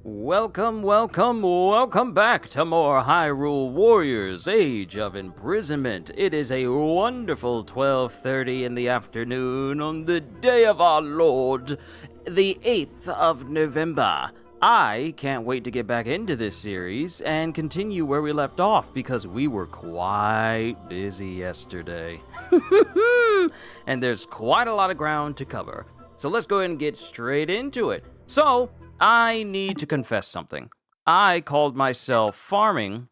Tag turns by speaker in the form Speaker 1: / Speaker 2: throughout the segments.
Speaker 1: Welcome back to more Hyrule Warriors Age of Imprisonment. It is a wonderful 12:30 in the afternoon on the day of our Lord, the 8th of November. I can't wait to get back into this series and continue where we left off because we were quite busy yesterday. And there's quite a lot of ground to cover. So let's go ahead and get straight into it. So, I need to confess something. I called myself farming,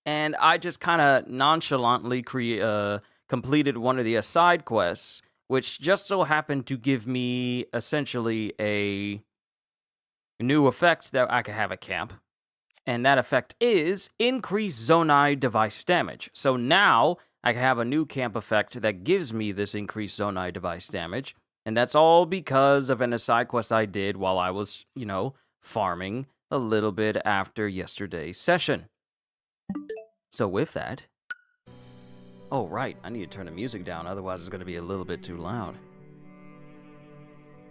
Speaker 1: and I just kind of nonchalantly completed one of the side quests, which just so happened to give me essentially a new effect that I could have a camp. And that effect is increased Zonai device damage. So now I have a new camp effect that gives me this increased Zonai device damage. And that's all because of an side quest I did while I was, farming a little bit after yesterday's session. So with that... Oh, right, I need to turn the music down, otherwise it's going to be a little bit too loud.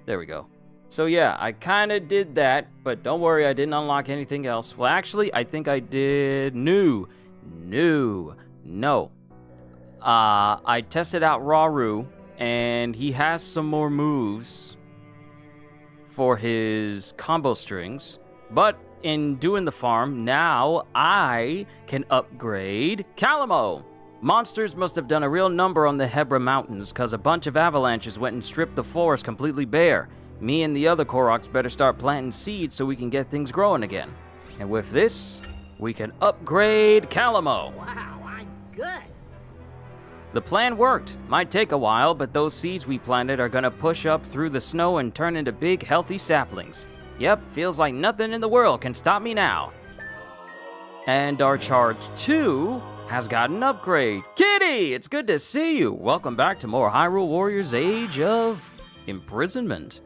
Speaker 1: There we go. So yeah, I kind of did that, but don't worry, I didn't unlock anything else. Well, actually, I think I did... No. I tested out HYRULE, and he has some more moves for his combo strings. But in doing the farm, now I can upgrade Calamo. Monsters must have done a real number on the Hebra Mountains, because a bunch of avalanches went and stripped the forest completely bare. Me and the other Koroks better start planting seeds so we can get things growing again. And with this, we can upgrade Calamo.
Speaker 2: Wow, I'm good.
Speaker 1: The plan worked. Might take a while, but those seeds we planted are gonna push up through the snow and turn into big, healthy saplings. Yep, feels like nothing in the world can stop me now. And our Charge 2 has got an upgrade. Kitty, it's good to see you. Welcome back to more Hyrule Warriors Age of Imprisonment.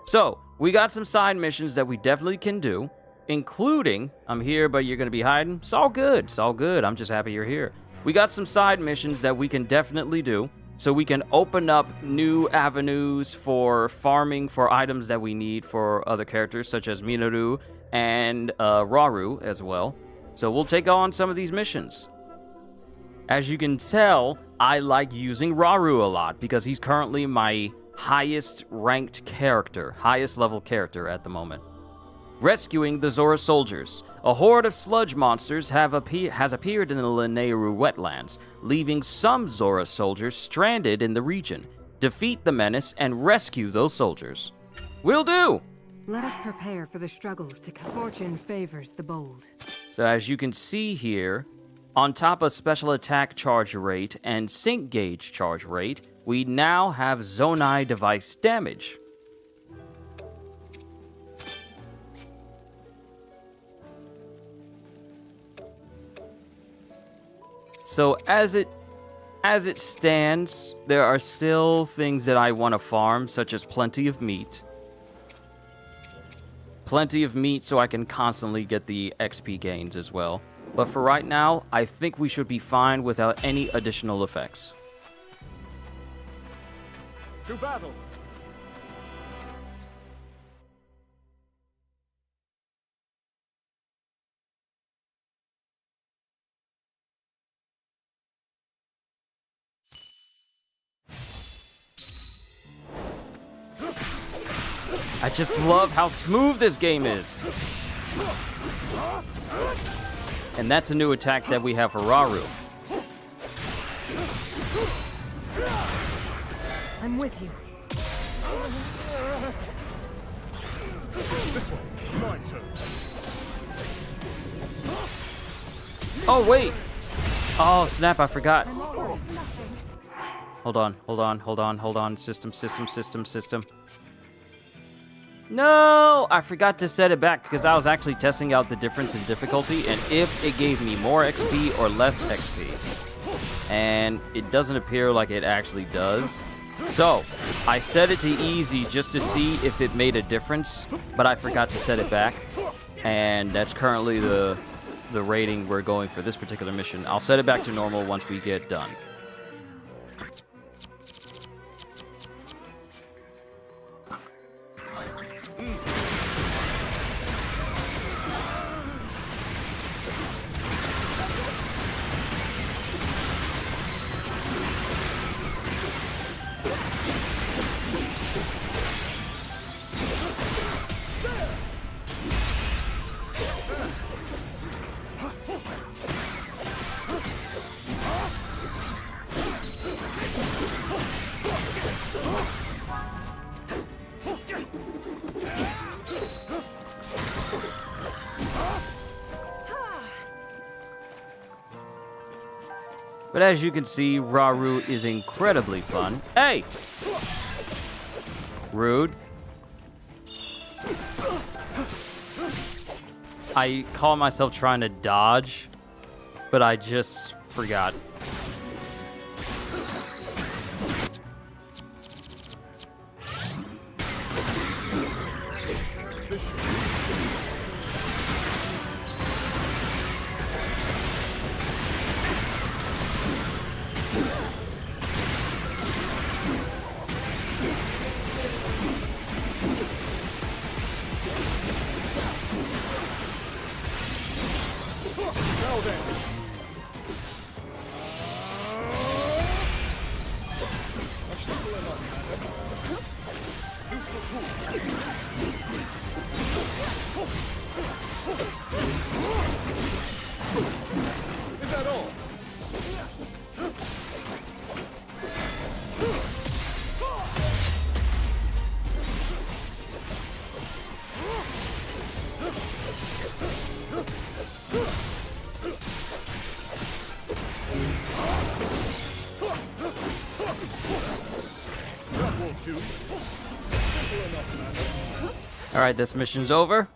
Speaker 1: So, we got some side missions that we definitely can do, including, I'm here but you're gonna be hiding. It's all good, I'm just happy you're here. We got some side missions that we can definitely do, so we can open up new avenues for farming for items that we need for other characters, such as Minoru and HYRULE as well. So we'll take on some of these missions. As you can tell, I like using HYRULE a lot, because he's currently my highest ranked character, highest level character at the moment. Rescuing the Zora soldiers. A horde of sludge monsters has appeared in the Lanayru wetlands, leaving some Zora soldiers stranded in the region. Defeat the menace and rescue those soldiers. Will do!
Speaker 3: Let us prepare for the struggles to come. Fortune favors the bold.
Speaker 1: So as you can see here, on top of special attack charge rate and sync gauge charge rate, we now have Zonai device damage. So as it stands, there are still things that I want to farm, such as plenty of meat. Plenty of meat so I can constantly get the XP gains as well. But for right now, I think we should be fine without any additional effects.
Speaker 4: To battle!
Speaker 1: I just love how smooth this game is. And that's a new attack that we have for HYRULE.
Speaker 3: I'm with you.
Speaker 4: This way, my turn.
Speaker 1: Oh, wait. Oh, snap, I forgot. Hold on. System. No, I forgot to set it back because I was actually testing out the difference in difficulty and if it gave me more XP or less XP. And it doesn't appear like it actually does. So, I set it to easy just to see if it made a difference, but I forgot to set it back. And that's currently the rating we're going for this particular mission. I'll set it back to normal once we get done. But as you can see, HYRULE is incredibly fun. Hey! Rude. I call myself trying to dodge, but I just forgot.
Speaker 4: Now then. A simple enough matter. Useful tool. Is that all? That won't do. Simple enough matter.
Speaker 1: Alright, this mission's over.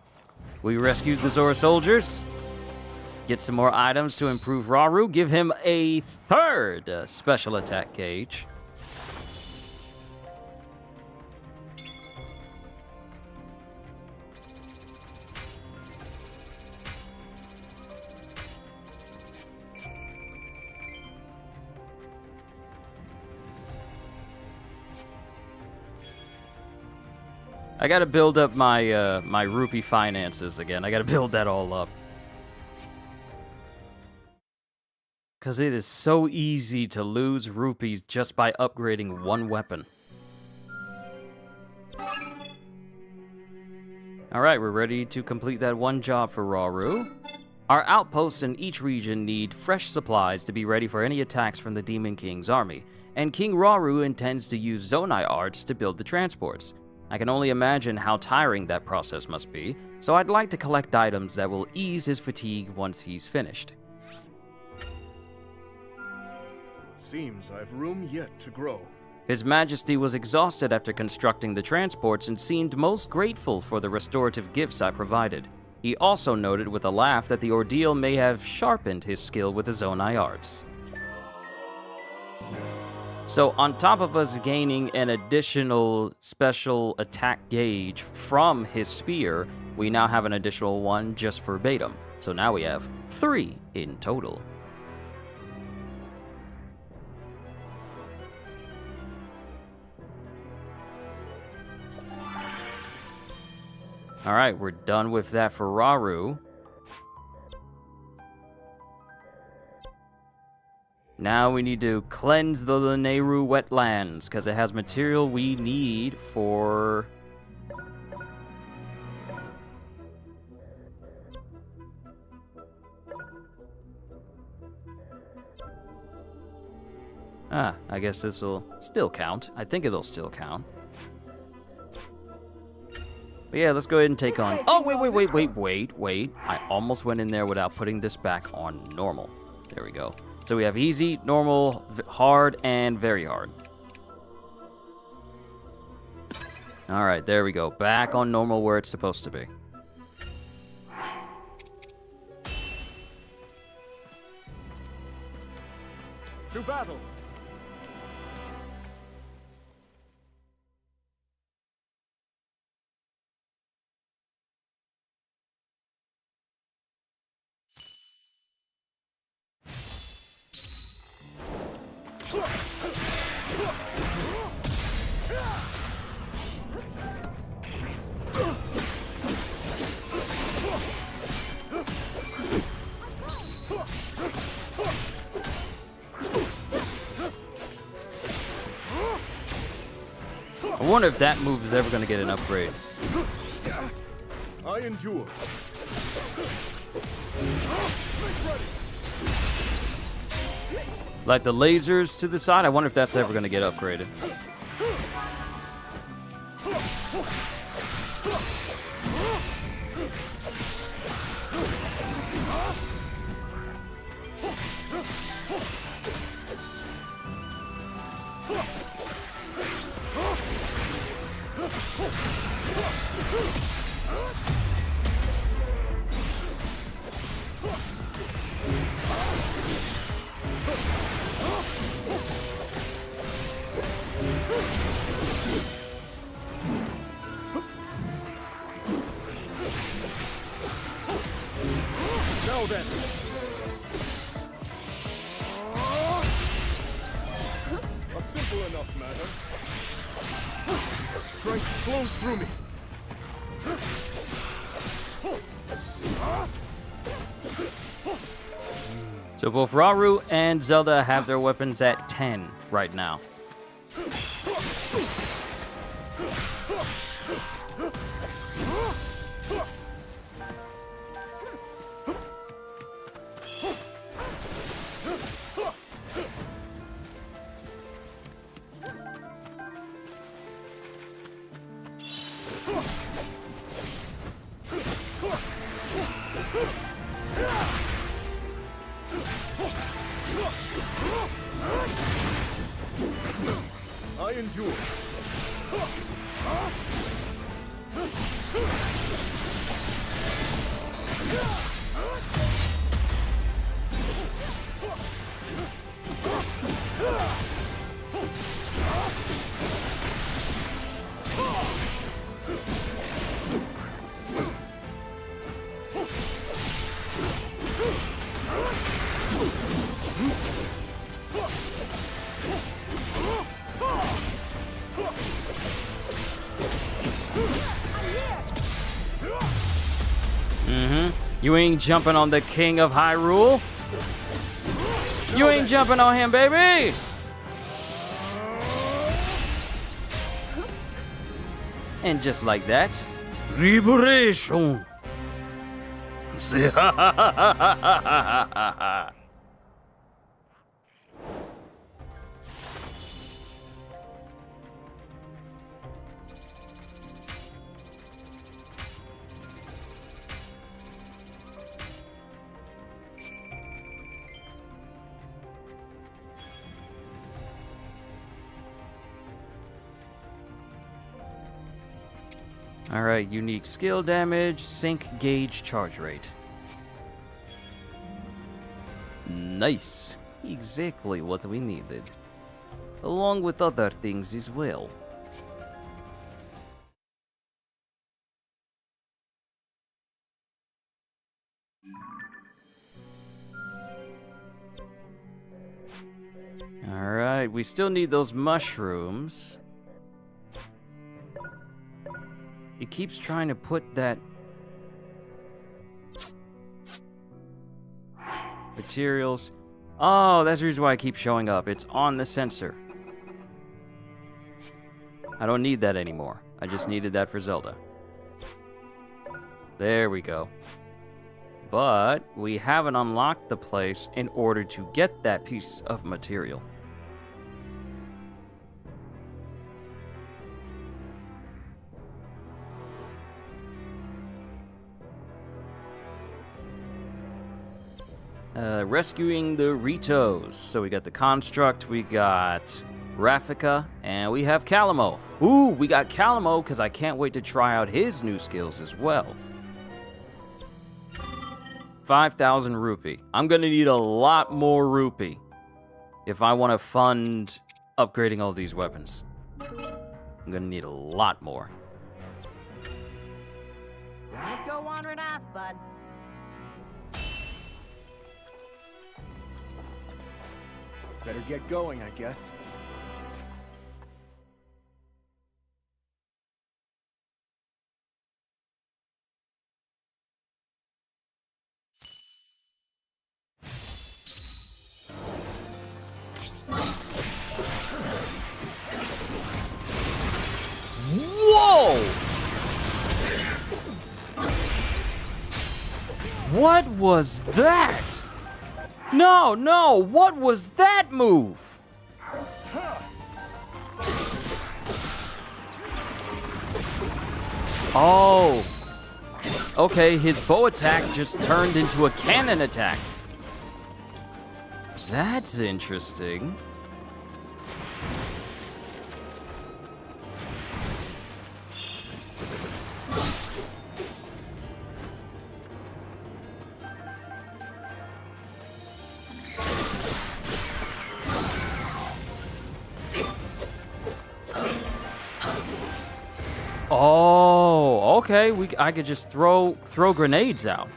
Speaker 1: We rescued the Zora soldiers. Get some more items to improve HYRULE. Give him a third special attack gauge. I gotta build up my my rupee finances again. I gotta build that all up. Because it is so easy to lose rupees just by upgrading one weapon. Alright, we're ready to complete that one job for HYRULE. Our outposts in each region need fresh supplies to be ready for any attacks from the Demon King's army, and King HYRULE intends to use Zonai arts to build the transports. I can only imagine how tiring that process must be, so I'd like to collect items that will ease his fatigue once he's finished.
Speaker 4: Seems I've room yet to grow.
Speaker 1: His Majesty was exhausted after constructing the transports and seemed most grateful for the restorative gifts I provided. He also noted with a laugh that the ordeal may have sharpened his skill with the Zonai arts. So on top of us gaining an additional special attack gauge from his spear, we now have an additional one just for Behemoth. So now we have 3 in total. Alright, we're done with that for HYRULE. Now we need to cleanse the Lanayru wetlands, because it has material we need for... I guess this will still count. I think it'll still count. But yeah, let's go ahead and take on... Oh, wait. I almost went in there without putting this back on normal. There we go. So we have easy, normal, hard, and very hard. Alright, there we go. Back on normal where it's supposed to be.
Speaker 4: To battle!
Speaker 1: I wonder if that move is ever going to get an upgrade.
Speaker 4: I endure.
Speaker 1: Like the lasers to the side, I wonder if that's ever going to get upgraded.
Speaker 4: Now then. A simple enough matter. Strength flows through me.
Speaker 1: So both Rauru and Zelda have their weapons at 10 right now.
Speaker 4: I endure.
Speaker 1: You ain't jumping on the king of Hyrule. You ain't jumping on him, baby. And just like that, liberation. Alright, unique skill damage, sync gauge charge rate. Nice. Exactly what we needed. Along with other things as well. Alright, we still need those mushrooms. It keeps trying to put that materials. Oh, that's the reason why it keeps showing up. It's on the sensor. I don't need that anymore. I just needed that for Zelda. There we go. But we haven't unlocked the place in order to get that piece of material. Rescuing the Ritos. So we got the Construct, we got Raffica, and we have Calamo. Ooh, we got Calamo because I can't wait to try out his new skills as well. 5,000 rupee. I'm going to need a lot more rupee if I want to fund upgrading all these weapons. I'm going to need a lot more.
Speaker 2: Don't go wandering off, bud.
Speaker 4: Better get going, I guess.
Speaker 1: Whoa! What was that? No, no, what was that move? Oh. Okay, his bow attack just turned into a cannon attack. That's interesting. Oh, okay. I could just throw grenades out.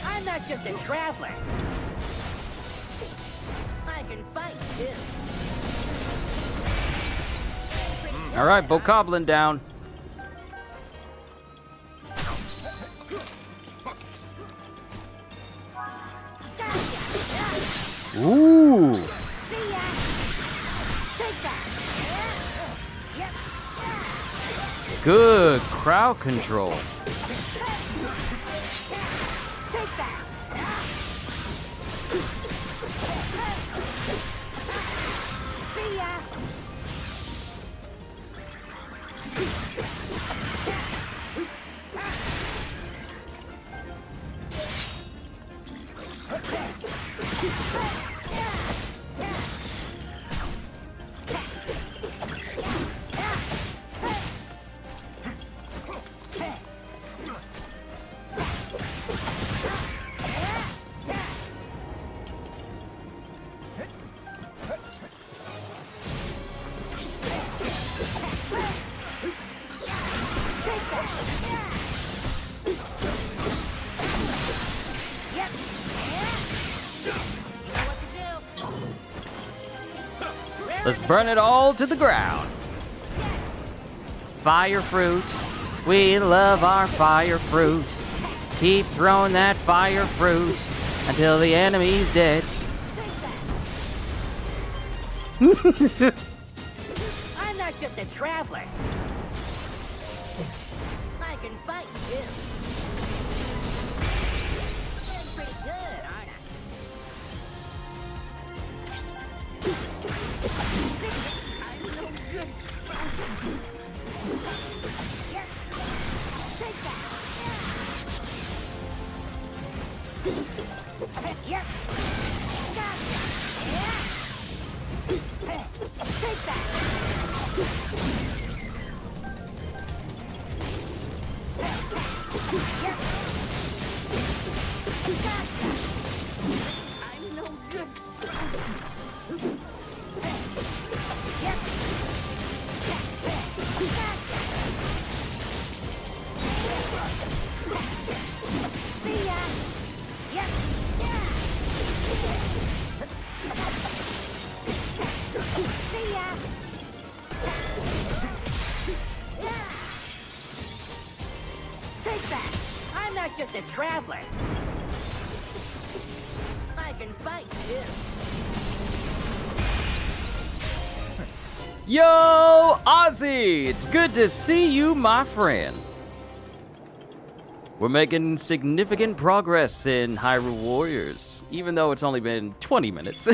Speaker 2: I'm not just a traveler. I can fight too.
Speaker 1: All right, Bokoblin down. Ooh.
Speaker 2: See ya. Take that. Yep.
Speaker 1: Good crowd control.
Speaker 2: Take that. See ya.
Speaker 1: Let's burn it all to the ground. Fire fruit. We love our fire fruit. Keep throwing that fire fruit until the enemy's dead.
Speaker 2: I'm not just a traveler. I can fight too. I'm pretty good, aren't I? I'm no good. Yes. Take that. Yes. Gotcha. Yeah. Take that. Yes. Gotcha. I'm no good. Yes. Gotcha. See ya. Yes. See ya. Take that. I'm not just a traveler. I can fight too.
Speaker 1: Yo, Ozzy! It's good to see you, my friend. We're making significant progress in Hyrule Warriors, even though it's only been 20 minutes.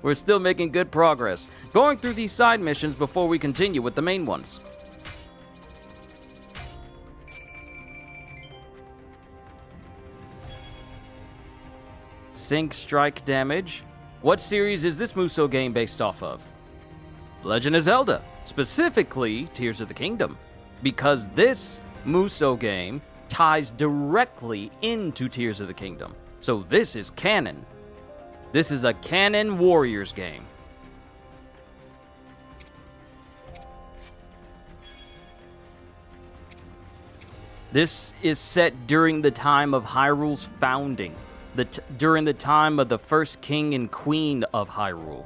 Speaker 1: We're still making good progress, going through these side missions before we continue with the main ones. Sync strike damage. What series is this Musou game based off of? Legend of Zelda, specifically Tears of the Kingdom, because this Musou game ties directly into Tears of the Kingdom. So this is canon. This is a canon Warriors game. This is set during the time of Hyrule's founding, during the time of the first king and queen of Hyrule.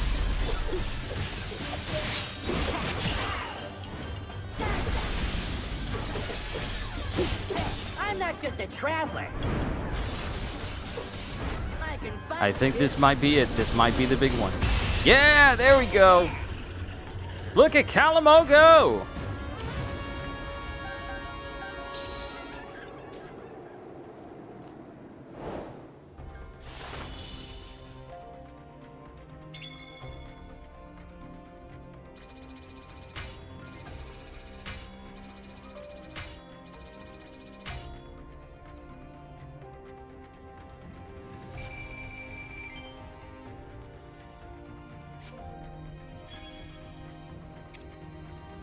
Speaker 2: just a traveler. I can fight
Speaker 1: I think
Speaker 2: you.
Speaker 1: this might be it. This might be the big one. Yeah, there we go. Look at Calamo go!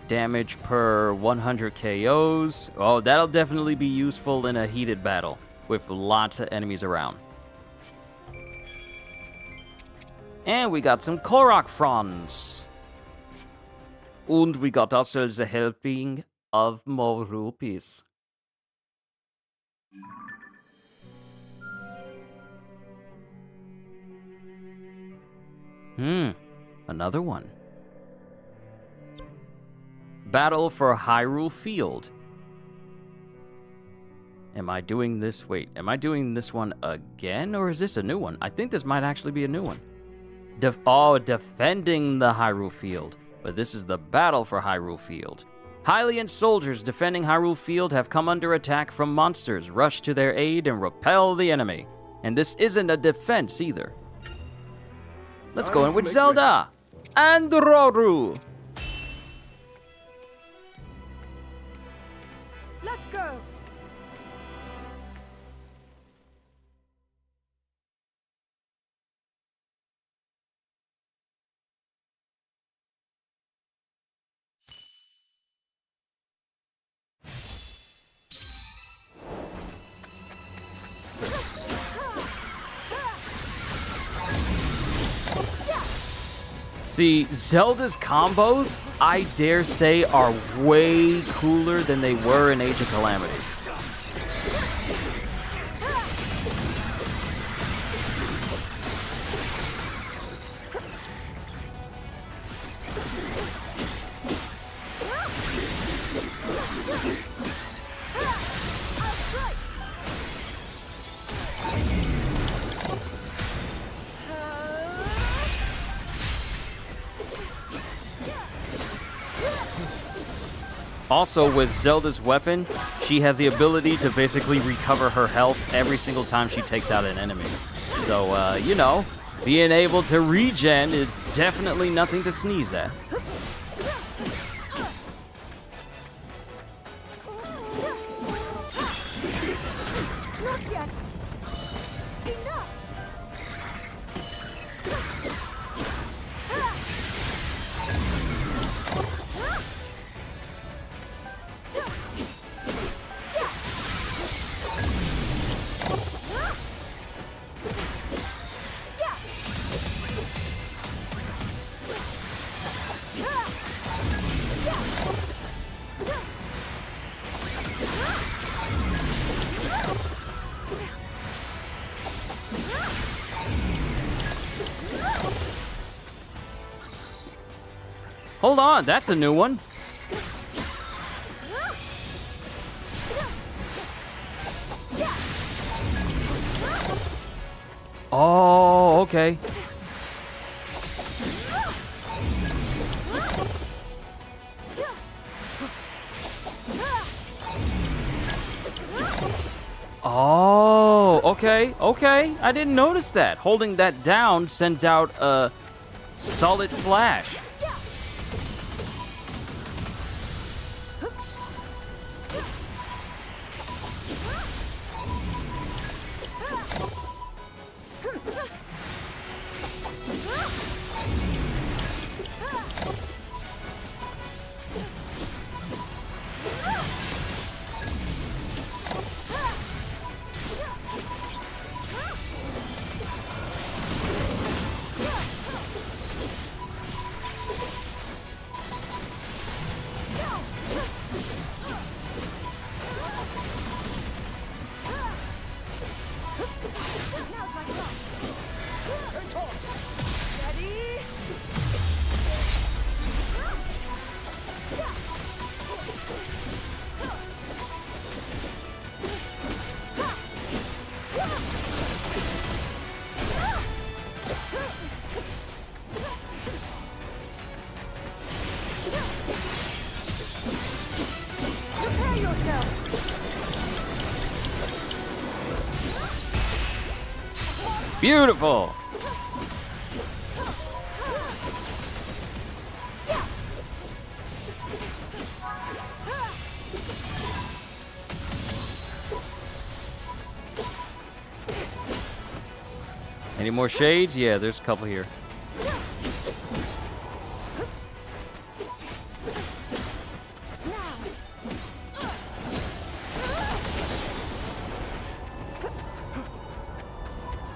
Speaker 1: Damage per 100 KOs. Oh, that'll definitely be useful in a heated battle with lots of enemies around. And we got some Korok Fronds. And we got ourselves a helping of more rupees. Another one. Battle for Hyrule Field. Am I doing this? Wait, am I doing this one again? Or is this a new one? I think this might actually be a new one. Defending the Hyrule Field. But this is the Battle for Hyrule Field. Hylian soldiers defending Hyrule Field have come under attack from monsters. Rush to their aid and repel the enemy. And this isn't a defense either. Let's go in with Zelda and Roru.
Speaker 3: Let's go!
Speaker 1: See, Zelda's combos, I dare say, are way cooler than they were in Age of Calamity. Also, with Zelda's weapon, she has the ability to basically recover her health every single time she takes out an enemy. So, you know, being able to regen is definitely nothing to sneeze at.
Speaker 3: Not yet! Enough!
Speaker 1: Hold on, that's a new one. Oh, okay. Oh, okay, okay. I didn't notice that. Holding that down sends out a solid slash.
Speaker 2: Prepare yourself.
Speaker 1: Beautiful. Any more shades? Yeah, there's a couple here.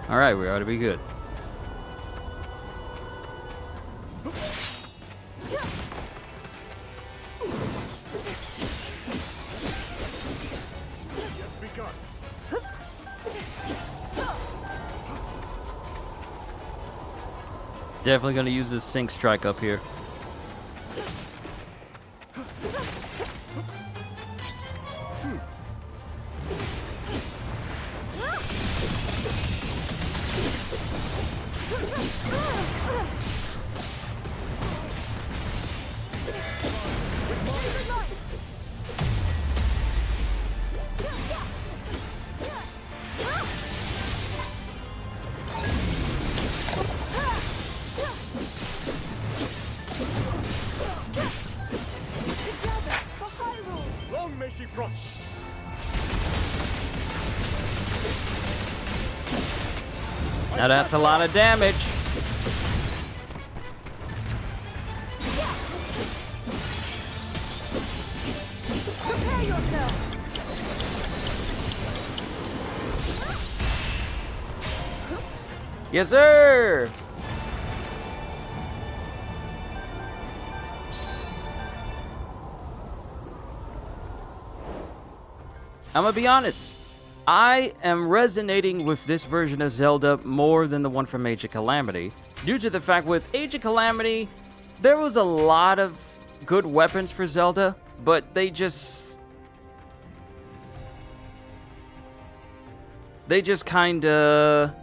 Speaker 1: All right, we ought to be good.
Speaker 4: Begun.
Speaker 1: Definitely gonna use this sync strike up here.
Speaker 2: For HYRULE.
Speaker 4: Long may she prosper.
Speaker 1: Now that's a lot of damage.
Speaker 2: Prepare yourself.
Speaker 1: Yes, sir. I'm gonna be honest. I am resonating with this version of Zelda more than the one from Age of Calamity, due to the fact with Age of Calamity, there was a lot of good weapons for Zelda, but they just kinda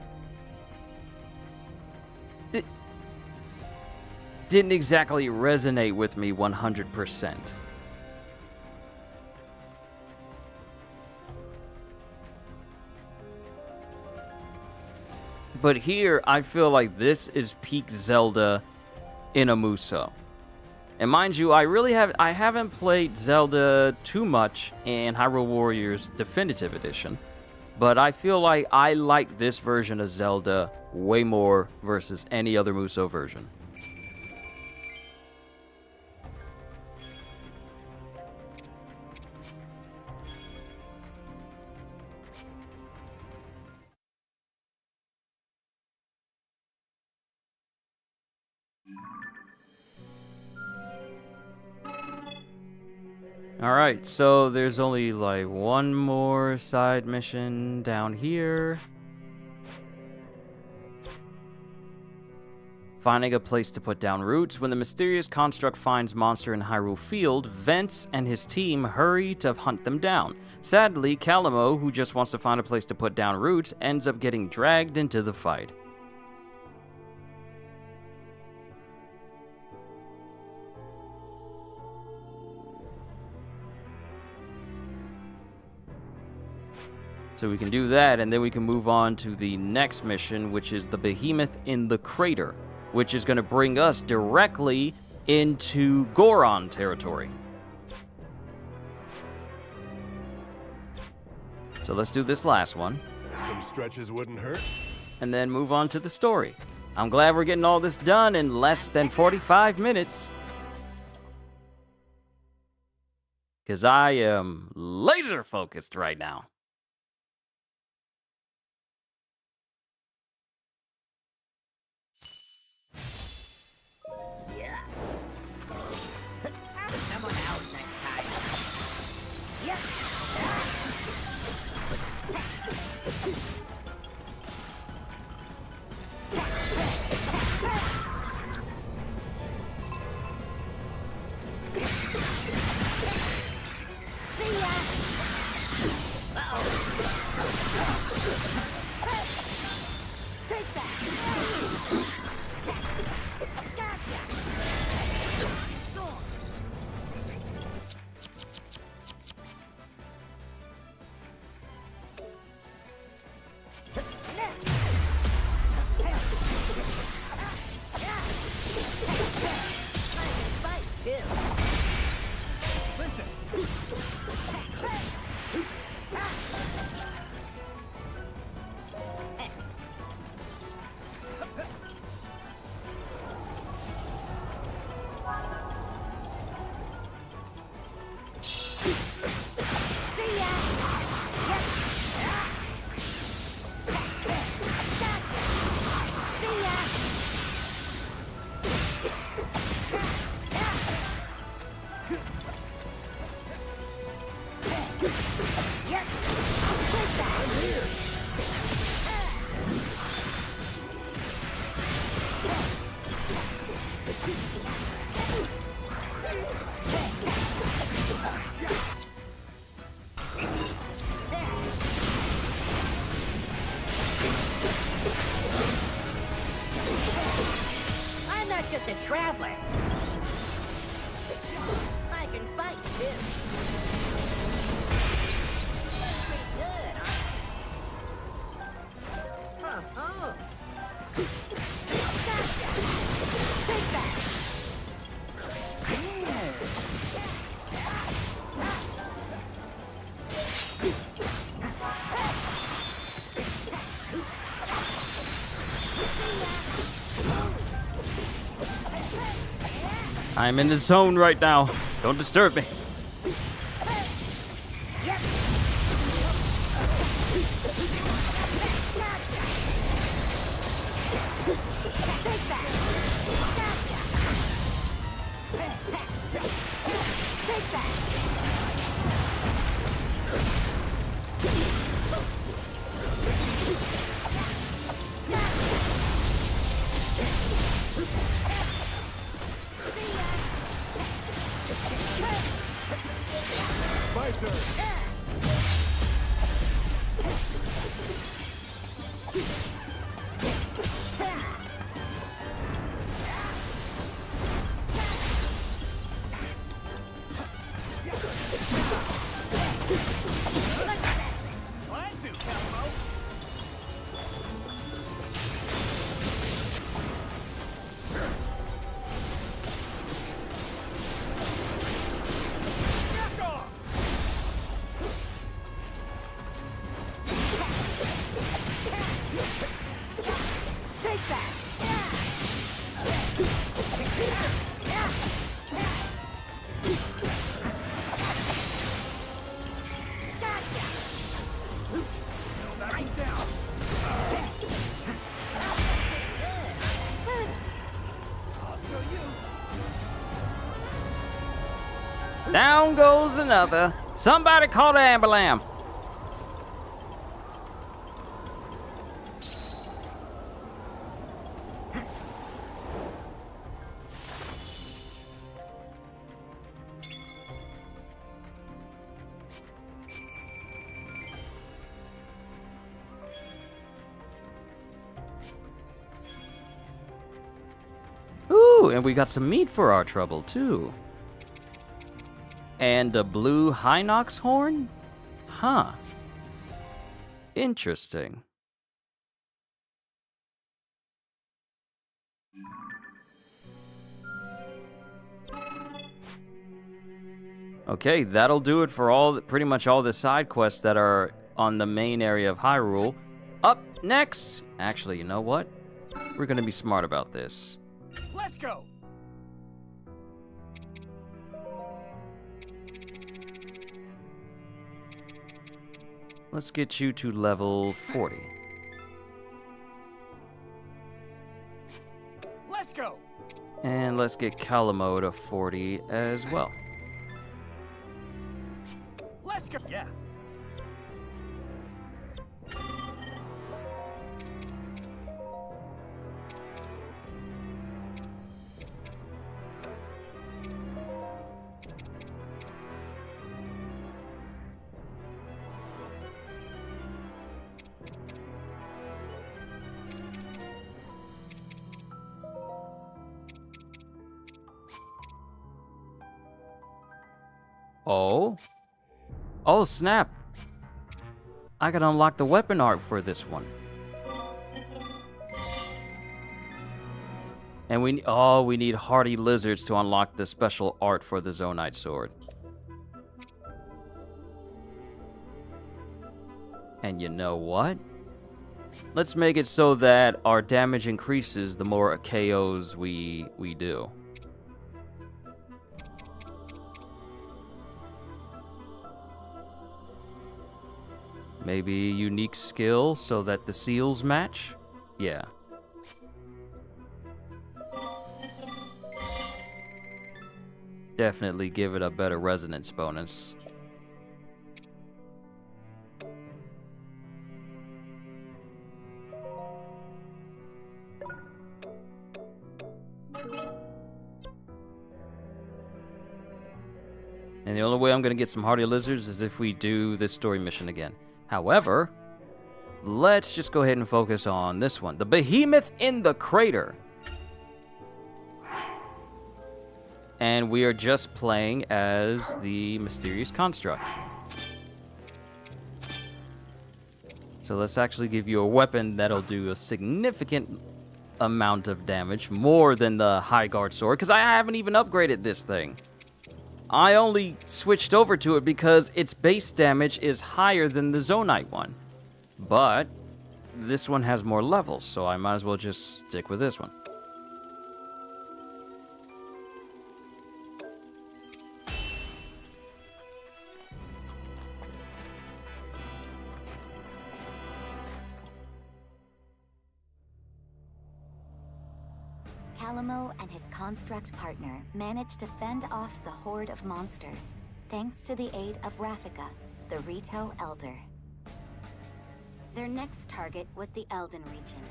Speaker 1: didn't exactly resonate with me 100%. But here, I feel like this is peak Zelda in a Muso. And mind you, I haven't played Zelda too much in Hyrule Warriors Definitive Edition, but I feel like I like this version of Zelda way more versus any other Muso version. Alright, so there's only like one more side mission down here. Finding a place to put down roots. When the mysterious construct finds monster in Hyrule Field, Vence and his team hurry to hunt them down. Sadly, Calamo, who just wants to find a place to put down roots, ends up getting dragged into the fight. So we can do that, and then we can move on to the next mission, which is the Behemoth in the Crater, which is going to bring us directly into Goron territory. So let's do this last one,
Speaker 5: Some stretches wouldn't hurt.
Speaker 1: and then move on to the story. I'm glad we're getting all this done in less than 45 minutes. Because I am laser focused right now.
Speaker 2: Someone else next time. Yeah. See ya. over. I can fight too. Pretty good, huh? Oh. Gotcha. Take that.
Speaker 1: I'm in the zone right now. Don't disturb me.
Speaker 5: My turn.
Speaker 4: Plan to, Behemoth. Back off!
Speaker 2: Take that. Gotcha.
Speaker 4: No backing down. I'll show you.
Speaker 1: Down goes another. Somebody call the ambulance. Ooh, and we got some meat for our trouble, too. And a blue Hinox horn? Huh. Interesting. Okay, that'll do it for pretty much all the side quests that are on the main area of Hyrule. Up next, actually, you know what? We're gonna be smart about this.
Speaker 4: Let's go.
Speaker 1: Let's get you to level 40.
Speaker 4: Let's go.
Speaker 1: And let's get Calamo to 40 as well.
Speaker 4: Let's go. Yeah.
Speaker 1: Oh? Oh, snap. I can unlock the weapon art for this one. And we need hardy lizards to unlock the special art for the Zonite sword. And you know what? Let's make it so that our damage increases the more KOs we do. Maybe unique skill so that the seals match? Yeah. Definitely give it a better resonance bonus. And the only way I'm gonna get some hardy lizards is if we do this story mission again. However, let's just go ahead and focus on this one. The Behemoth in the Crater. And we are just playing as the mysterious construct. So let's actually give you a weapon that'll do a significant amount of damage, more than the high guard sword, because I haven't even upgraded this thing. I only switched over to it because its base damage is higher than the Zonite one. But this one has more levels, so I might as well just stick with this one.
Speaker 6: Calamo and his construct partner managed to fend off the horde of monsters, thanks to the aid of Rafika, the Rito Elder. Their next target was the Elden region,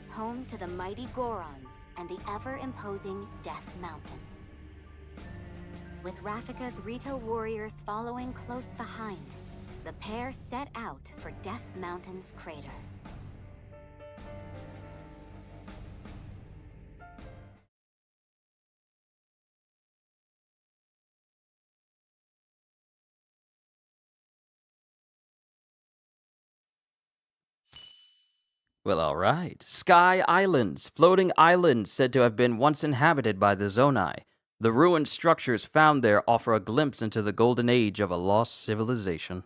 Speaker 6: home to the mighty Gorons and the ever-imposing Death Mountain. With Rafika's Rito warriors following close behind, the pair set out for Death Mountain's crater.
Speaker 1: Well, alright. Sky Islands. Floating islands said to have been once inhabited by the Zonai. The ruined structures found there offer a glimpse into the golden age of a lost civilization.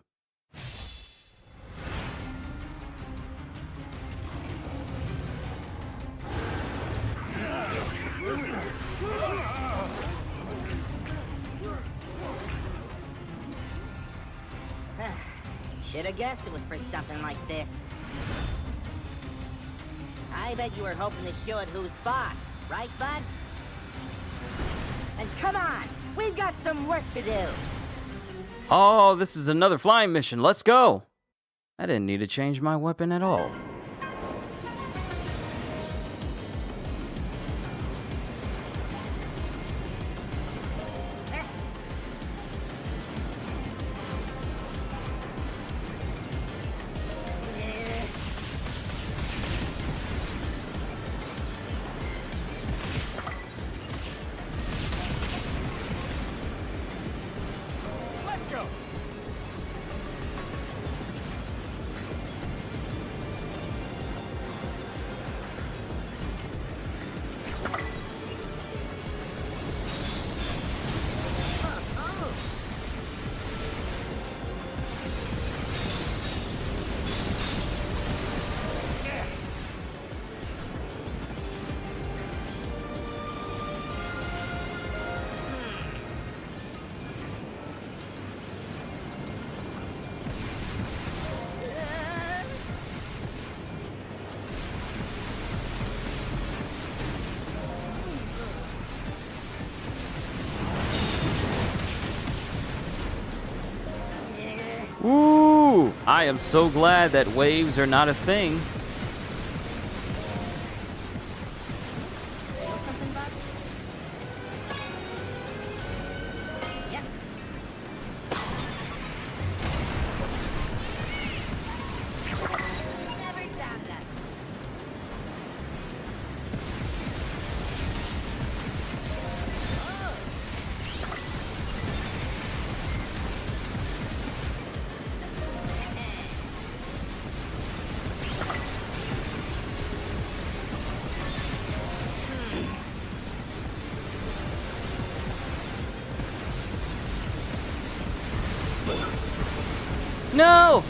Speaker 2: Should have guessed it was for something like this. I bet you were hoping to show it who's boss, right, bud? And come on, we've got some work to do.
Speaker 1: Oh, this is another flying mission. Let's go. I didn't need to change my weapon at all.
Speaker 4: Let's go.
Speaker 1: Ooh, I am so glad that waves are not a thing.
Speaker 2: Something, bud? Yep. Never doubted us.
Speaker 1: No!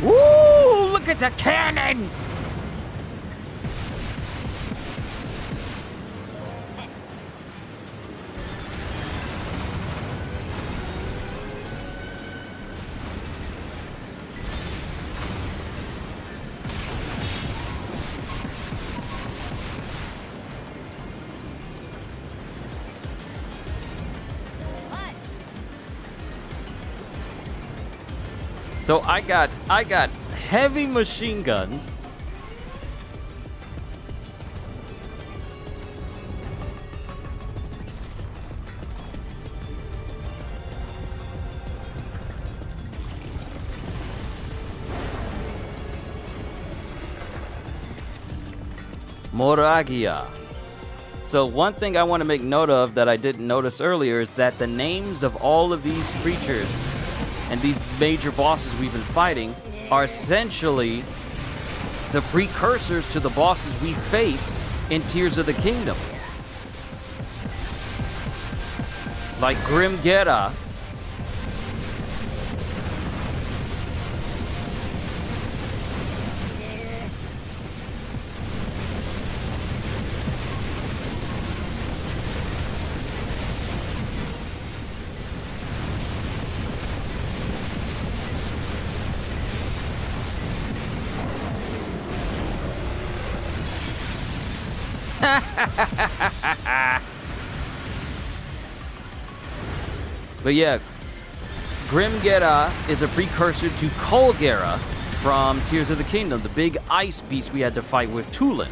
Speaker 1: Woo! Look at the cannon! So I got heavy machine guns. Moragia. So one thing I want to make note of that I didn't notice earlier is that the names of all of these creatures and these major bosses we've been fighting are essentially the precursors to the bosses we face in Tears of the Kingdom. Like Grimgera. But yeah, Grimgera is a precursor to Kulgera from Tears of the Kingdom, the big ice beast we had to fight with Tulin.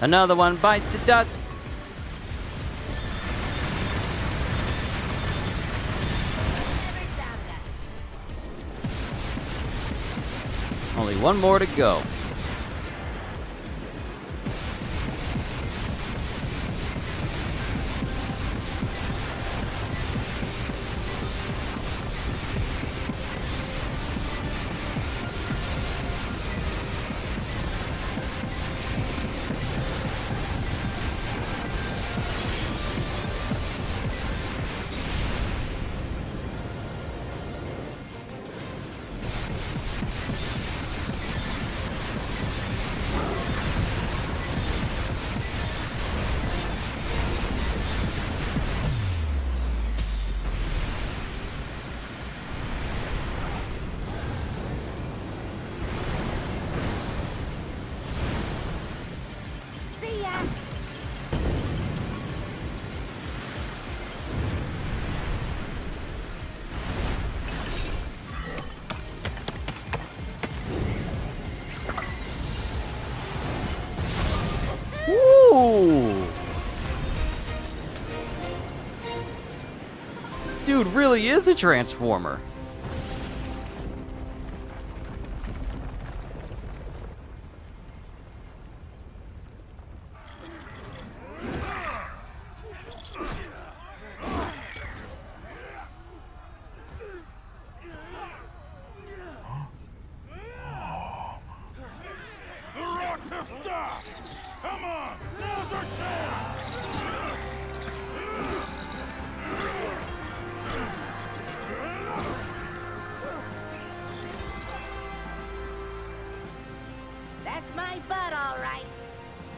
Speaker 1: Another one bites the dust. Only one more to go.
Speaker 2: See ya!
Speaker 1: Ooh! Dude really is a transformer.
Speaker 5: The rocks have stopped! Come on! Now's our chance!
Speaker 2: That's my bud, all right.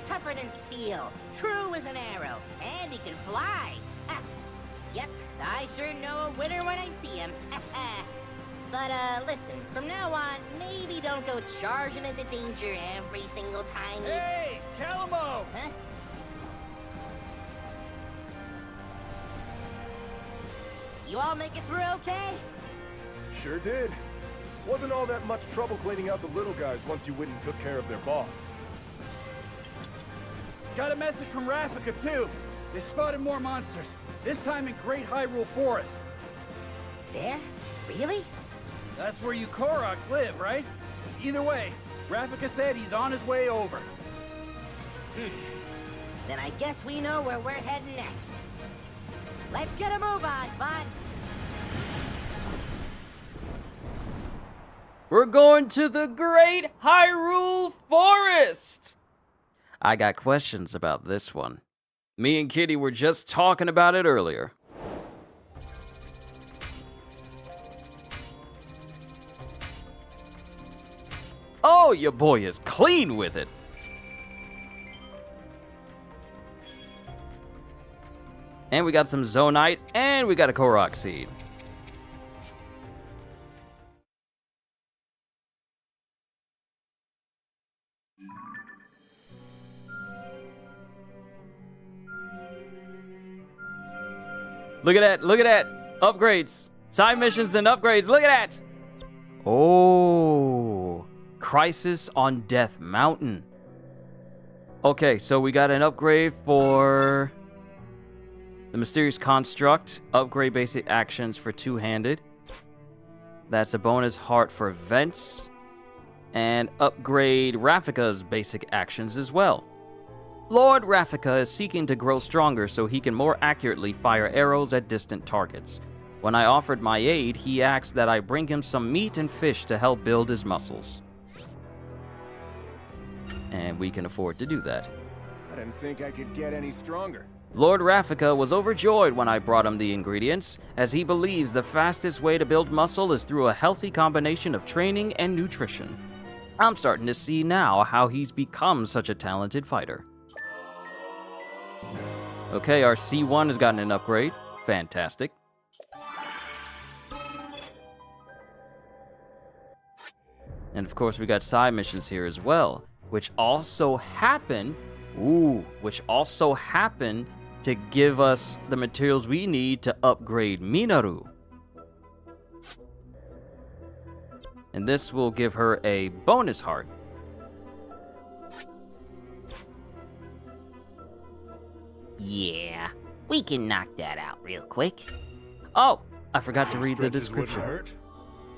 Speaker 2: Tougher than steel, true as an arrow, and he can fly. Ah, yep, I sure know a winner when I see him. But, listen, from now on, maybe don't go charging into danger every single time you...
Speaker 4: Hey, Calamo!
Speaker 2: Huh? You all make it through okay?
Speaker 5: Sure did. Wasn't all that much trouble cleaning out the little guys once you went and took care of their boss.
Speaker 4: Got a message from Rafika, too. They spotted more monsters, this time in Great Hyrule Forest.
Speaker 2: There? Really?
Speaker 4: That's where you Koroks live, right? Either way, Rafika said he's on his way over.
Speaker 2: Then I guess we know where we're heading next. Let's get a move on, bud.
Speaker 1: We're going to the Great Hyrule Forest! I got questions about this one. Me and Kitty were just talking about it earlier. Oh, your boy is clean with it. And we got some Zonite, and we got a Korok Seed. Look at that, look at that. Upgrades. Side missions and upgrades, look at that. Oh, Crisis on Death Mountain. Okay, so we got an upgrade for the Mysterious Construct. Upgrade basic actions for two-handed. That's a bonus heart for vents. And upgrade Rafika's basic actions as well. Lord Rafika is seeking to grow stronger so he can more accurately fire arrows at distant targets. When I offered my aid, he asked that I bring him some meat and fish to help build his muscles. And we can afford to do that.
Speaker 5: I didn't think I could get any stronger.
Speaker 1: Lord Rafika was overjoyed when I brought him the ingredients, as he believes the fastest way to build muscle is through a healthy combination of training and nutrition. I'm starting to see now how he's become such a talented fighter. Okay, our C1 has gotten an upgrade. Fantastic. And of course we got side missions here as well, which also happen to give us the materials we need to upgrade Minaru. And this will give her a bonus heart.
Speaker 2: Yeah, we can knock that out real quick.
Speaker 1: Oh, I forgot to read the
Speaker 5: Stretches wouldn't
Speaker 1: description.
Speaker 5: hurt.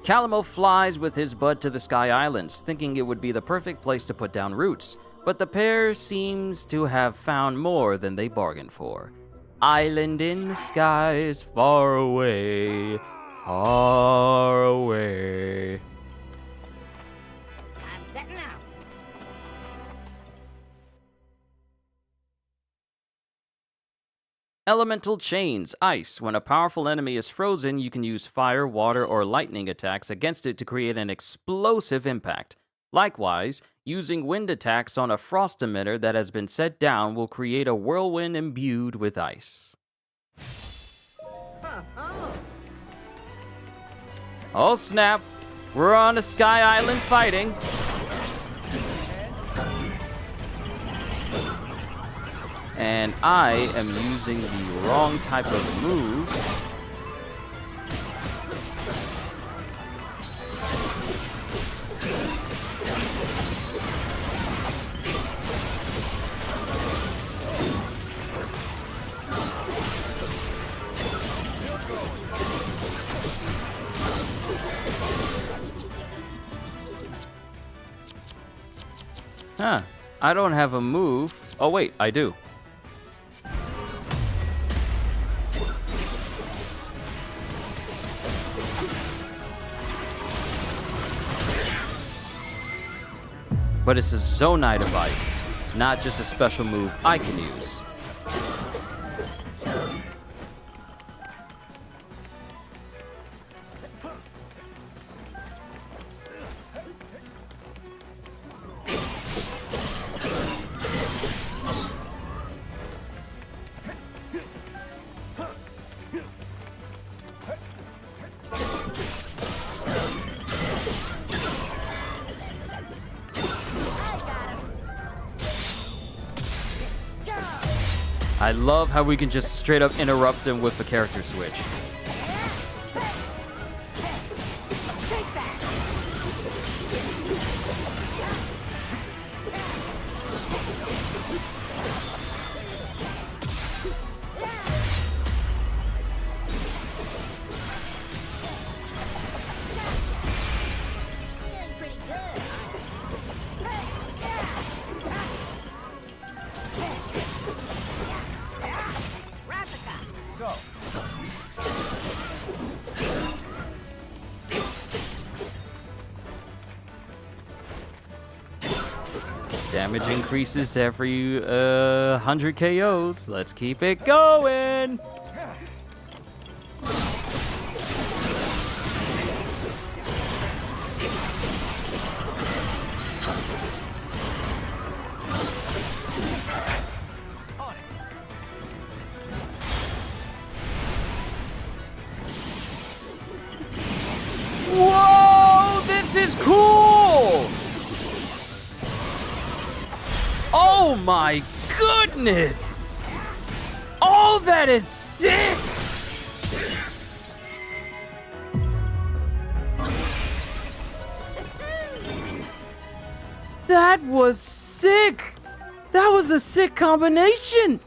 Speaker 1: Calamo flies with his bud to the Sky Islands, thinking it would be the perfect place to put down roots, but the pair seems to have found more than they bargained for. Island in the skies, far away, far away.
Speaker 2: I'm setting out.
Speaker 1: Elemental Chains, Ice. When a powerful enemy is frozen, you can use fire, water, or lightning attacks against it to create an explosive impact. Likewise, using wind attacks on a frost emitter that has been set down will create a whirlwind imbued with ice. Oh snap! We're on a Sky Island fighting. And I am using the wrong type of move. Huh, I don't have a move. Oh wait, I do. But it's a Zonite of Ice, not just a special move I can use. I love how we can just straight up interrupt them with a character switch.
Speaker 2: Doing pretty good. Rafika.
Speaker 5: So,
Speaker 1: damage increases every 100 KOs. Let's keep it going. Whoa, this is cool! Oh my goodness! Oh, that is sick! That was sick! That was a sick combination!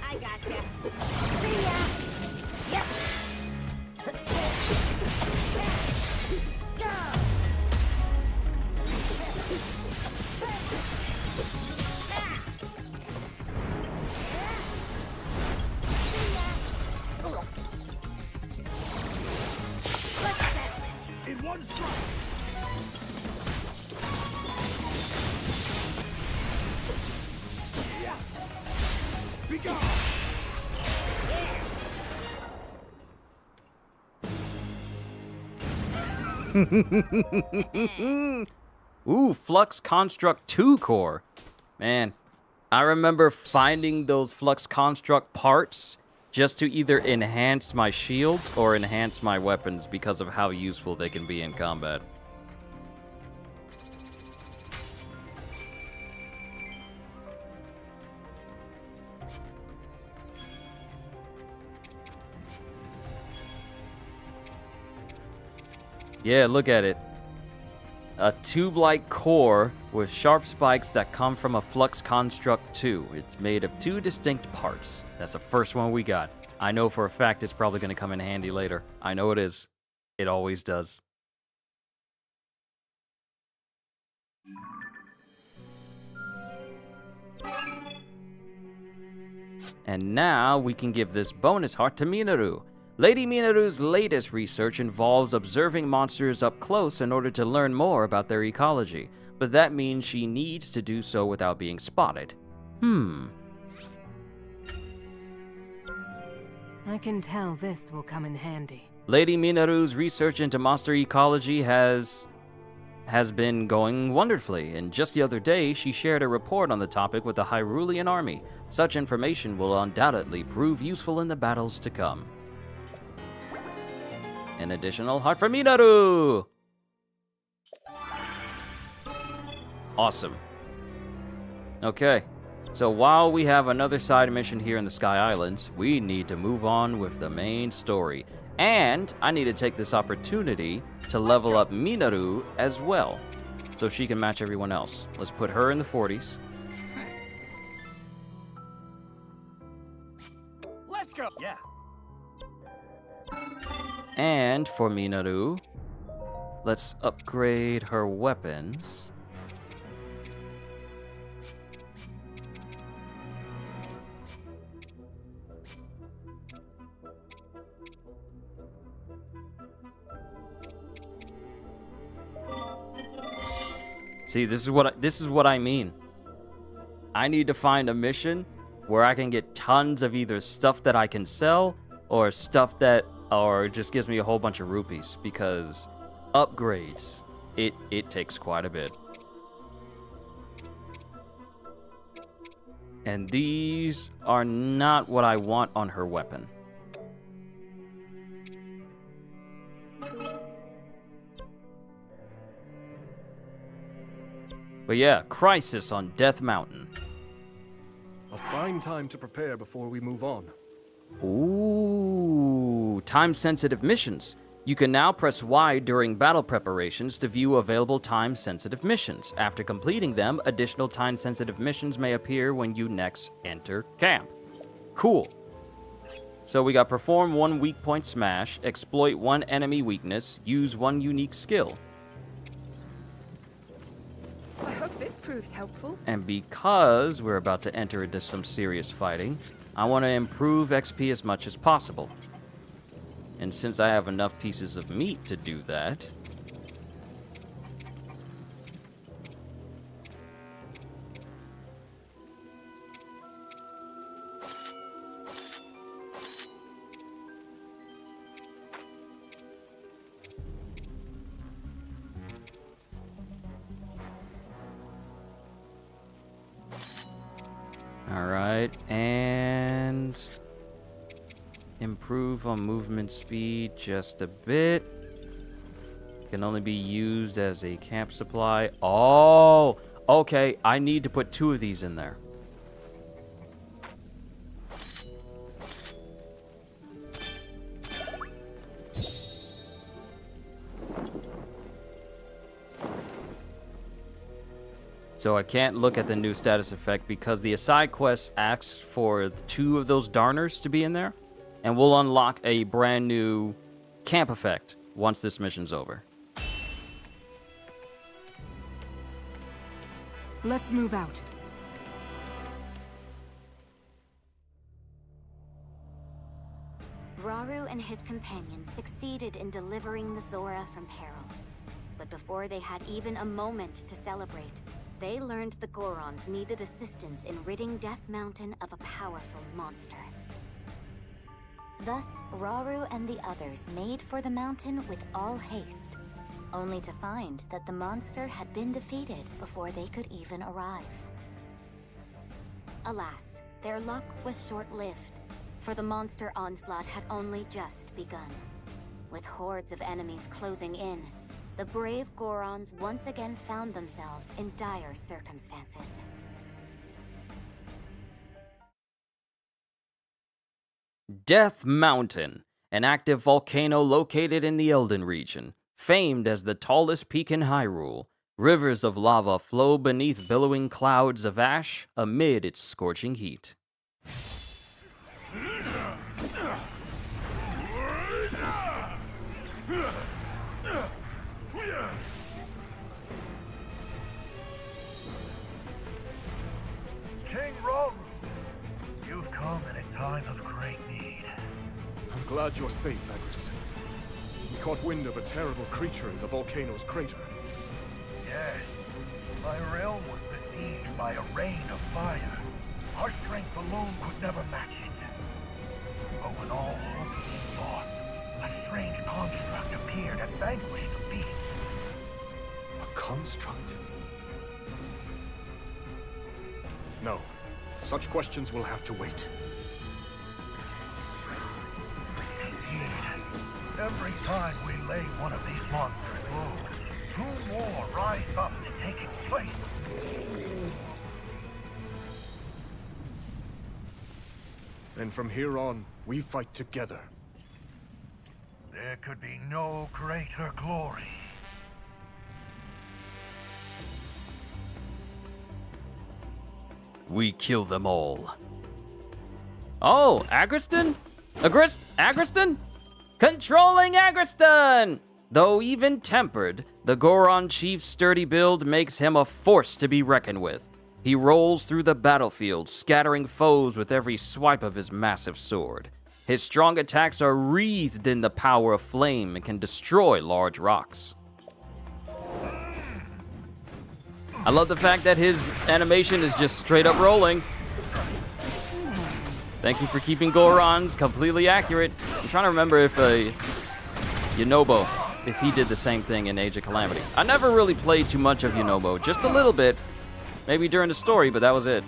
Speaker 2: I gotcha. See ya. Yep. Go. Let's settle this.
Speaker 5: In one strike. Be gone.
Speaker 1: Ooh, Flux Construct 2 core. Man, I remember finding those Flux Construct parts just to either enhance my shields or enhance my weapons because of how useful they can be in combat. Yeah, look at it. A tube-like core with sharp spikes that come from a Flux Construct 2. It's made of two distinct parts. That's the first one we got. I know for a fact it's probably going to come in handy later. I know it is. It always does. And now we can give this bonus heart to Minaru. Lady Minaru's latest research involves observing monsters up close in order to learn more about their ecology, but that means she needs to do so without being spotted.
Speaker 3: I can tell this will come in handy.
Speaker 1: Lady Minaru's research into monster ecology has been going wonderfully, and just the other day she shared a report on the topic with the Hyrulean army. Such information will undoubtedly prove useful in the battles to come. An additional heart for Minaru! Awesome. Okay, so while we have another side mission here in the Sky Islands, we need to move on with the main story. And I need to take this opportunity to level up Minaru as well, so she can match everyone else. Let's put her in the 40s.
Speaker 4: Let's go. Yeah.
Speaker 1: And for Minaru, let's upgrade her weapons. See, this is what I mean. I need to find a mission where I can get tons of either stuff that I can sell or stuff that or just gives me a whole bunch of rupees, because upgrades. It takes quite a bit. And these are not what I want on her weapon. But yeah, Crisis on Death Mountain.
Speaker 5: A fine time to prepare before we move on.
Speaker 1: Ooh, time-sensitive missions. You can now press Y during battle preparations to view available time-sensitive missions. After completing them, additional time-sensitive missions may appear when you next enter camp. Cool. So we got perform 1 weak point smash, exploit 1 enemy weakness, use 1 unique skill.
Speaker 3: I hope this proves helpful.
Speaker 1: And because we're about to enter into some serious fighting, I want to improve XP as much as possible. And since I have enough pieces of meat to do that... Alright, and... improve on movement speed just a bit. Can only be used as a camp supply. Oh, okay. I need to put 2 of these in there. So I can't look at the new status effect because the side quest asks for 2 of those darners to be in there. And we'll unlock a brand new camp effect once this mission's over.
Speaker 3: Let's move out.
Speaker 6: Rauru and his companions succeeded in delivering the Zora from peril. But before they had even a moment to celebrate, they learned the Gorons needed assistance in ridding Death Mountain of a powerful monster. Thus, Rauru and the others made for the mountain with all haste, only to find that the monster had been defeated before they could even arrive. Alas, their luck was short-lived, for the monster onslaught had only just begun. With hordes of enemies closing in, the brave Gorons once again found themselves in dire circumstances.
Speaker 1: Death Mountain, an active volcano located in the Elden region, famed as the tallest peak in Hyrule. Rivers of lava flow beneath billowing clouds of ash amid its scorching heat.
Speaker 7: King Rauru, you've come in a time of great need.
Speaker 5: I'm glad you're safe, Agriston. We caught wind of a terrible creature in the volcano's crater.
Speaker 7: Yes, my realm was besieged by a rain of fire. Our strength alone could never match it. But when all hope seemed lost, a strange construct appeared and vanquished the beast.
Speaker 5: A construct? No. Such questions will have to wait.
Speaker 7: Indeed. Every time we lay one of these monsters low, 2 more rise up to take its place.
Speaker 5: And from here on, we fight together.
Speaker 7: There could be no greater glory.
Speaker 1: We kill them all. Oh, Agriston? Agriston? Controlling Agriston! Though even tempered, the Goron chief's sturdy build makes him a force to be reckoned with. He rolls through the battlefield, scattering foes with every swipe of his massive sword. His strong attacks are wreathed in the power of flame and can destroy large rocks. I love the fact that his animation is just straight up rolling. Thank you for keeping Gorons completely accurate. I'm trying to remember if Yunobo if he did the same thing in Age of Calamity. I never really played too much of Yunobo, just a little bit. Maybe during the story, but that was it.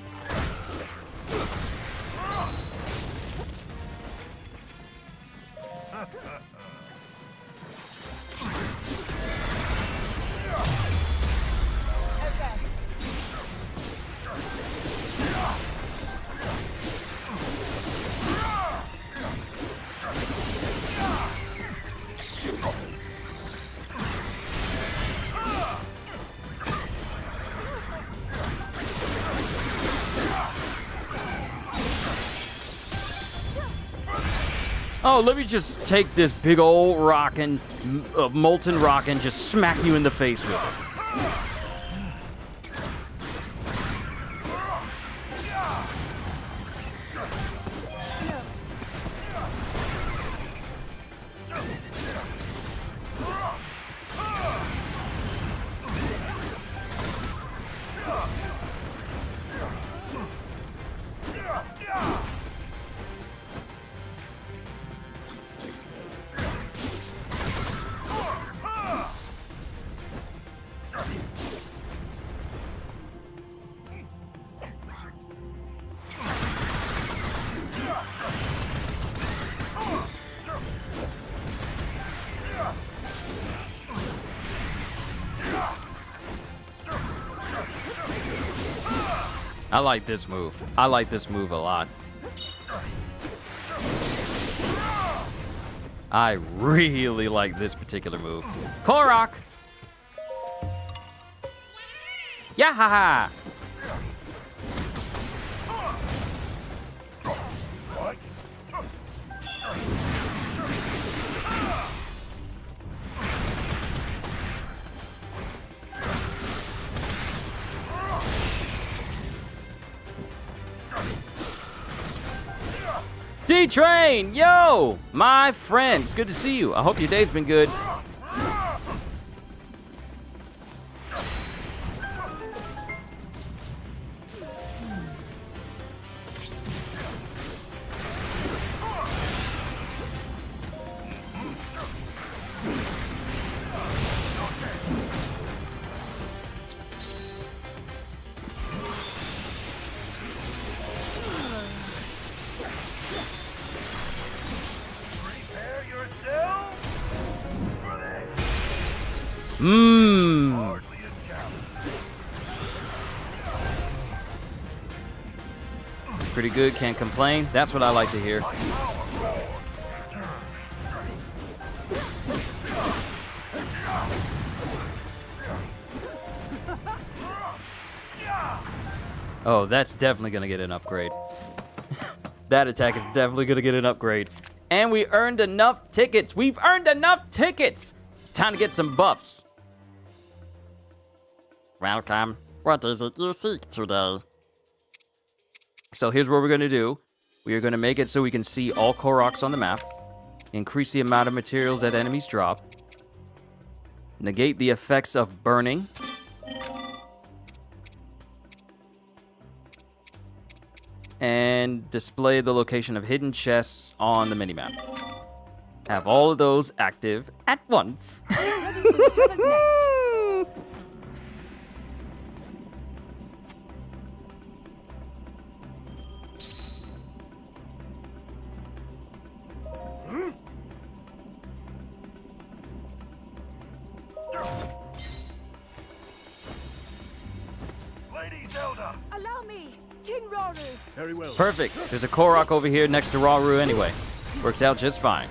Speaker 1: Oh, let me just take this big old rock and molten rock and just smack you in the face with it. I like this move. I like this move a lot. I really like this particular move. Korok! Yahaha!
Speaker 7: What?
Speaker 1: D-Train! Yo! My friend, it's good to see you. I hope your day's been good. Mmm. Pretty good, can't complain. That's what I like to hear. Oh, that's definitely gonna get an upgrade. That attack is definitely gonna get an upgrade. And we earned enough tickets. We've earned enough tickets. It's time to get some buffs. Welcome. What is it you seek today? So here's what we're going to do. We are going to make it so we can see all Koroks on the map. Increase the amount of materials that enemies drop. Negate the effects of burning. And display the location of hidden chests on the minimap. Have all of those active at once.
Speaker 3: Ready for whatever's next.
Speaker 7: Lady Zelda!
Speaker 3: Allow me, King Rauru.
Speaker 5: Very well.
Speaker 1: Perfect. There's a Korok over here next to Rauru anyway. Works out just fine.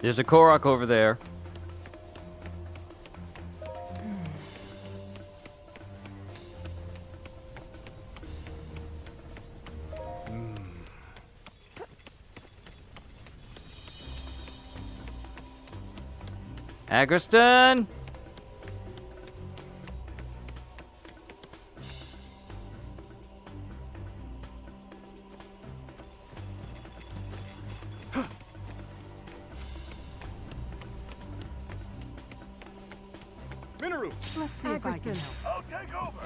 Speaker 1: There's a Korok over there. Agriston!
Speaker 5: Minoru!
Speaker 3: Let's see if I can help.
Speaker 7: I'll take over.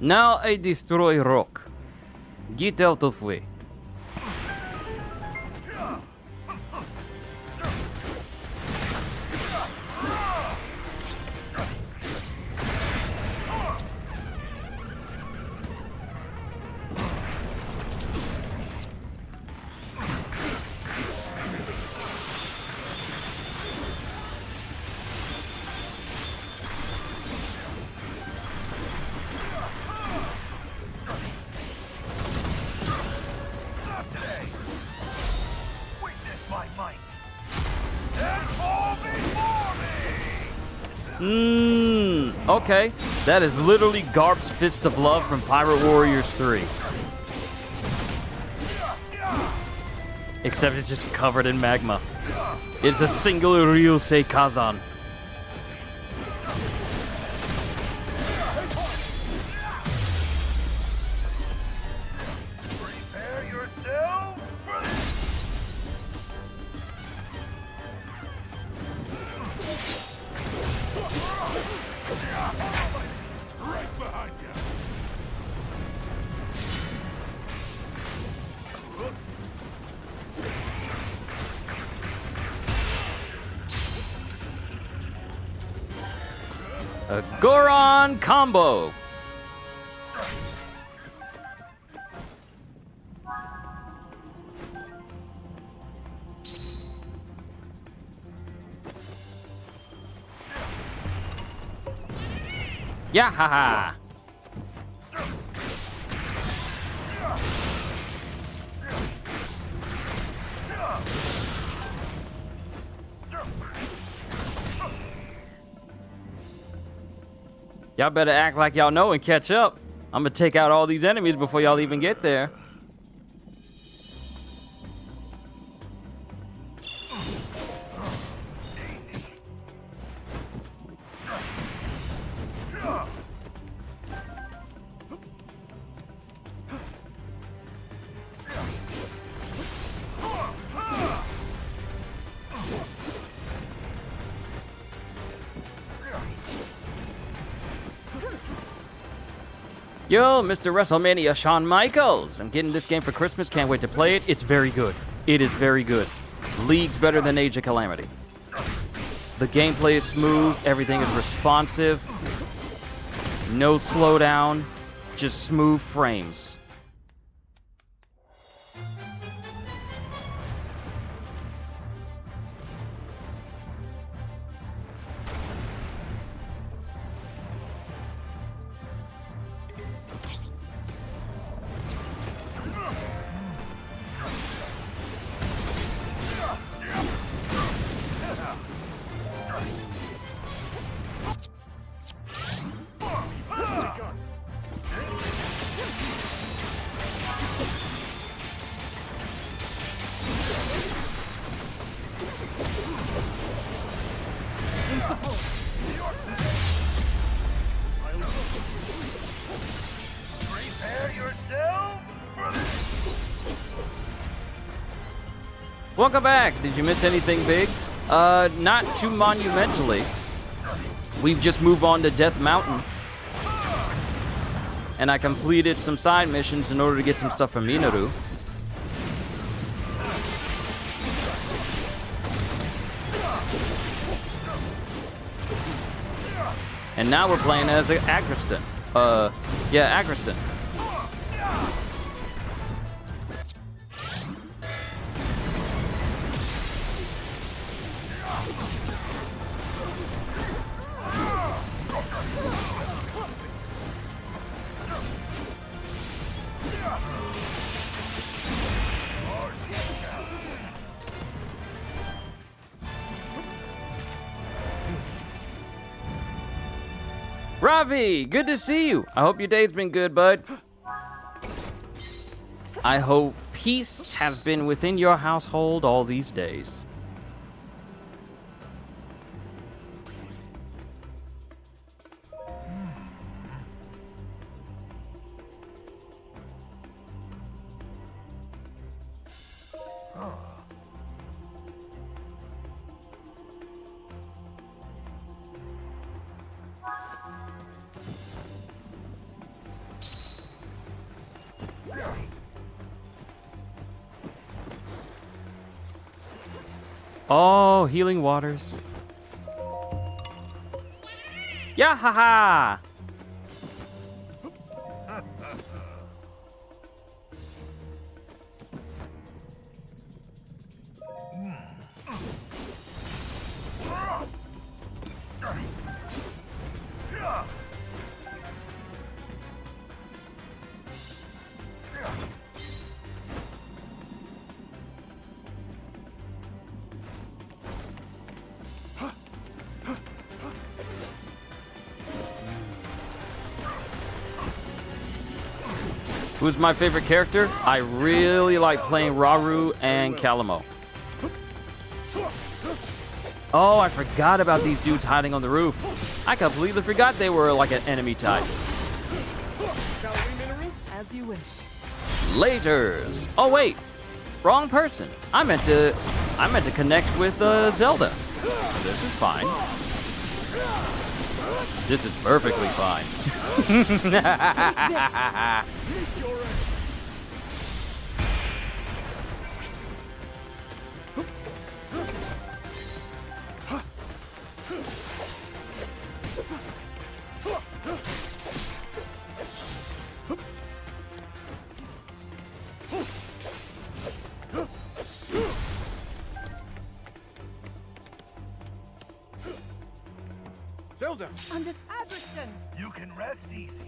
Speaker 1: Now I destroy rock. Get out of way.
Speaker 7: Not today. Witness my might. And fall before me!
Speaker 1: Okay. That is literally Garp's Fist of Love from Pirate Warriors 3. Except it's just covered in magma. It's a singular Ryusei Kazan.
Speaker 7: Prepare yourselves for this! Right behind you!
Speaker 1: A Goron combo. Yeah, haha. Y'all better act like y'all know and catch up. I'm gonna take out all these enemies before y'all even get there.
Speaker 7: Easy.
Speaker 1: Yo, Mr. WrestleMania Shawn Michaels. I'm getting this game for Christmas. Can't wait to play it. It's very good. It is very good. Leagues better than Age of Calamity. The gameplay is smooth. Everything is responsive. No slowdown. Just smooth frames.
Speaker 7: Prepare yourselves for this!
Speaker 1: Welcome back. Did you miss anything big? Not too monumentally. We've just moved on to Death Mountain. And I completed some side missions in order to get some stuff from Minoru. And now we're playing as Agriston. Yeah, Agriston. Ravi, good to see you. I hope your day's been good, bud. I hope peace has been within your household all these days. Oh, healing waters. Yeah, haha. Who's my favorite character? I really like playing Raru and Calamo. Oh, I forgot about these dudes hiding on the roof. I completely forgot they were like an enemy type.
Speaker 3: As you wish.
Speaker 1: Lasers. Oh wait, wrong person. I meant to connect with Zelda. This is fine. This is perfectly fine.
Speaker 5: Zelda!
Speaker 3: I'm just Adriston.
Speaker 7: You can rest easy.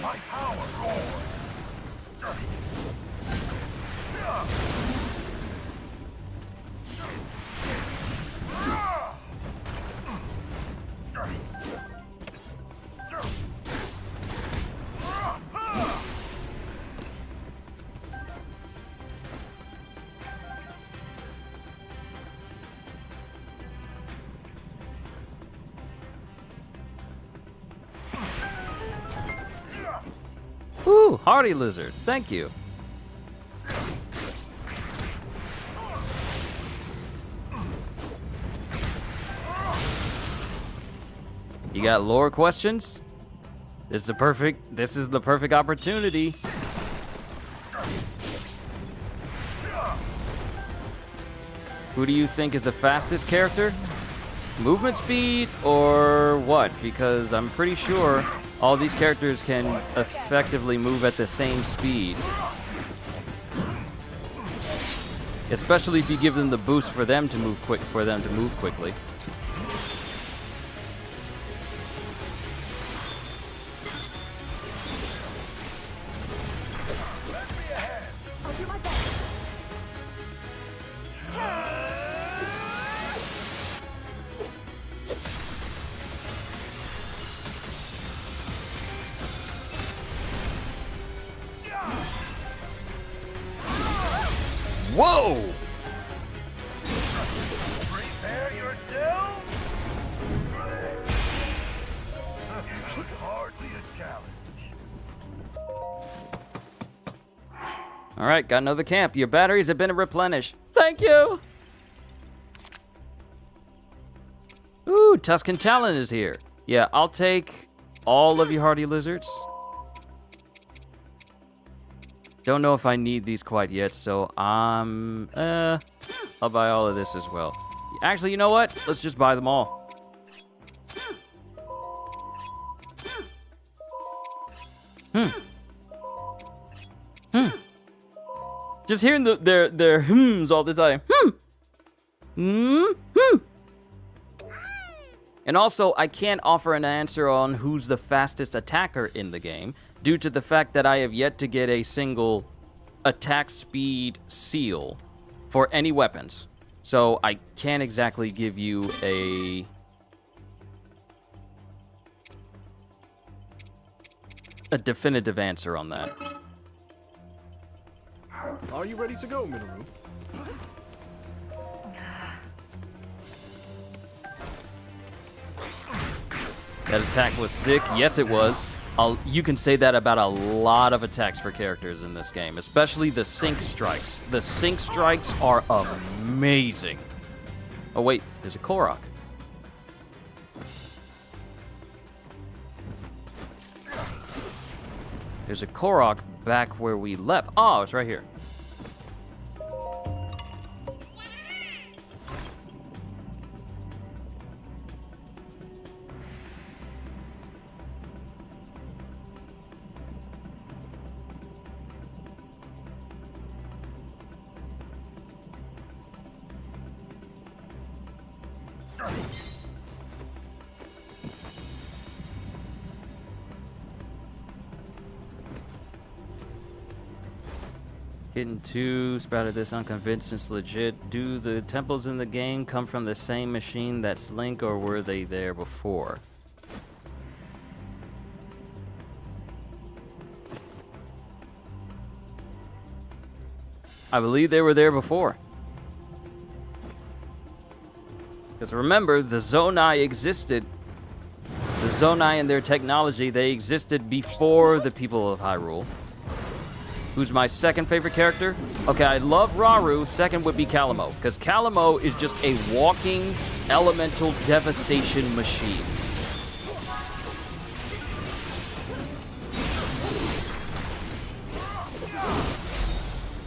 Speaker 7: My power roars.
Speaker 1: Ooh, hardy lizard. Thank you. You got lore questions? This is the perfect opportunity. Who do you think is the fastest character? Movement speed or what? Because I'm pretty sure all these characters can effectively move at the same speed. Especially if you give them the boost for them to move quickly.
Speaker 3: I'll do my best.
Speaker 1: Whoa!
Speaker 7: Prepare yourselves for this. It was hardly a challenge.
Speaker 1: All right, got another camp. Your batteries have been replenished. Thank you. Ooh, Tuscan Talon is here. Yeah, I'll take all of you hardy lizards. Don't know if I need these quite yet, so I'll buy all of this as well. Actually, you know what? Let's just buy them all. Just hearing their hmms all the time. And also, I can't offer an answer on who's the fastest attacker in the game, due to the fact that I have yet to get a single attack speed seal for any weapons. So I can't exactly give you a definitive answer on that.
Speaker 5: Are you ready to go, Minoru?
Speaker 1: That attack was sick. Yes, it was. You can say that about a lot of attacks for characters in this game, especially the sync strikes. The sync strikes are amazing. Oh, wait, there's a Korok. There's a Korok back where we left. Oh, it's right here. Getting too spouted this unconvinced since legit. Do the temples in the game come from the same machine that's Link, or were they there before? I believe they were there before. Because remember, the Zonai existed. The Zonai and their technology, they existed before the people of Hyrule. Who's my second favorite character? Okay, I love Rauru. Second would be Kalamo, because Kalamo is just a walking elemental devastation machine.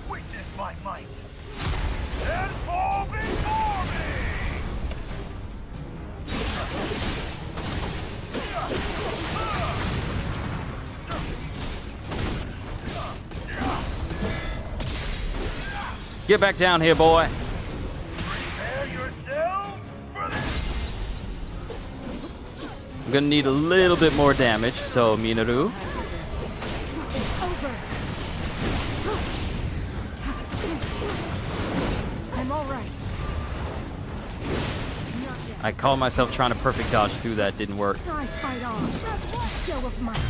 Speaker 7: Witness my might. And fall before me!
Speaker 1: Get back down here, boy.
Speaker 7: Prepare yourselves for this!
Speaker 1: I'm gonna need a little bit more damage, so Minoru.
Speaker 3: It's over. I'm all right. Not yet.
Speaker 1: I call myself trying to perfect dodge through that, didn't work.
Speaker 3: I fight on. Show of might. I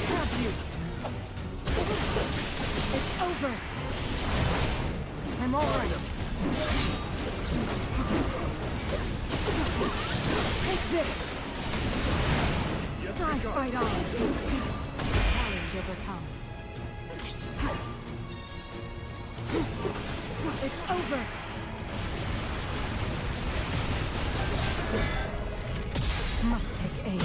Speaker 3: have you. It's over. I'm all right. Take this. I fight on. Challenge overcome. It's over. Must take aim.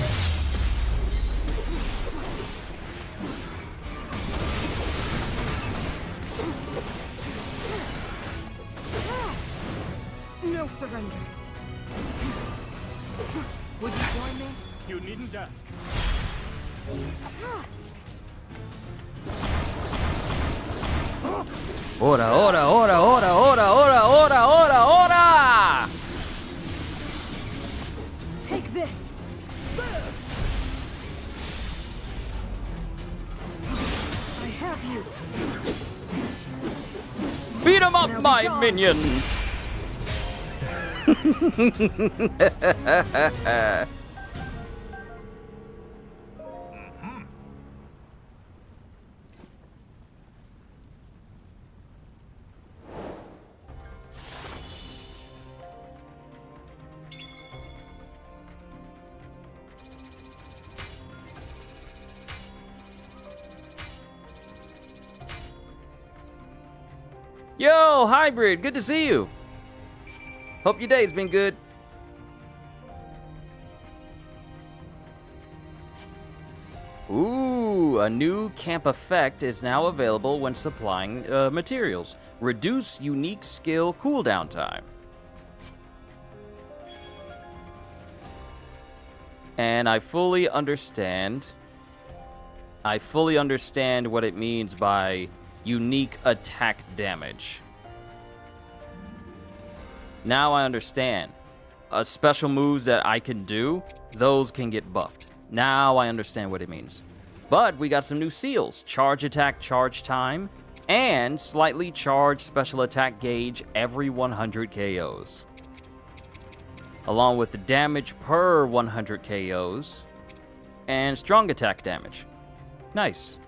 Speaker 3: No surrender. Would you join me?
Speaker 5: You needn't ask.
Speaker 1: Ora, ora, ora, ora, ora, ora, ora, ora, ora!
Speaker 3: Take this. I have you.
Speaker 1: Beat 'em up,
Speaker 3: Now be
Speaker 1: my
Speaker 3: gone.
Speaker 1: minions! Yo, Hybrid, good to see you. Hope your day's been good. Ooh, a new camp effect is now available when supplying materials. Reduce unique skill cooldown time. And I fully understand what it means by unique attack damage. Now I understand. Special moves that I can do, those can get buffed. Now I understand what it means. But we got some new seals. Charge attack, charge time, and slightly charged special attack gauge every 100 KOs. Along with the damage per 100 KOs, and strong attack damage. Nice.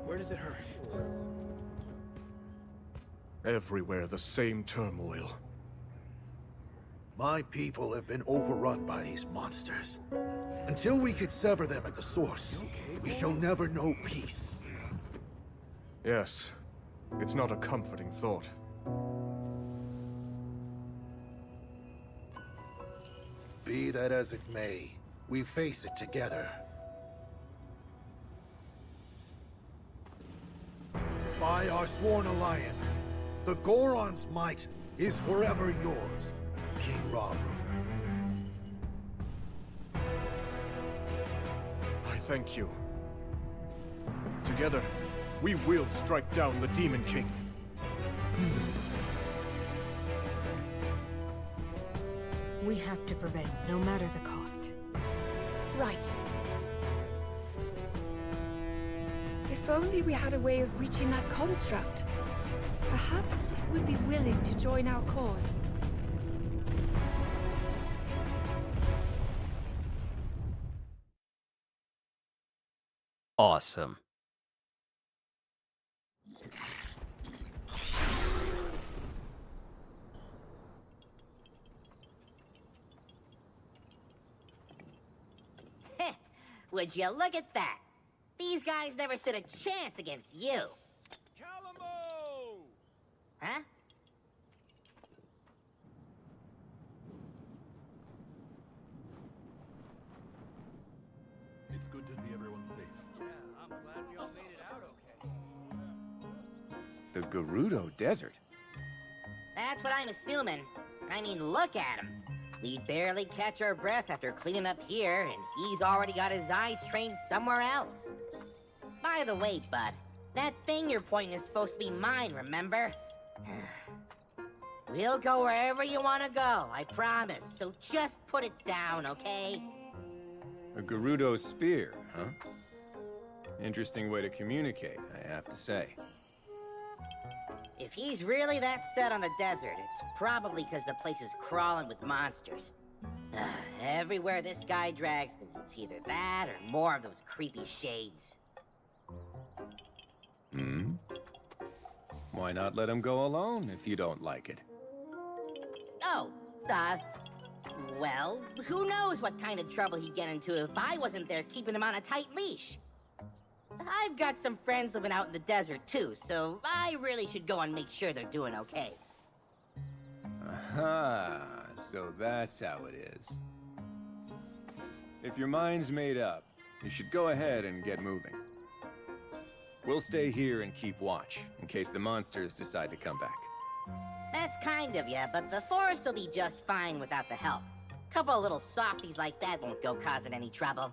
Speaker 5: Where does it hurt? Everywhere the same turmoil.
Speaker 7: My people have been overrun by these monsters. Until we could sever them at the source, we shall never know peace.
Speaker 5: Yes, it's not a comforting thought.
Speaker 7: Be that as it may, we face it together. By our sworn alliance, the Goron's might is forever yours, King Raru.
Speaker 5: I thank you. Together, we will strike down the Demon King.
Speaker 3: We have to prevail, no matter the cost.
Speaker 8: Right. If only we had a way of reaching that construct. Perhaps it would be willing to join our cause.
Speaker 1: Awesome.
Speaker 2: Would you look at that? These guys never stood a chance against you.
Speaker 4: Calamo!
Speaker 2: Huh?
Speaker 5: It's good to see everyone safe.
Speaker 4: Yeah, I'm glad we all made it out okay.
Speaker 9: The Gerudo Desert.
Speaker 2: That's what I'm assuming. I mean, look at him. We barely catch our breath after cleaning up here, and he's already got his eyes trained somewhere else. By the way, bud, that thing you're pointing is supposed to be mine, remember? We'll go wherever you want to go, I promise. So just put it down, okay?
Speaker 9: A Gerudo spear, huh? Interesting way to communicate, I have to say.
Speaker 2: If he's really that set on the desert, it's probably because the place is crawling with monsters. Everywhere this guy drags me, it's either that or more of those creepy shades.
Speaker 9: Hmm? Why not let him go alone if you don't like it?
Speaker 2: Oh, well, who knows what kind of trouble he'd get into if I wasn't there keeping him on a tight leash. I've got some friends living out in the desert too, so I really should go and make sure they're doing okay.
Speaker 9: Aha, so that's how it is. If your mind's made up, you should go ahead and get moving. We'll stay here and keep watch, in case the monsters decide to come back.
Speaker 2: That's kind of you, but the forest will be just fine without the help. Couple of little softies like that won't go causing any trouble.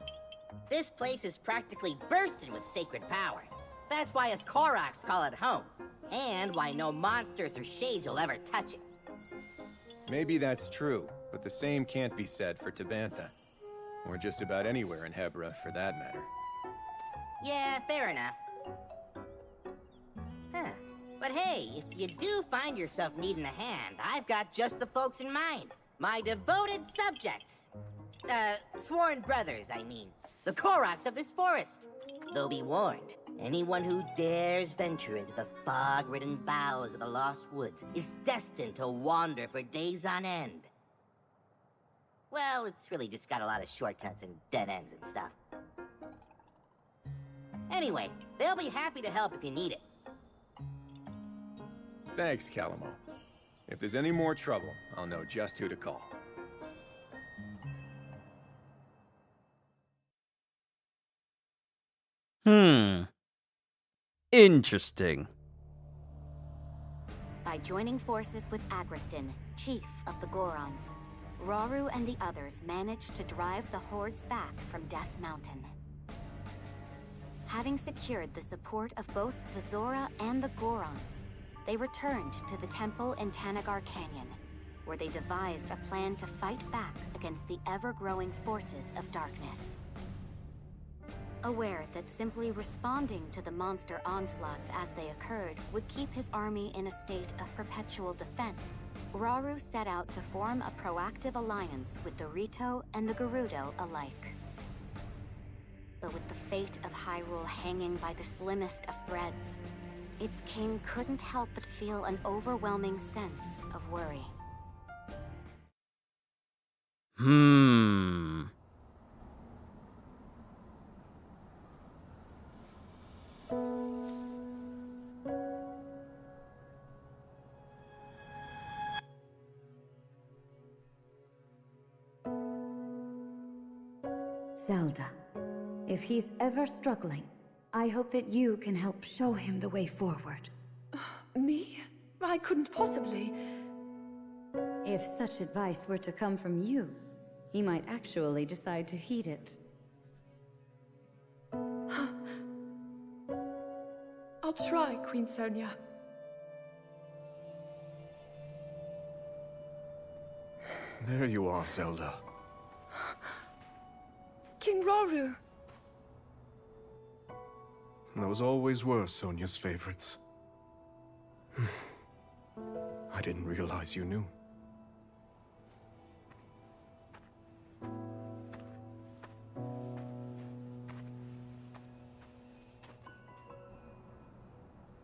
Speaker 2: This place is practically bursting with sacred power. That's why us Koroks call it home, and why no monsters or shades will ever touch it.
Speaker 9: Maybe that's true, but the same can't be said for Tabantha. Or just about anywhere in Hebra, for that matter.
Speaker 2: Yeah, fair enough. Huh. But hey, if you do find yourself needing a hand, I've got just the folks in mind. My devoted subjects. Sworn brothers, I mean. The Koroks of this forest. Though be warned, anyone who dares venture into the fog-ridden boughs of the Lost Woods is destined to wander for days on end. Well, it's really just got a lot of shortcuts and dead ends and stuff. Anyway, they'll be happy to help if you need it.
Speaker 9: Thanks, Calamo. If there's any more trouble, I'll know just who to call.
Speaker 1: Interesting.
Speaker 6: By joining forces with Agriston, chief of the Gorons, Rauru and the others managed to drive the hordes back from Death Mountain. Having secured the support of both the Zora and the Gorons, they returned to the temple in Tanagar Canyon, where they devised a plan to fight back against the ever-growing forces of darkness. Aware that simply responding to the monster onslaughts as they occurred would keep his army in a state of perpetual defense, Rauru set out to form a proactive alliance with the Rito and the Gerudo alike. But with the fate of Hyrule hanging by the slimmest of threads, its king couldn't help but feel an overwhelming sense of worry.
Speaker 10: Zelda, if he's ever struggling, I hope that you can help show him the way forward.
Speaker 8: Me? I couldn't possibly.
Speaker 10: If such advice were to come from you, he might actually decide to heed it.
Speaker 8: I'll try, Queen Sonia.
Speaker 5: There you are, Zelda.
Speaker 8: King Rauru!
Speaker 5: Those always were Sonia's favorites. I didn't realize you knew.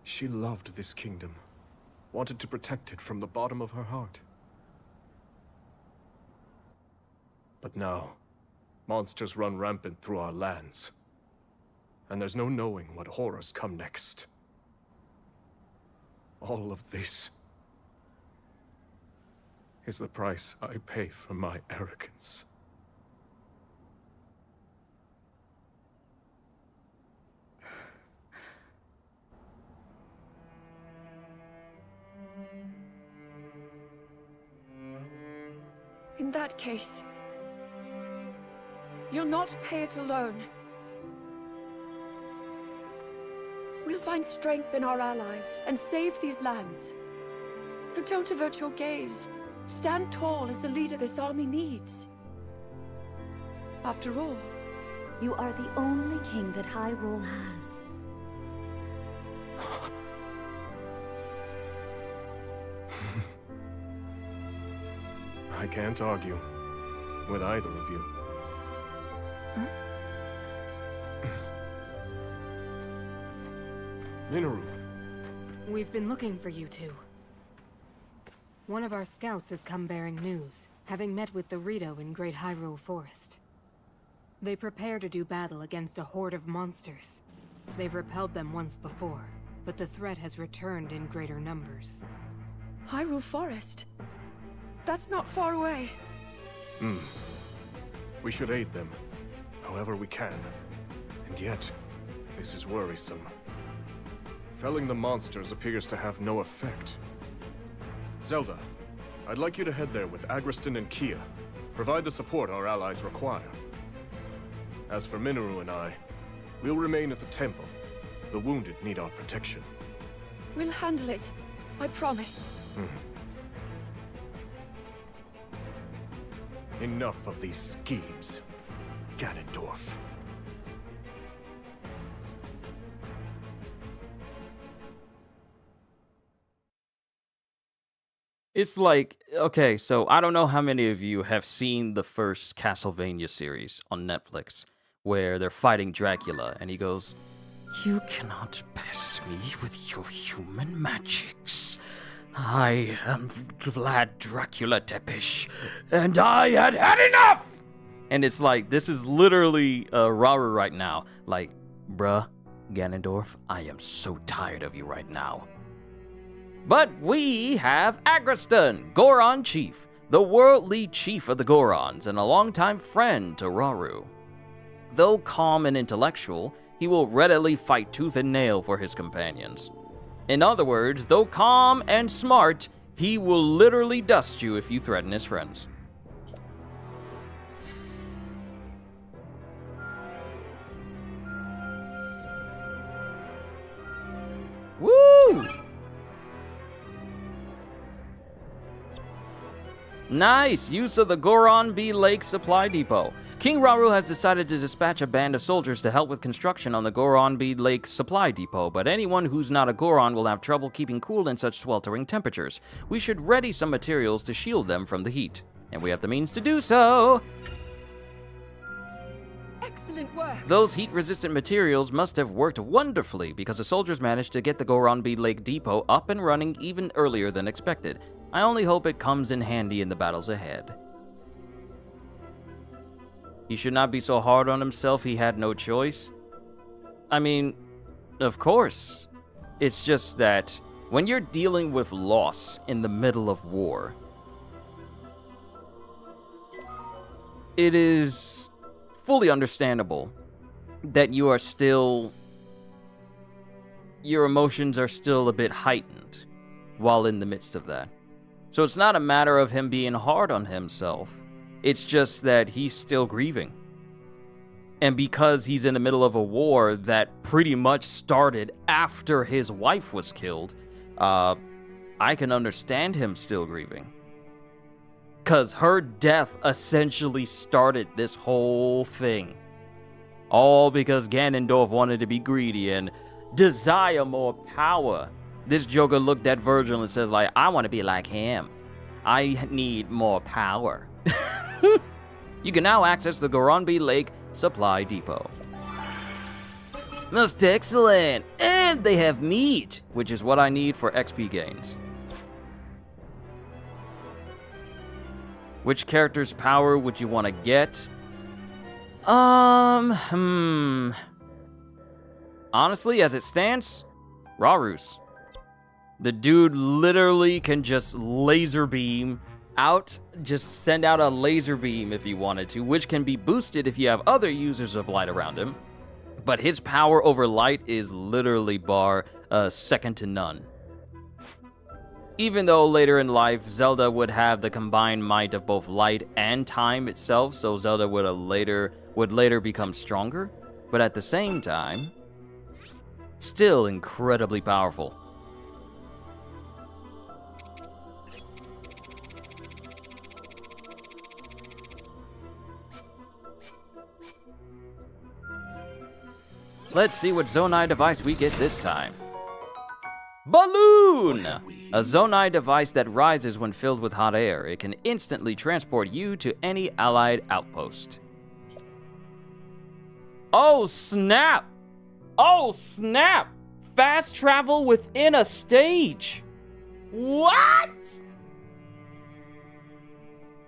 Speaker 5: She loved this kingdom, wanted to protect it from the bottom of her heart. But now, monsters run rampant through our lands, and there's no knowing what horrors come next. All of this is the price I pay for my arrogance.
Speaker 8: In that case, you'll not pay it alone. We'll find strength in our allies and save these lands. So don't avert your gaze. Stand tall as the leader this army needs. After all,
Speaker 10: You are the only king that Hyrule has.
Speaker 5: I can't argue with either of you. Minoru.
Speaker 3: We've been looking for you two. One of our scouts has come bearing news, having met with the Rito in Great Hyrule Forest. They prepare to do battle against a horde of monsters. They've repelled them once before, but the threat has returned in greater numbers.
Speaker 8: Hyrule Forest? That's not far away.
Speaker 5: We should aid them, however we can. And yet, this is worrisome. Felling the monsters appears to have no effect. Zelda, I'd like you to head there with Agriston and Kia. Provide the support our allies require. As for Minoru and I, we'll remain at the temple. The wounded need our protection.
Speaker 8: We'll handle it. I promise.
Speaker 5: Enough of these schemes, Ganondorf.
Speaker 1: It's like, okay, so I don't know how many of you have seen the first Castlevania series on Netflix, where they're fighting Dracula, and he goes, "You cannot pest me with your human magics. I am Vlad Dracula Tepish, and I had had enough!" And it's like, this is literally Rauru right now. Like, bruh, Ganondorf, I am so tired of you right now. But we have Agriston, Goron Chief, the worldly chief of the Gorons, and a longtime friend to Rauru. Though calm and intellectual, he will readily fight tooth and nail for his companions. In other words, though calm and smart, he will literally dust you if you threaten his friends. Woo! Nice! Use of the Goron B Lake Supply Depot. King HYRULE has decided to dispatch a band of soldiers to help with construction on the Goron B Lake Supply Depot, but anyone who's not a Goron will have trouble keeping cool in such sweltering temperatures. We should ready some materials to shield them from the heat, and we have the means to do so!
Speaker 8: Excellent work.
Speaker 1: Those heat-resistant materials must have worked wonderfully because the soldiers managed to get the Goron B Lake Depot up and running even earlier than expected. I only hope it comes in handy in the battles ahead. He should not be so hard on himself he had no choice. I mean, of course. It's just that when you're dealing with loss in the middle of war, it is fully understandable that you are still... your emotions are still a bit heightened while in the midst of that. So it's not a matter of him being hard on himself. It's just that he's still grieving. And because he's in the middle of a war that pretty much started after his wife was killed, I can understand him still grieving. Because her death essentially started this whole thing. All because Ganondorf wanted to be greedy and desire more power. This Joker looked at Virgil and says, like, I want to be like him. I need more power. You can now access the Goron B Lake Supply Depot. Most excellent! And they have meat, which is what I need for XP gains. Which character's power would you want to get? Honestly, as it stands, Rarus. The dude literally can just laser beam out, just send out a laser beam if he wanted to, which can be boosted if you have other users of light around him. But his power over light is literally second to none. Even though later in life, Zelda would have the combined might of both light and time itself, so Zelda would later become stronger, but at the same time, still incredibly powerful. Let's see what Zonai device we get this time. Balloon! A Zonai device that rises when filled with hot air. It can instantly transport you to any allied outpost. Oh, snap! Oh, snap! Fast travel within a stage! What?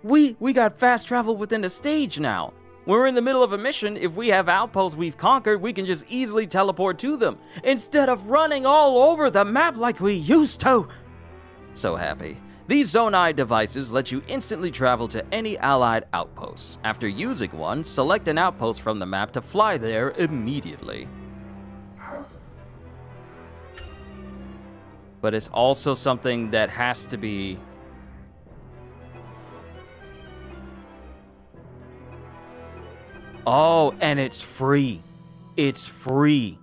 Speaker 1: We got fast travel within a stage now. When we're in the middle of a mission, if we have outposts we've conquered, we can just easily teleport to them, instead of running all over the map like we used to. So happy. These Zonai devices let you instantly travel to any allied outposts. After using one, select an outpost from the map to fly there immediately. But it's also something that has to be... Oh, and it's free. It's free.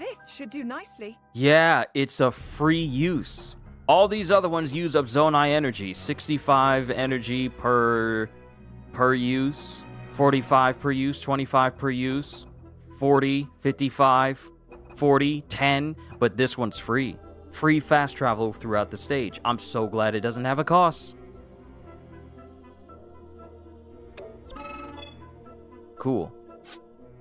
Speaker 8: This should do nicely.
Speaker 1: Yeah, it's a free use. All these other ones use up Zonai energy. 65 energy per use, 45 per use, 25 per use, 40, 55, 40, 10, but this one's free. Free fast travel throughout the stage. I'm so glad it doesn't have a cost. Cool.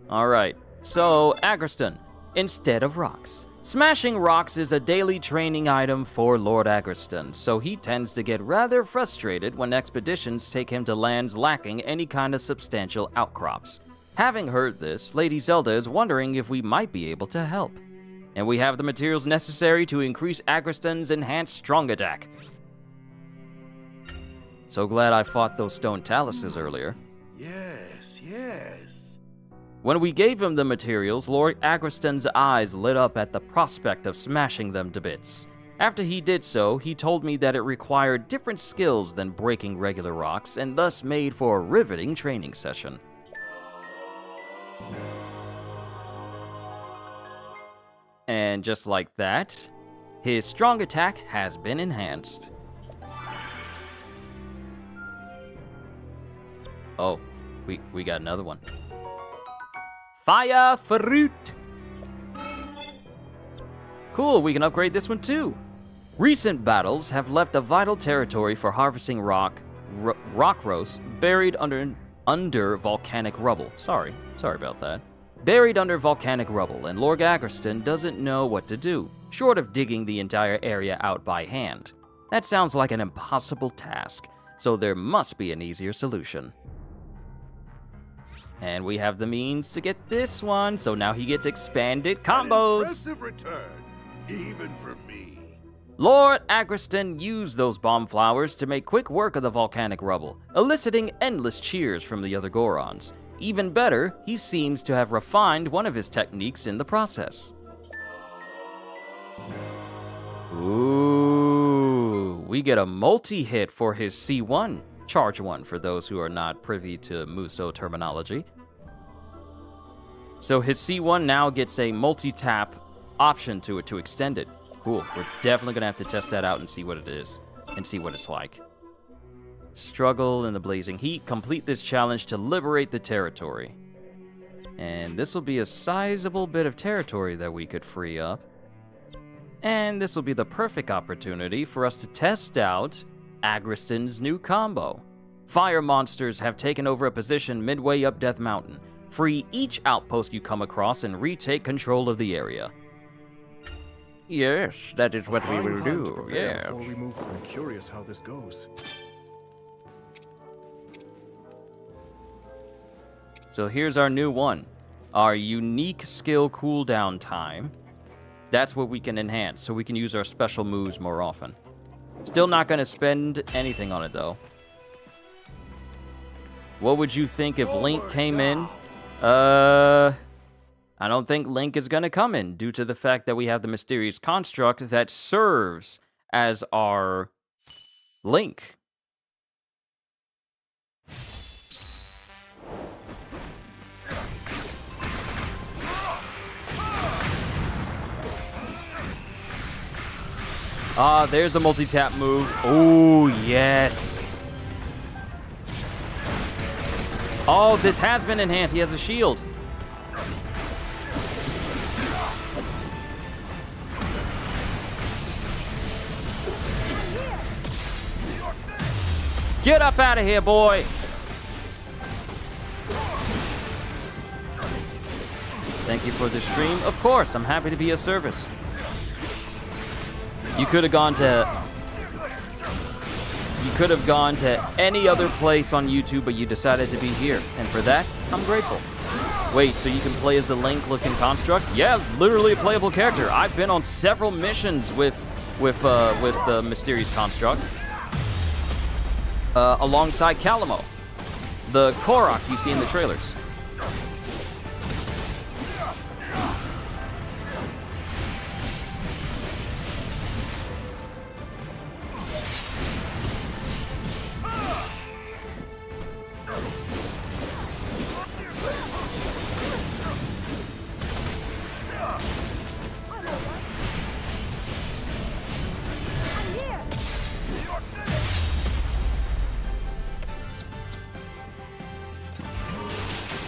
Speaker 1: Alright, so Agriston, instead of rocks. Smashing rocks is a daily training item for Lord Agriston, so he tends to get rather frustrated when expeditions take him to lands lacking any kind of substantial outcrops. Having heard this, Lady Zelda is wondering if we might be able to help. And we have the materials necessary to increase Agriston's enhanced strong attack. So glad I fought those stone taluses earlier.
Speaker 7: Yes, yes.
Speaker 1: When we gave him the materials, Lord Agriston's eyes lit up at the prospect of smashing them to bits. After he did so, he told me that it required different skills than breaking regular rocks, and thus made for a riveting training session. And just like that, his strong attack has been enhanced. Oh, we got another one. Fire fruit! Cool, we can upgrade this one too. Recent battles have left a vital territory for harvesting rock roast buried under volcanic rubble. Sorry about that. Buried under volcanic rubble, and Lord Agriston doesn't know what to do, short of digging the entire area out by hand. That sounds like an impossible task, so there must be an easier solution. And we have the means to get this one, so now he gets expanded combos.
Speaker 7: An impressive return, even for me.
Speaker 1: Lord Agriston used those bomb flowers to make quick work of the volcanic rubble, eliciting endless cheers from the other Gorons. Even better, he seems to have refined one of his techniques in the process. Ooh, we get a multi-hit for his C1. Charge 1 for those who are not privy to Muso terminology. So his C1 now gets a multi-tap option to it to extend it. Cool, we're definitely gonna have to test that out and see what it is, and see what it's like. Struggle in the blazing heat, complete this challenge to liberate the territory. And this will be a sizable bit of territory that we could free up. And this will be the perfect opportunity for us to test out Agriston's new combo. Fire monsters have taken over a position midway up Death Mountain. Free each outpost you come across and retake control of the area. Yes, that is what we will do. Yeah.
Speaker 5: Before we move on, I'm curious how this goes.
Speaker 1: So here's our new one. Our unique skill cooldown time. That's what we can enhance, so we can use our special moves more often. Still not going to spend anything on it, though. What would you think if Link came in? I don't think Link is going to come in, due to the fact that we have the mysterious construct that serves as our Link. Ah, there's the multi-tap move. Oh, yes. Oh, this has been enhanced. He has a shield. Get up out of here, boy. Thank you for the stream. Of course, I'm happy to be of service. You could have gone to any other place on YouTube, but you decided to be here, and for that, I'm grateful. Wait, so you can play as the Link-looking construct? Yeah, literally a playable character. I've been on several missions with the mysterious construct, alongside Calamo, the Korok you see in the trailers.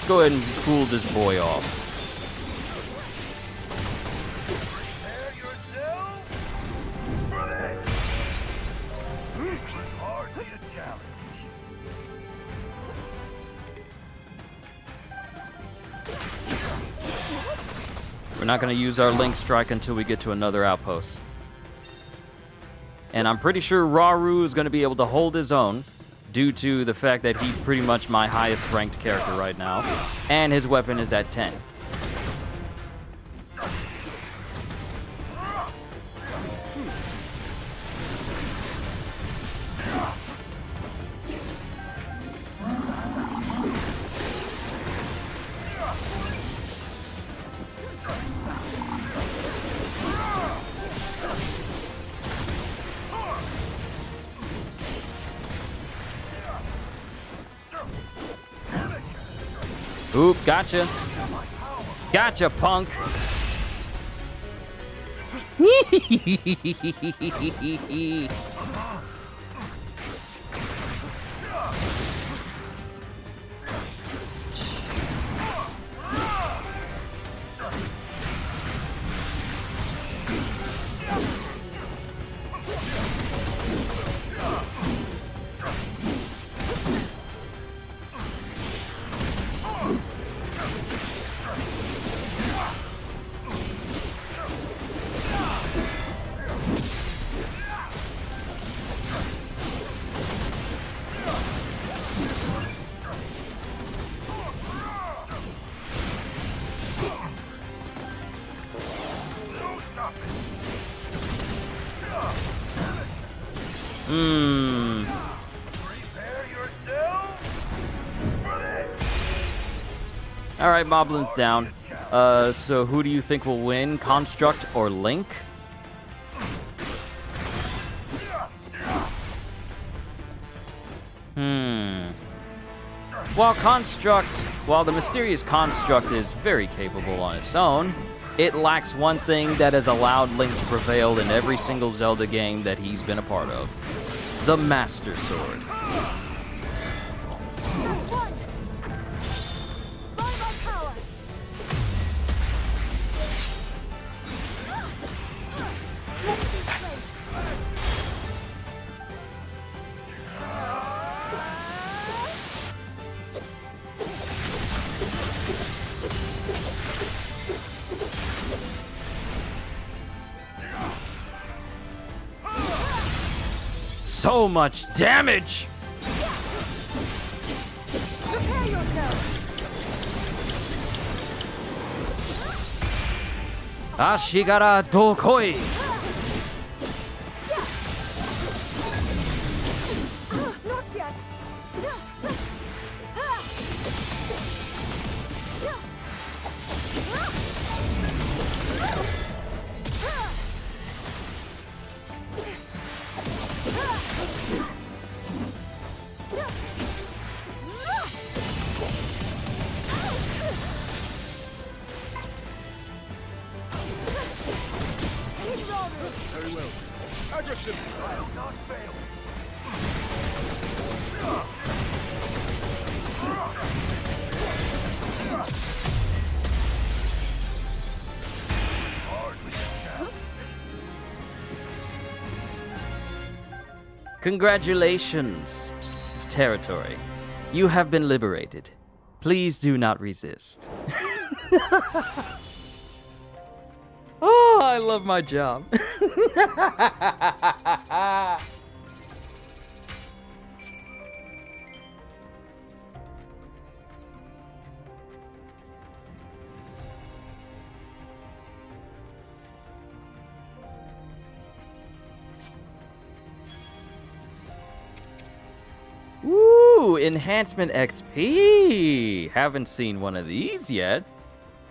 Speaker 1: Go ahead and cool this boy off.
Speaker 7: Prepare yourself for this. It was hardly a challenge.
Speaker 1: We're not going to use our Link Strike until we get to another outpost. And I'm pretty sure Rauru is going to be able to hold his own, due to the fact that he's pretty much my highest ranked character right now, and his weapon is at 10. Oop, gotcha. Gotcha, punk.
Speaker 7: Prepare yourselves for this.
Speaker 1: All right, Moblin's down. So who do you think will win, Construct or Link? While the mysterious Construct is very capable on its own, it lacks one thing that has allowed Link to prevail in every single Zelda game that he's been a part of. The Master Sword. So much damage!
Speaker 8: Prepare yourself.
Speaker 1: Ashigara Dokoi!
Speaker 8: Not yet.
Speaker 5: Very well. Aggression!
Speaker 7: I'll not fail. Hardly a challenge.
Speaker 1: Congratulations, territory. You have been liberated. Please do not resist. Oh, I love my job. Woo! Enhancement XP! Haven't seen one of these yet.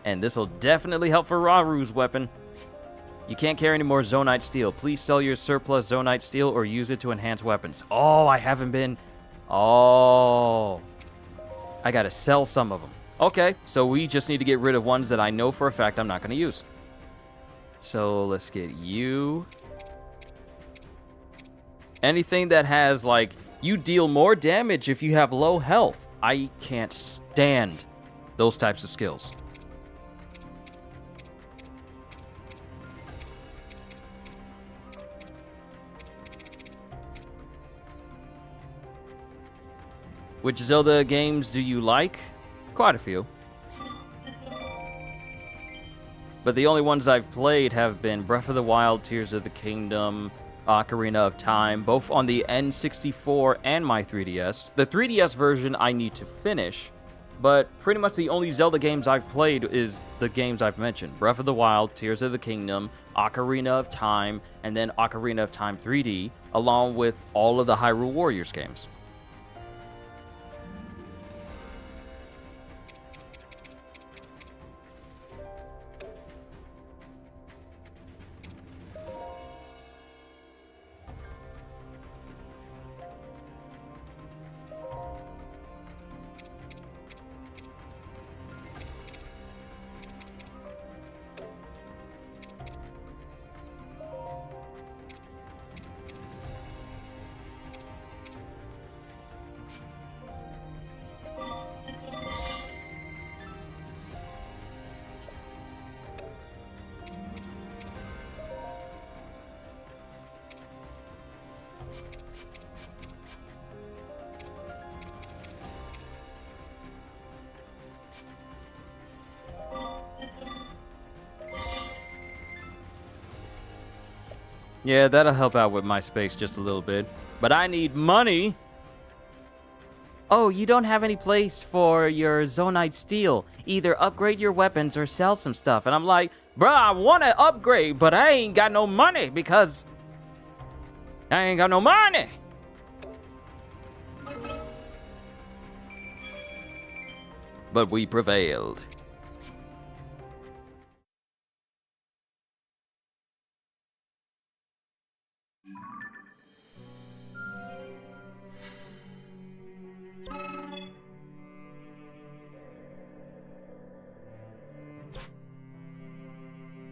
Speaker 1: And this will definitely help for Raru's weapon. You can't carry any more Zonite Steel. Please sell your surplus Zonite Steel or use it to enhance weapons. Oh, I haven't been... Oh. I gotta sell some of them. Okay, so we just need to get rid of ones that I know for a fact I'm not gonna use. So let's get you. Anything that has, like, you deal more damage if you have low health. I can't stand those types of skills. Which Zelda games do you like? Quite a few. But the only ones I've played have been Breath of the Wild, Tears of the Kingdom, Ocarina of Time, both on the N64 and my 3DS. The 3DS version I need to finish, but pretty much the only Zelda games I've played is the games I've mentioned. Breath of the Wild, Tears of the Kingdom, Ocarina of Time, and then Ocarina of Time 3D, along with all of the Hyrule Warriors games. Yeah, that'll help out with my space just a little bit. But I need money. Oh, you don't have any place for your Zonite steel. Either upgrade your weapons or sell some stuff. And I'm like, bruh, I want to upgrade, but I ain't got no money because I ain't got no money. But we prevailed.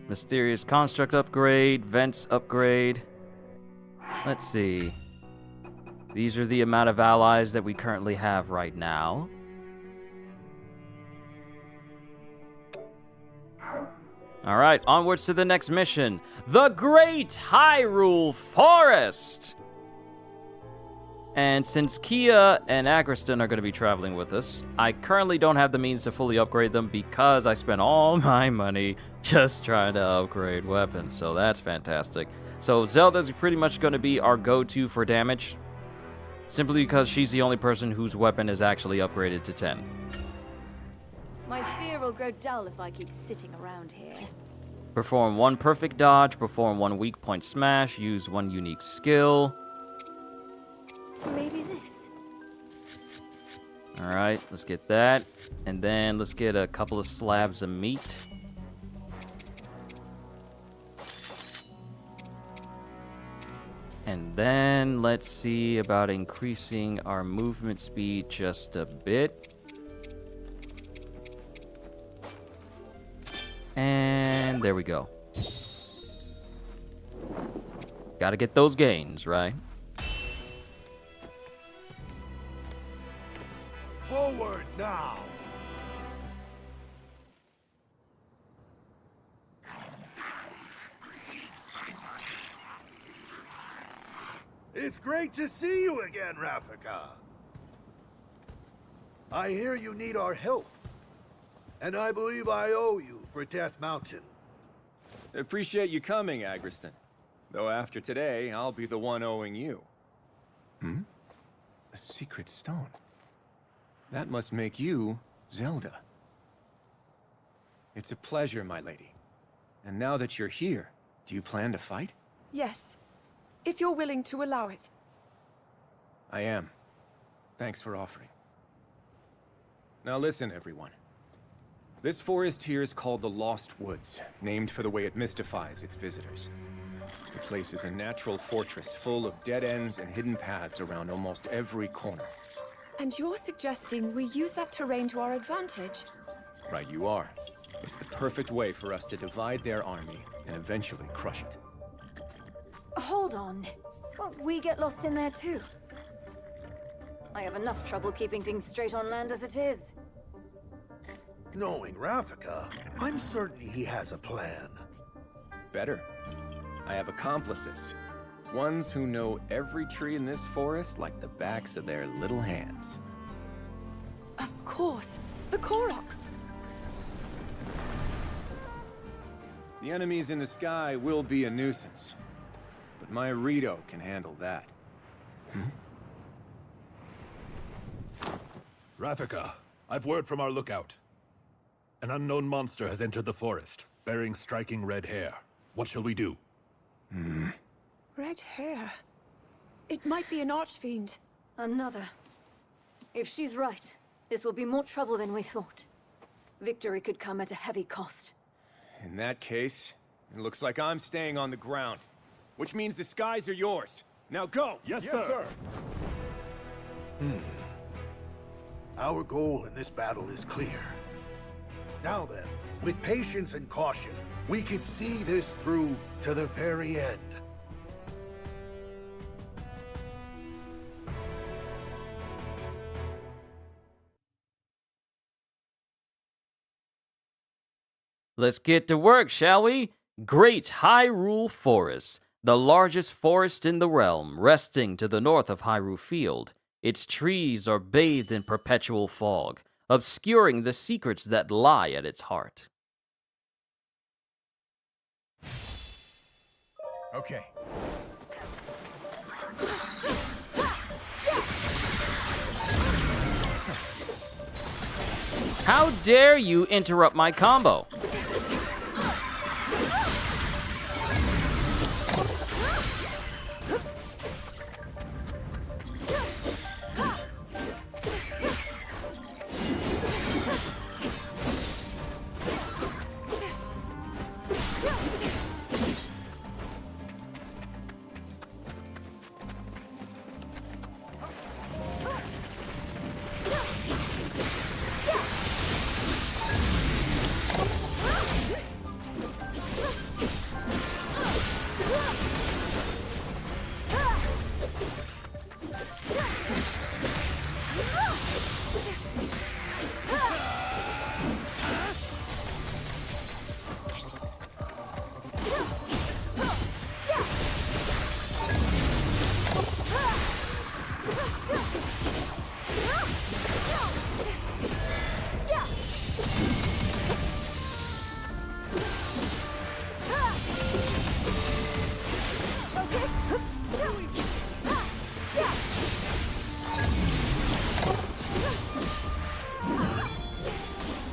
Speaker 1: Mysterious construct upgrade, vents upgrade. Let's see. These are the amount of allies that we currently have right now. All right, onwards to the next mission. The Great Hyrule Forest! And since Kia and Agriston are going to be traveling with us, I currently don't have the means to fully upgrade them because I spent all my money just trying to upgrade weapons, so that's fantastic. So Zelda's pretty much going to be our go-to for damage, simply because she's the only person whose weapon is actually upgraded to 10.
Speaker 11: My spear will grow dull if I keep sitting around here.
Speaker 1: Perform 1 perfect dodge, perform 1 weak point smash, use 1 unique skill.
Speaker 11: Maybe this.
Speaker 1: All right, let's get that. And then let's get a couple of slabs of meat. And then let's see about increasing our movement speed just a bit. And there we go. Gotta get those gains, right?
Speaker 7: Forward now! It's great to see you again, Rafika. I hear you need our help. And I believe I owe you for Death Mountain.
Speaker 9: Appreciate you coming, Agriston. Though after today, I'll be the one owing you. Hmm? A secret stone. That must make you Zelda. It's a pleasure, my lady. And now that you're here, do you plan to fight?
Speaker 8: Yes, if you're willing to allow it.
Speaker 9: I am. Thanks for offering. Now listen, everyone. This forest here is called the Lost Woods, named for the way it mystifies its visitors. The place is a natural fortress full of dead ends and hidden paths around almost every corner.
Speaker 8: And you're suggesting we use that terrain to our advantage?
Speaker 9: Right you are. It's the perfect way for us to divide their army and eventually crush it.
Speaker 11: Hold on. Won't we get lost in there too? I have enough trouble keeping things straight on land as it is.
Speaker 7: Knowing Rafika, I'm certain he has a plan.
Speaker 9: Better. I have accomplices. Ones who know every tree in this forest like the backs of their little hands.
Speaker 8: Of course, the Koroks.
Speaker 9: The enemies in the sky will be a nuisance. But my Rito can handle that.
Speaker 12: Rafika, I've word from our lookout. An unknown monster has entered the forest, bearing striking red hair. What shall we do?
Speaker 8: Red hair. It might be an archfiend.
Speaker 11: Another. If she's right, this will be more trouble than we thought. Victory could come at a heavy cost.
Speaker 9: In that case, it looks like I'm staying on the ground. Which means the skies are yours. Now go!
Speaker 12: Yes, sir.
Speaker 7: Our goal in this battle is clear. Now then, with patience and caution, we can see this through to the very end.
Speaker 1: Let's get to work, shall we? Great Hyrule Forest, the largest forest in the realm, resting to the north of Hyrule Field. Its trees are bathed in perpetual fog, obscuring the secrets that lie at its heart.
Speaker 4: Okay.
Speaker 1: How dare you interrupt my combo?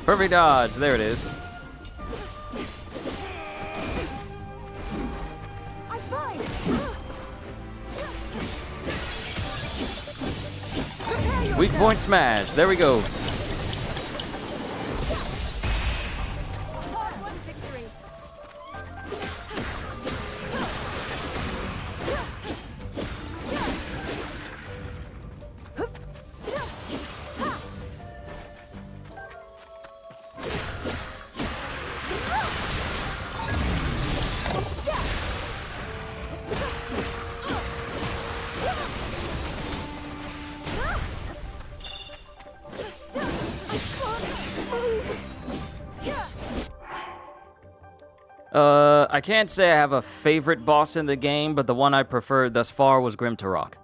Speaker 1: Perfect dodge, there it is.
Speaker 11: I'm fine.
Speaker 1: Weak point smash, there we go.
Speaker 11: Hard-won victory.
Speaker 1: I can't say I have a favorite boss in the game, but the one I preferred thus far was Grim Turok.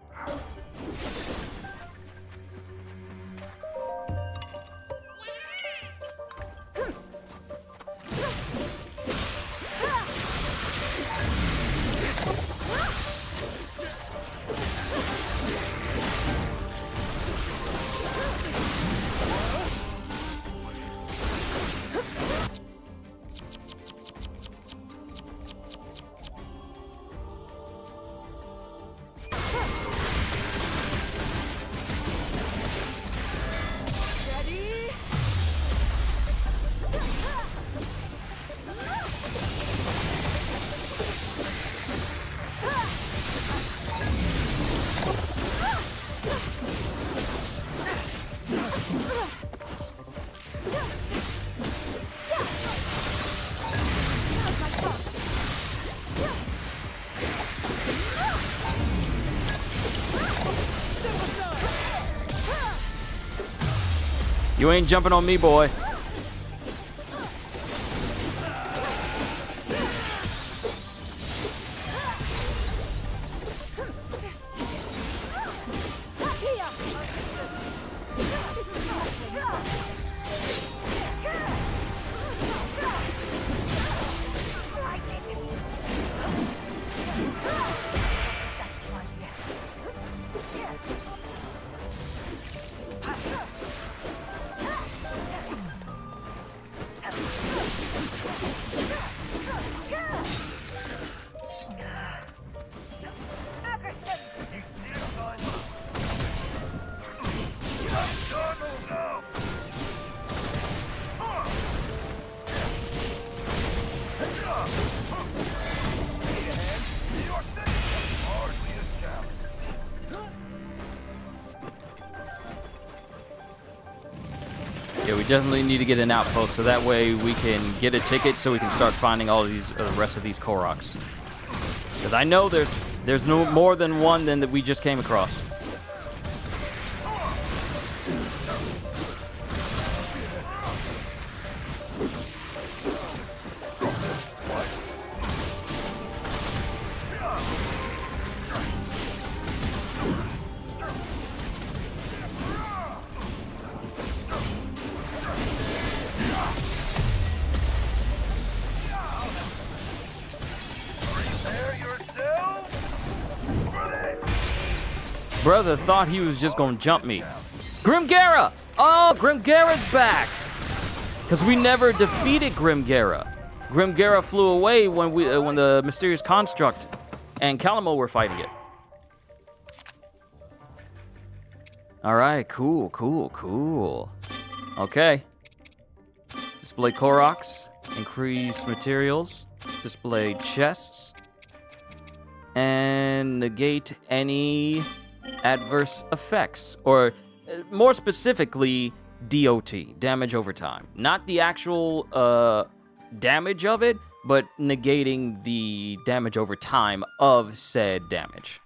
Speaker 1: You ain't jumping on me, boy. Yeah, we definitely need to get an outpost so that way we can get a ticket so we can start finding all of these the rest of these Koroks. Because I know there's no more than one than that we just came across.
Speaker 7: Prepare yourself.
Speaker 1: Brother thought he was just gonna jump me. Grimgara! Oh, Grimgara's back! Because we never defeated Grimgara. Grimgara flew away when the mysterious construct and Calamo were fighting it. All right, cool. Okay. Display Koroks, increase materials, display chests, and negate any adverse effects, or more specifically, DOT, damage over time. Not the actual damage of it, but negating the damage over time of said damage.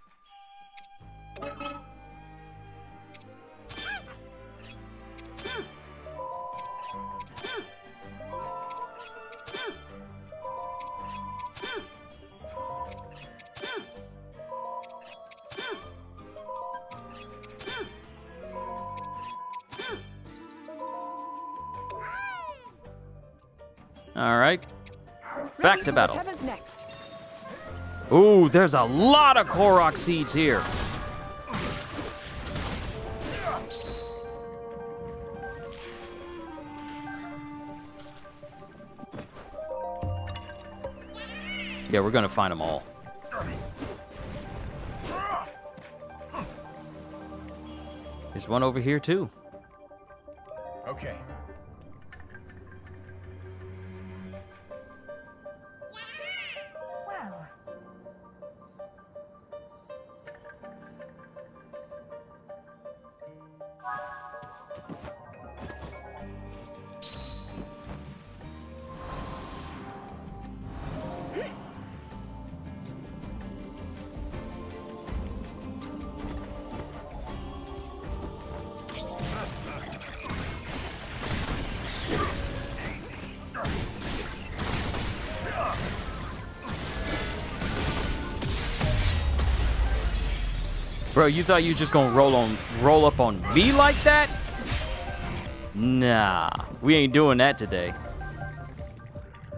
Speaker 1: All right, back to battle. Ooh, there's a lot of Korok seeds here. Yeah, we're gonna find them all. There's one over here too.
Speaker 4: Okay.
Speaker 8: Well,
Speaker 1: Bro, you thought you were just gonna roll up on me like that? Nah, we ain't doing that today.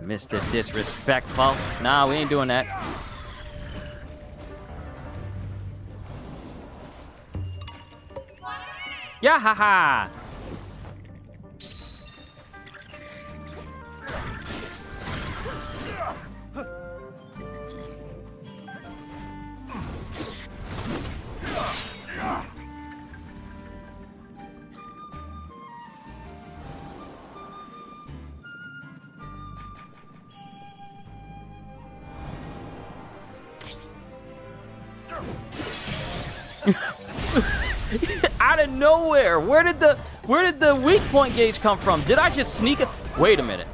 Speaker 1: Mr. Disrespectful. Nah, we ain't doing that. Yeah, haha. Out of nowhere, where did the weak point gauge come from? Did I just sneak it? Wait a minute.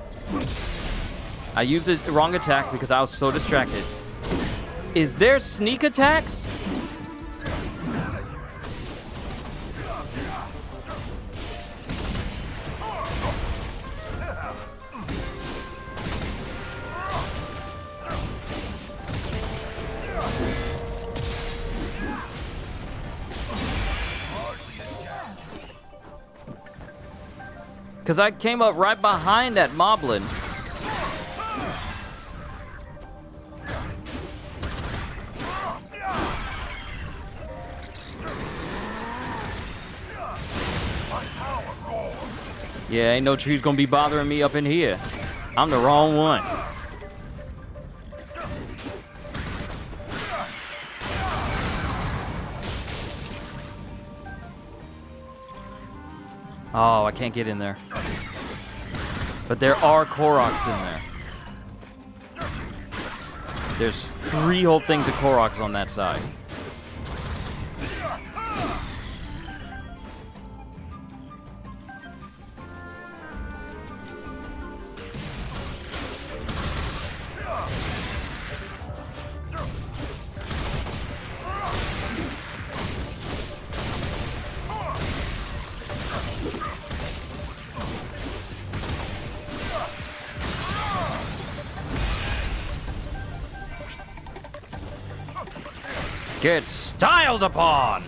Speaker 1: I used the wrong attack because I was so distracted. Is there sneak attacks? Because I came up right behind that moblin. Yeah, ain't no trees gonna be bothering me up in here. I'm the wrong one. Oh, I can't get in there. But there are Koroks in there. There's 3 whole things of Koroks on that side. Get styled upon!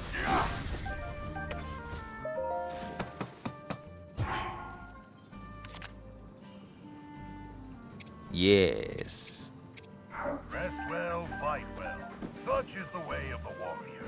Speaker 1: Yes.
Speaker 7: Rest well, fight well. Such is the way of the warrior.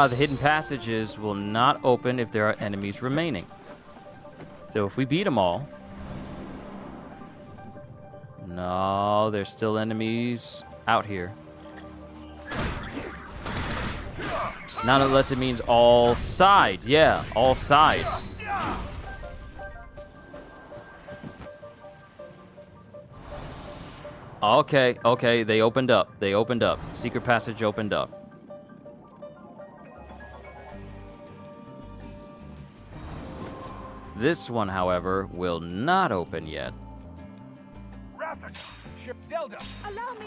Speaker 1: The hidden passages will not open if there are enemies remaining. So if we beat them all... No, there's still enemies out here. Not unless it means all sides. Yeah, all sides. Okay, they opened up. They opened up. Secret passage opened up. This one, however, will not open yet.
Speaker 7: Raffica!
Speaker 4: Zelda!
Speaker 8: Allow me!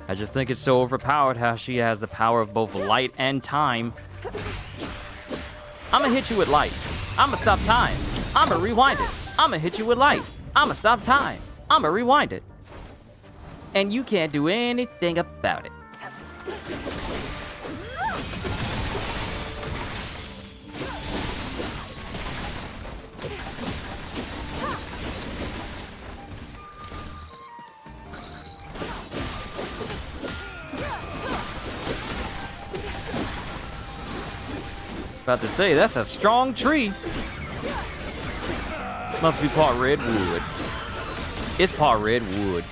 Speaker 1: I just think it's so overpowered how she has the power of both light and time. I'ma hit you with light. I'ma stop time. I'ma rewind it. I'ma hit you with light. I'ma stop time. I'ma rewind it. And you can't do anything about it. About to say, that's a strong tree. Must be part redwood. It's part redwood.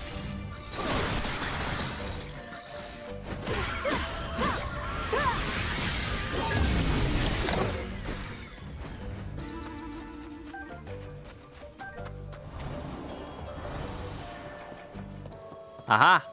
Speaker 1: Aha.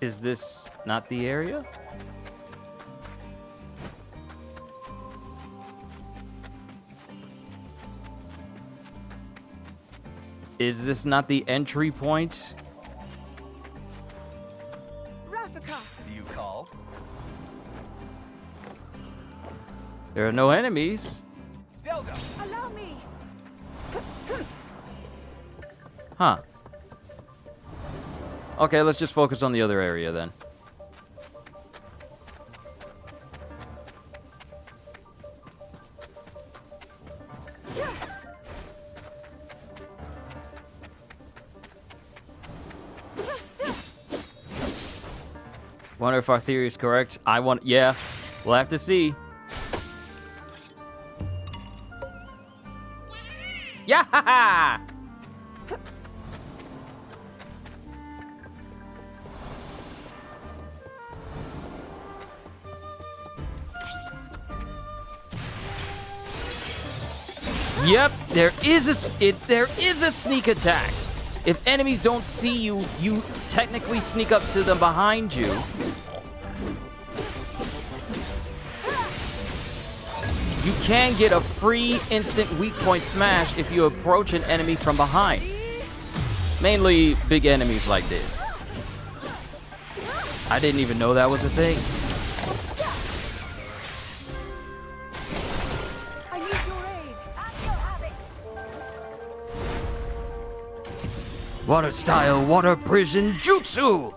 Speaker 1: Is this not the area? Is this not the entry point?
Speaker 8: Raffica!
Speaker 4: You called?
Speaker 1: There are no enemies.
Speaker 4: Zelda!
Speaker 8: Allow me!
Speaker 1: Huh. Okay, let's just focus on the other area then. Wonder if our theory is correct. Yeah, we'll have to see. Yeah! Yep, there is a sneak attack. If enemies don't see you, you technically sneak up to them behind you. You can get a free instant weak point smash if you approach an enemy from behind. Mainly big enemies like this. I didn't even know that was a thing.
Speaker 8: I need your aid. I shall have it.
Speaker 1: Water style, water prison jutsu!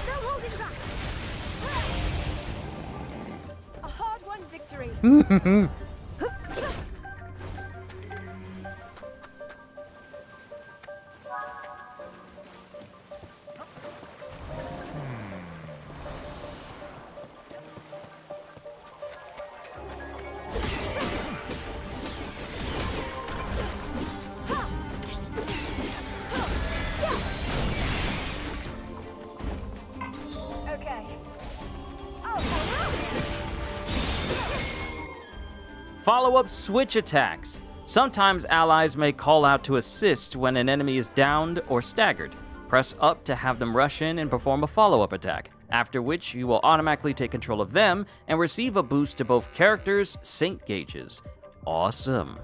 Speaker 8: No holding back. A hard-won victory. Okay.
Speaker 1: Follow-up switch attacks. Sometimes allies may call out to assist when an enemy is downed or staggered. Press up to have them rush in and perform a follow-up attack, after which you will automatically take control of them and receive a boost to both characters' sync gauges. Awesome.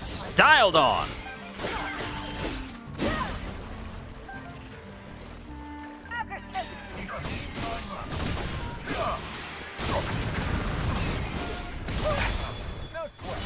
Speaker 1: Styled on!
Speaker 7: No sweat.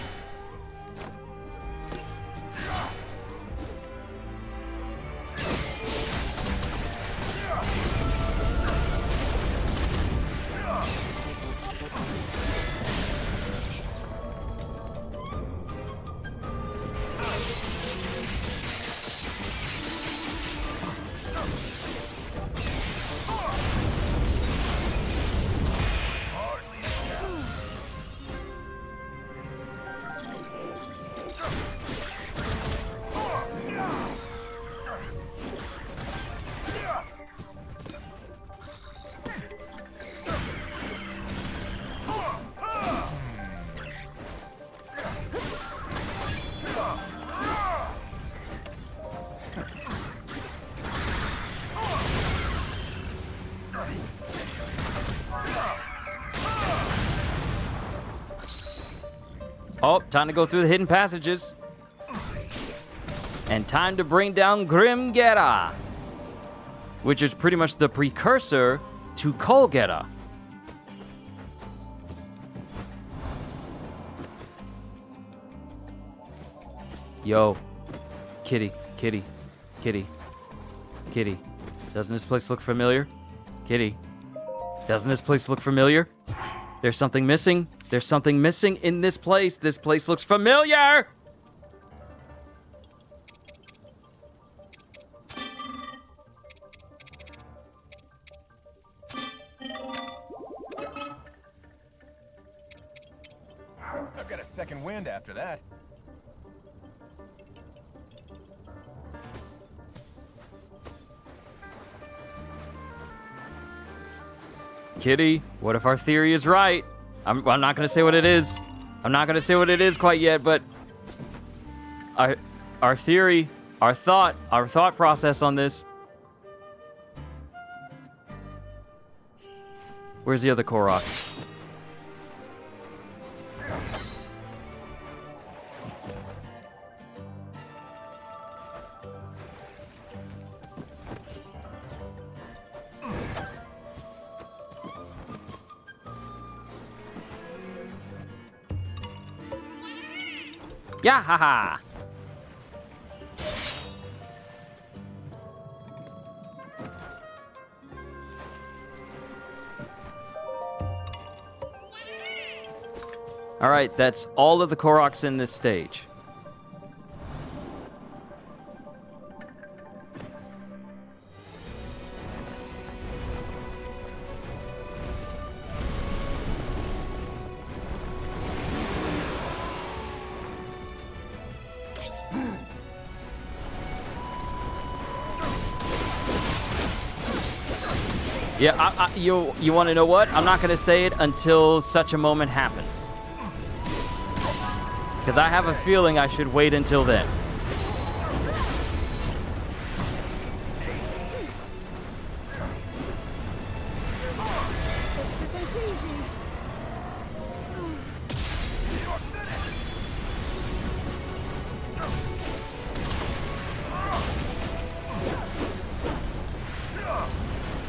Speaker 1: Oh, time to go through the hidden passages. And time to bring down Grim Gera, which is pretty much the precursor to Kol Gera. Yo, kitty, kitty, kitty, kitty. Doesn't this place look familiar? Kitty, doesn't this place look familiar? There's something missing. There's something missing in this place. This place looks familiar!
Speaker 9: I've got a second wind after that.
Speaker 1: Kitty, what if our theory is right? I'm not gonna say what it is. I'm not gonna say what it is quite yet, but our theory, our thought process on this. Where's the other Korok? Yeah, haha. All right, that's all of the Koroks in this stage. Yeah, you want to know what? I'm not going to say it until such a moment happens. Because I have a feeling I should wait until then.
Speaker 8: This isn't easy.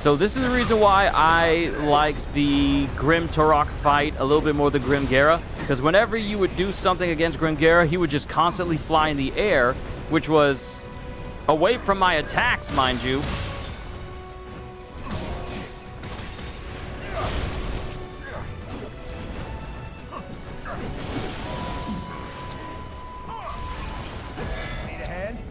Speaker 1: So this is the reason why I liked the Grim Turok fight a little bit more than Grim Gera, because whenever you would do something against Grim Gera, he would just constantly fly in the air, which was away from my attacks, mind you.
Speaker 9: Need a hand?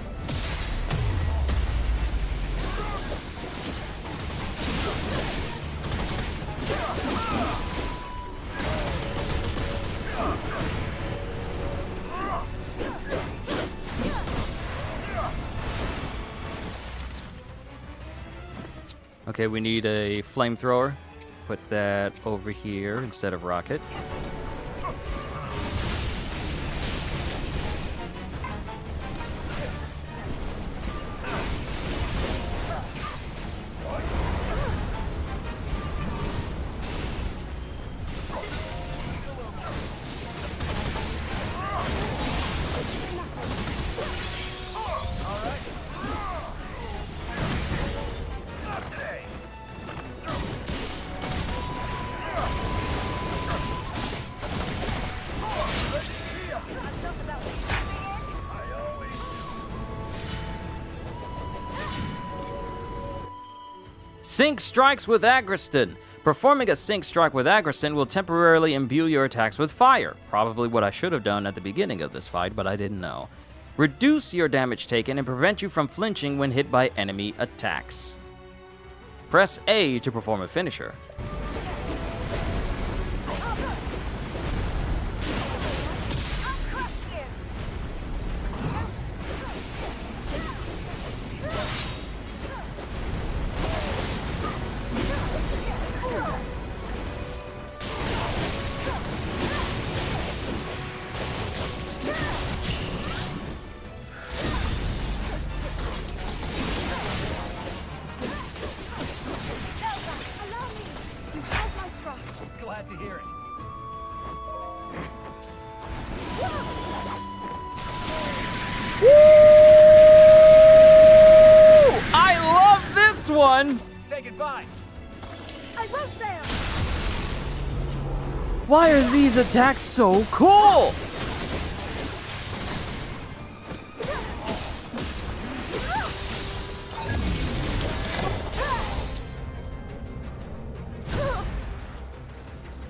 Speaker 1: Okay, we need a flamethrower. Put that over here instead of rocket. Sync strikes with Agreston. Performing a sync strike with Agreston will temporarily imbue your attacks with fire. Probably what I should have done at the beginning of this fight, but I didn't know. Reduce your damage taken and prevent you from flinching when hit by enemy attacks. Press A to perform a finisher.
Speaker 9: Glad to hear it.
Speaker 1: I love this one!
Speaker 9: Say goodbye.
Speaker 11: I won't fail.
Speaker 1: Why are these attacks so cool?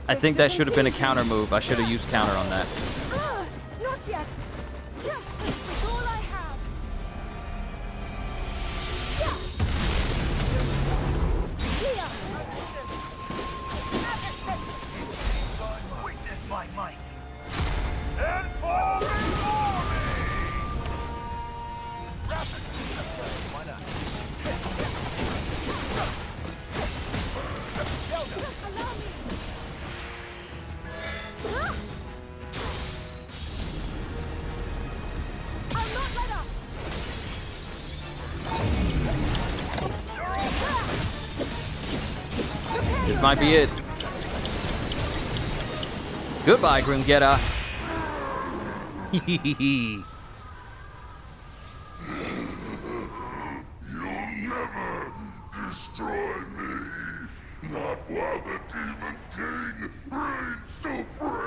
Speaker 1: I think that should have been a counter move. I should have used counter on that.
Speaker 11: Not yet. It's all I have.
Speaker 7: Witness my might. And for glory! Why not?
Speaker 11: Allow me. I'll not let up.
Speaker 1: This might be it. Goodbye, Grimgetta.
Speaker 13: You'll never destroy me. Not while the Demon King reigns supreme.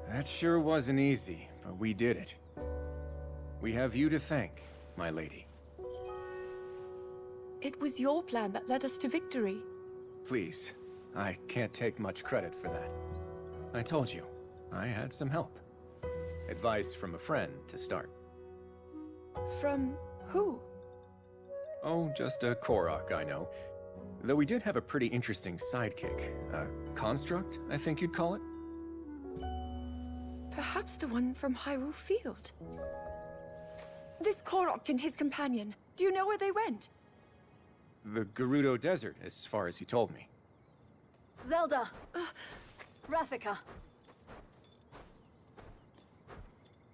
Speaker 9: That sure wasn't easy, but we did it. We have you to thank, my lady.
Speaker 8: It was your plan that led us to victory.
Speaker 9: Please, I can't take much credit for that. I told you, I had some help. Advice from a friend to start.
Speaker 8: From who?
Speaker 9: Oh, just a Korok, I know. Though we did have a pretty interesting sidekick. A construct, I think you'd call it?
Speaker 8: Perhaps the one from Hyrule Field. This Korok and his companion, do you know where they went?
Speaker 9: The Gerudo Desert, as far as he told me.
Speaker 11: Zelda. Rafika.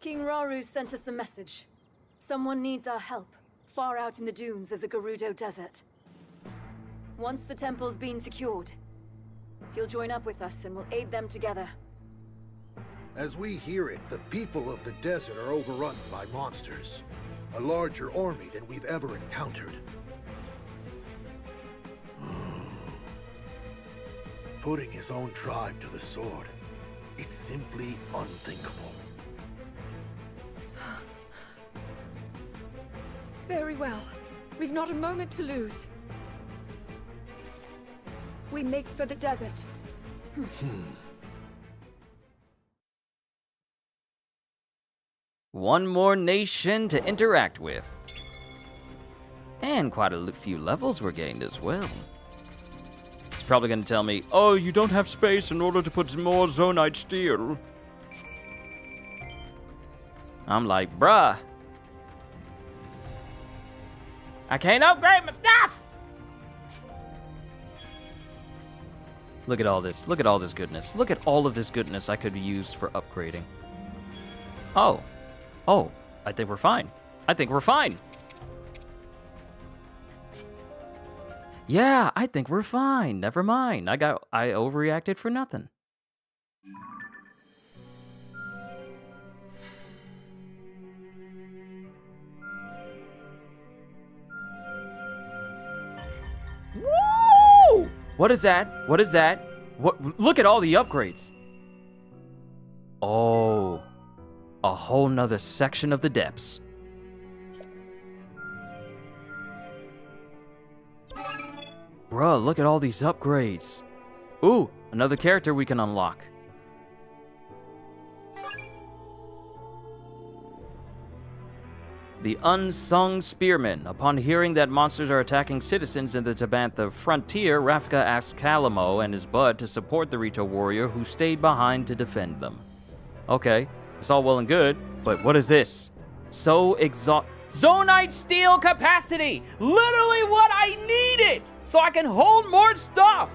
Speaker 11: King Raru sent us a message. Someone needs our help, far out in the dunes of the Gerudo Desert. Once the temple's been secured, he'll join up with us and we'll aid them together.
Speaker 7: As we hear it, the people of the desert are overrun by monsters. A larger army than we've ever encountered. Putting his own tribe to the sword. It's simply unthinkable.
Speaker 8: Very well. We've not a moment to lose. We make for the desert.
Speaker 1: One more nation to interact with. And quite a few levels were gained as well. It's probably going to tell me, oh, you don't have space in order to put more Zonite steel. I'm like, bruh. I can't upgrade my stuff! Look at all this. Look at all this goodness. Look at all of this goodness I could use for upgrading. Oh. Oh. I think we're fine. I think we're fine. Yeah, I think we're fine. Never mind. I overreacted for nothing. Woo! What is that? What is that? What? Look at all the upgrades. Oh, a whole nother section of the depths. Bruh, look at all these upgrades. Ooh, another character we can unlock. The Unsung Spearman. Upon hearing that monsters are attacking citizens in the Tabantha frontier, Rafika asks Calamo and his bud to support the Rito warrior who stayed behind to defend them. Okay, it's all well and good, but what is this? Zonite steel capacity! Literally what I needed! So I can hold more stuff!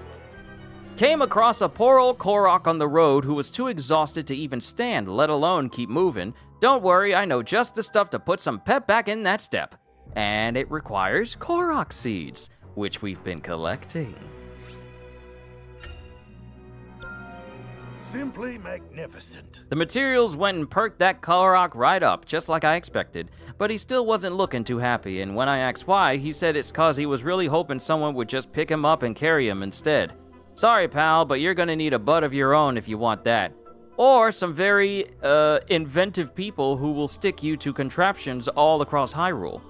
Speaker 1: Came across a poor old Korok on the road who was too exhausted to even stand, let alone keep moving. Don't worry, I know just the stuff to put some pep back in that step. And it requires Korok seeds, which we've been collecting.
Speaker 7: Simply magnificent.
Speaker 1: The materials went and perked that Korok right up, just like I expected. But he still wasn't looking too happy, and when I asked why, he said it's cause he was really hoping someone would just pick him up and carry him instead. Sorry, pal, but you're gonna need a bud of your own if you want that. Or some very, inventive people who will stick you to contraptions all across Hyrule.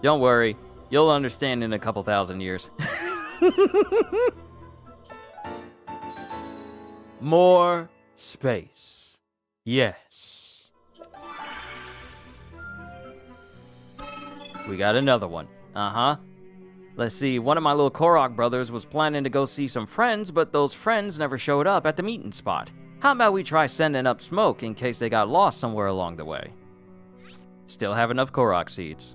Speaker 1: Don't worry, you'll understand in a couple thousand years. More space. Yes. We got another one. Uh-huh. Let's see, one of my little Korok brothers was planning to go see some friends, but those friends never showed up at the meeting spot. How about we try sending up smoke in case they got lost somewhere along the way? Still have enough Korok seeds.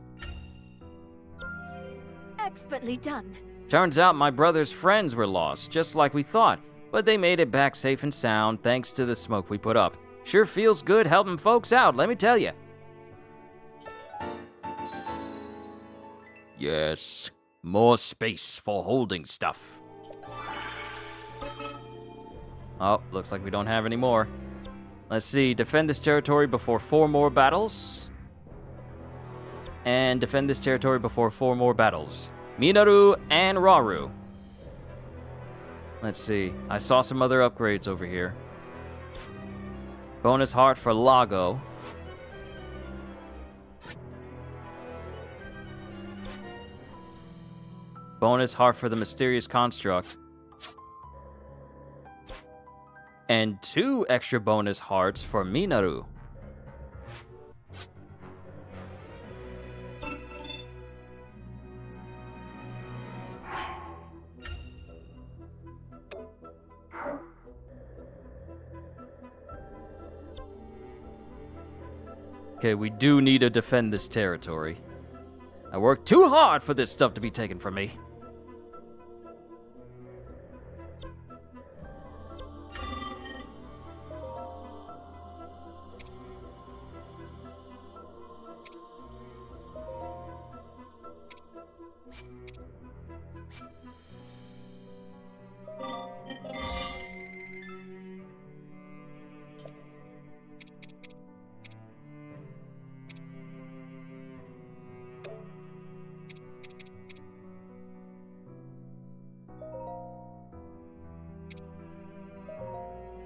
Speaker 11: Expertly done.
Speaker 1: Turns out my brother's friends were lost, just like we thought, but they made it back safe and sound thanks to the smoke we put up. Sure feels good helping folks out, let me tell you. Yes, more space for holding stuff. Oh, looks like we don't have any more. Let's see, defend this territory before 4 more battles. And defend this territory before 4 more battles. Minaru and Raru. Let's see, I saw some other upgrades over here. Bonus heart for Lago. Bonus heart for the mysterious construct. And 2 extra bonus hearts for Minaru. Okay, we do need to defend this territory. I worked too hard for this stuff to be taken from me.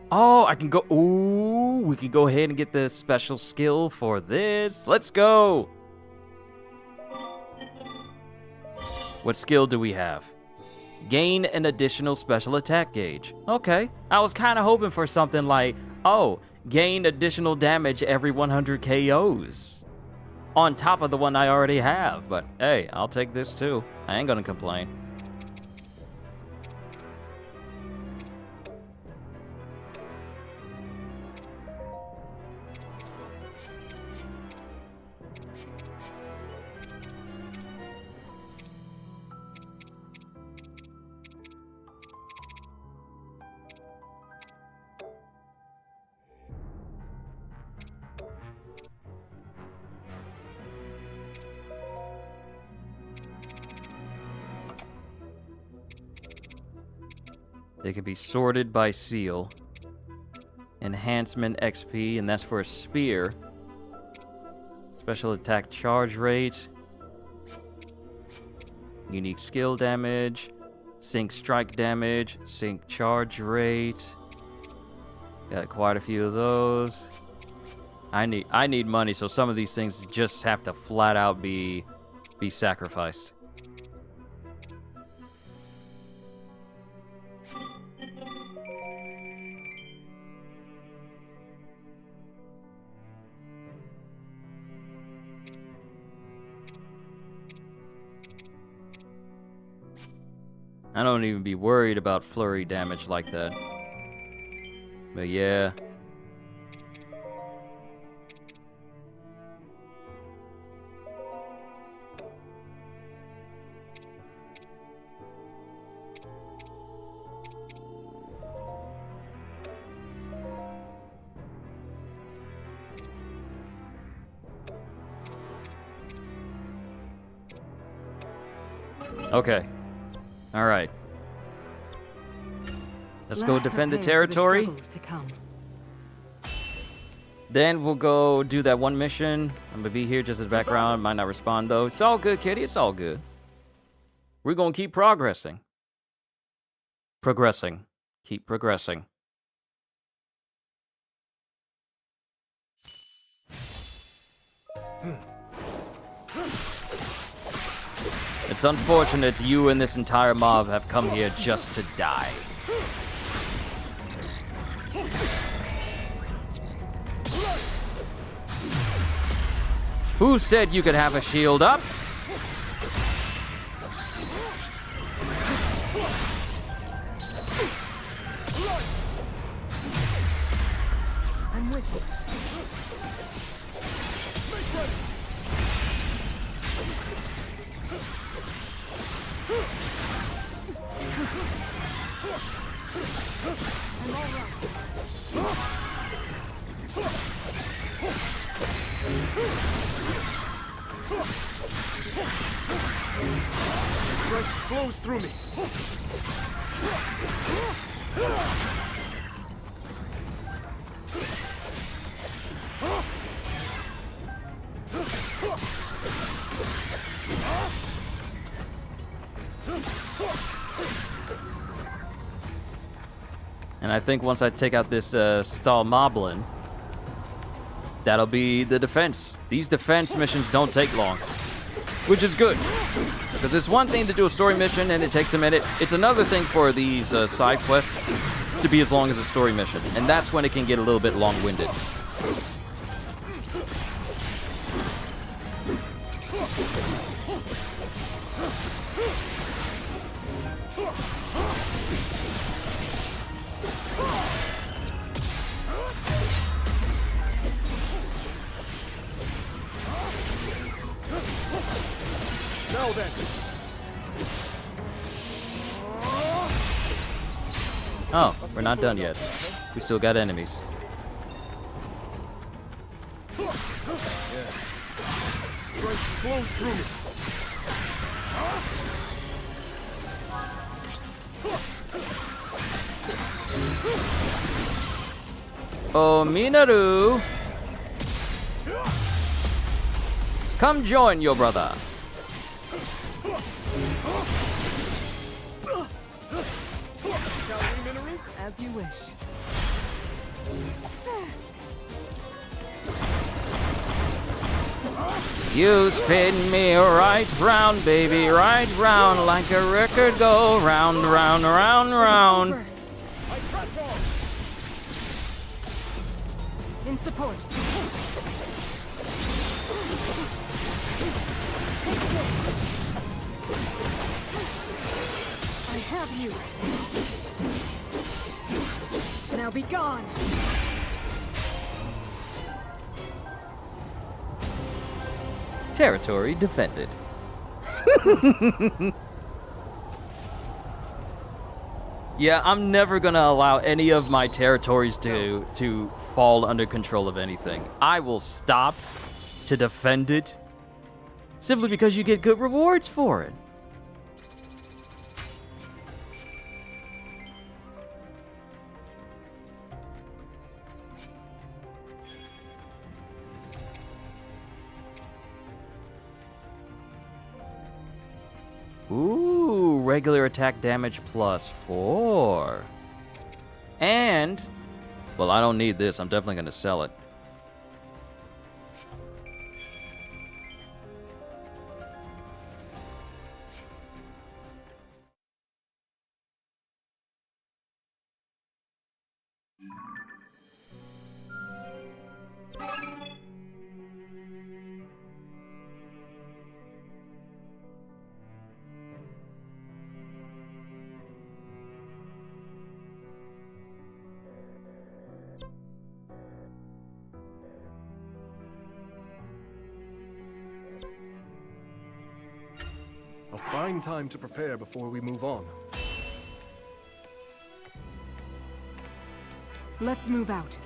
Speaker 1: Oh, I can go. Ooh, we can go ahead and get the special skill for this. Let's go. What skill do we have? Gain an additional special attack gauge. Okay. I was kind of hoping for something like, oh, gain additional damage every 100 KOs. On top of the one I already have. But hey, I'll take this too. I ain't gonna complain. They can be sorted by seal. Enhancement XP, and that's for a spear. Special attack charge rate. Unique skill damage. Sync strike damage. Sync charge rate. Got quite a few of those. I need money, so some of these things just have to flat out be sacrificed. I don't even be worried about flurry damage like that. But yeah. Okay. All right. Let's go defend the territory. Then we'll go do that one mission. I'm gonna be here just as background. Might not respond though. It's all good, kitty. It's all good. We're gonna keep progressing. Keep progressing. It's unfortunate you and this entire mob have come here just to die. Who said you could have a shield up?
Speaker 8: I'm with you.
Speaker 5: Strength flows through me.
Speaker 1: And I think once I take out this stall moblin, that'll be the defense. These defense missions don't take long, which is good. Because it's one thing to do a story mission and it takes a minute. It's another thing for these side quests to be as long as a story mission. And that's when it can get a little bit long-winded.
Speaker 5: Now then.
Speaker 1: Oh, we're not done yet. We still got enemies.
Speaker 5: Yes. Strength flows through me.
Speaker 1: Oh, Minaru! Come join your brother.
Speaker 3: As you wish.
Speaker 1: You spin me right round, baby, right round, like a record go round, round, round, round.
Speaker 3: In support. I have you. Now be gone.
Speaker 1: Territory defended. Yeah, I'm never gonna allow any of my territories to fall under control of anything. I will stop to defend it simply because you get good rewards for it. Ooh, regular attack damage +4. And, well, I don't need this. I'm definitely going to sell it.
Speaker 5: A fine time to prepare before we move on.
Speaker 3: Let's move out.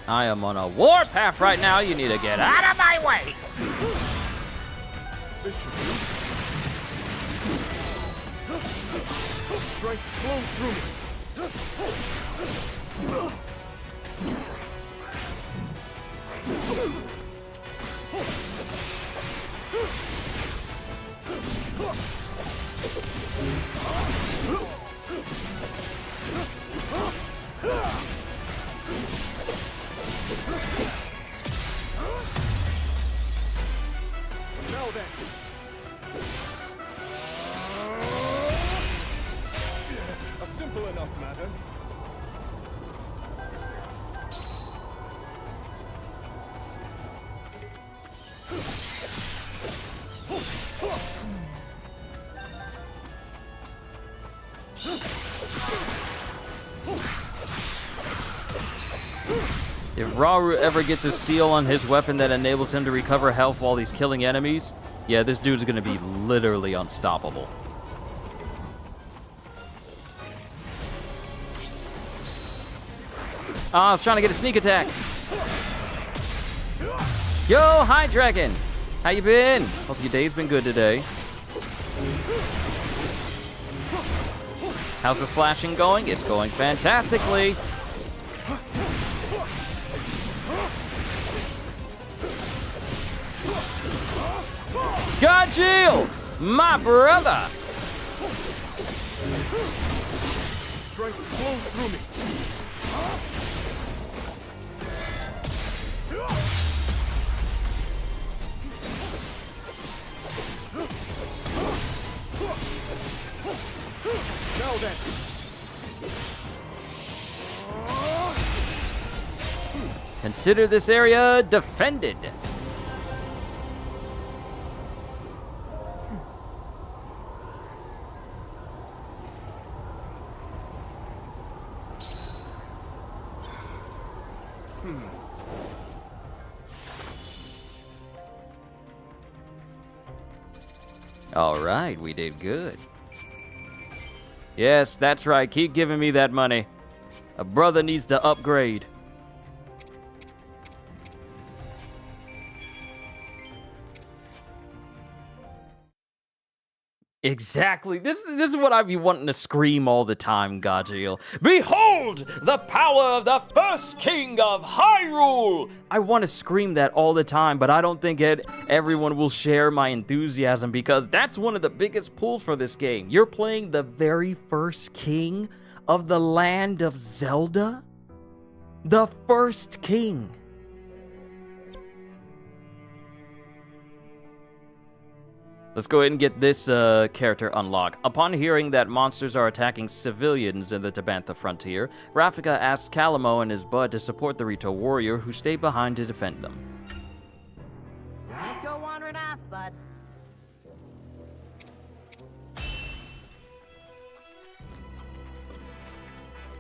Speaker 1: I am on a warpath right now. You need to get out of my way.
Speaker 5: This should do. Strike flows through me. Now then. A simple enough matter.
Speaker 1: If Rauru ever gets a seal on his weapon that enables him to recover health while he's killing enemies, yeah, this dude's gonna be literally unstoppable. I was trying to get a sneak attack. Yo, hi Dragon. How you been? Hope your day's been good today. How's the slashing going? It's going fantastically. Gajil, my brother.
Speaker 5: Strength flows through me. Now then.
Speaker 1: Consider this area defended. All right, we did good. Yes, that's right. Keep giving me that money. A brother needs to upgrade. Exactly. This is what I be wanting to scream all the time, Gajil. Behold the power of the first king of Hyrule! I want to scream that all the time, but I don't think everyone will share my enthusiasm because that's one of the biggest pulls for this game. You're playing the very first king of the land of Zelda? The first king. Let's go ahead and get this character unlocked. Upon hearing that monsters are attacking civilians in the Tabantha frontier, Rafika asks Calamo and his bud to support the Rito warrior who stay behind to defend them.
Speaker 2: Don't go wandering off, bud.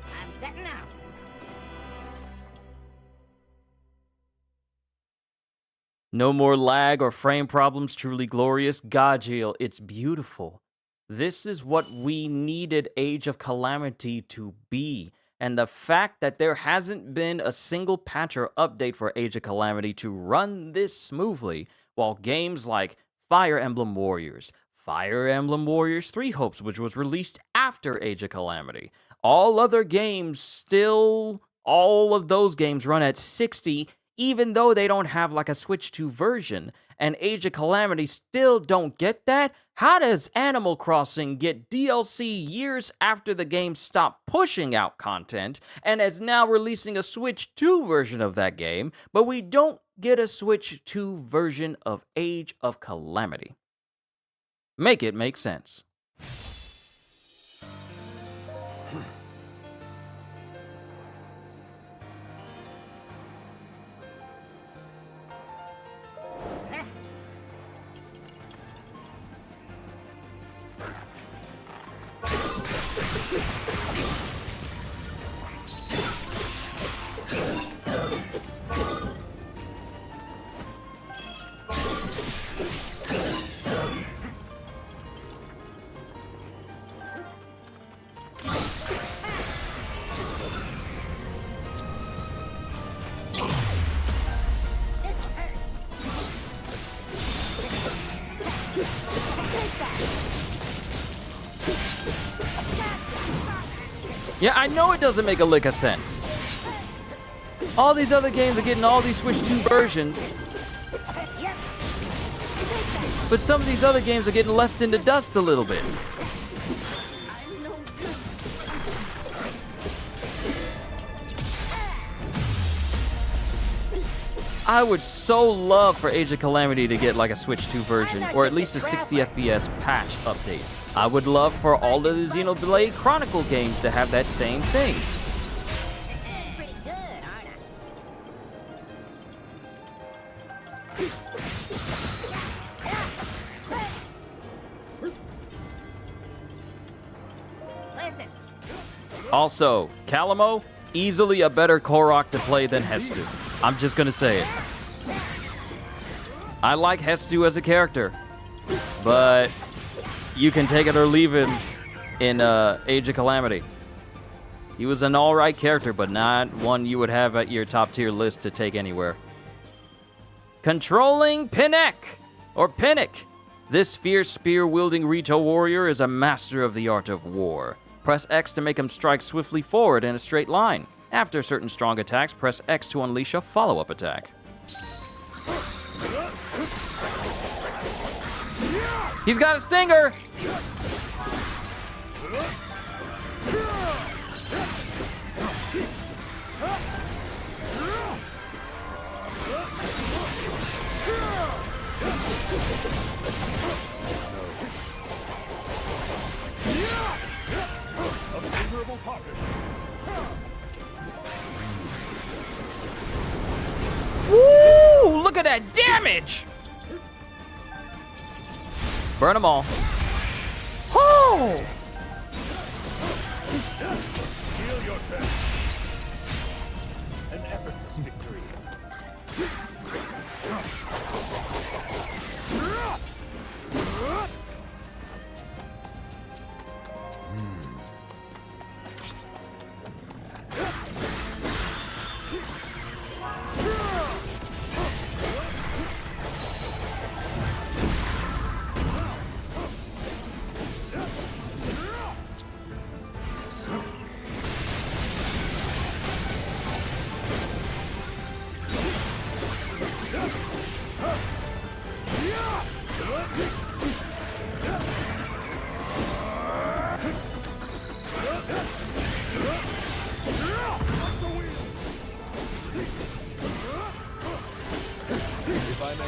Speaker 2: I'm setting out.
Speaker 1: No more lag or frame problems, truly glorious. Gajil, it's beautiful. This is what we needed Age of Calamity to be. And the fact that there hasn't been a single patch or update for Age of Calamity to run this smoothly, while games like Fire Emblem Warriors, Fire Emblem Warriors 3 Hopes, which was released after Age of Calamity, all other games still, all of those games run at 60, even though they don't have like a Switch 2 version, and Age of Calamity still don't get that? How does Animal Crossing get DLC years after the game stopped pushing out content, and is now releasing a Switch 2 version of that game, but we don't get a Switch 2 version of Age of Calamity? Make it make sense. Yeah, I know it doesn't make a lick of sense. All these other games are getting all these Switch 2 versions. But some of these other games are getting left in the dust a little bit. I would so love for Age of Calamity to get like a Switch 2 version, or at least a 60 FPS patch update. I would love for all of the Xenoblade Chronicle games to have that same thing.
Speaker 2: Pretty good, aren't I? Listen.
Speaker 1: Also, Calamo, easily a better Korok to play than Hestu. I'm just gonna say it. I like Hestu as a character, but you can take it or leave him in Age of Calamity. He was an alright character, but not one you would have at your top tier list to take anywhere. Controlling Pinnock, or Pinnock. This fierce spear-wielding Rito warrior is a master of the art of war. Press X to make him strike swiftly forward in a straight line. After certain strong attacks, press X to unleash a follow-up attack. He's got a stinger!
Speaker 12: A favorable pocket.
Speaker 1: Woo! Look at that damage! Burn them all. Oh!
Speaker 12: Steel yourself. An effortless victory. If I may.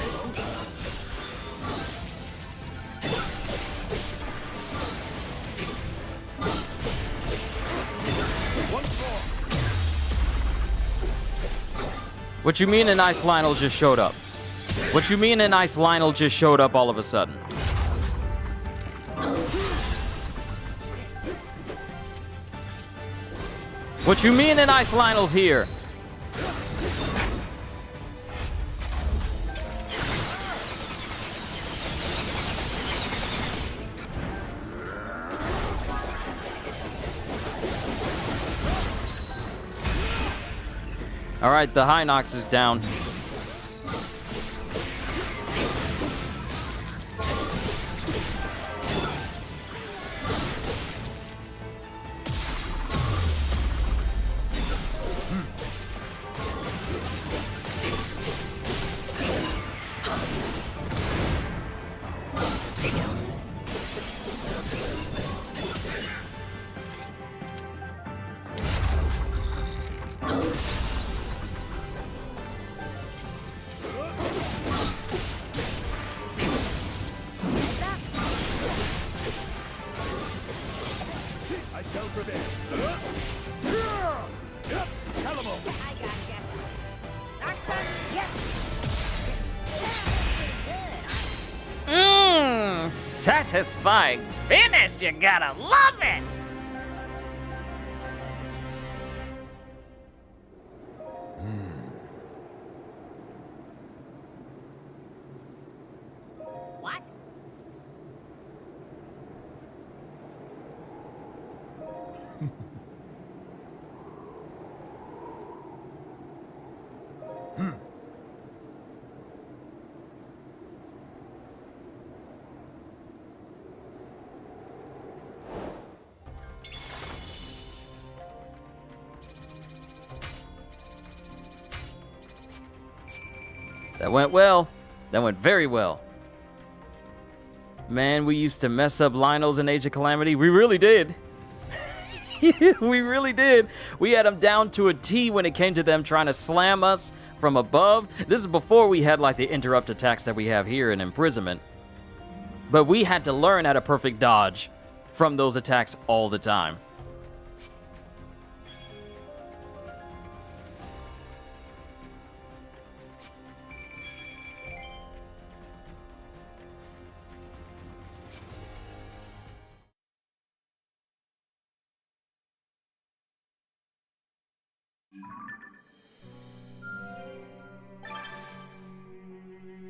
Speaker 1: What you mean an ice Lionel just showed up? What you mean an ice Lionel just showed up all of a sudden? What you mean an ice Lionel's here? All right, the High Nox is down. Satisfying finish, you gotta love it!
Speaker 2: What?
Speaker 1: That went well. That went very well. Man, we used to mess up Lionels in Age of Calamity. We really did. We really did. We had them down to a T when it came to them trying to slam us from above. This is before we had like the interrupt attacks that we have here in Imprisonment. But we had to learn how to perfect dodge from those attacks all the time.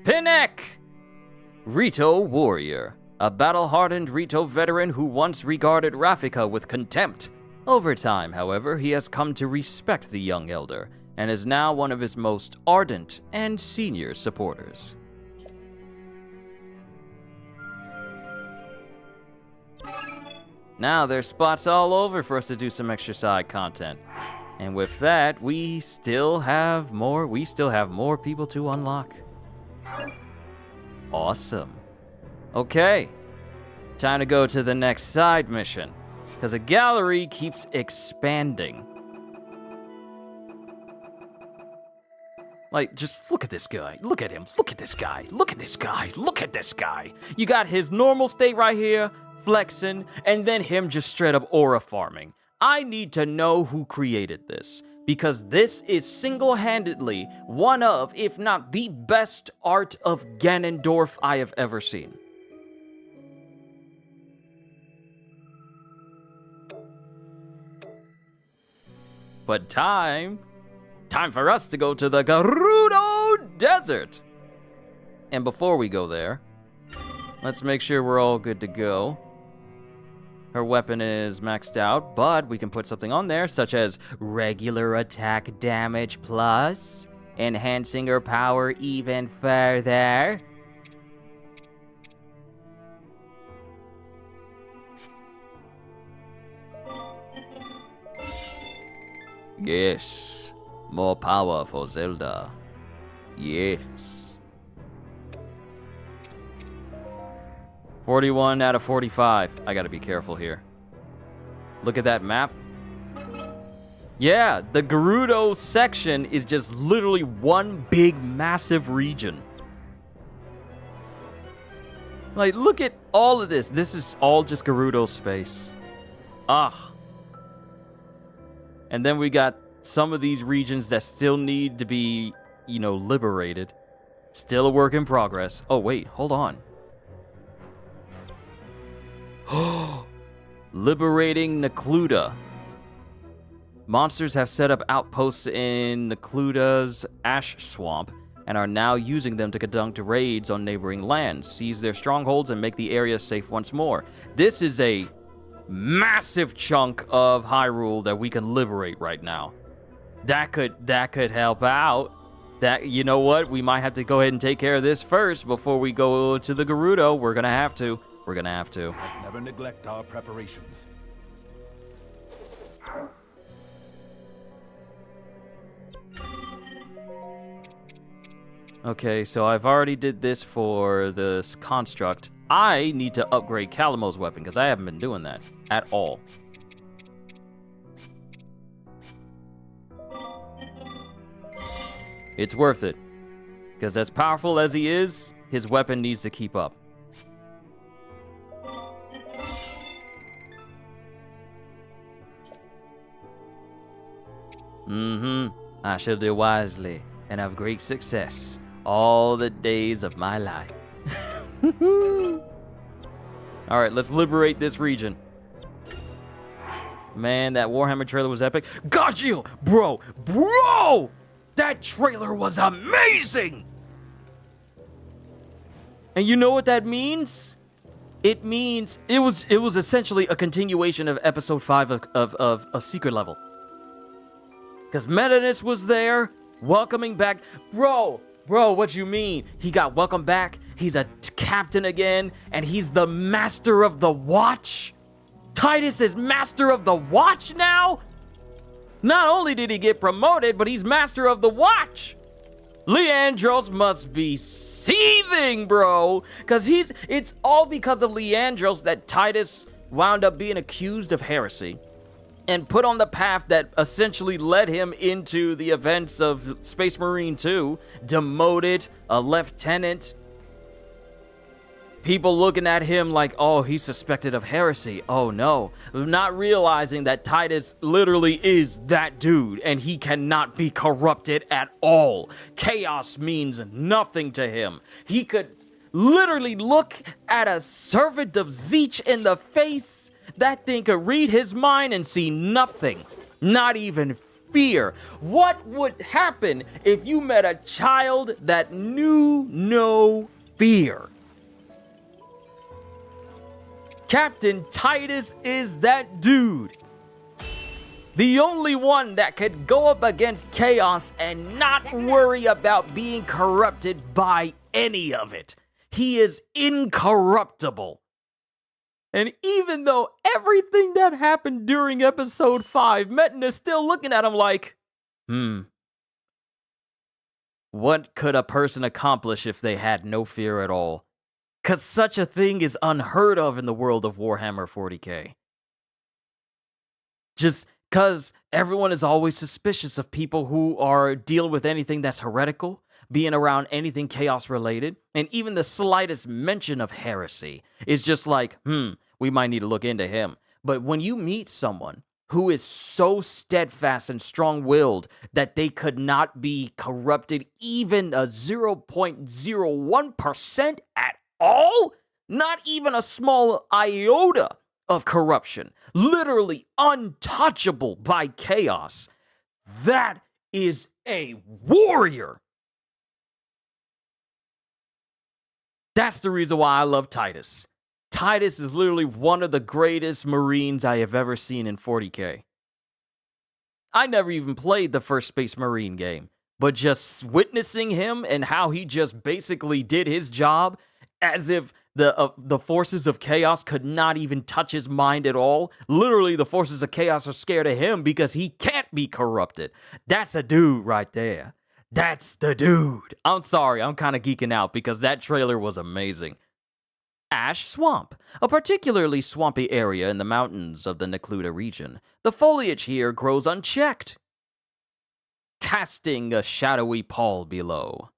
Speaker 1: Pinnock! Rito Warrior, a battle-hardened Rito veteran who once regarded Rafika with contempt. Over time, however, he has come to respect the young elder, and is now one of his most ardent and senior supporters. Now there's spots all over for us to do some extra side content. And with that, we still have more people to unlock. Awesome. Okay. Time to go to the next side mission. Because the gallery keeps expanding. Like, just look at this guy. Look at him. Look at this guy. Look at this guy. Look at this guy. You got his normal state right here, flexing, and then him just straight up aura farming. I need to know who created this, because this is single-handedly one of, if not the best art of Ganondorf I have ever seen. But time for us to go to the Gerudo Desert. And before we go there, let's make sure we're all good to go. Her weapon is maxed out, but we can put something on there, such as regular attack damage plus, enhancing her power even further. Yes, more power for Zelda. Yes. 41 out of 45. I gotta be careful here. Look at that map. Yeah, the Gerudo section is just literally one big, massive region. Like, look at all of this. This is all just Gerudo space. Ah. And then we got some of these regions that still need to be, liberated. Still a work in progress. Oh, wait, hold on. Liberating Necluda. Monsters have set up outposts in Necluda's ash swamp and are now using them to conduct raids on neighboring lands, seize their strongholds, and make the area safe once more. This is a massive chunk of Hyrule that we can liberate right now. That could help out. You know what? We might have to go ahead and take care of this first before we go to the Gerudo. We're gonna have to.
Speaker 12: Must never neglect our preparations.
Speaker 1: Okay, so I've already did this for this construct. I need to upgrade Calimo's weapon, because I haven't been doing that at all. It's worth it, because as powerful as he is, his weapon needs to keep up. I shall do wisely and have great success all the days of my life. All right, let's liberate this region. Man, that Warhammer trailer was epic. Got you! Bro! That trailer was amazing! And you know what that means? It means it was essentially a continuation of episode 5 of Secret Level. Because Metanus was there, welcoming back. Bro, what you mean? He got welcomed back, he's a captain again, and he's the master of the watch? Titus is master of the watch now? Not only did he get promoted, but he's master of the watch. Leandros must be seething, bro. Because it's all because of Leandros that Titus wound up being accused of heresy and put on the path that essentially led him into the events of Space Marine 2, demoted, a lieutenant. People looking at him like, oh, he's suspected of heresy. Oh no, not realizing that Titus literally is that dude and he cannot be corrupted at all. Chaos means nothing to him. He could literally look at a servant of Zeech in the face. That thing could read his mind and see nothing, not even fear. What would happen if you met a child that knew no fear? Captain Titus is that dude. The only one that could go up against chaos and not worry about being corrupted by any of it. He is incorruptible. And even though everything that happened during episode 5, Metin is still looking at him like, what could a person accomplish if they had no fear at all? Because such a thing is unheard of in the world of Warhammer 40k. Just because everyone is always suspicious of people who are dealing with anything that's heretical, being around anything chaos related, and even the slightest mention of heresy is just like, we might need to look into him. But when you meet someone who is so steadfast and strong-willed that they could not be corrupted even a 0.01% at all, not even a small iota of corruption, literally untouchable by chaos, that is a warrior. That's the reason why I love Titus. Titus is literally one of the greatest Marines I have ever seen in 40k. I never even played the first Space Marine game, but just witnessing him and how he just basically did his job as if the forces of chaos could not even touch his mind at all. Literally, the forces of chaos are scared of him because he can't be corrupted. That's a dude right there. That's the dude. I'm sorry, I'm kind of geeking out because that trailer was amazing. Ash Swamp, a particularly swampy area in the mountains of the Necluda region. The foliage here grows unchecked, casting a shadowy pall below.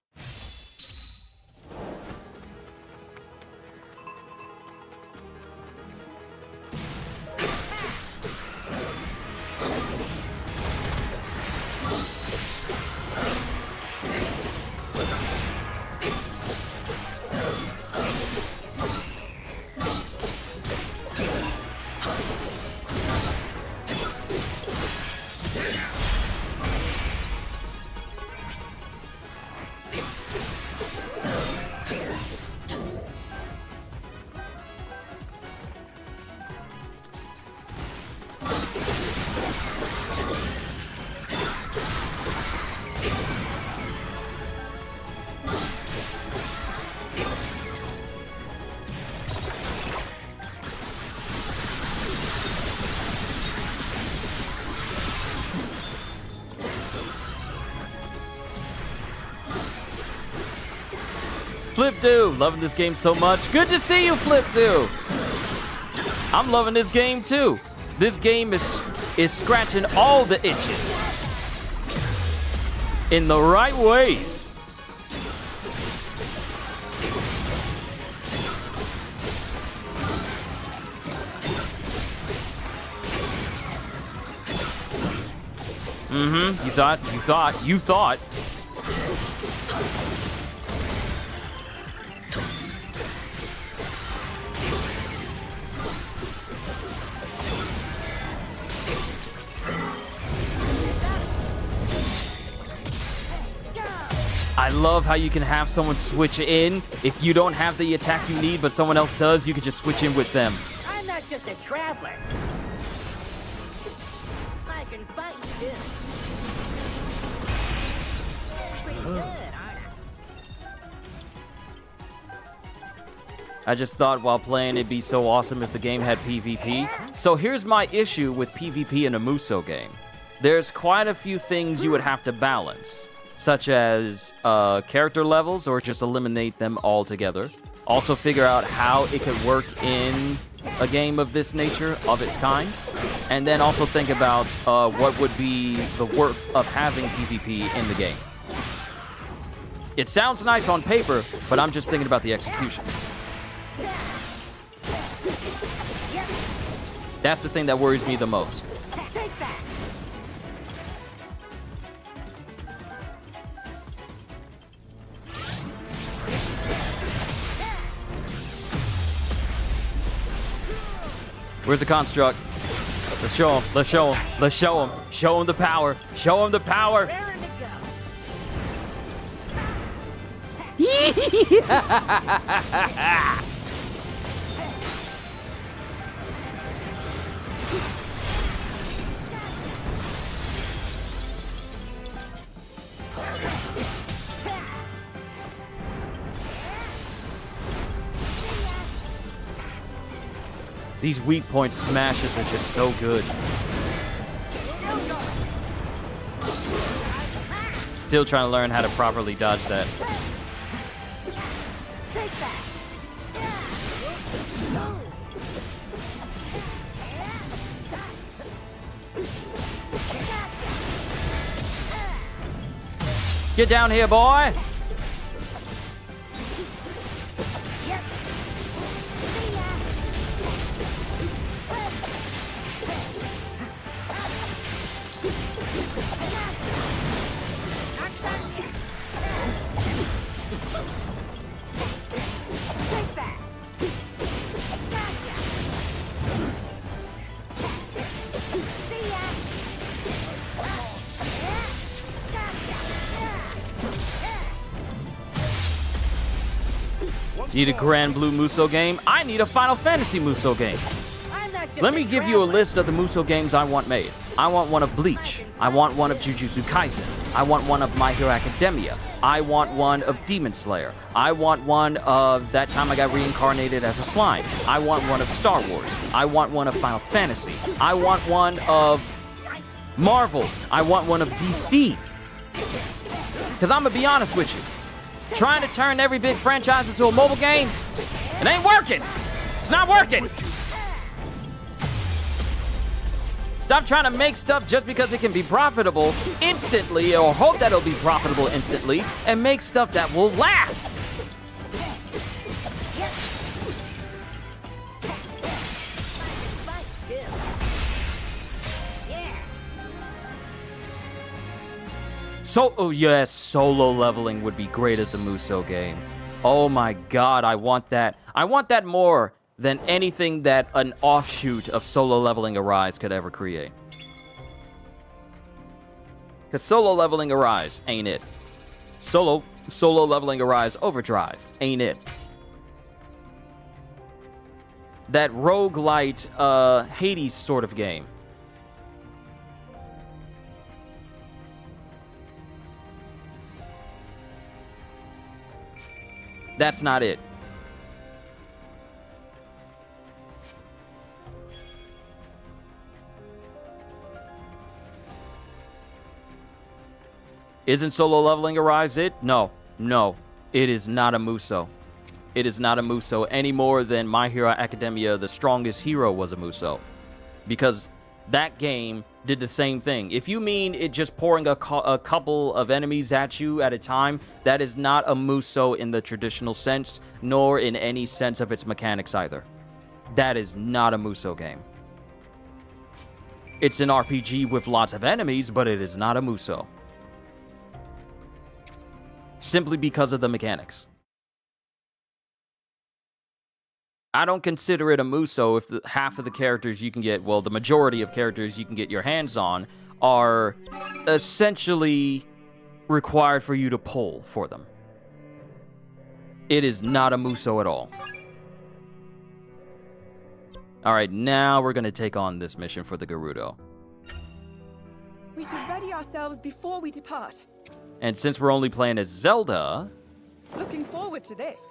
Speaker 1: Flip2, loving this game so much. Good to see you, Flip2. I'm loving this game too. This game is scratching all the itches in the right ways. You thought. I love how you can have someone switch in. If you don't have the attack you need, but someone else does, you can just switch in with them.
Speaker 2: I'm not just a traveler. I can fight too. Pretty good, aren't
Speaker 1: I just thought while playing it'd be so awesome if the game had PvP. So here's my issue with PvP in a Muso game. There's quite a few things you would have to balance, such as character levels, or just eliminate them altogether. Also figure out how it could work in a game of this nature, of its kind. And then also think about what would be the worth of having PvP in the game. It sounds nice on paper, but I'm just thinking about the execution. That's the thing that worries me the most. Where's the construct? Let's show him. Let's show him. Let's show him. Show him the power. Show him the power. These weak point smashes are just so good. Still trying to learn how to properly dodge that.
Speaker 2: Take that.
Speaker 1: Get down here, boy! Need a Grand Blue Muso game? I need a Final Fantasy Muso game. Let me give you a list of the Muso games I want made. I want one of Bleach. I want one of Jujutsu Kaisen. I want one of My Hero Academia. I want one of Demon Slayer. I want one of that time I got reincarnated as a slime. I want one of Star Wars. I want one of Final Fantasy. I want one of Marvel. I want one of DC. Because I'm going to be honest with you. Trying to turn every big franchise into a mobile game, it ain't working. It's not working. Stop trying to make stuff just because it can be profitable instantly, or hope that it'll be profitable instantly, and make stuff that will last. Oh yes, solo leveling would be great as a Muso game. Oh my god, I want that. I want that more than anything that an offshoot of Solo Leveling Arise could ever create. Because Solo Leveling Arise ain't it. Solo Leveling Arise Overdrive ain't it. That roguelite Hades sort of game. That's not it. Isn't Solo Leveling Arise it? No. It is not a Muso. It is not a Muso any more than My Hero Academia The Strongest Hero was a Muso. Because that game did the same thing. If you mean it just pouring a couple of enemies at you at a time, that is not a Muso in the traditional sense, nor in any sense of its mechanics either. That is not a Muso game. It's an RPG with lots of enemies, but it is not a Muso. Simply because of the mechanics. I don't consider it a Muso if half of the characters you can get, well, the majority of characters you can get your hands on are essentially required for you to pull for them. It is not a Muso at all. Alright, now we're going to take on this mission for the Gerudo.
Speaker 8: We should ready ourselves before we depart.
Speaker 1: And since we're only playing as Zelda...
Speaker 8: Looking forward to this.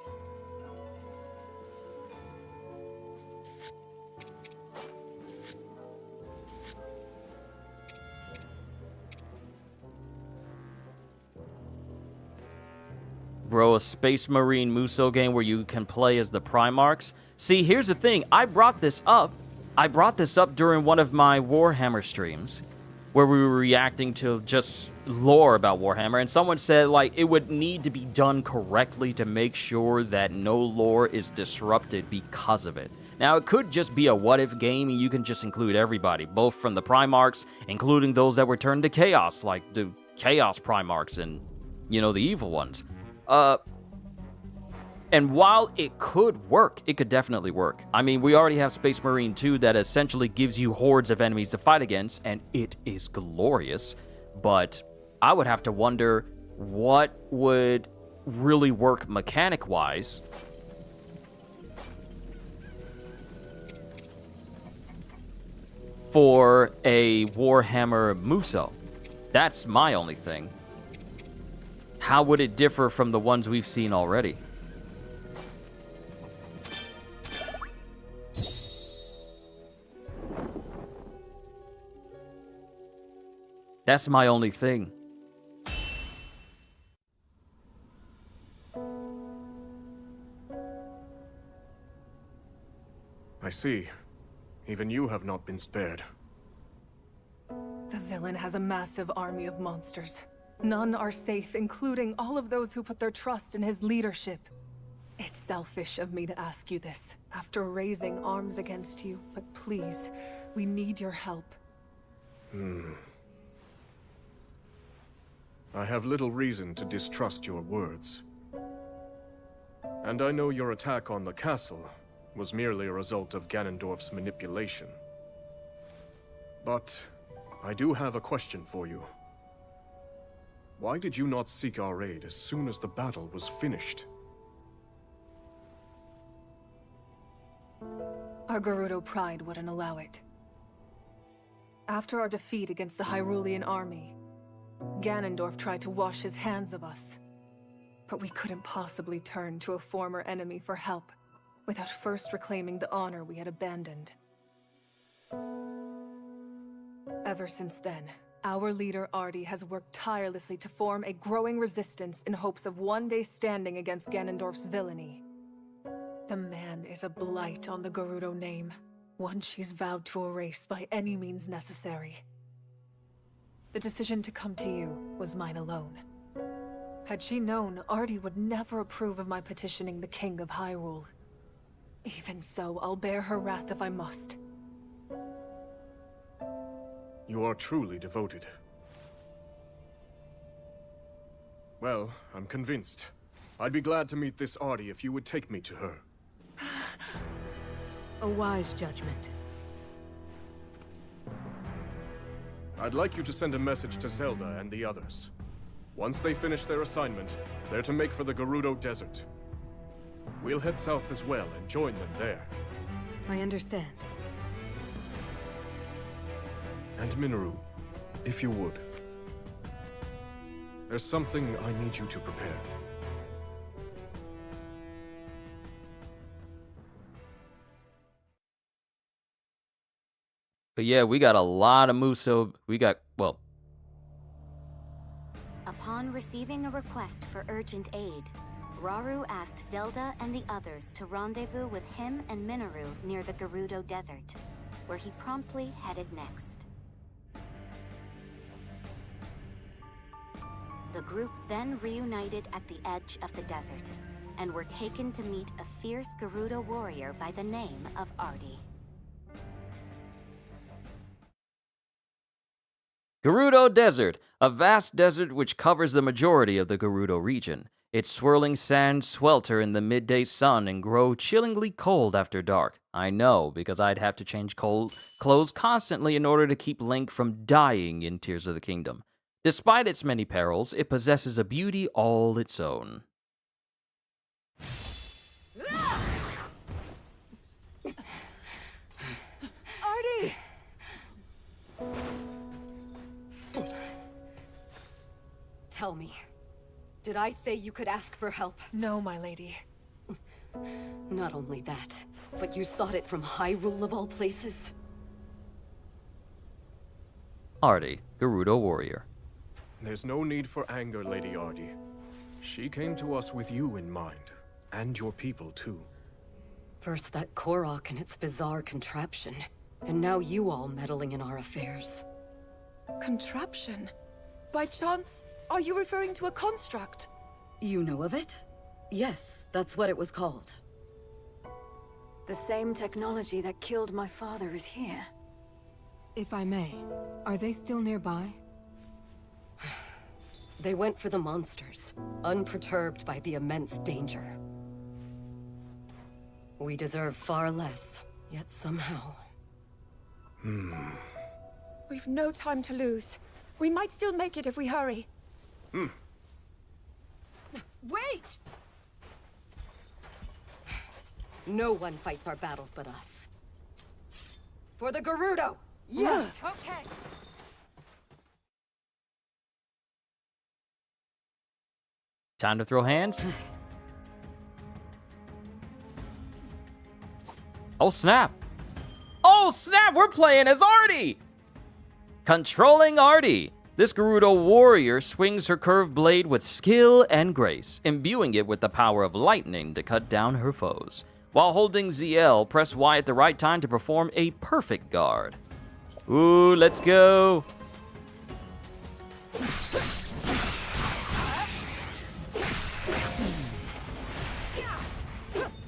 Speaker 1: Bro, a Space Marine Muso game where you can play as the Primarchs. See, here's the thing. I brought this up during one of my Warhammer streams, where we were reacting to just lore about Warhammer, and someone said, like, it would need to be done correctly to make sure that no lore is disrupted because of it. Now, it could just be a what-if game, and you can just include everybody, both from the Primarchs, including those that were turned to Chaos, like the Chaos Primarchs and, you know, the evil ones. And while it could work, it could definitely work. I mean, we already have Space Marine 2 that essentially gives you hordes of enemies to fight against, and it is glorious. But I would have to wonder what would really work mechanic-wise for a Warhammer Muso. That's my only thing. How would it differ from the ones we've seen already? That's my only thing.
Speaker 5: I see. Even you have not been spared.
Speaker 14: The villain has a massive army of monsters. None are safe, including all of those who put their trust in his leadership. It's selfish of me to ask you this, after raising arms against you, but please, we need your help.
Speaker 5: I have little reason to distrust your words. And I know your attack on the castle was merely a result of Ganondorf's manipulation. But I do have a question for you. Why did you not seek our aid as soon as the battle was finished?
Speaker 14: Our Gerudo pride wouldn't allow it. After our defeat against the Hyrulean army, Ganondorf tried to wash his hands of us. But we couldn't possibly turn to a former enemy for help without first reclaiming the honor we had abandoned. Ever since then, our leader Artie has worked tirelessly to form a growing resistance in hopes of one day standing against Ganondorf's villainy. The man is a blight on the Gerudo name, one she's vowed to erase by any means necessary. The decision to come to you was mine alone. Had she known, Artie would never approve of my petitioning the King of Hyrule. Even so, I'll bear her wrath if I must.
Speaker 5: You are truly devoted. Well, I'm convinced. I'd be glad to meet this Artie if you would take me to her.
Speaker 3: A wise judgment.
Speaker 5: I'd like you to send a message to Zelda and the others. Once they finish their assignment, they're to make for the Gerudo Desert. We'll head south as well and join them there.
Speaker 3: I understand.
Speaker 5: And Minoru, if you would. There's something I need you to prepare.
Speaker 1: But yeah, we got a lot of Muso. We got, well.
Speaker 6: Upon receiving a request for urgent aid, Rauru asked Zelda and the others to rendezvous with him and Minoru near the Gerudo Desert, where he promptly headed next. The group then reunited at the edge of the desert, and were taken to meet a fierce Gerudo warrior by the name of Artie.
Speaker 1: Gerudo Desert, a vast desert which covers the majority of the Gerudo region. Its swirling sands swelter in the midday sun and grow chillingly cold after dark. I know, because I'd have to change clothes constantly in order to keep Link from dying in Tears of the Kingdom. Despite its many perils, it possesses a beauty all its own.
Speaker 11: Artie! Tell me, did I say you could ask for help?
Speaker 14: No, my lady.
Speaker 11: Not only that, but you sought it from Hyrule of all places?
Speaker 1: Artie, Gerudo warrior.
Speaker 5: There's no need for anger, Lady Artie. She came to us with you in mind, and your people too.
Speaker 11: First that Korok and its bizarre contraption, and now you all meddling in our affairs.
Speaker 8: Contraption? By chance, are you referring to a construct?
Speaker 11: You know of it? Yes, that's what it was called. The same technology that killed my father is here.
Speaker 3: If I may, are they still nearby?
Speaker 11: They went for the monsters, unperturbed by the immense danger. We deserve far less, yet somehow...
Speaker 8: We've no time to lose. We might still make it if we hurry.
Speaker 11: Wait! No one fights our battles but us. For the Gerudo!
Speaker 8: Yes!
Speaker 11: Okay!
Speaker 1: Time to throw hands? Oh snap! Oh snap! We're playing as Artie! Controlling Artie! This Gerudo warrior swings her curved blade with skill and grace, imbuing it with the power of lightning to cut down her foes. While holding ZL, press Y at the right time to perform a perfect guard. Ooh, let's go!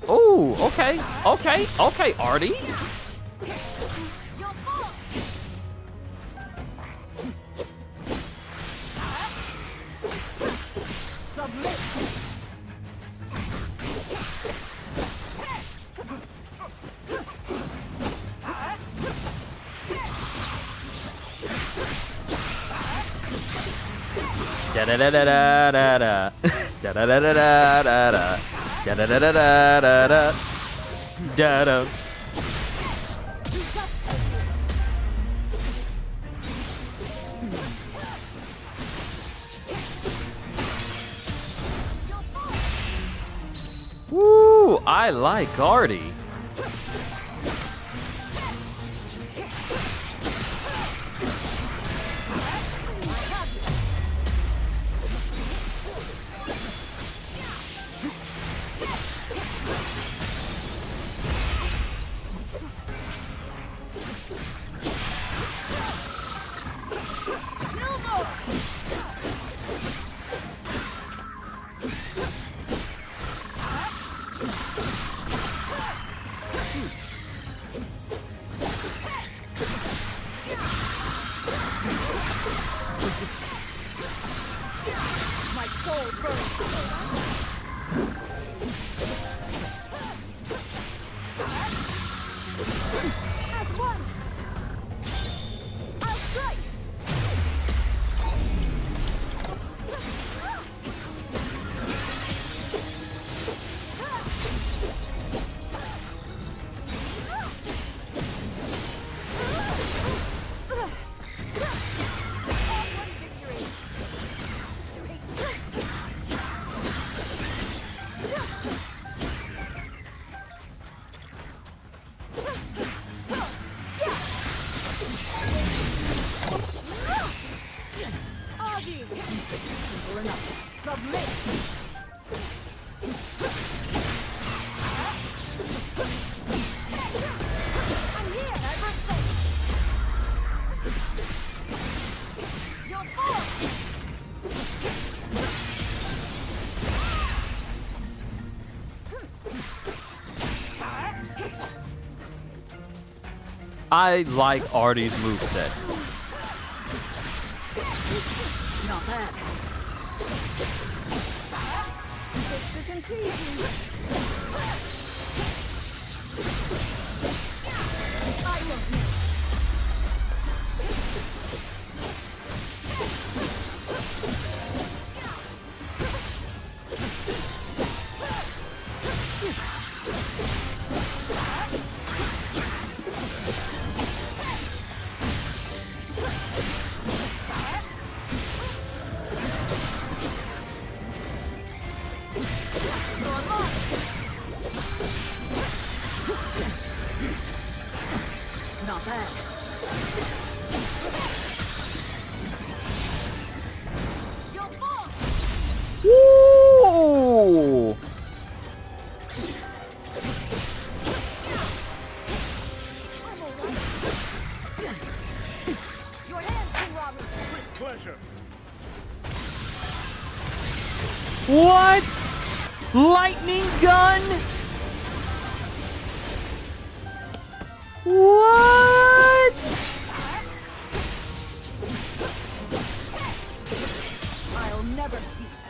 Speaker 1: Oh, okay, Artie.
Speaker 11: Submit.
Speaker 1: Da da da da da da da da da da da da da. Da da da da da da da da da. Woo! I like Artie. I like Artie's moveset.
Speaker 11: Not bad. This isn't easy. I won't miss. Not bad. You'll fall.
Speaker 1: Woo!
Speaker 11: Your hand, King Robert.
Speaker 5: With pleasure.
Speaker 1: What? Lightning gun? What?
Speaker 11: I'll never cease.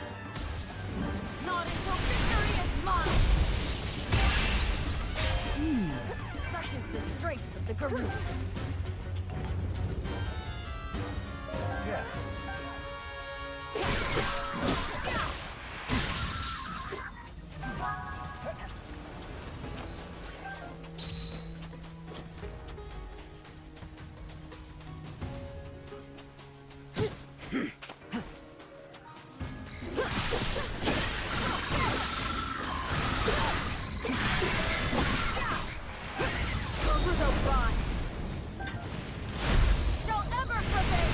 Speaker 11: Not until victory is mine. Such is the strength of the Gerudo.
Speaker 5: Yeah.
Speaker 11: Gerudo pride shall ever prevail.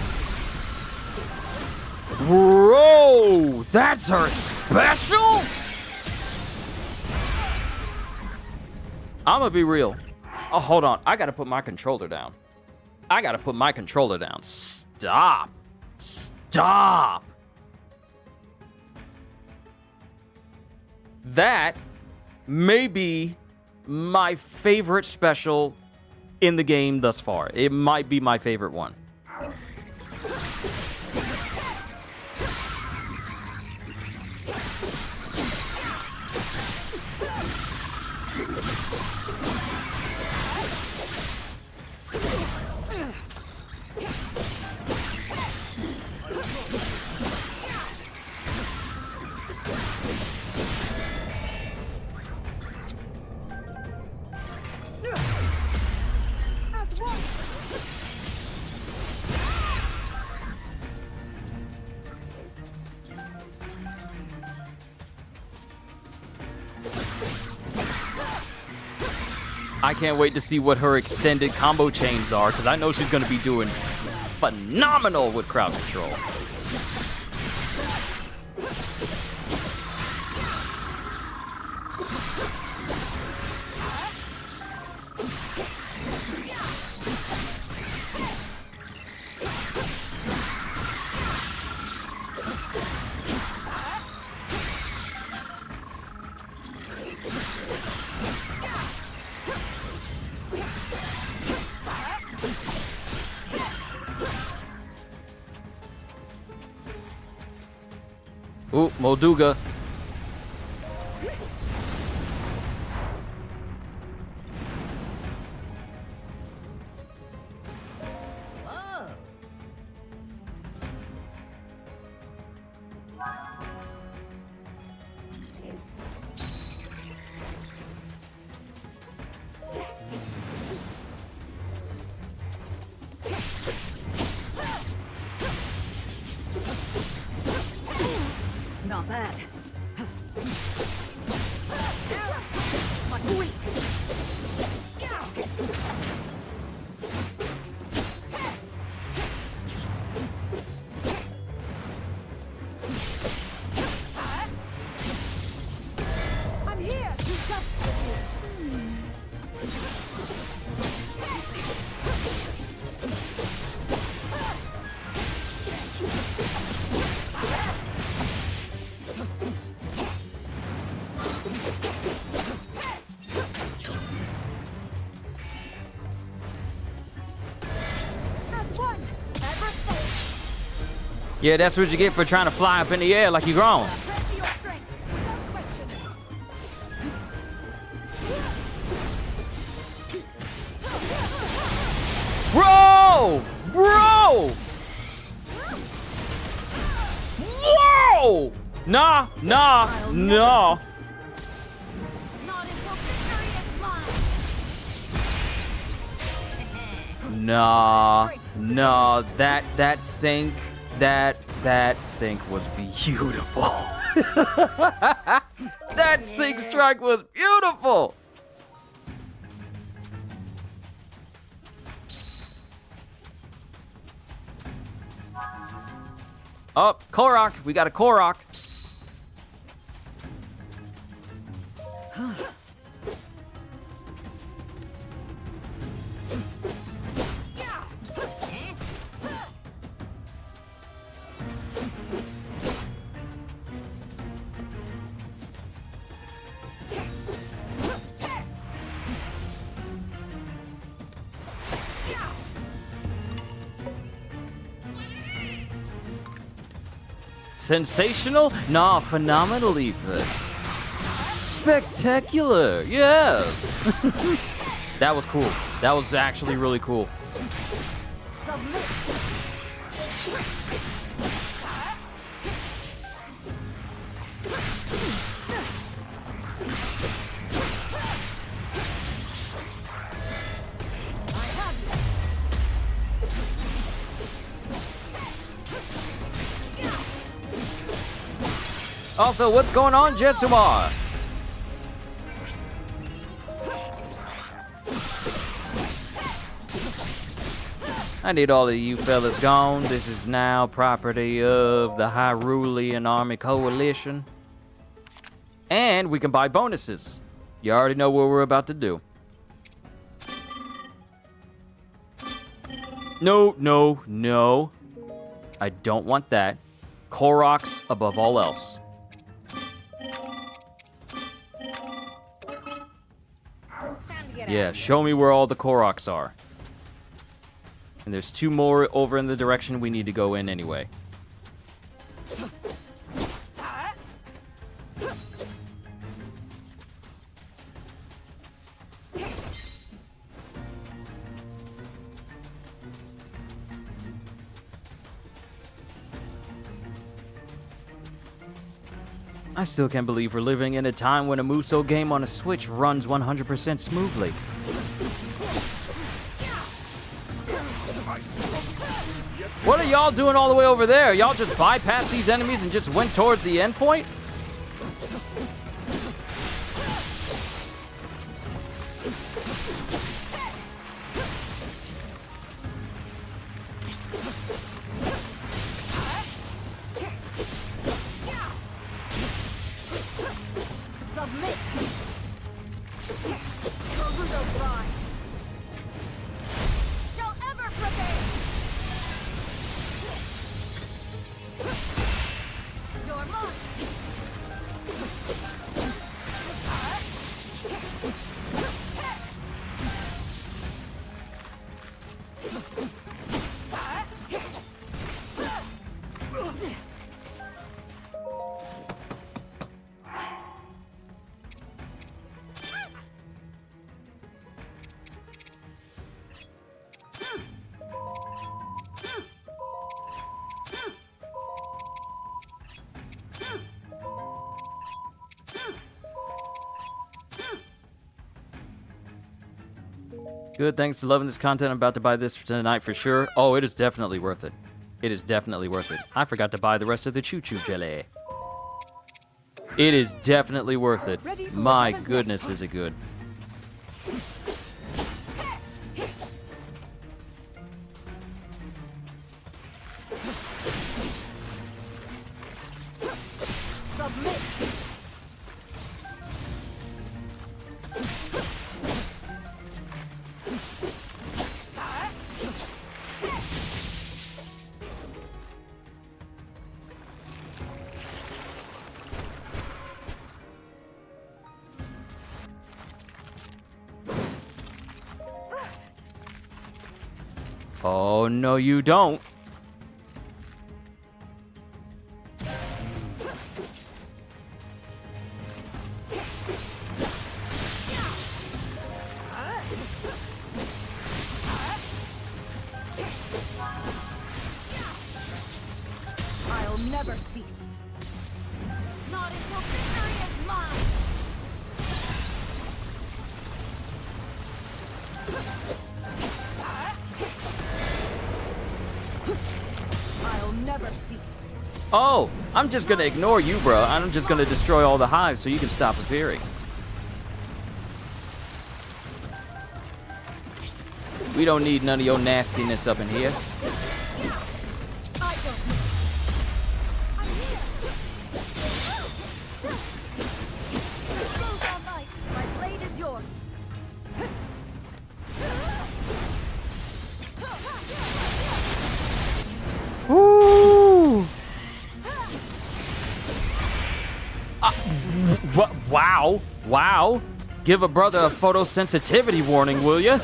Speaker 1: Bro, that's her special? I'm gonna be real. Oh, hold on. I gotta put my controller down. Stop. Stop. That may be my favorite special in the game thus far. It might be my favorite one. I can't wait to see what her extended combo chains are, because I know she's going to be doing phenomenal with crowd control. Ooh, Molduga.
Speaker 10: Not bad.
Speaker 8: I'm here to justice you.
Speaker 1: Yeah, that's what you get for trying to fly up in the air like you're grown. Bro! Bro! Whoa! Nah. Nah, that sync, that sync was beautiful. That sync strike was beautiful. Oh, Korok, we got a Korok. Sensational? Nah, phenomenal even. Spectacular, yes. That was cool. That was actually really cool.
Speaker 6: Submit.
Speaker 1: Also, what's going on, Jetsumar? I need all of you fellas gone. This is now property of the Hyrulean Army Coalition. And we can buy bonuses. You already know what we're about to do. No, no, no. I don't want that. Koroks above all else. Yeah, show me where all the Koroks are. And there's 2 more over in the direction we need to go in anyway. I still can't believe we're living in a time when a Musou game on a Switch runs 100% smoothly. What are y'all doing all the way over there? Y'all just bypassed these enemies and just went towards the end point? Good, thanks to loving this content. I'm about to buy this tonight for sure. Oh, it is definitely worth it. It is definitely worth it. I forgot to buy the rest of the choo-choo jelly. It is definitely worth it. My goodness, is it good.
Speaker 11: Submit.
Speaker 1: Oh, no, you don't.
Speaker 11: I'll never cease. Not until victory is mine. I'll never cease.
Speaker 1: Oh, I'm just gonna ignore you, bro. I'm just gonna destroy all the hives so you can stop appearing. We don't need none of your nastiness up in here.
Speaker 11: I don't. I'm here. Both all night. My blade is yours.
Speaker 1: Ooh. Wow. Wow. Give a brother a photosensitivity warning, will ya?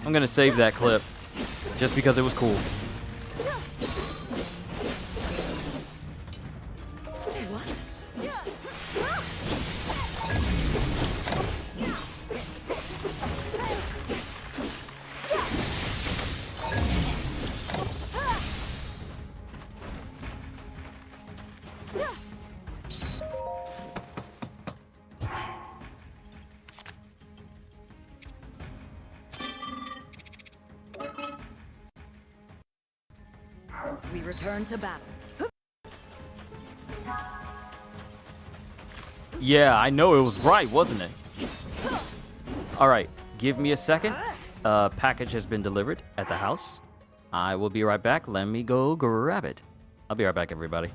Speaker 1: I'm gonna save that clip just because it was cool.
Speaker 11: We return to battle.
Speaker 1: Yeah, I know it was right, wasn't it? All right, give me a second. package has been delivered at the house. I will be right back. Let me go grab it. I'll be right back, everybody.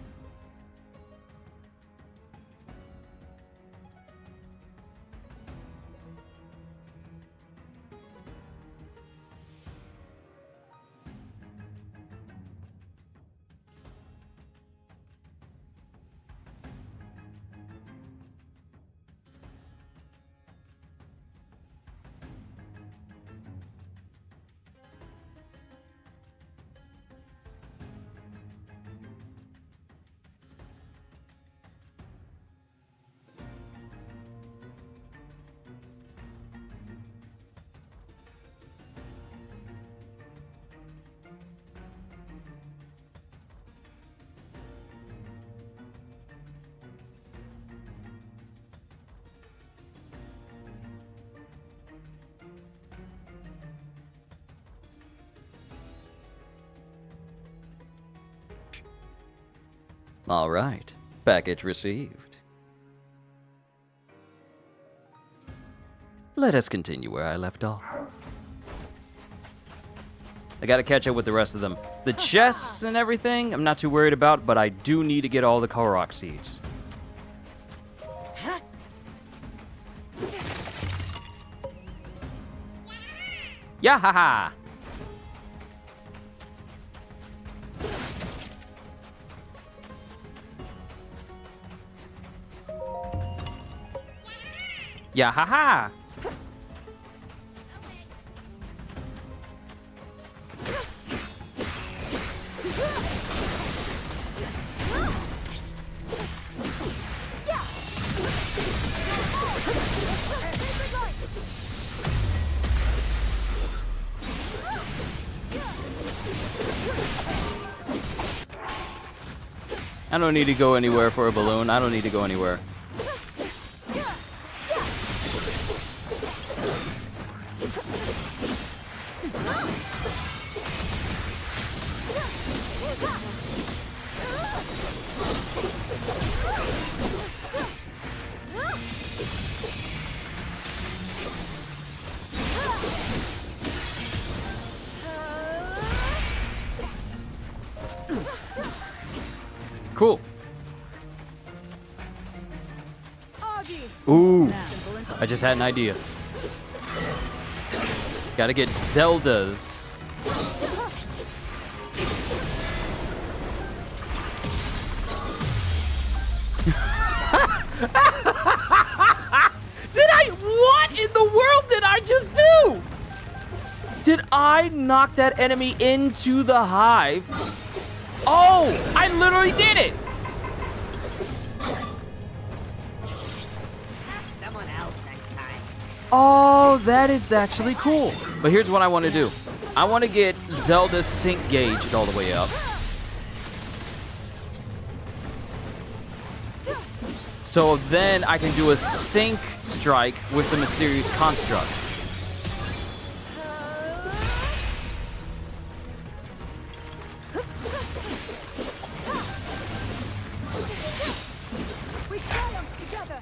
Speaker 1: All right. Package received. Let us continue where I left off. I gotta catch up with the rest of them. The chests and everything, I'm not too worried about, but I do need to get all the Korok seeds. Yeah, haha! Yeah, haha! I don't need to go anywhere for a balloon. I don't need to go anywhere. Cool. Ooh, I just had an idea. Gotta get Zelda's. What in the world did I just do? Did I knock that enemy into the hive? Oh, I literally did it.
Speaker 2: Someone else next time.
Speaker 1: Oh, that is actually cool. But here's what I want to do. I want to get Zelda's sync gauged all the way up. So then I can do a sync strike with the mysterious construct.
Speaker 8: We triumph together.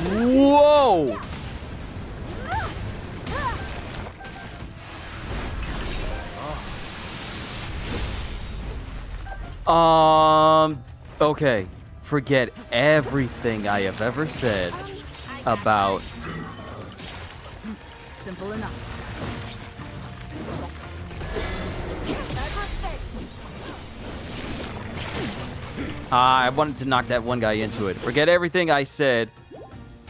Speaker 1: Whoa! Okay. Forget everything I have ever said about...
Speaker 10: Simple enough.
Speaker 1: I wanted to knock that one guy into it. Forget everything I said.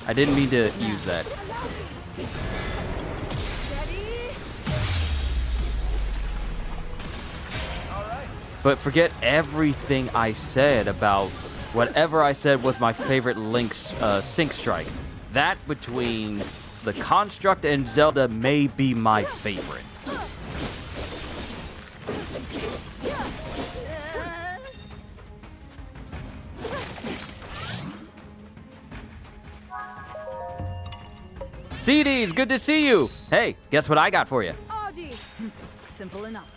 Speaker 1: I didn't mean to use that. But forget everything I said about whatever I said was my favorite Link's sync strike. That between the Construct and Zelda may be my favorite. CDs, good to see you. Hey, guess what I got for you?
Speaker 10: Simple enough.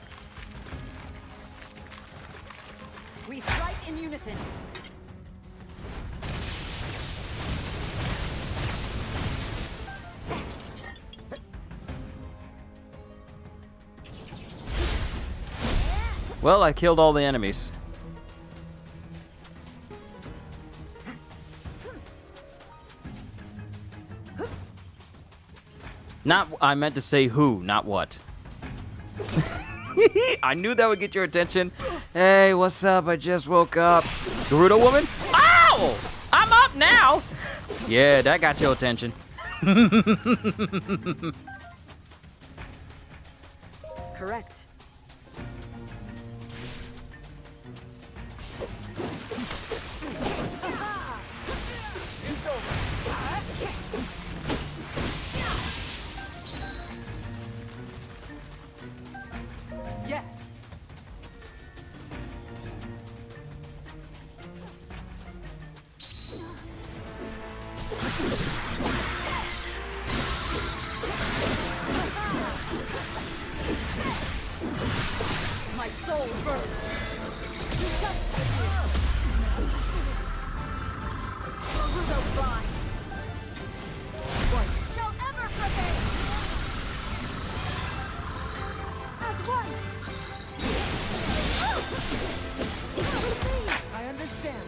Speaker 10: We strike in unison.
Speaker 1: Well, I killed all the enemies. Not, I meant to say who, not what. I knew that would get your attention. Hey, what's up? I just woke up. Gerudo woman? Ow! I'm up now! Yeah, that got your attention.
Speaker 3: Correct.
Speaker 14: Yes.
Speaker 11: My soul burns. Gerudo bind. What shall ever prevail? As one.
Speaker 14: I understand.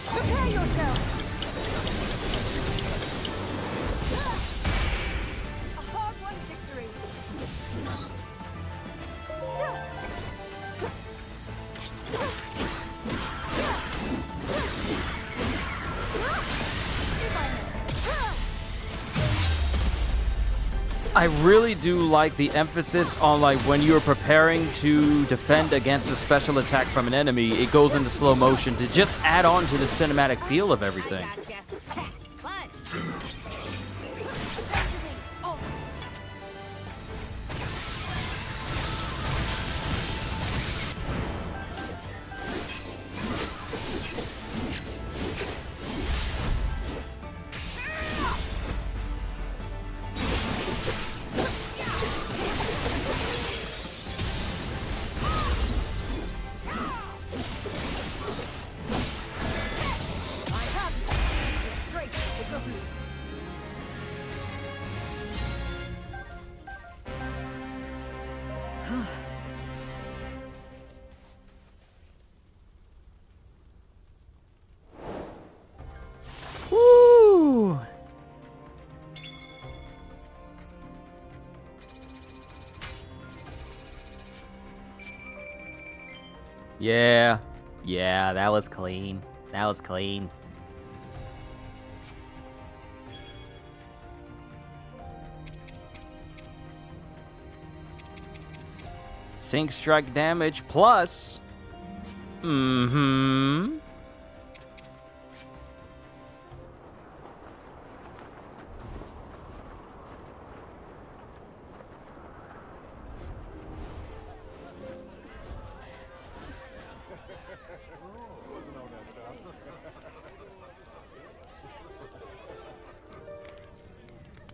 Speaker 11: Prepare yourself.
Speaker 8: A hard-won victory.
Speaker 1: I really do like the emphasis on like when you're preparing to defend against a special attack from an enemy, it goes into slow motion to just add on to the cinematic feel of everything. Woo! Yeah, that was clean. That was clean. Sync strike damage plus. Mm-hmm.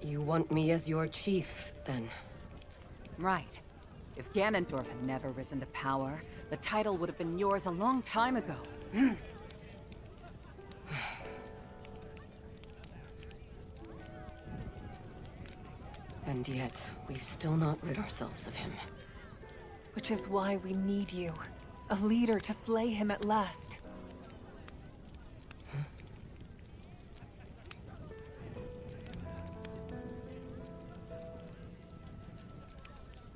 Speaker 3: You want me as your chief, then?
Speaker 15: Right. If Ganondorf had never risen to power, the title would have been yours a long time ago.
Speaker 3: And yet, we've still not rid ourselves of him.
Speaker 14: Which is why we need you. A leader to slay him at last.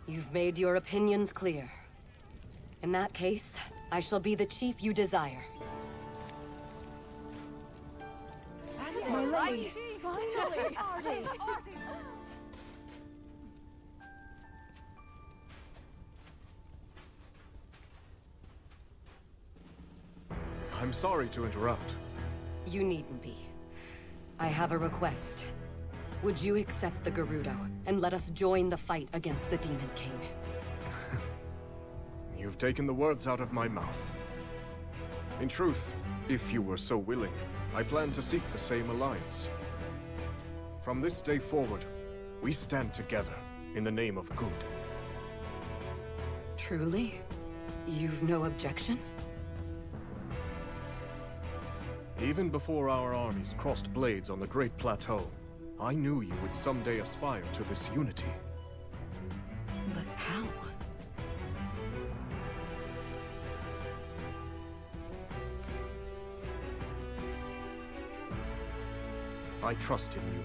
Speaker 3: You've made your opinions clear. In that case, I shall be the chief you desire.
Speaker 14: My lady!
Speaker 5: I'm sorry to interrupt.
Speaker 3: You needn't be. I have a request. Would you accept the Gerudo and let us join the fight against the Demon King?
Speaker 5: You've taken the words out of my mouth. In truth, if you were so willing, I plan to seek the same alliance. From this day forward, we stand together in the name of good.
Speaker 3: Truly? You've no objection?
Speaker 5: Even before our armies crossed blades on the Great Plateau, I knew you would someday aspire to this unity.
Speaker 3: But how?
Speaker 5: I trust in you,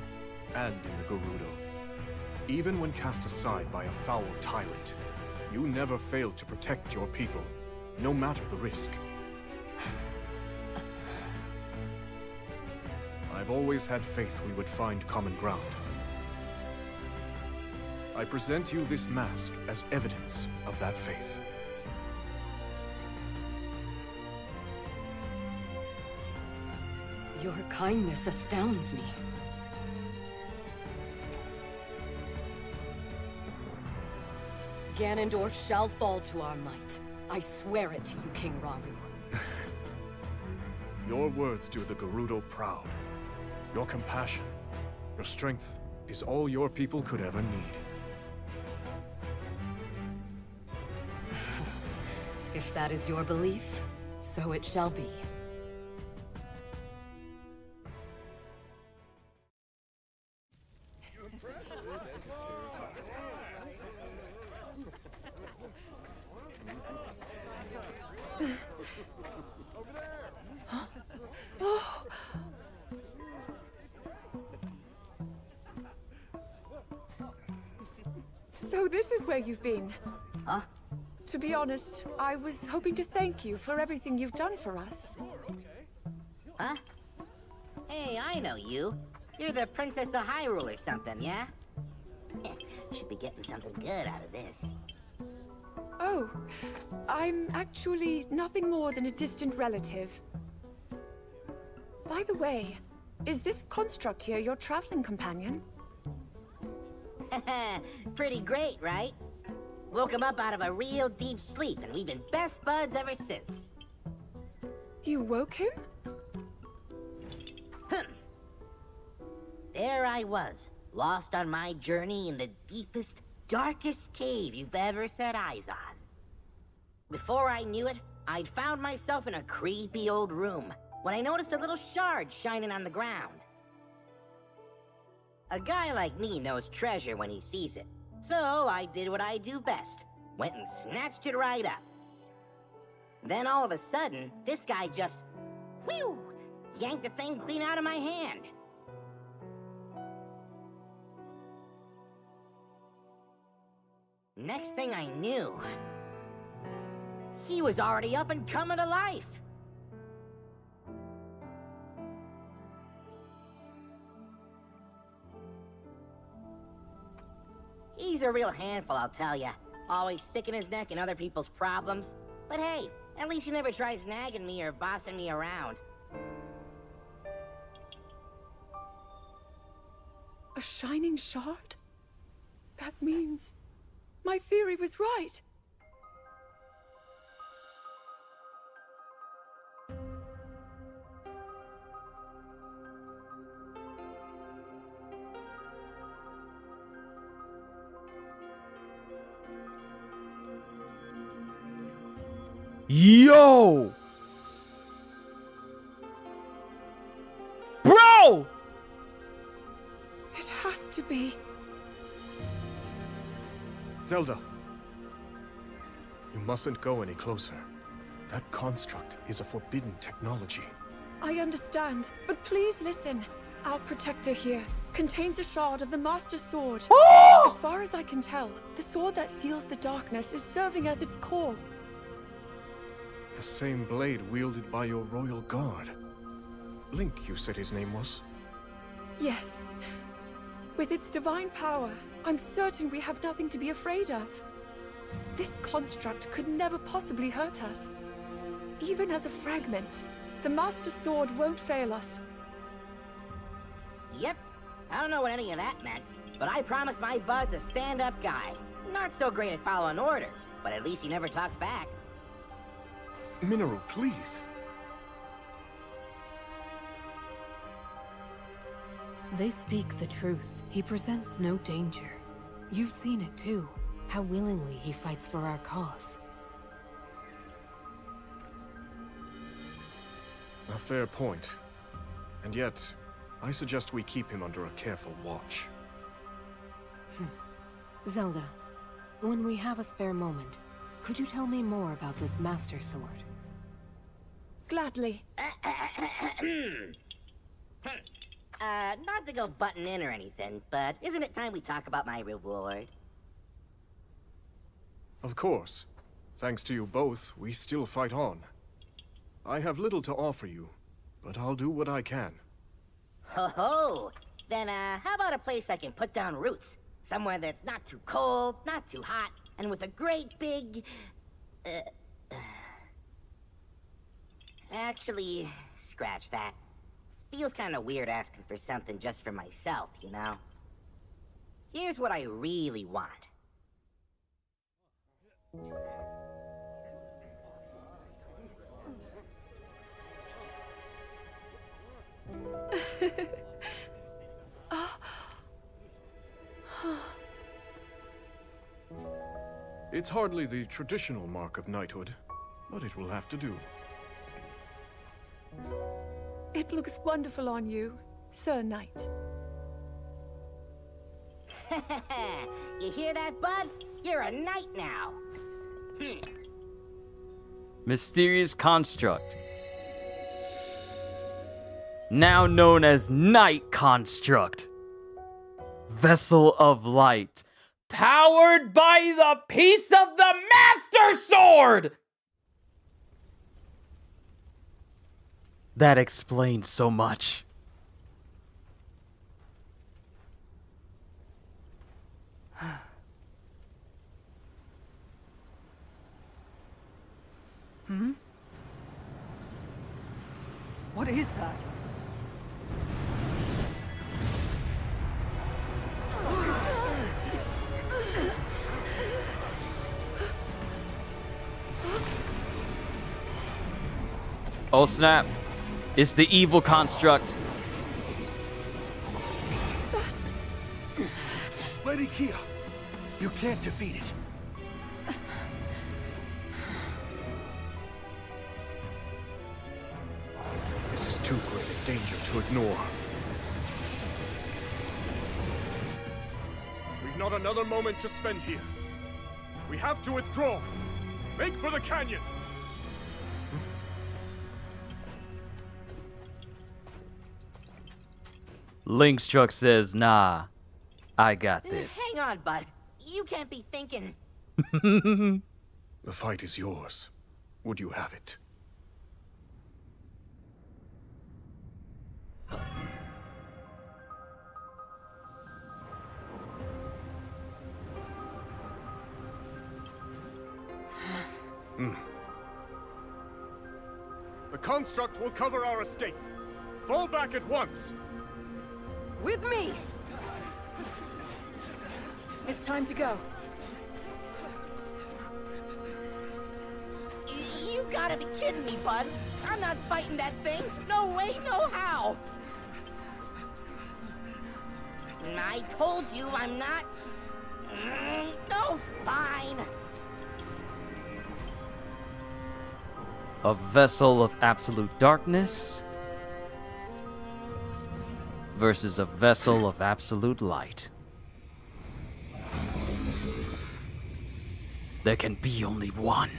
Speaker 5: and in the Gerudo. Even when cast aside by a foul tyrant, you never failed to protect your people, no matter the risk. I've always had faith we would find common ground. I present you this mask as evidence of that faith.
Speaker 3: Your kindness astounds me. Ganondorf shall fall to our might. I swear it to you, King Raru.
Speaker 5: Your words do the Gerudo proud. Your compassion, your strength is all your people could ever need.
Speaker 3: If that is your belief, so it shall be.
Speaker 8: So this is where you've been?
Speaker 2: Huh?
Speaker 8: To be honest, I was hoping to thank you for everything you've done for us.
Speaker 2: Huh? Hey, I know you. You're the Princess of Hyrule or something, yeah? Should be getting something good out of this.
Speaker 8: Oh, I'm actually nothing more than a distant relative. By the way, is this construct here your traveling companion?
Speaker 2: Pretty great, right? Woke him up out of a real deep sleep, and we've been best buds ever since.
Speaker 8: You woke him?
Speaker 2: There I was, lost on my journey in the deepest, darkest cave you've ever set eyes on. Before I knew it, I'd found myself in a creepy old room when I noticed a little shard shining on the ground. A guy like me knows treasure when he sees it, so I did what I do best. Went and snatched it right up. Then all of a sudden, this guy just, whew, yanked the thing clean out of my hand. Next thing I knew, he was already up and coming to life. He's a real handful, I'll tell ya. Always sticking his neck in other people's problems. But hey, at least he never tries nagging me or bossing me around.
Speaker 8: A shining shard? That means my theory was right.
Speaker 1: Yo! Bro!
Speaker 8: It has to be.
Speaker 5: Zelda! You mustn't go any closer. That construct is a forbidden technology.
Speaker 8: I understand, but please listen. Our protector here contains a shard of the Master Sword. As far as I can tell, the sword that seals the darkness is serving as its core.
Speaker 5: The same blade wielded by your royal guard. Link, you said his name was?
Speaker 8: Yes. With its divine power, I'm certain we have nothing to be afraid of. This construct could never possibly hurt us. Even as a fragment, the Master Sword won't fail us.
Speaker 2: Yep. I don't know what any of that meant, but I promised my bud's a stand-up guy. Not so great at following orders, but at least he never talks back.
Speaker 5: Minoru, please.
Speaker 3: They speak the truth. He presents no danger. You've seen it too, how willingly he fights for our cause.
Speaker 5: A fair point. And yet, I suggest we keep him under a careful watch.
Speaker 3: Zelda, when we have a spare moment, could you tell me more about this Master Sword?
Speaker 8: Gladly.
Speaker 2: Not to go butting in or anything, but isn't it time we talk about my reward?
Speaker 5: Of course. Thanks to you both, we still fight on. I have little to offer you, but I'll do what I can.
Speaker 2: Ho ho! Then, how about a place I can put down roots? Somewhere that's not too cold, not too hot, and with a great big... Actually, scratch that. Feels kinda weird asking for something just for myself, you know? Here's what I really want.
Speaker 5: It's hardly the traditional mark of knighthood, but it will have to do.
Speaker 8: It looks wonderful on you, Sir Knight.
Speaker 2: You hear that, bud? You're a knight now.
Speaker 1: Mysterious construct. Now known as Night Construct. Vessel of Light. Powered by the piece of the Master Sword! That explains so much.
Speaker 15: What is that?
Speaker 1: Oh snap. It's the evil construct.
Speaker 7: Lady Kia, you can't defeat it.
Speaker 5: This is too great a danger to ignore. We've not another moment to spend here. We have to withdraw. Make for the canyon.
Speaker 1: Link's truck says, nah, I got this.
Speaker 2: Hang on, bud. You can't be thinking...
Speaker 5: The fight is yours. Would you have it? The construct will cover our escape. Fall back at once.
Speaker 11: With me! It's time to go.
Speaker 2: You've gotta be kidding me, bud. I'm not fighting that thing. No way, no how. I told you I'm not... No, fine.
Speaker 1: A vessel of absolute darkness versus a vessel of absolute light. There can be only one.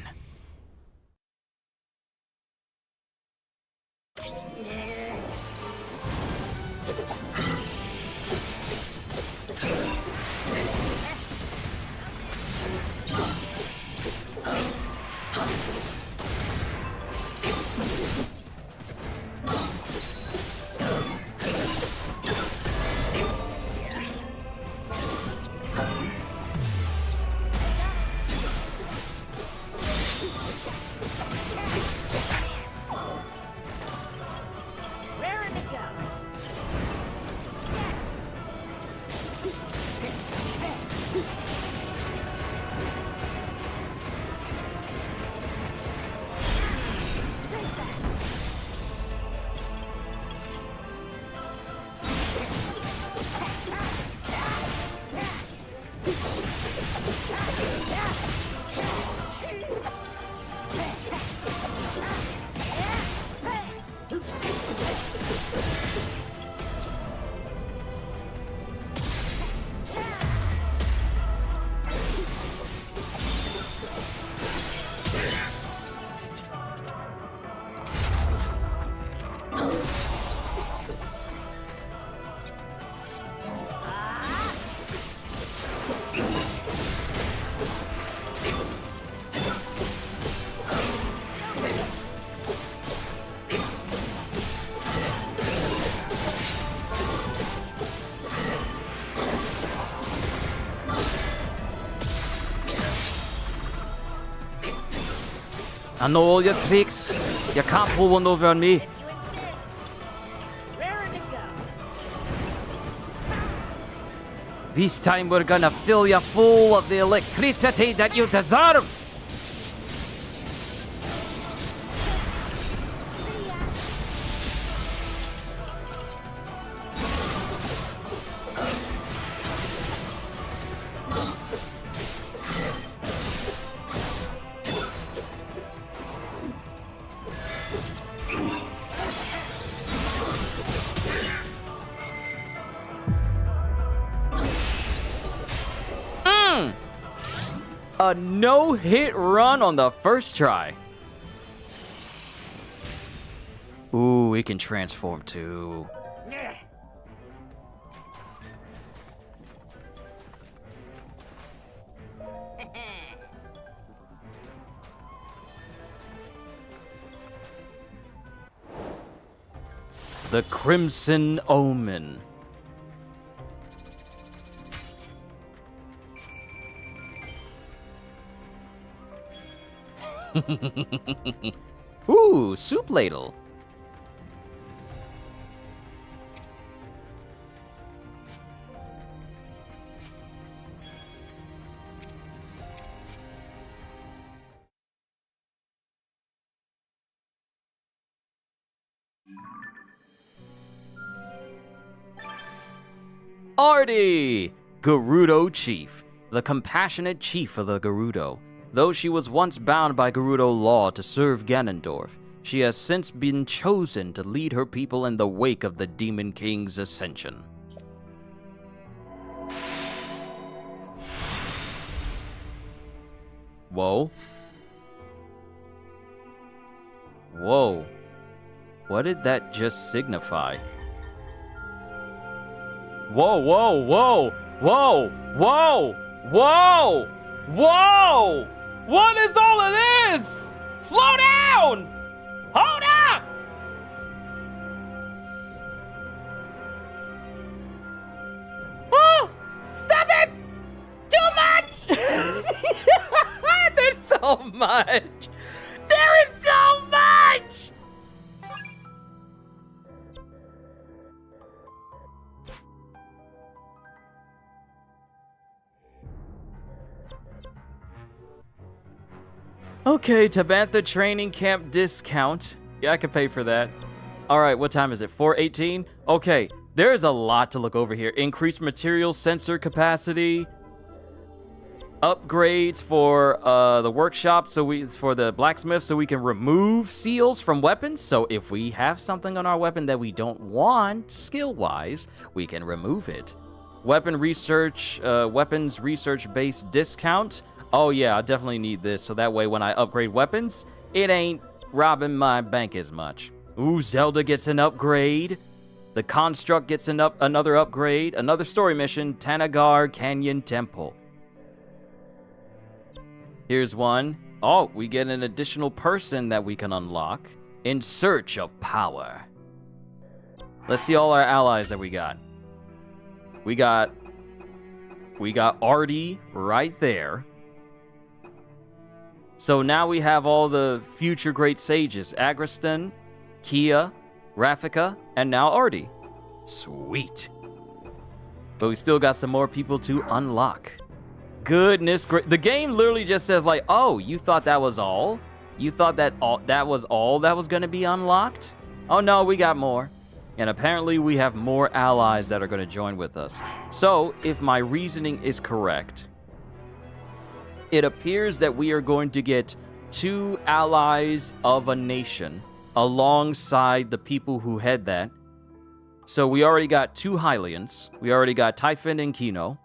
Speaker 1: I know all your tricks. You can't pull one over on me. This time we're gonna fill you full of the electricity that you deserve. A no-hit run on the first try. Ooh, it can transform too. The Crimson Omen. Ooh, soup ladle. Artie! Gerudo Chief, the compassionate chief of the Gerudo. Though she was once bound by Gerudo law to serve Ganondorf, she has since been chosen to lead her people in the wake of the Demon King's ascension. Whoa. Whoa. What did that just signify? Whoa, whoa, whoa, whoa, whoa, whoa, whoa! What is all of this? Slow down! Hold up! Oh! Stop it! Too much! There's so much! There is so much! Okay, Tabantha training camp discount. Yeah, I could pay for that. All right, what time is it? 4:18? Okay, there is a lot to look over here. Increased material sensor capacity. Upgrades for the workshop, for the blacksmith, so we can remove seals from weapons. So if we have something on our weapon that we don't want, skill-wise, we can remove it. Weapon research, weapons research-based discount. Oh yeah, I definitely need this, so that way when I upgrade weapons, it ain't robbing my bank as much. Ooh, Zelda gets an upgrade. The Construct gets another upgrade. Another story mission, Tanagar Canyon Temple. Here's one. Oh, we get an additional person that we can unlock. In search of power. Let's see all our allies that we got. We got Artie right there. So now we have all the future great sages. Agriston, Kia, Rafika, and now Artie. Sweet. But we still got some more people to unlock. Goodness gracious. The game literally just says like, oh, you thought that was all? You thought that was all that was going to be unlocked? Oh no, we got more. And apparently we have more allies that are going to join with us. So, if my reasoning is correct, it appears that we are going to get 2 allies of a nation alongside the people who head that. So we already got 2 Hylians. We already got Typhon and Kino.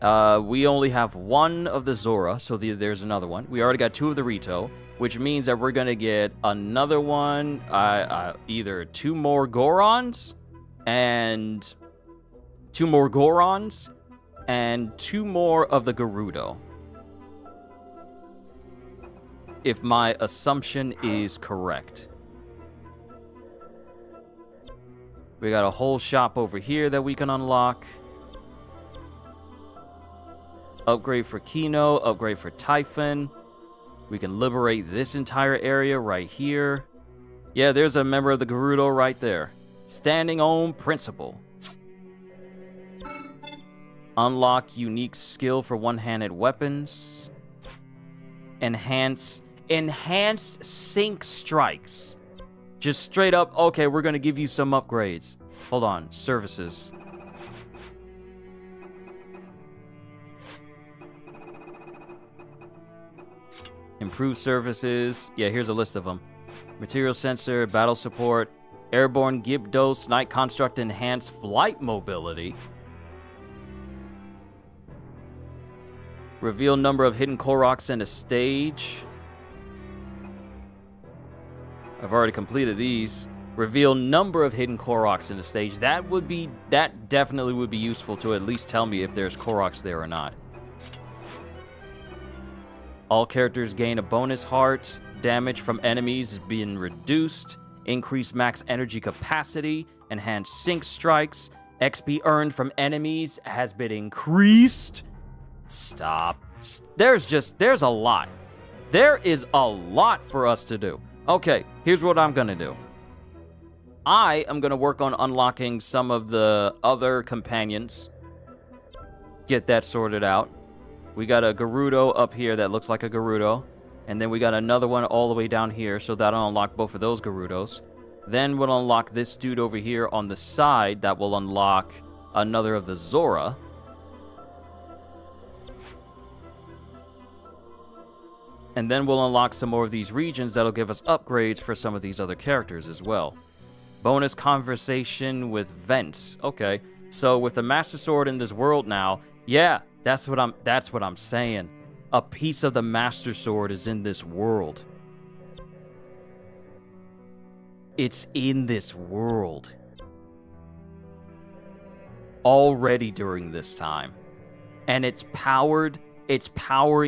Speaker 1: We only have 1 of the Zora, so there's another one. We already got 2 of the Rito, which means that we're going to get another one, either 2 more Gorons, and 2 more Gorons, and 2 more of the Gerudo. If my assumption is correct. We got a whole shop over here that we can unlock. Upgrade for Kino, upgrade for Typhon. We can liberate this entire area right here. Yeah, there's a member of the Gerudo right there. Standing on principle. Unlock unique skill for one-handed weapons. Enhanced sync strikes. Just straight up, okay, we're gonna give you some upgrades. Hold on, services. Improved services. Yeah, here's a list of them. Material sensor, battle support, airborne Gibdos, night construct, enhanced flight mobility. Reveal number of hidden Koroks in a stage. I've already completed these. Reveal number of hidden Koroks in a stage. That definitely would be useful to at least tell me if there's Koroks there or not. All characters gain a bonus heart. Damage from enemies is being reduced. Increased max energy capacity. Enhanced sync strikes. XP earned from enemies has been increased. Stop. There's a lot. There is a lot for us to do. Okay, here's what I'm gonna do. I am gonna work on unlocking some of the other companions. Get that sorted out. We got a Gerudo up here that looks like a Gerudo. And then we got another one all the way down here, so that'll unlock both of those Gerudos. Then we'll unlock this dude over here on the side that will unlock another of the Zora. And then we'll unlock some more of these regions that'll give us upgrades for some of these other characters as well. Bonus conversation with Vents. Okay, so with the Master Sword in this world now, yeah, that's what I'm saying. A piece of the Master Sword is in this world. It's in this world. Already during this time. And it's powering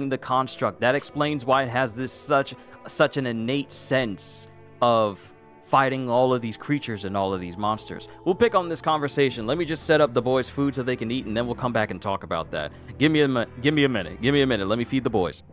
Speaker 1: the construct. That explains why it has this such an innate sense of fighting all of these creatures and all of these monsters. We'll pick on this conversation. Let me just set up the boys' food so they can eat, and then we'll come back and talk about that. Give me a minute. Let me feed the boys.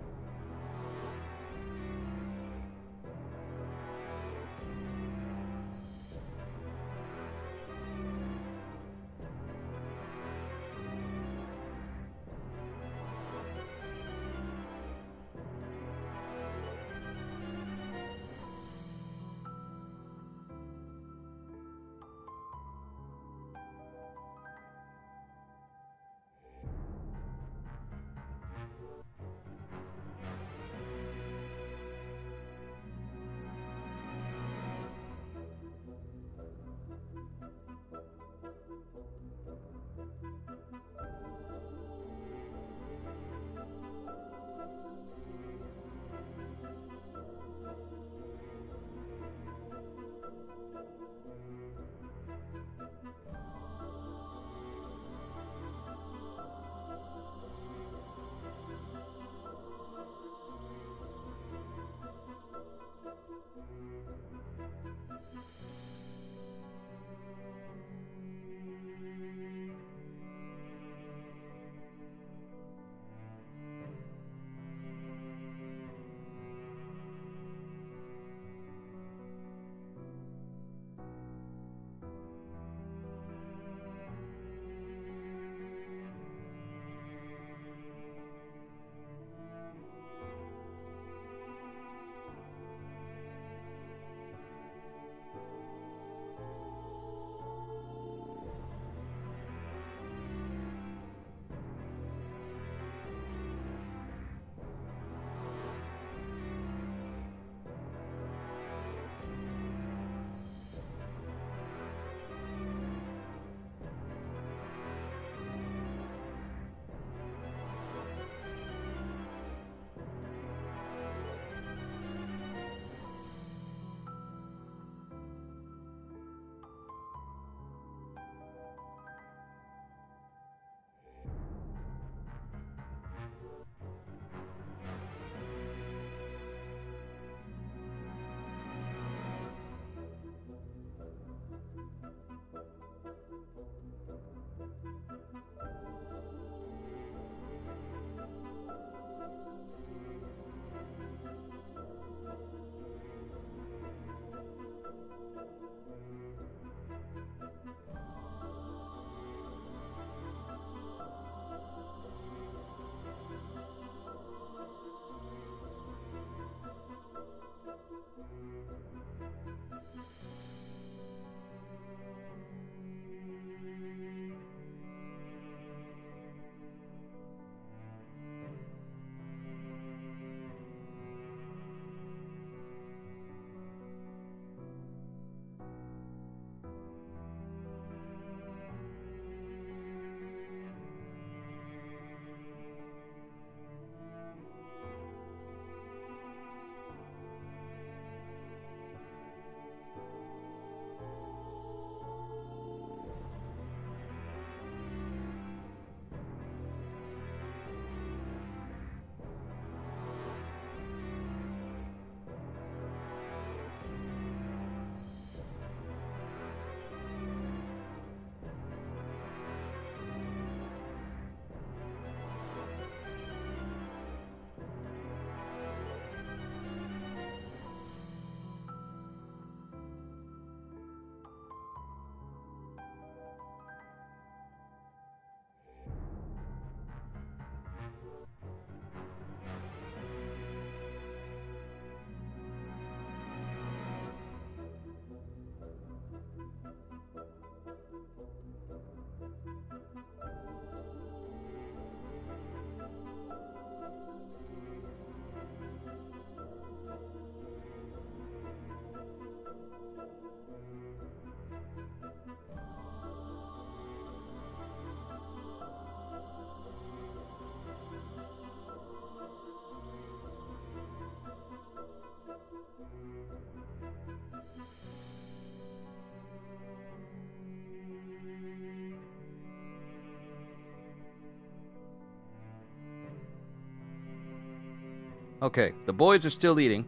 Speaker 1: Okay, the boys are still eating,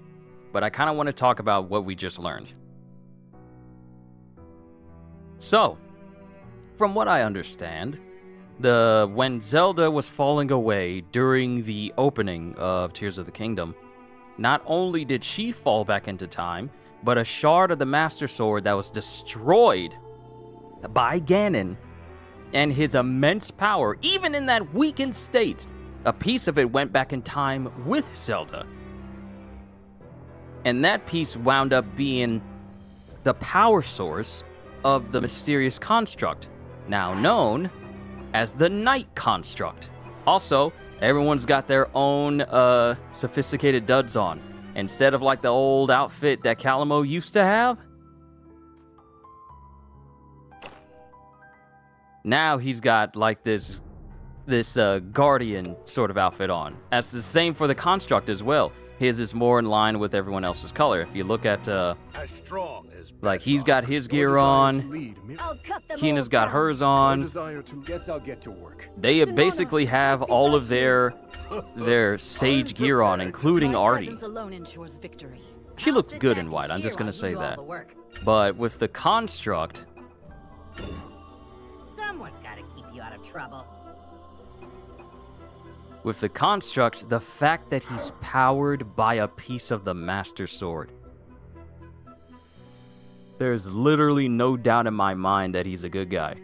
Speaker 1: but I kind of want to talk about what we just learned. So, from what I understand, when Zelda was falling away during the opening of Tears of the Kingdom, not only did she fall back into time, but a shard of the Master Sword that was destroyed by Ganon and his immense power, even in that weakened state, a piece of it went back in time with Zelda. And that piece wound up being the power source of the mysterious construct, now known as the Night Construct. Also, everyone's got their own sophisticated duds on. Instead of like the old outfit that Calamo used to have, now he's got like this guardian sort of outfit on. That's the same for the construct as well. His is more in line with everyone else's color. If you look at like he's got his gear on, Kina's got hers on.
Speaker 9: Guess I'll get to work.
Speaker 1: They basically have all of their sage gear on, including Artie. She looked good in white, I'm just gonna say that. But with the construct,
Speaker 2: Someone's gotta keep you out of trouble.
Speaker 1: with the construct, the fact that he's powered by a piece of the Master Sword, there's literally no doubt in my mind that he's a good guy.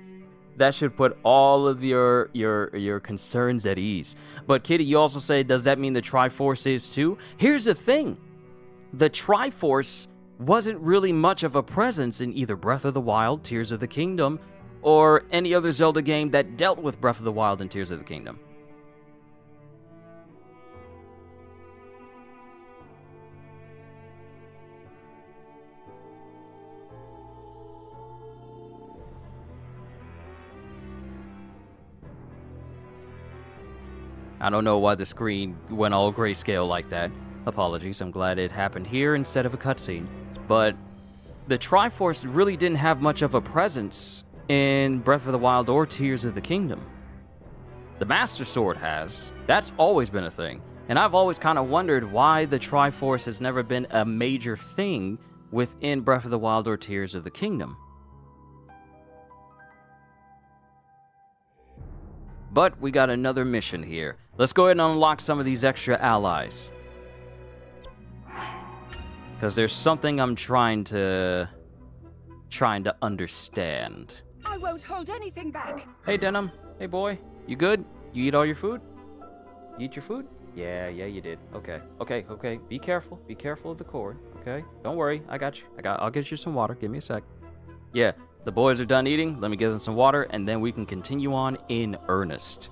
Speaker 1: That should put all of your concerns at ease. But Kitty, you also say, does that mean the Triforce is too? Here's the thing. The Triforce wasn't really much of a presence in either Breath of the Wild, Tears of the Kingdom, or any other Zelda game that dealt with Breath of the Wild and Tears of the Kingdom. I don't know why the screen went all grayscale like that. Apologies, I'm glad it happened here instead of a cutscene. But the Triforce really didn't have much of a presence in Breath of the Wild or Tears of the Kingdom. The Master Sword has. That's always been a thing. And I've always kind of wondered why the Triforce has never been a major thing within Breath of the Wild or Tears of the Kingdom. But we got another mission here. Let's go ahead and unlock some of these extra allies. Because there's something I'm trying to understand.
Speaker 8: I won't hold anything back.
Speaker 1: Hey, Denim. Hey, boy. You good? You eat all your food? You eat your food? Yeah, you did. Okay. Be careful. Be careful of the cord, okay? Don't worry. I got you. I'll get you some water. Give me a sec. Yeah, the boys are done eating. Let me give them some water, and then we can continue on in earnest.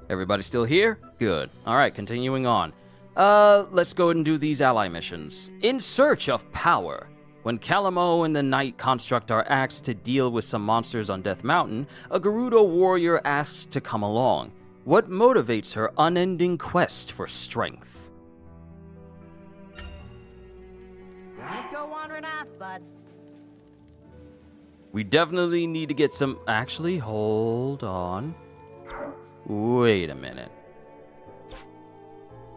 Speaker 1: Everybody still here? Good. Alright, continuing on. Let's go and do these ally missions. In search of power. When Calamo and the Knight Construct are asked to deal with some monsters on Death Mountain, a Gerudo warrior asks to come along. What motivates her unending quest for strength?
Speaker 2: Don't go wandering off, bud.
Speaker 1: We definitely need to get some... Actually, hold on. Wait a minute.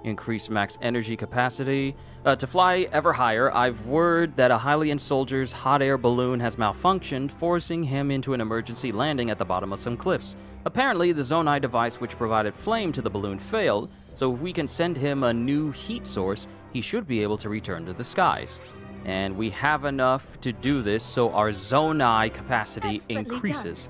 Speaker 1: Increase max energy capacity. To fly ever higher, I've word that a Hylian soldier's hot air balloon has malfunctioned, forcing him into an emergency landing at the bottom of some cliffs. Apparently, the Zonai device which provided flame to the balloon failed, so if we can send him a new heat source, he should be able to return to the skies. And we have enough to do this, so our Zonai capacity increases.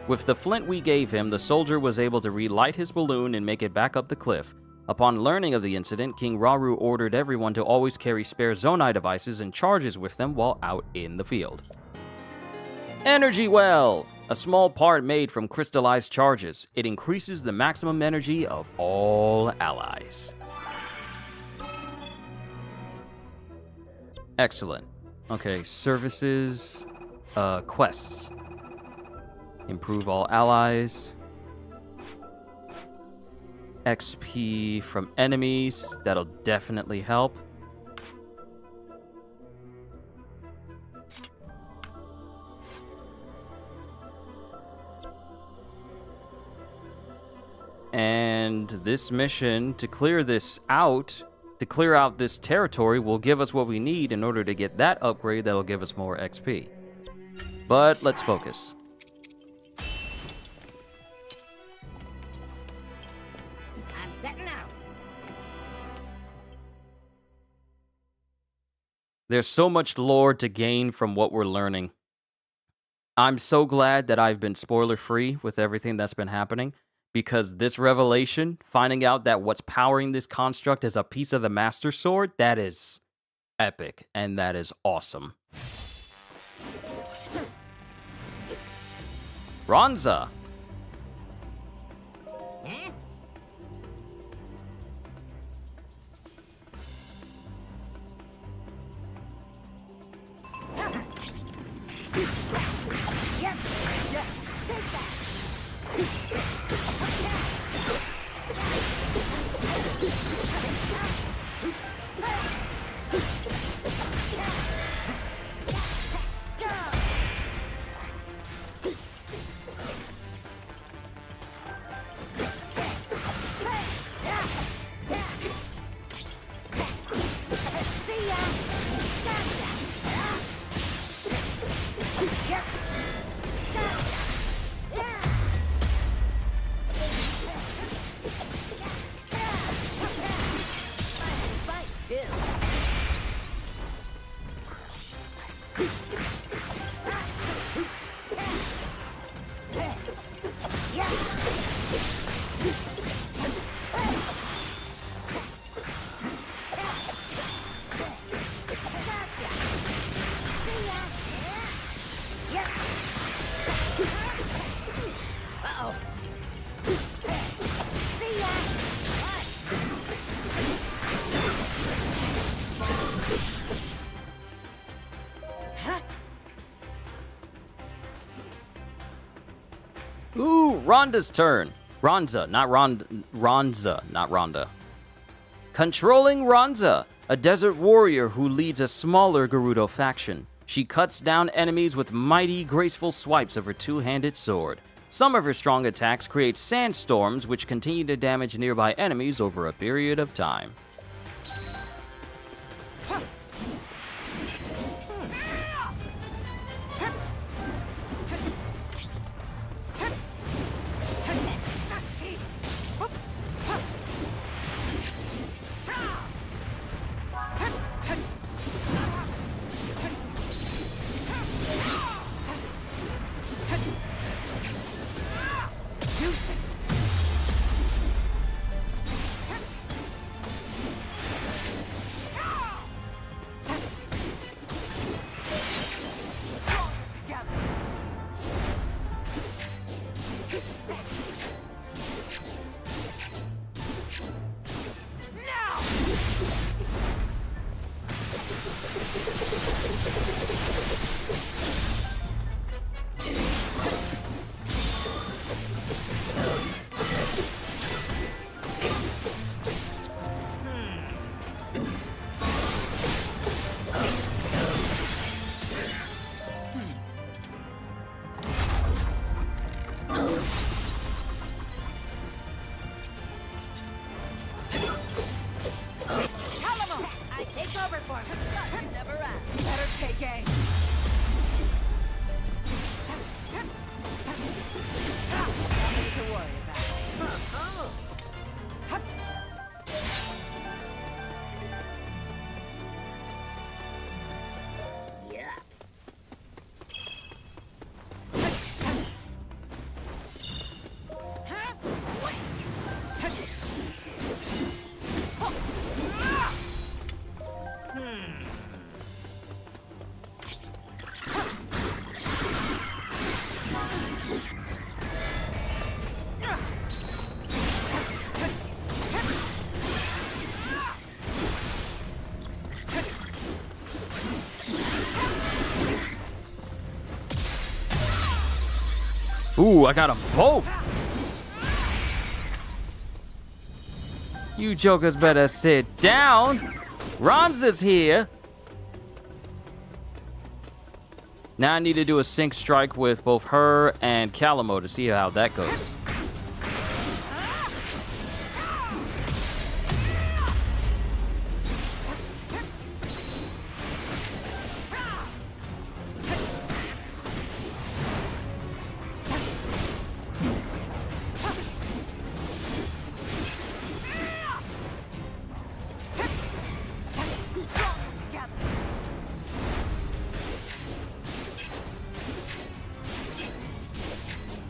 Speaker 1: With the flint we gave him, the soldier was able to relight his balloon and make it back up the cliff. Upon learning of the incident, King Rauru ordered everyone to always carry spare Zonai devices and charges with them while out in the field. Energy Well! A small part made from crystallized charges. It increases the maximum energy of all allies. Excellent. Okay, services, quests. Improve all allies. XP from enemies, that'll definitely help. And this mission, to clear out this territory, will give us what we need in order to get that upgrade that'll give us more XP. But let's focus. There's so much lore to gain from what we're learning. I'm so glad that I've been spoiler-free with everything that's been happening, because this revelation, finding out that what's powering this construct is a piece of the Master Sword, that is epic, and that is awesome. Ronza!
Speaker 2: Huh?
Speaker 1: Ooh, Rhonda's turn. Ronza, not Rhonda. Controlling Ronza, a desert warrior who leads a smaller Gerudo faction. She cuts down enemies with mighty, graceful swipes of her two-handed sword. Some of her strong attacks create sandstorms which continue to damage nearby enemies over a period of time. Ooh, I got them both. You jokers better sit down. Ronza's here. Now I need to do a sync strike with both her and Calamo to see how that goes.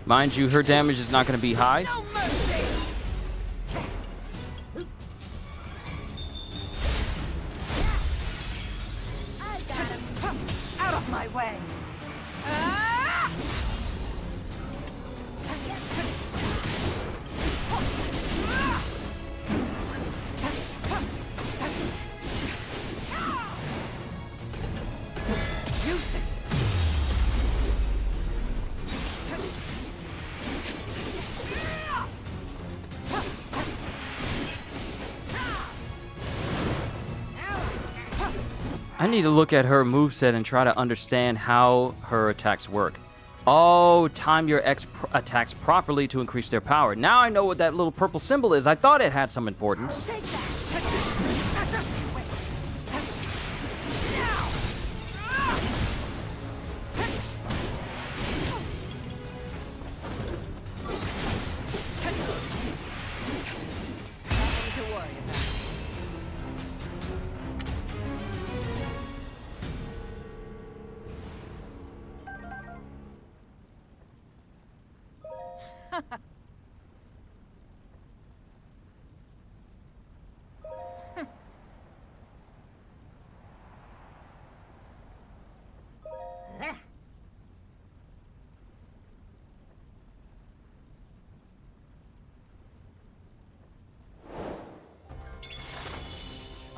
Speaker 1: Mind you, her damage is not going to be high.
Speaker 15: Out of my way!
Speaker 1: I need to look at her moveset and try to understand how her attacks work. Oh, time your attacks properly to increase their power. Now I know what that little purple symbol is. I thought it had some importance.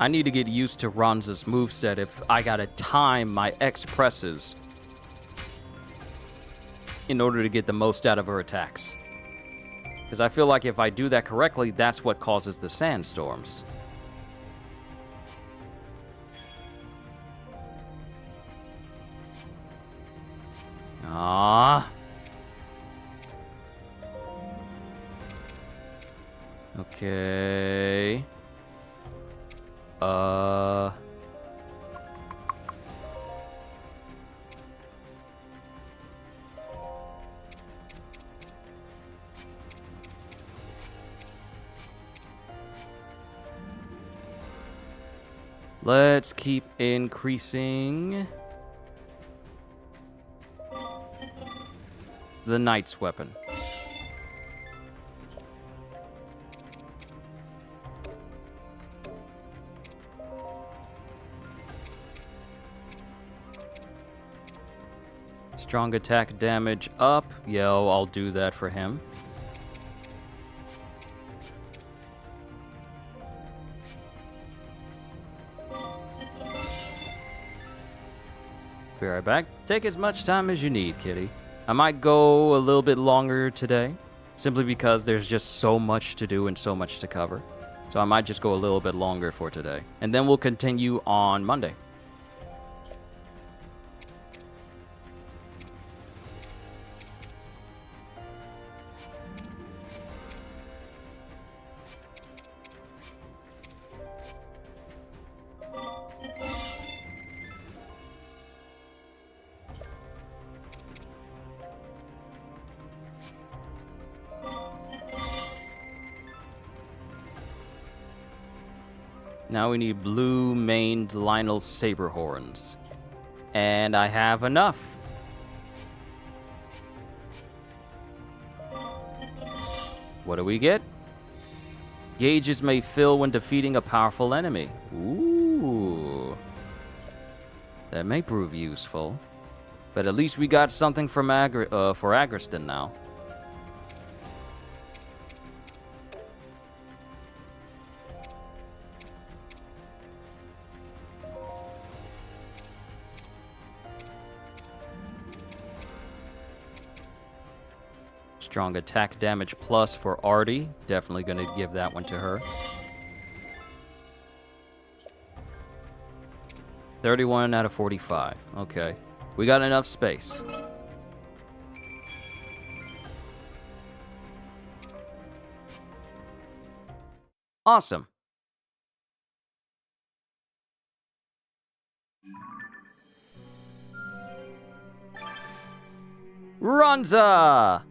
Speaker 1: I need to get used to Ronza's moveset if I gotta time my X presses in order to get the most out of her attacks. Because I feel like if I do that correctly, that's what causes the sandstorms. Ah. Okay. Let's keep increasing the knight's weapon. Strong attack damage up. Yo, I'll do that for him. Be right back. Take as much time as you need, kitty. I might go a little bit longer today, simply because there's just so much to do and so much to cover. So I might just go a little bit longer for today. And then we'll continue on Monday. Now we need blue-maned Lionel Saberhorns. And I have enough. What do we get? Gauges may fill when defeating a powerful enemy. Ooh. That may prove useful. But at least we got something from for Agriston now. Strong attack damage plus for Artie. Definitely going to give that one to her. 31 out of 45. Okay. We got enough space. Awesome. Ronza!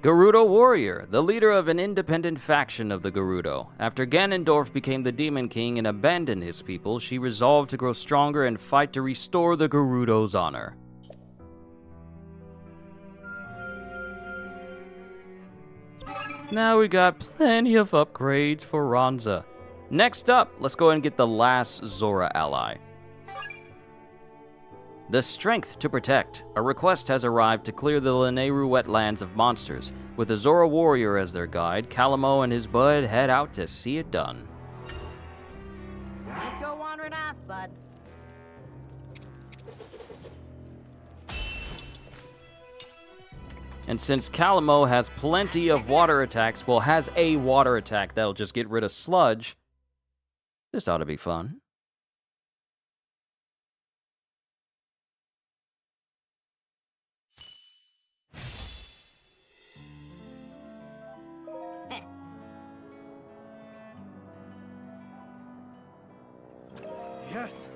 Speaker 1: Gerudo warrior, the leader of an independent faction of the Gerudo. After Ganondorf became the Demon King and abandoned his people, she resolved to grow stronger and fight to restore the Gerudo's honor. Now we got plenty of upgrades for Ronza. Next up, let's go ahead and get the last Zora ally. The Strength to Protect. A request has arrived to clear the Lanayru wetlands of monsters. With a Zora warrior as their guide, Calamo and his bud head out to see it done.
Speaker 2: Let's go wandering off, bud.
Speaker 1: And since Calamo has plenty of water attacks, well, has a water attack that'll just get rid of sludge, this ought to be fun.
Speaker 4: Yes.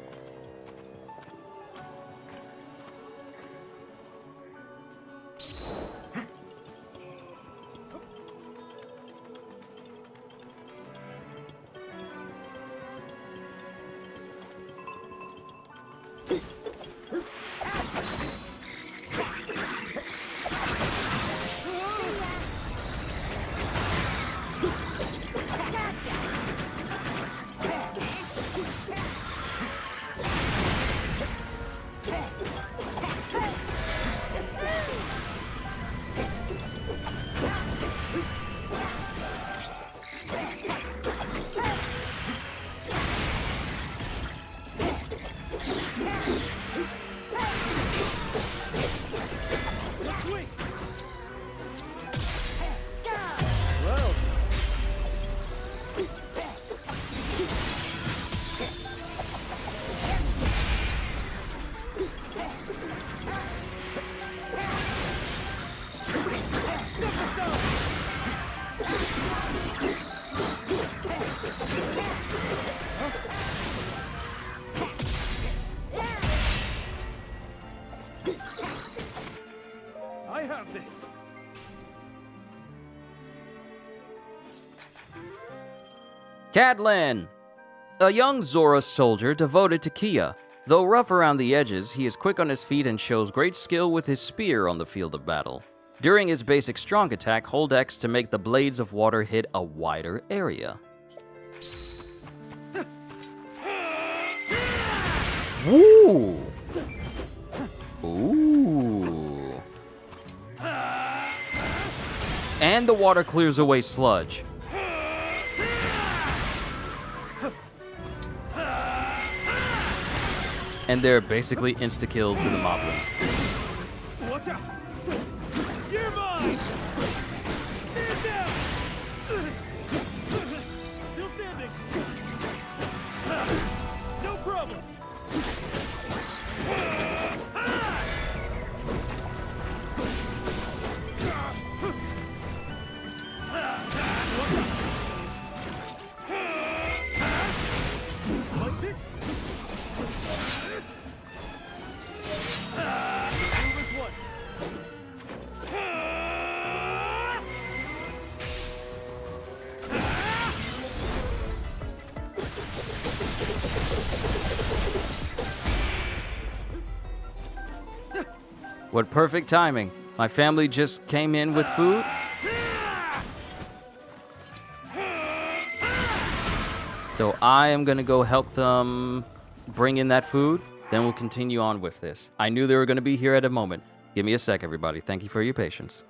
Speaker 4: I have this.
Speaker 1: Cadlan! A young Zora soldier devoted to Kia. Though rough around the edges, he is quick on his feet and shows great skill with his spear on the field of battle. During his basic strong attack, hold X to make the blades of water hit a wider area. Woo! Ooh. And the water clears away sludge. And they're basically insta-kills to the moblins.
Speaker 4: Watch out! You're mine! Stand down! Still standing! No problem! Like this?
Speaker 1: What perfect timing. My family just came in with food. So I am gonna go help them bring in that food. Then we'll continue on with this. I knew they were gonna be here at a moment. Give me a sec, everybody. Thank you for your patience.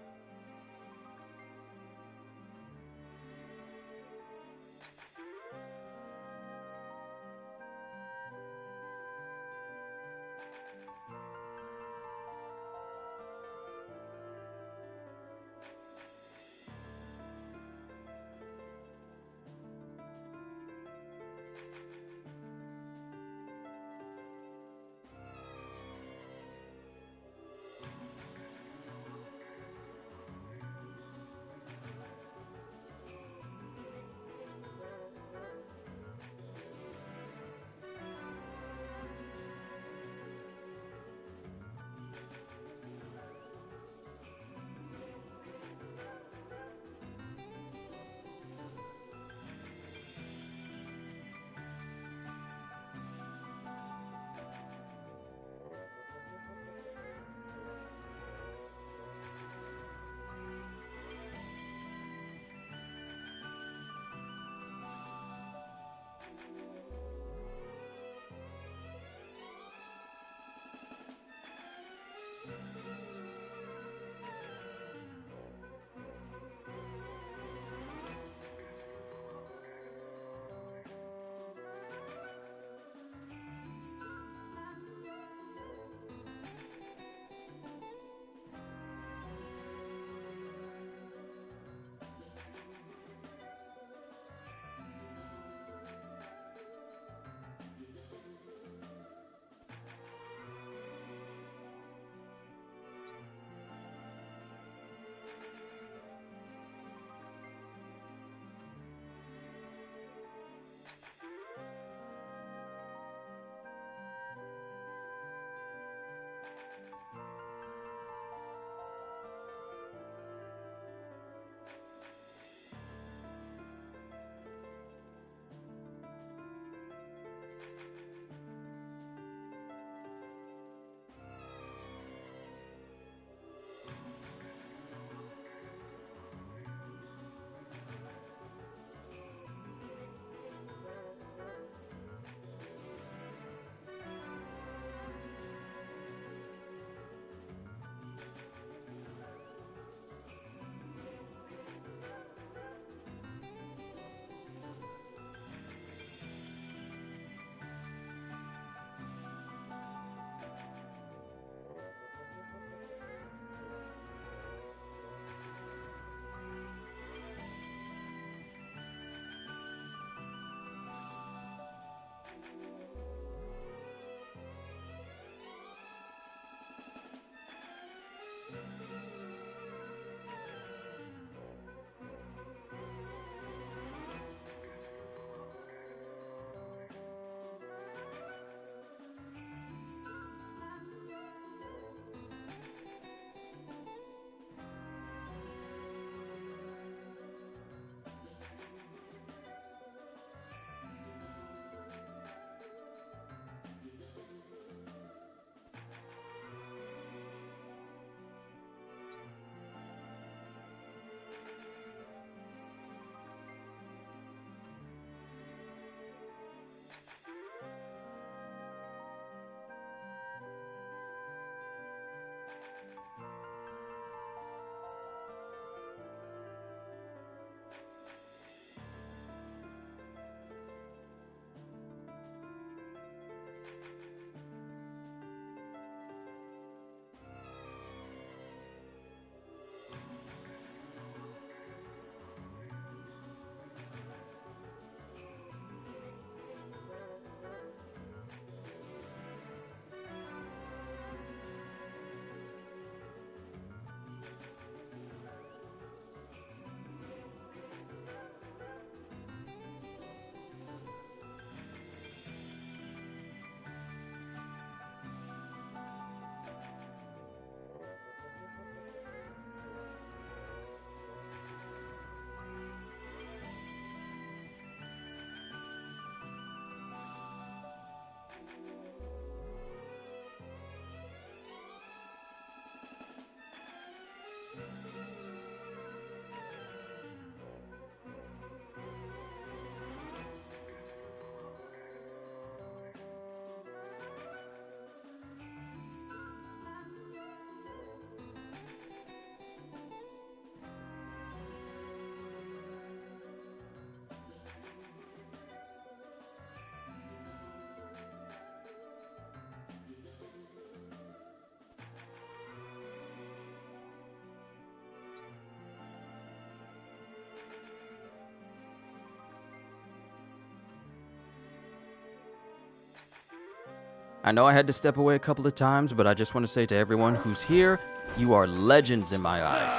Speaker 1: I know I had to step away a couple of times, but I just want to say to everyone who's here, you are legends in my eyes.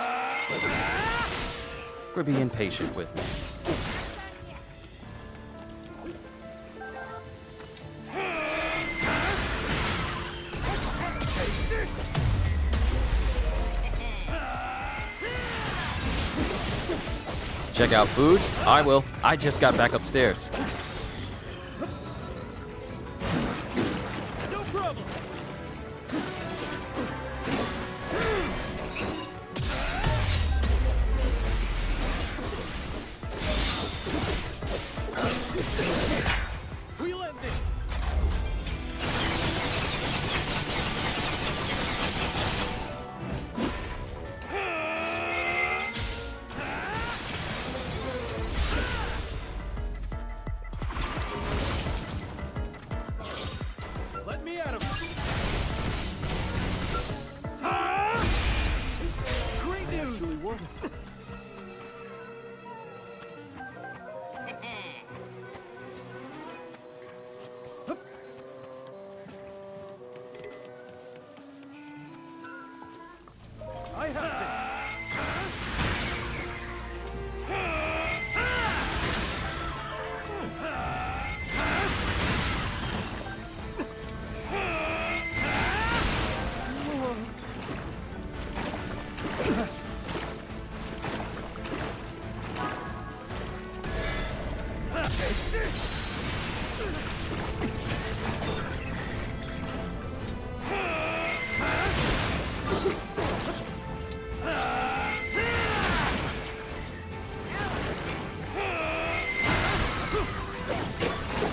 Speaker 1: For being patient with me. Check out foods? I will. I just got back upstairs.
Speaker 4: No problem.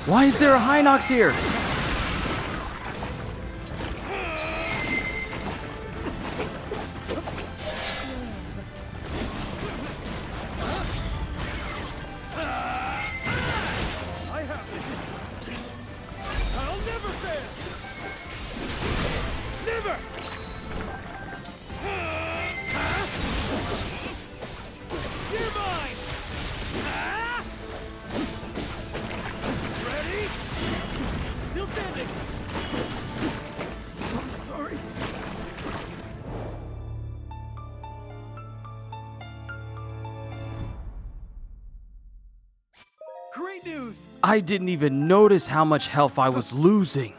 Speaker 1: Why is there a Hinox here?
Speaker 4: I have this. I'll never fail. Never. You're mine. Ready? Still standing. I'm sorry. Great news.
Speaker 1: I didn't even notice how much health I was losing.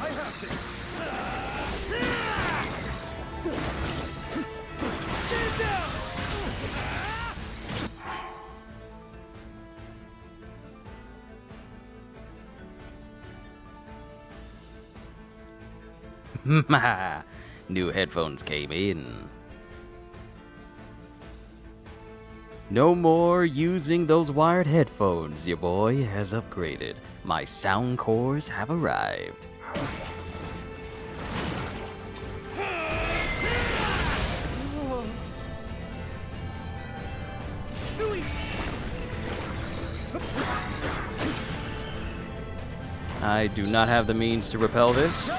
Speaker 4: I have this. Stand down.
Speaker 1: New headphones came in. No more using those wired headphones. Your boy has upgraded. My sound cores have arrived. I do not have the means to repel this.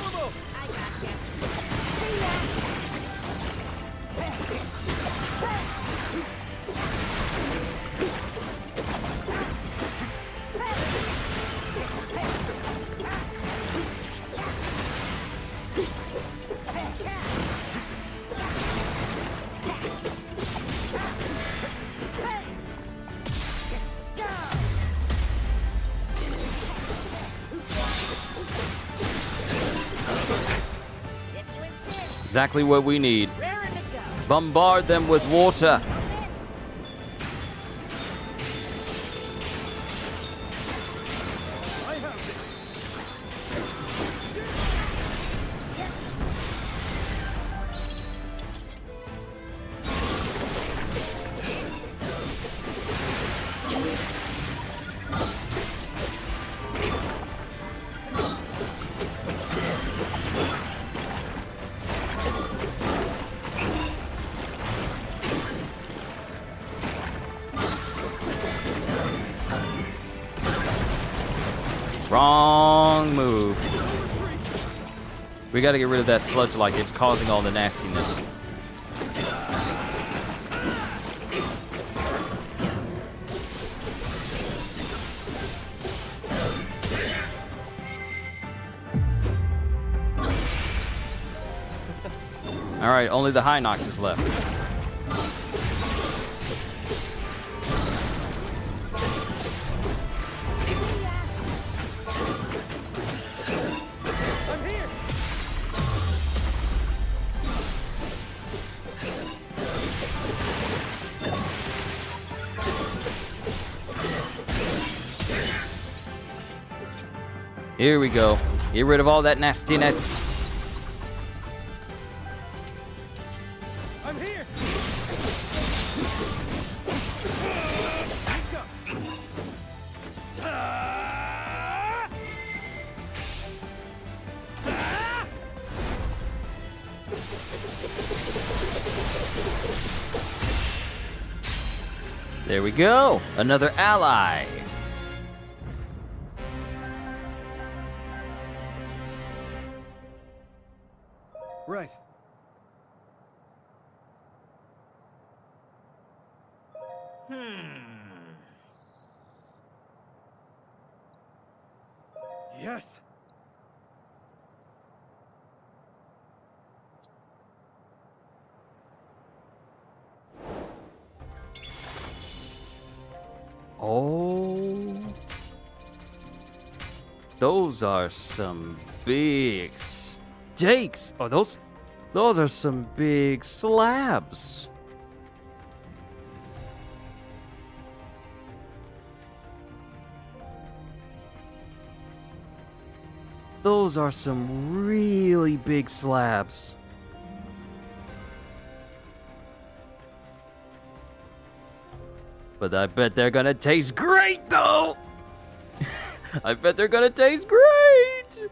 Speaker 1: Exactly what we need. Bombard them with water. Wrong move. We gotta get rid of that sludge like it's causing all the nastiness. Alright, only the Hinox is left. Here we go. Get rid of all that nastiness.
Speaker 4: I'm here.
Speaker 1: There we go. Another ally.
Speaker 4: Right. Yes.
Speaker 1: Oh. Those are some big stakes. Oh, those are some big slabs. Those are some really big slabs. But I bet they're gonna taste great, though! I bet they're gonna taste great!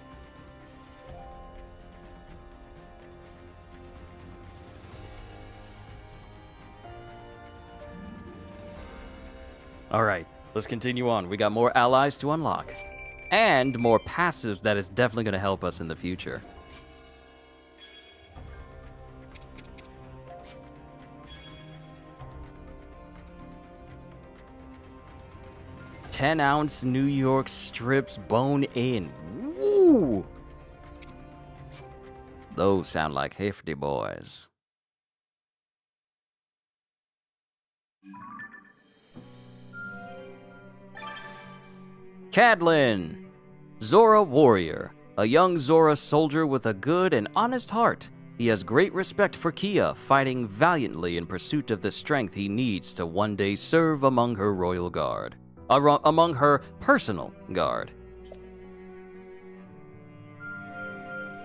Speaker 1: Alright, let's continue on. We got more allies to unlock. And more passives that is definitely gonna help us in the future. $10-ounce New York strips bone in. Woo! Those sound like hefty boys. Cadlin! Zora warrior. A young Zora soldier with a good and honest heart. He has great respect for Kia, fighting valiantly in pursuit of the strength he needs to one day serve among her royal guard. Among her personal guard.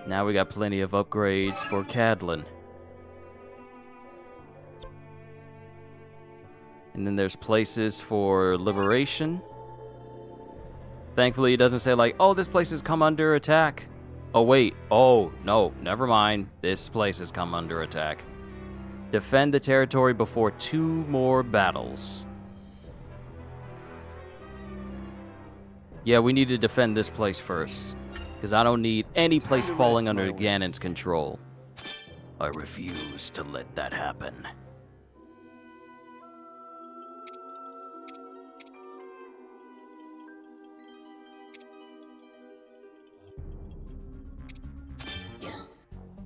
Speaker 1: Now we got plenty of upgrades for Cadlin. And then there's places for liberation. Thankfully, it doesn't say like, oh, this place has come under attack. Oh, wait. Oh, no, never mind. This place has come under attack. Defend the territory before 2 more battles. Yeah, we need to defend this place first. Because I don't need any place falling under Ganon's control. I refuse to let that happen.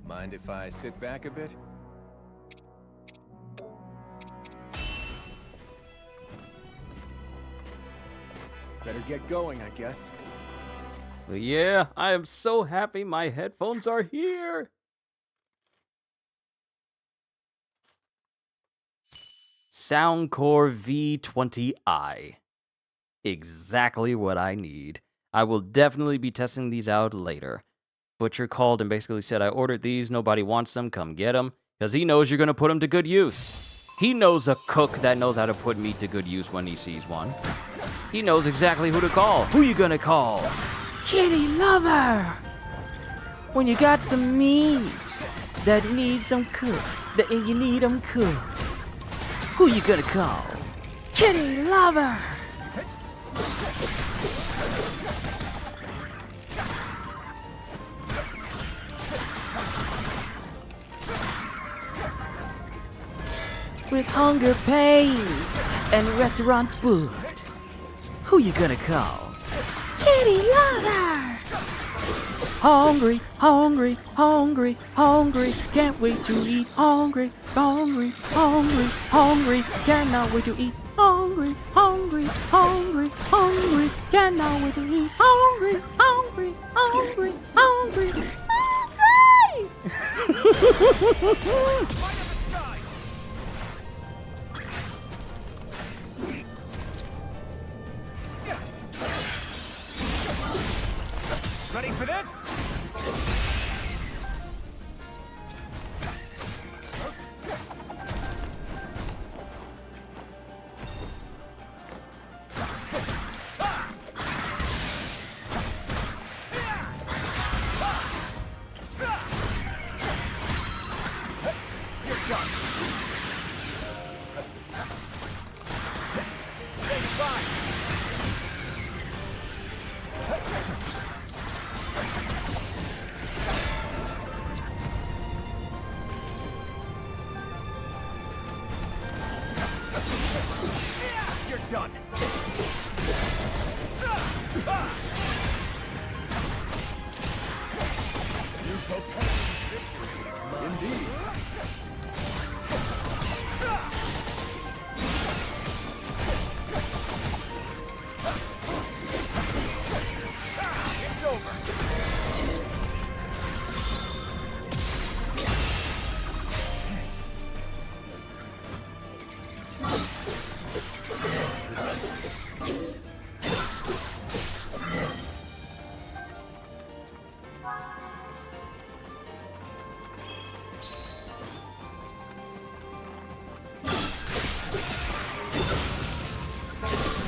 Speaker 9: Mind if I sit back a bit? Better get going, I guess.
Speaker 1: But yeah, I am so happy my headphones are here. Soundcore V20i. Exactly what I need. I will definitely be testing these out later. Butcher called and basically said, I ordered these, nobody wants them, come get them. Because he knows you're going to put them to good use. He knows a cook that knows how to put meat to good use when he sees one. He knows exactly who to call. Who you gonna call? Kitty lover! When you got some meat that needs some cook, that you need them cooked. Who you gonna call? Kitty lover! With hunger pains and restaurants booked, who you gonna call? Kitty lover! Hungry, hungry, hungry, hungry, can't wait to eat. Hungry, hungry, hungry, hungry, cannot wait to eat. Hungry, hungry, hungry, hungry, cannot wait to eat. Hungry, hungry, hungry, hungry, hungry!
Speaker 4: Ready for this? You're done. Say goodbye.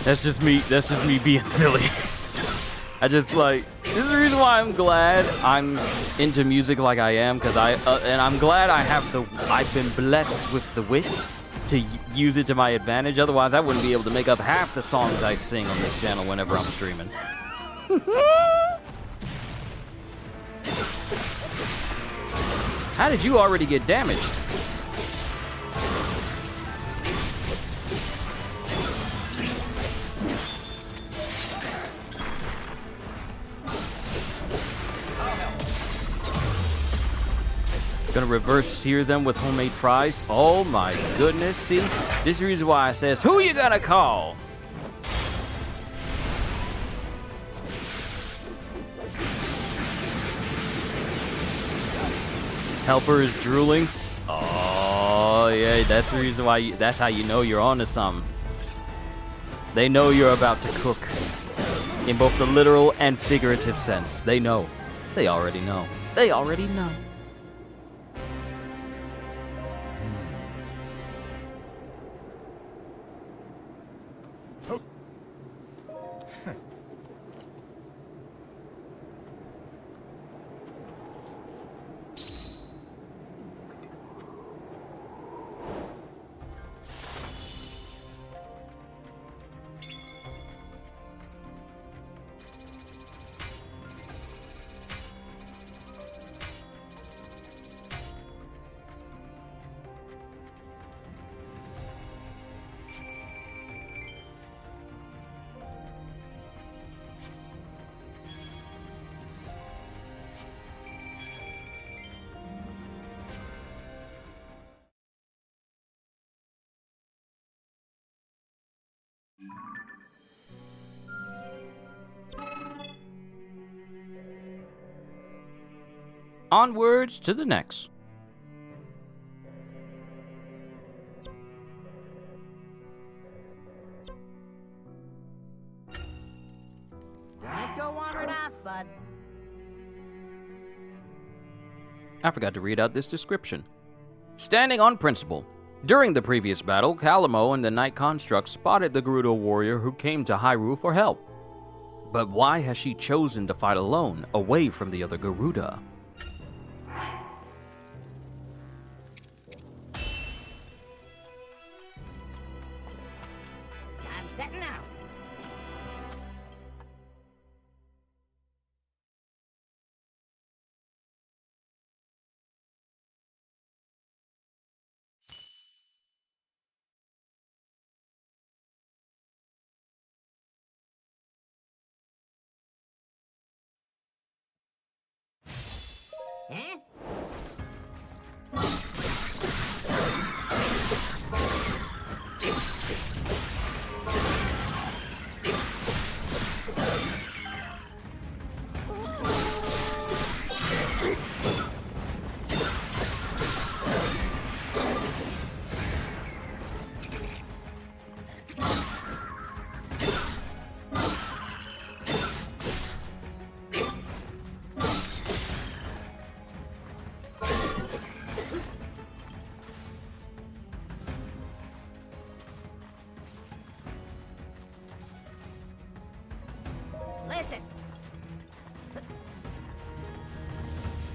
Speaker 1: That's just me being silly. I just like, this is the reason why I'm glad I'm into music like I am, because and I'm glad I've been blessed with the wit to use it to my advantage. Otherwise, I wouldn't be able to make up half the songs I sing on this channel whenever I'm streaming. How did you already get damaged? Gonna reverse sear them with homemade fries. Oh my goodness, see? This is the reason why I says, who you gonna call? Helper is drooling. Oh yeah, that's the reason why that's how you know you're on to something. They know you're about to cook. In both the literal and figurative sense. They know. They already know. They already know. Onwards to the next.
Speaker 2: Don't go wandering off, bud.
Speaker 1: I forgot to read out this description. Standing on principle. During the previous battle, Calamo and the Night Construct spotted the Gerudo warrior who came to Hyrule for help. But why has she chosen to fight alone, away from the other Gerudo?
Speaker 2: I'm setting out. Huh? Listen.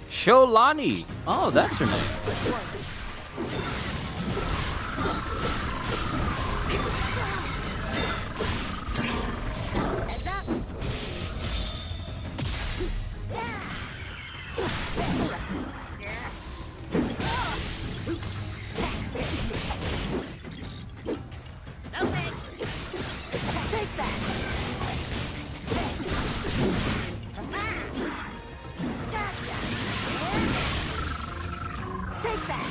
Speaker 1: Sholani. Oh, that's her name.
Speaker 2: Heads up. No thanks. Take that. Take that!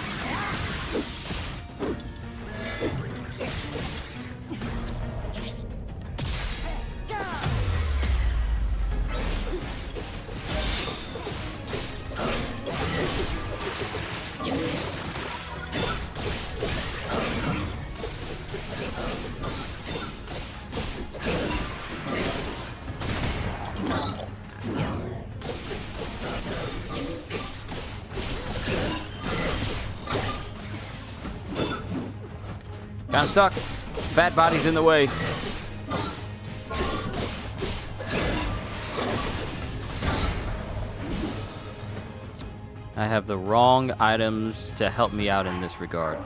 Speaker 1: Kinda stuck. Fat body's in the way. I have the wrong items to help me out in this regard.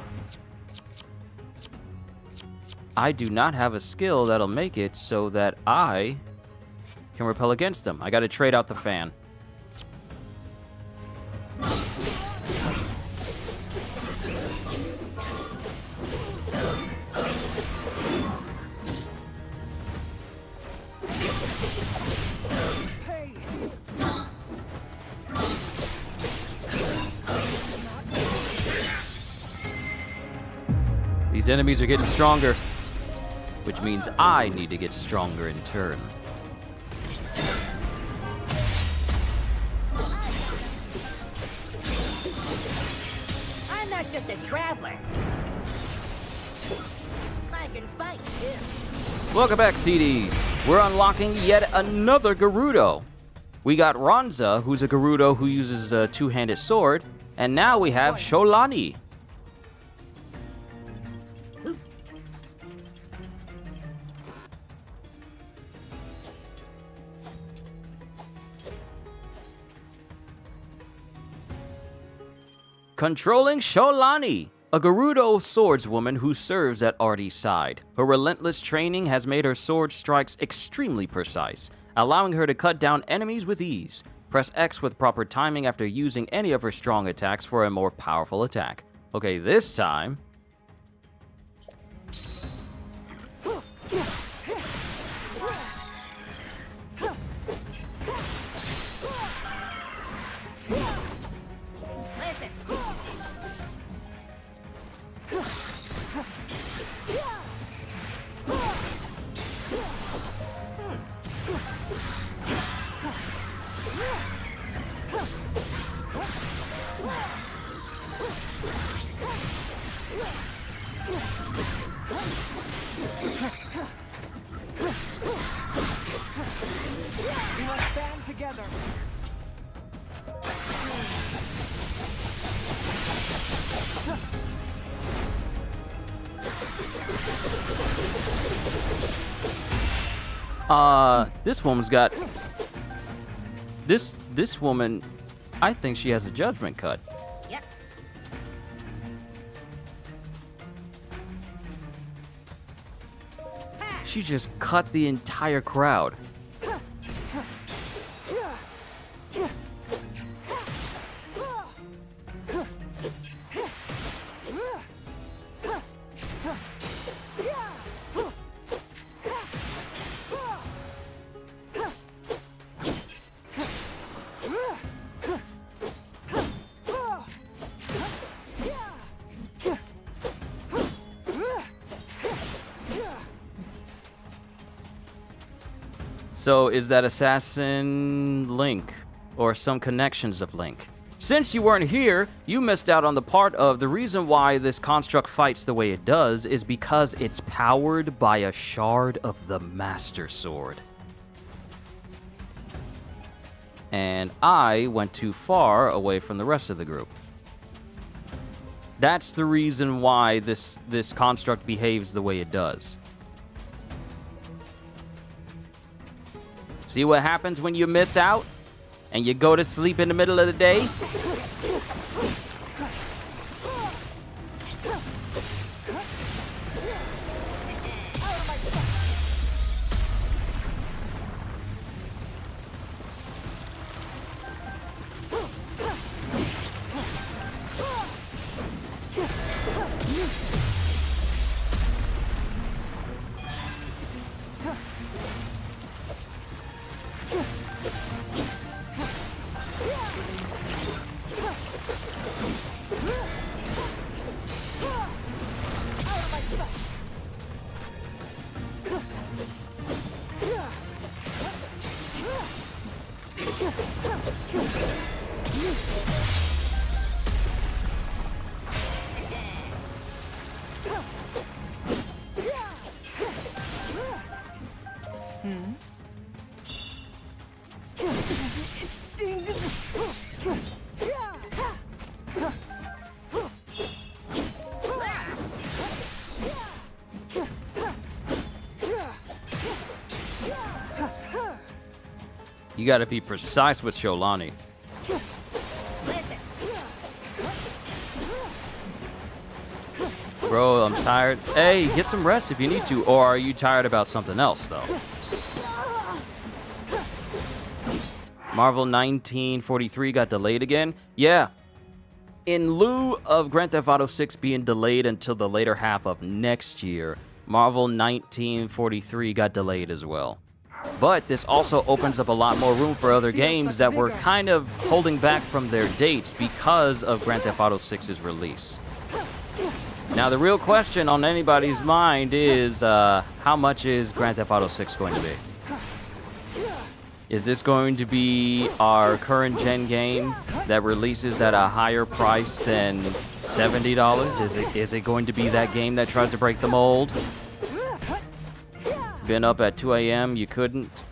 Speaker 1: I do not have a skill that'll make it so that I can repel against them. I gotta trade out the fan. These enemies are getting stronger, which means I need to get stronger in turn.
Speaker 2: I'm not just a traveler. I can fight too.
Speaker 1: Welcome back, CDs. We're unlocking yet another Gerudo. We got Ronza, who's a Gerudo who uses a two-handed sword, and now we have Sholani. Controlling Sholani, a Gerudo swordswoman who serves at Artie's side. Her relentless training has made her sword strikes extremely precise, allowing her to cut down enemies with ease. Press X with proper timing after using any of her strong attacks for a more powerful attack. Okay, this time...
Speaker 16: We must stand together.
Speaker 1: This woman's got... This woman, I think she has a judgment cut.
Speaker 2: Yep.
Speaker 1: She just cut the entire crowd. So is that Assassin Link, or some connections of Link? Since you weren't here, you missed out on the part of the reason why this construct fights the way it does is because it's powered by a shard of the Master Sword. And I went too far away from the rest of the group. That's the reason why this construct behaves the way it does. See what happens when you miss out and you go to sleep in the middle of the day? You gotta be precise with Sholani.
Speaker 2: Listen,
Speaker 1: Bro, I'm tired. Hey, get some rest if you need to. Or are you tired about something else, though? Marvel 1943 got delayed again? Yeah. In lieu of Grand Theft Auto 6 being delayed until the later half of next year, Marvel 1943 got delayed as well. But this also opens up a lot more room for other games that were kind of holding back from their dates because of Grand Theft Auto 6's release. Now, the real question on anybody's mind is, how much is Grand Theft Auto 6 going to be? Is this going to be our current gen game that releases at a higher price than $70? Is it going to be that game that tries to break the mold? Been up at 2 a.m., you couldn't?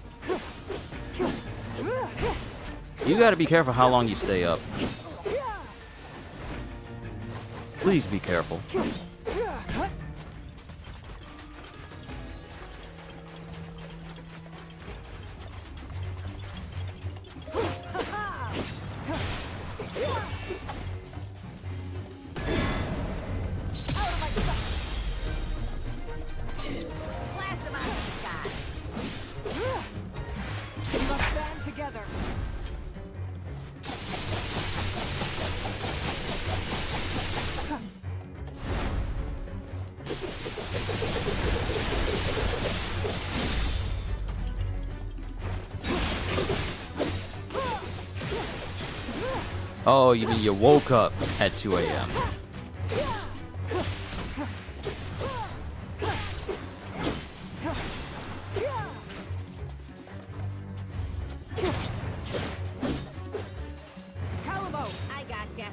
Speaker 1: You gotta be careful how long you stay up. Please be careful. Oh, you mean you woke up at 2 a.m.
Speaker 2: I gotcha.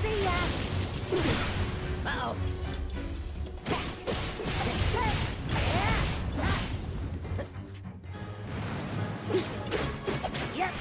Speaker 2: See ya. Uh-oh. Yep.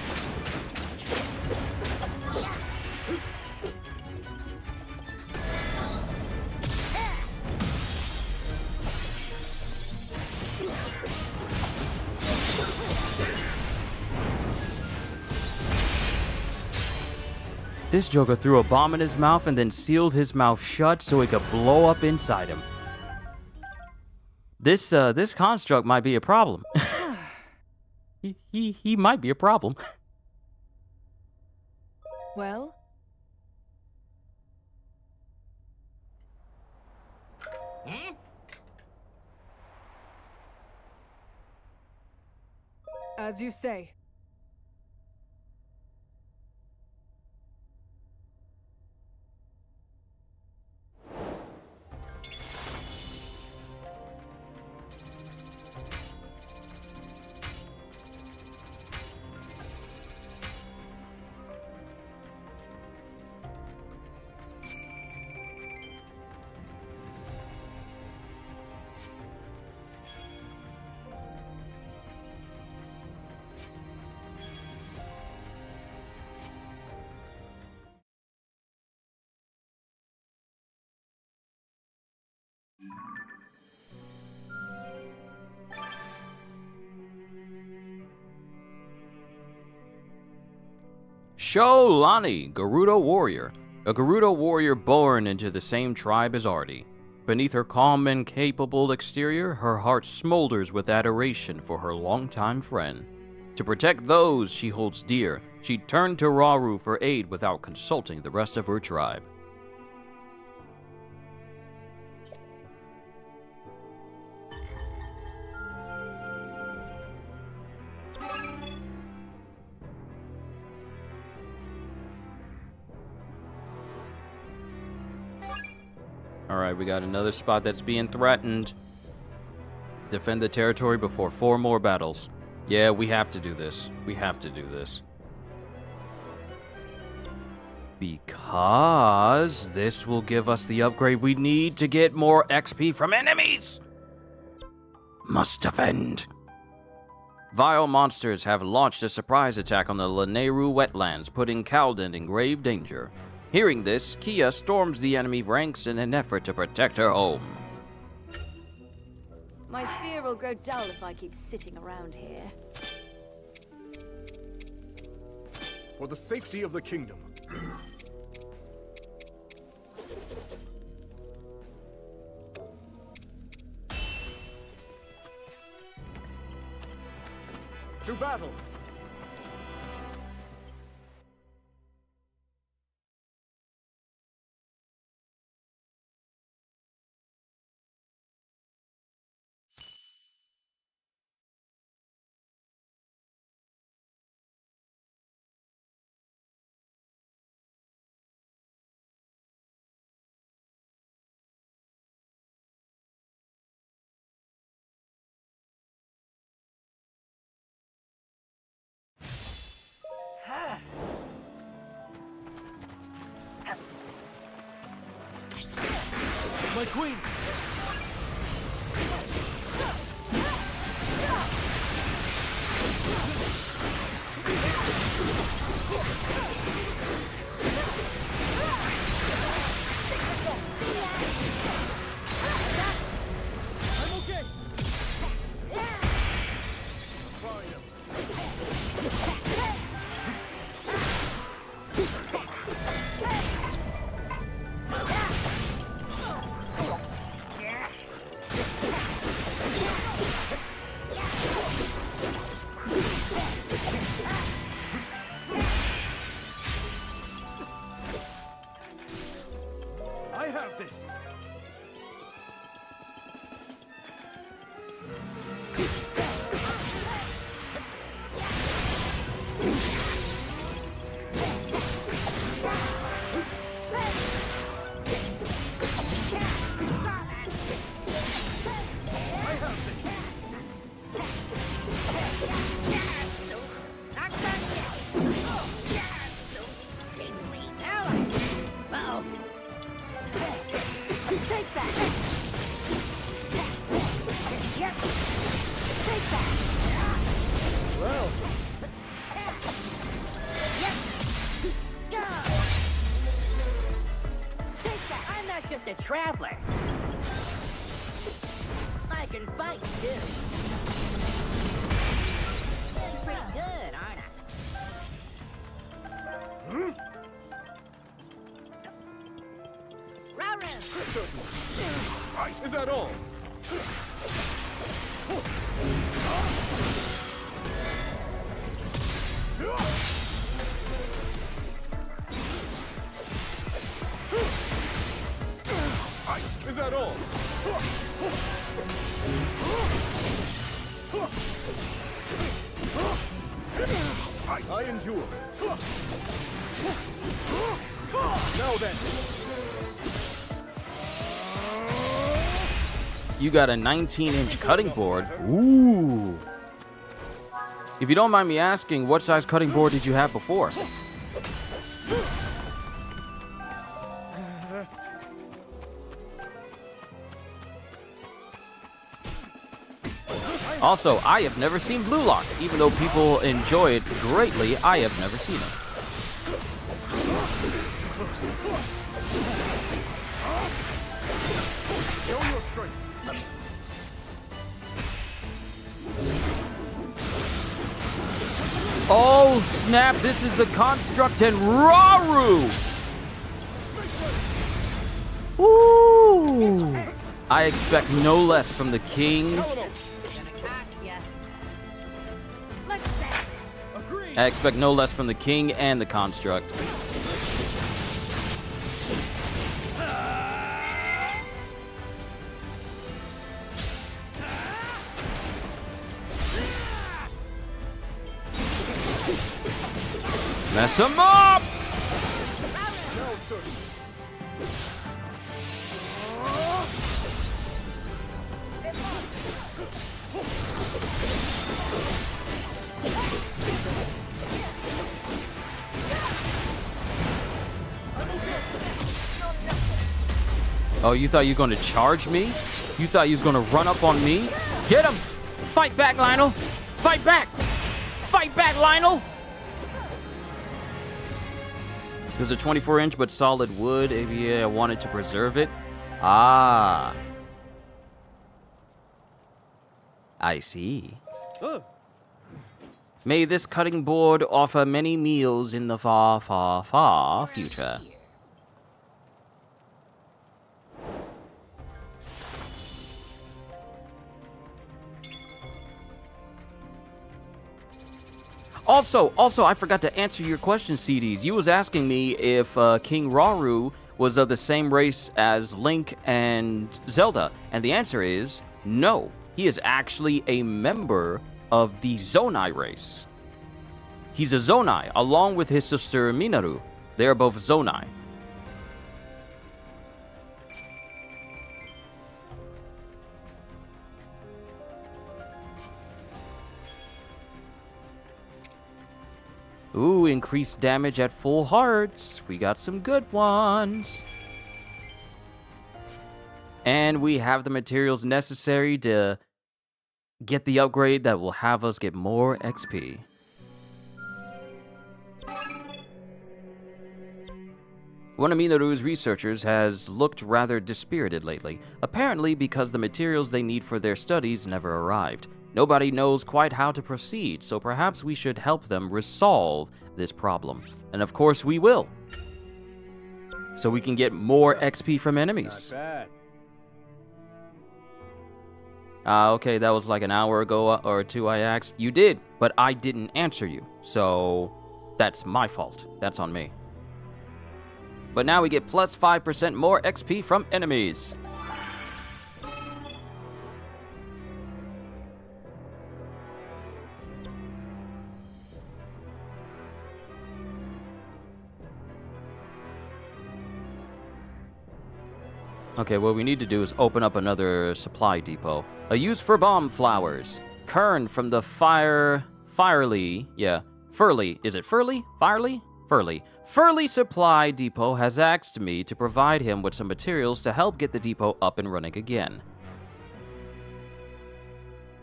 Speaker 1: This Joker threw a bomb in his mouth and then sealed his mouth shut so it could blow up inside him. This construct might be a problem. he might be a problem.
Speaker 14: Well?
Speaker 2: Huh?
Speaker 14: As you say.
Speaker 1: Sholani, Gerudo warrior. A Gerudo warrior born into the same tribe as Artie. Beneath her calm and capable exterior, her heart smolders with adoration for her longtime friend. To protect those she holds dear, she turned to Rauru for aid without consulting the rest of her tribe. Alright, we got another spot that's being threatened. Defend the territory before 4 more battles. Yeah, we have to do this. We have to do this. Because this will give us the upgrade we need to get more XP from enemies! Must defend. Vile monsters have launched a surprise attack on the Lanayru wetlands, putting Kalden in grave danger. Hearing this, Kia storms the enemy ranks in an effort to protect her home.
Speaker 11: My spear will grow dull if I keep sitting around here.
Speaker 5: For the safety of the kingdom, To battle!
Speaker 16: My queen! I'm okay! I have this!
Speaker 2: I'm not just a traveler. I can fight too. Been pretty good, aren't I? Raru!
Speaker 5: Ice, is that all? Ice, is that all? I endure. Now then.
Speaker 1: You got a 19-inch cutting board. Ooh. If you don't mind me asking, what size cutting board did you have before? Also, I have never seen Blue Lock. Even though people enjoy it greatly, I have never seen it.
Speaker 5: Show your strength.
Speaker 1: Oh, snap. This is the Construct and Raru. Ooh. I expect no less from the king. I expect no less from the king and the Construct. Mess him up! Oh, you thought you were going to charge me? You thought you was going to run up on me? Get him! Fight back, Lionel! Fight back! Fight back, Lionel! It was a 24-inch but solid wood. Yeah, I wanted to preserve it. Ah. I see. May this cutting board offer many meals in the far, far, far future. Also, I forgot to answer your question, CDs. You was asking me if King Rauru was of the same race as Link and Zelda, and the answer is no. He is actually a member of the Zonai race. He's a Zonai, along with his sister Minaru. They are both Zonai. Ooh, increased damage at full hearts. We got some good ones. And we have the materials necessary to get the upgrade that will have us get more XP. One of Minaru's researchers has looked rather dispirited lately, apparently because the materials they need for their studies never arrived. Nobody knows quite how to proceed, so perhaps we should help them resolve this problem. And of course we will. So we can get more XP from enemies.
Speaker 9: Not
Speaker 1: bad. Okay, that was like an hour ago or two I asked. You did, but I didn't answer you. So that's my fault. That's on me. But now we get plus 5% more XP from enemies. Okay, what we need to do is open up another supply depot. A use for bomb flowers. Kern from the Furley, is it Furley? Furley Supply Depot has asked me to provide him with some materials to help get the depot up and running again.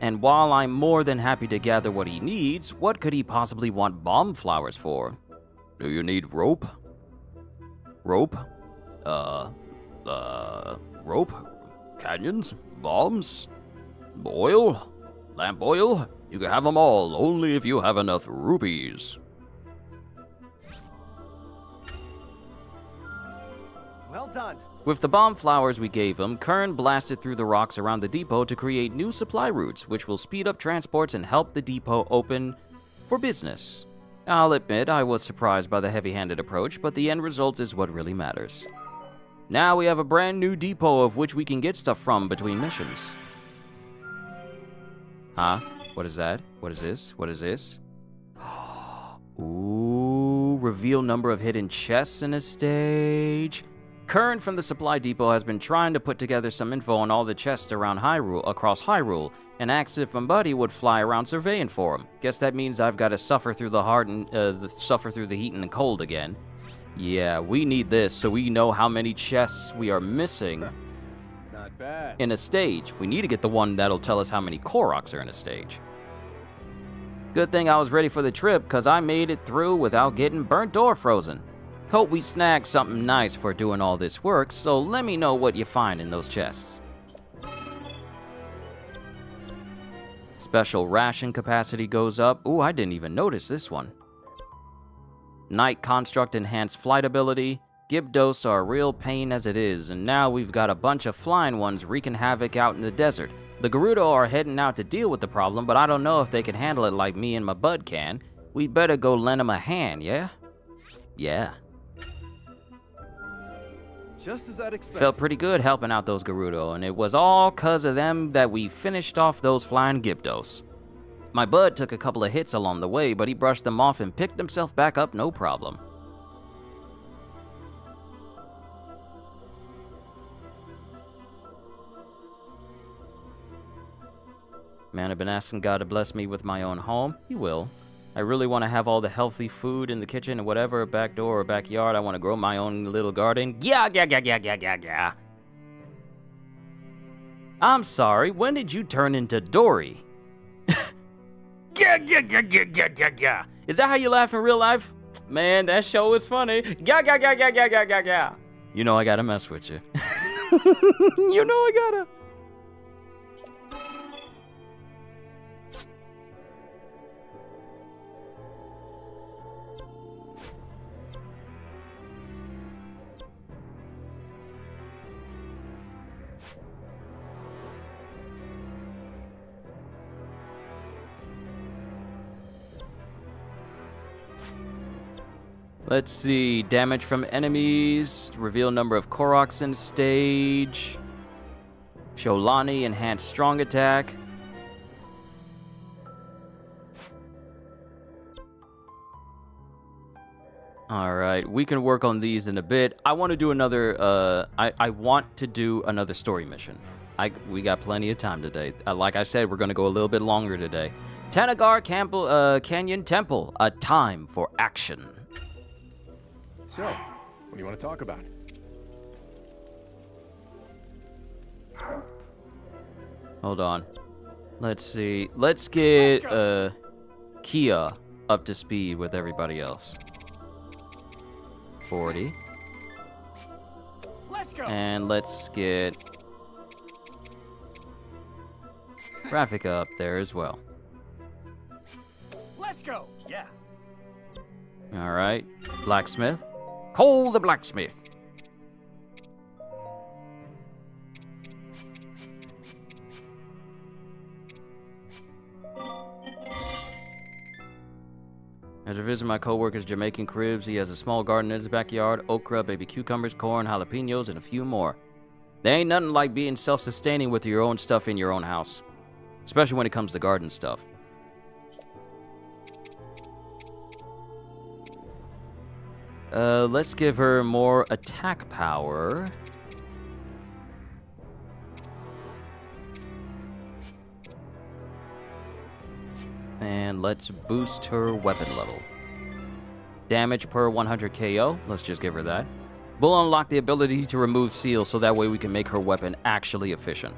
Speaker 1: And while I'm more than happy to gather what he needs, what could he possibly want bomb flowers for? Do you need rope? Rope? Rope? Canyons? Bombs? Oil? Lamp oil? You can have them all, only if you have enough rupees.
Speaker 17: Well done.
Speaker 1: With the bomb flowers we gave him, Kern blasted through the rocks around the depot to create new supply routes, which will speed up transports and help the depot open for business. I'll admit I was surprised by the heavy-handed approach, but the end result is what really matters. Now we have a brand new depot of which we can get stuff from between missions. Huh? What is that? What is this? What is this? Ooh, reveal number of hidden chests in a stage. Kern from the supply depot has been trying to put together some info on all the chests around across Hyrule, and asked if my buddy would fly around surveying for him. Guess that means I've got to suffer through the heat and the cold again. Yeah, we need this so we know how many chests we are missing.
Speaker 9: Not bad.
Speaker 1: In a stage. We need to get the one that'll tell us how many Koroks are in a stage. Good thing I was ready for the trip, because I made it through without getting burnt or frozen. Hope we snag something nice for doing all this work, so let me know what you find in those chests. Special ration capacity goes up. Ooh, I didn't even notice this one. Night Construct enhanced flight ability. Gyarados are a real pain as it is, and now we've got a bunch of flying ones wreaking havoc out in the desert. The Gerudo are heading out to deal with the problem, but I don't know if they can handle it like me and my bud can. We better go lend them a hand, yeah? Yeah.
Speaker 17: Just as I'd expected.
Speaker 1: Felt pretty good helping out those Gerudo, and it was all 'cause of them that we finished off those flying Gyarados. My bud took a couple of hits along the way, but he brushed them off and picked himself back up no problem. Man, I've been asking God to bless me with my own home. He will. I really want to have all the healthy food in the kitchen and whatever, back door or backyard. I want to grow my own little garden. Yeah. I'm sorry, when did you turn into Dory? Yeah. Is that how you laugh in real life? Man, that show is funny. Yeah. You know I gotta mess with you. You know I gotta. Let's see. Damage from enemies. Reveal number of Koroks in stage. Sholani, enhanced strong attack. Alright, we can work on these in a bit. I want to do another, I want to do another story mission. We got plenty of time today. Like I said, we're going to go a little bit longer today. Tanagar Canyon Temple, a time for action.
Speaker 9: So, what do you want to talk about?
Speaker 1: Hold on. Let's see. Let's get Kia up to speed with everybody else. 40.
Speaker 4: Let's go.
Speaker 1: And let's get Rafika up there as well.
Speaker 4: Let's go. Yeah.
Speaker 1: All right. Blacksmith. Cole the blacksmith. As I visit my co-worker's Jamaican cribs, he has a small garden in his backyard, okra, baby cucumbers, corn, jalapenos, and a few more. There ain't nothing like being self-sustaining with your own stuff in your own house. Especially when it comes to garden stuff. Let's give her more attack power. And let's boost her weapon level. Damage per 100 KO. Let's just give her that. We'll unlock the ability to remove seals so that way we can make her weapon actually efficient.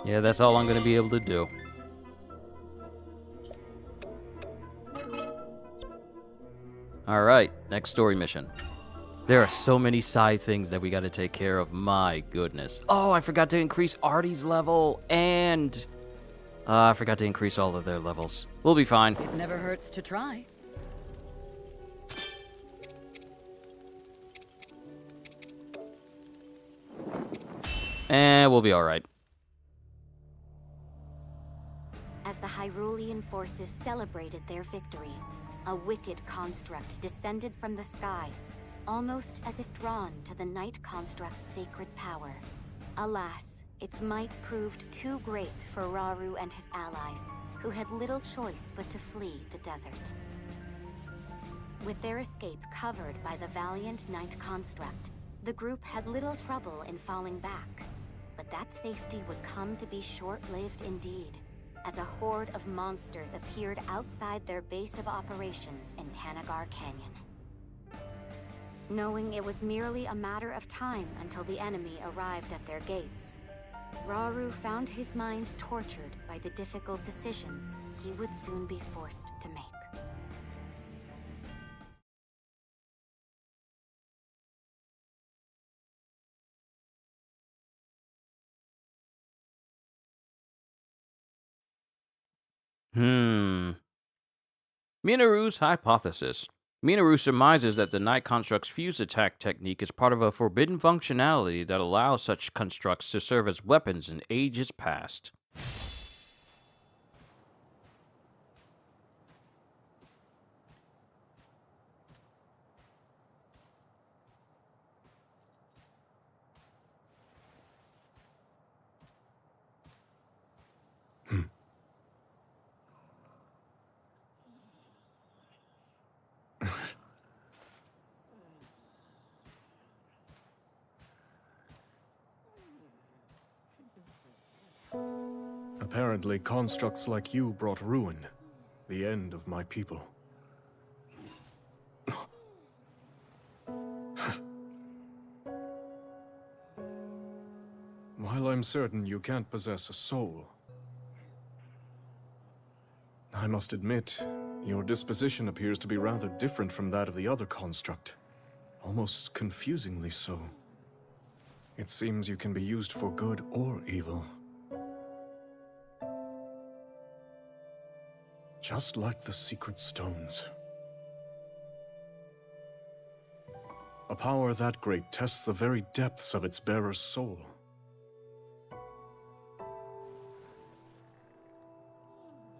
Speaker 1: Yeah, that's all I'm going to be able to do. Alright, next story mission. There are so many side things that we got to take care of. My goodness. Oh, I forgot to increase Artie's level, and I forgot to increase all of their levels. We'll be fine.
Speaker 15: It never hurts to try.
Speaker 1: And we'll be alright.
Speaker 6: As the Hyrulean forces celebrated their victory, a wicked construct descended from the sky, almost as if drawn to the Night Construct's sacred power. Alas, its might proved too great for Rauru and his allies, who had little choice but to flee the desert. With their escape covered by the valiant Night Construct, the group had little trouble in falling back. But that safety would come to be short-lived indeed, as a horde of monsters appeared outside their base of operations in Tanagar Canyon. Knowing it was merely a matter of time until the enemy arrived at their gates, Rauru found his mind tortured by the difficult decisions he would soon be forced to make.
Speaker 1: Minaru's hypothesis. Minaru surmises that the Night Construct's fuse attack technique is part of a forbidden functionality that allows such constructs to serve as weapons in ages past.
Speaker 5: Apparently, constructs like you brought ruin, the end of my people. While I'm certain you can't possess a soul, I must admit, your disposition appears to be rather different from that of the other construct. Almost confusingly so. It seems you can be used for good or evil. Just like the secret stones. A power that great tests the very depths of its bearer's soul.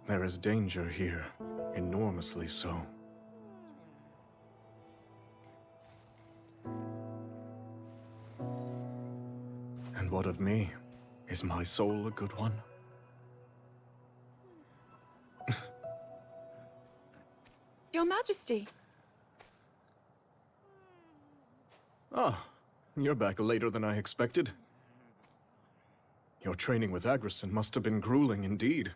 Speaker 5: There is danger here, enormously so. And what of me? Is my soul a good one?
Speaker 8: Your Majesty!
Speaker 5: Ah, you're back later than I expected. Your training with Agrison must have been grueling indeed.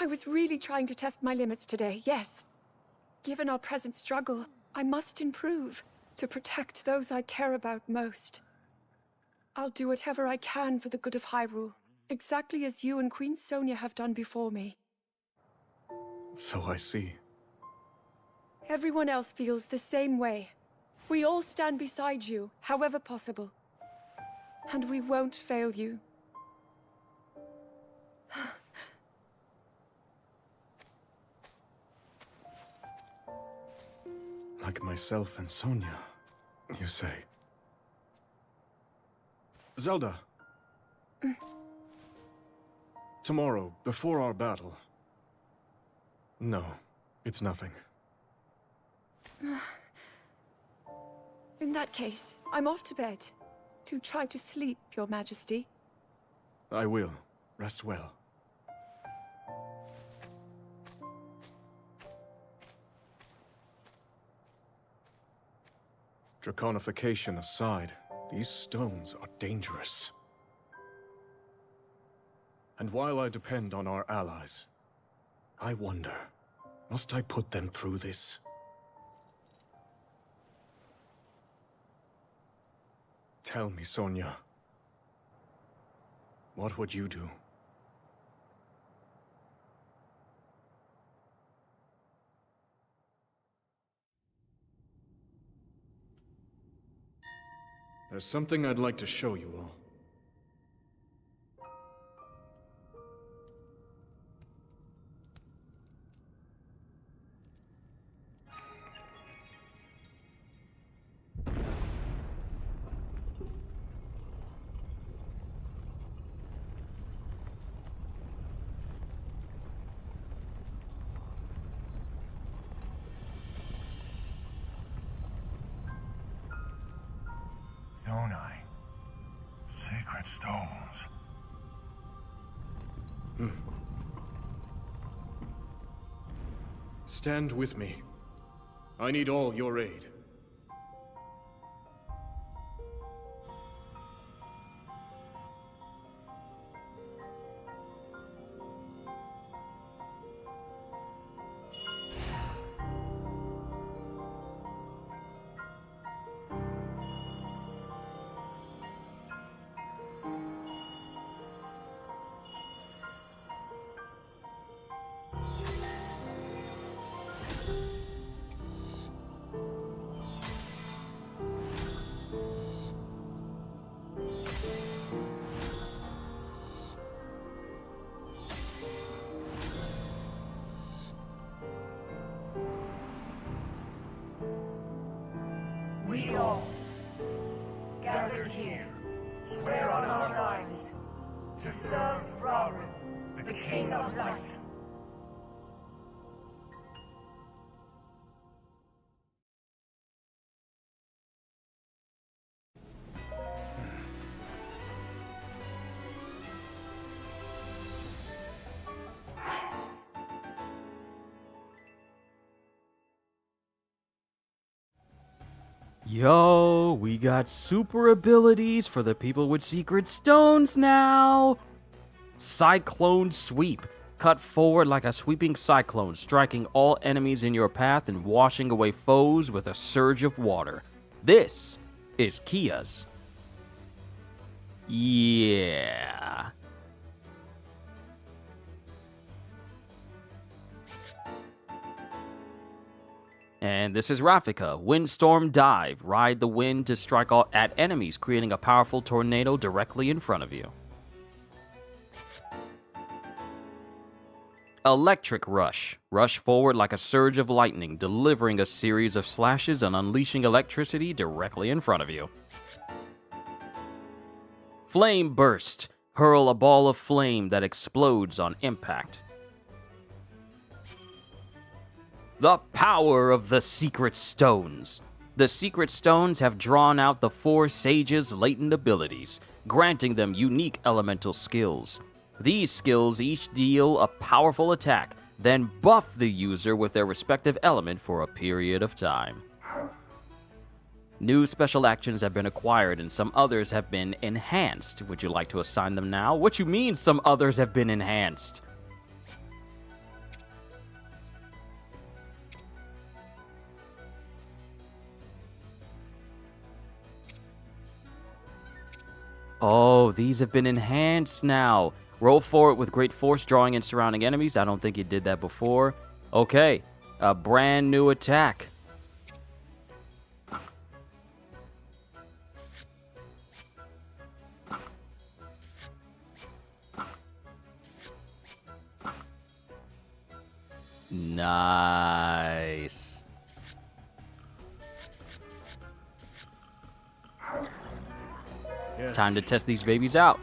Speaker 8: I was really trying to test my limits today, yes. Given our present struggle, I must improve to protect those I care about most. I'll do whatever I can for the good of Hyrule, exactly as you and Queen Sonia have done before me.
Speaker 5: So I see.
Speaker 8: Everyone else feels the same way. We all stand beside you, however possible. And we won't fail you.
Speaker 5: Like myself and Sonia, you say? Zelda. Tomorrow, before our battle. No, it's nothing.
Speaker 8: In that case, I'm off to bed. To try to sleep, Your Majesty.
Speaker 5: I will. Rest well. Draconification aside, these stones are dangerous. And while I depend on our allies, I wonder, must I put them through this? Tell me, Sonia. What would you do? There's something I'd like to show you all.
Speaker 7: Zonai. Sacred stones.
Speaker 5: Stand with me. I need all your aid.
Speaker 7: We all, gathered here, swear on our lives to serve HYRULE, the King of Light.
Speaker 1: Yo, we got super abilities for the people with secret stones now! Cyclone Sweep. Cut forward like a sweeping cyclone, striking all enemies in your path and washing away foes with a surge of water. This is Kia's. Yeah. And this is Rafika. Windstorm Dive. Ride the wind to strike at enemies, creating a powerful tornado directly in front of you. Electric Rush. Rush forward like a surge of lightning, delivering a series of slashes and unleashing electricity directly in front of you. Flame Burst. Hurl a ball of flame that explodes on impact. The power of the Secret Stones. The Secret Stones have drawn out the 4 sages' latent abilities, granting them unique elemental skills. These skills each deal a powerful attack, then buff the user with their respective element for a period of time. New special actions have been acquired and some others have been enhanced. Would you like to assign them now? What you mean some others have been enhanced? Oh, these have been enhanced now. Roll forward with great force, drawing in surrounding enemies. I don't think you did that before. Okay, a brand new attack. Nice.
Speaker 5: Yes.
Speaker 1: Time to test these babies out.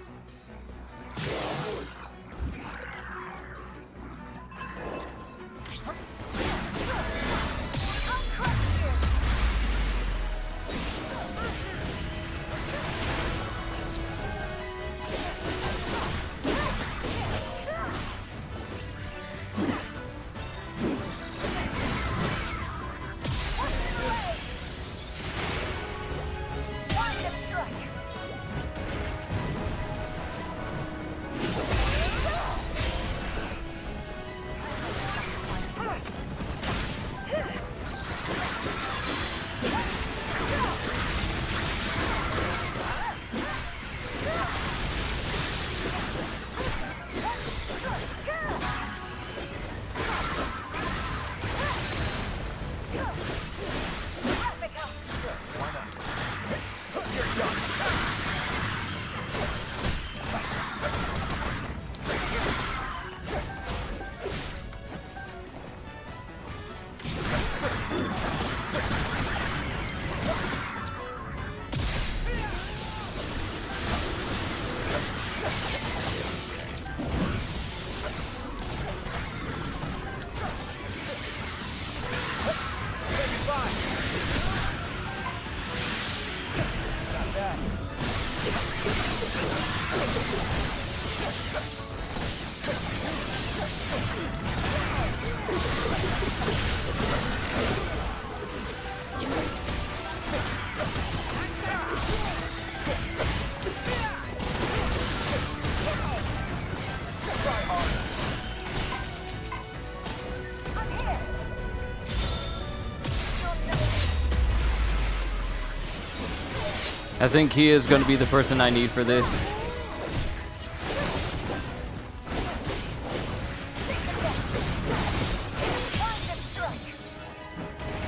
Speaker 1: I think he is going to be the person I need for this.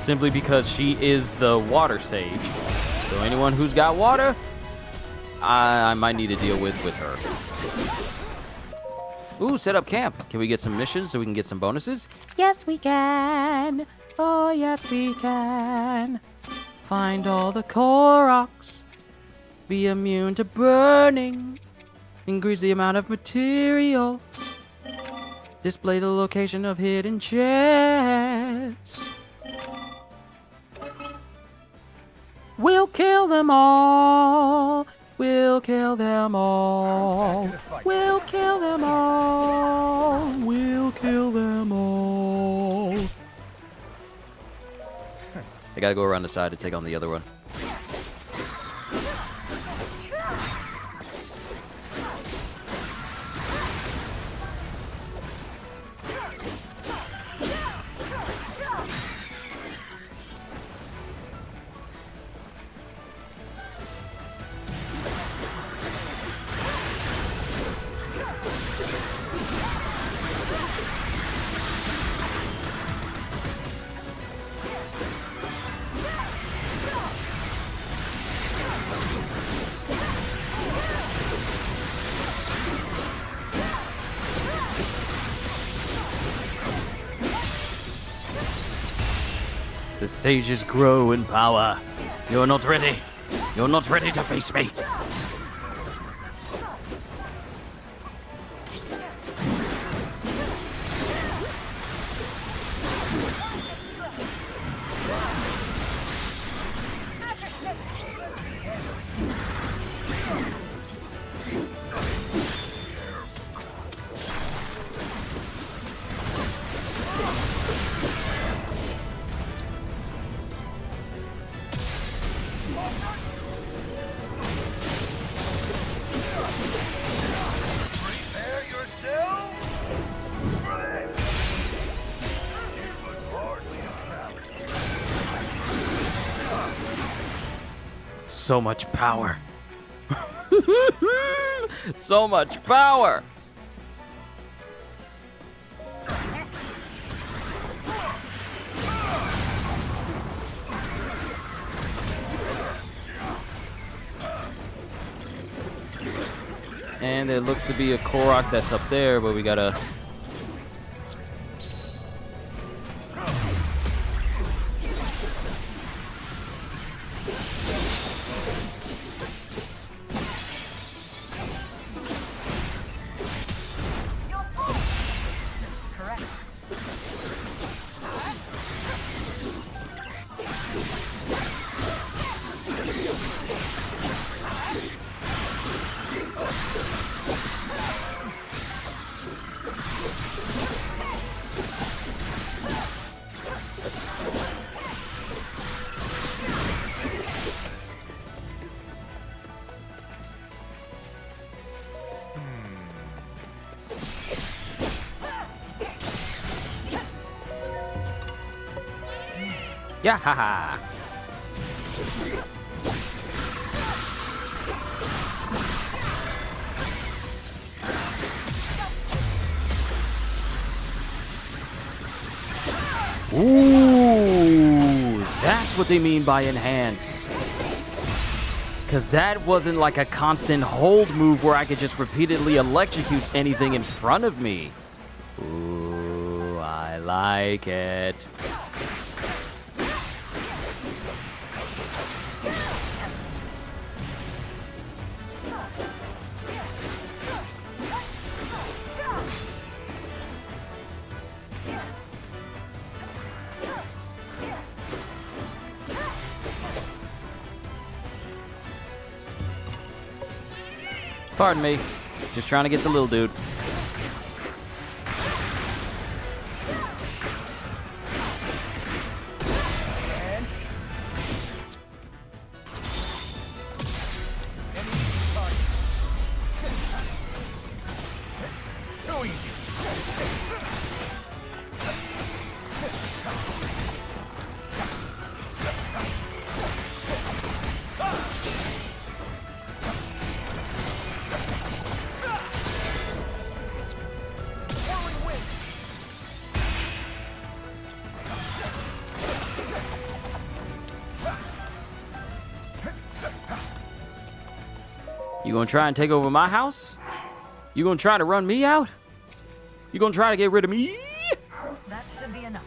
Speaker 1: Simply because she is the water sage. So anyone who's got water, I might need to deal with her. Ooh, set up camp. Can we get some missions so we can get some bonuses? Yes, we can. Oh, yes, we can. Find all the Koroks. Be immune to burning. Increase the amount of materials. Display the location of hidden chests. We'll kill them all. We'll kill them all. We'll kill them all. We'll kill them all. I gotta go around the side to take on the other one. The sages grow in power. You're not ready. You're not ready to face me.
Speaker 7: Prepare yourselves for this. It was hardly a challenge.
Speaker 1: So much power. So much power. And there looks to be a Korok that's up there, but we gotta... Yeah, haha. Ooh, that's what they mean by enhanced. Because that wasn't like a constant hold move where I could just repeatedly electrocute anything in front of me. Ooh, I like it. Pardon me. Just trying to get the little dude.
Speaker 7: Too easy.
Speaker 1: You gonna try and take over my house? You gonna try to run me out? You gonna try to get rid of me?
Speaker 18: That should be enough.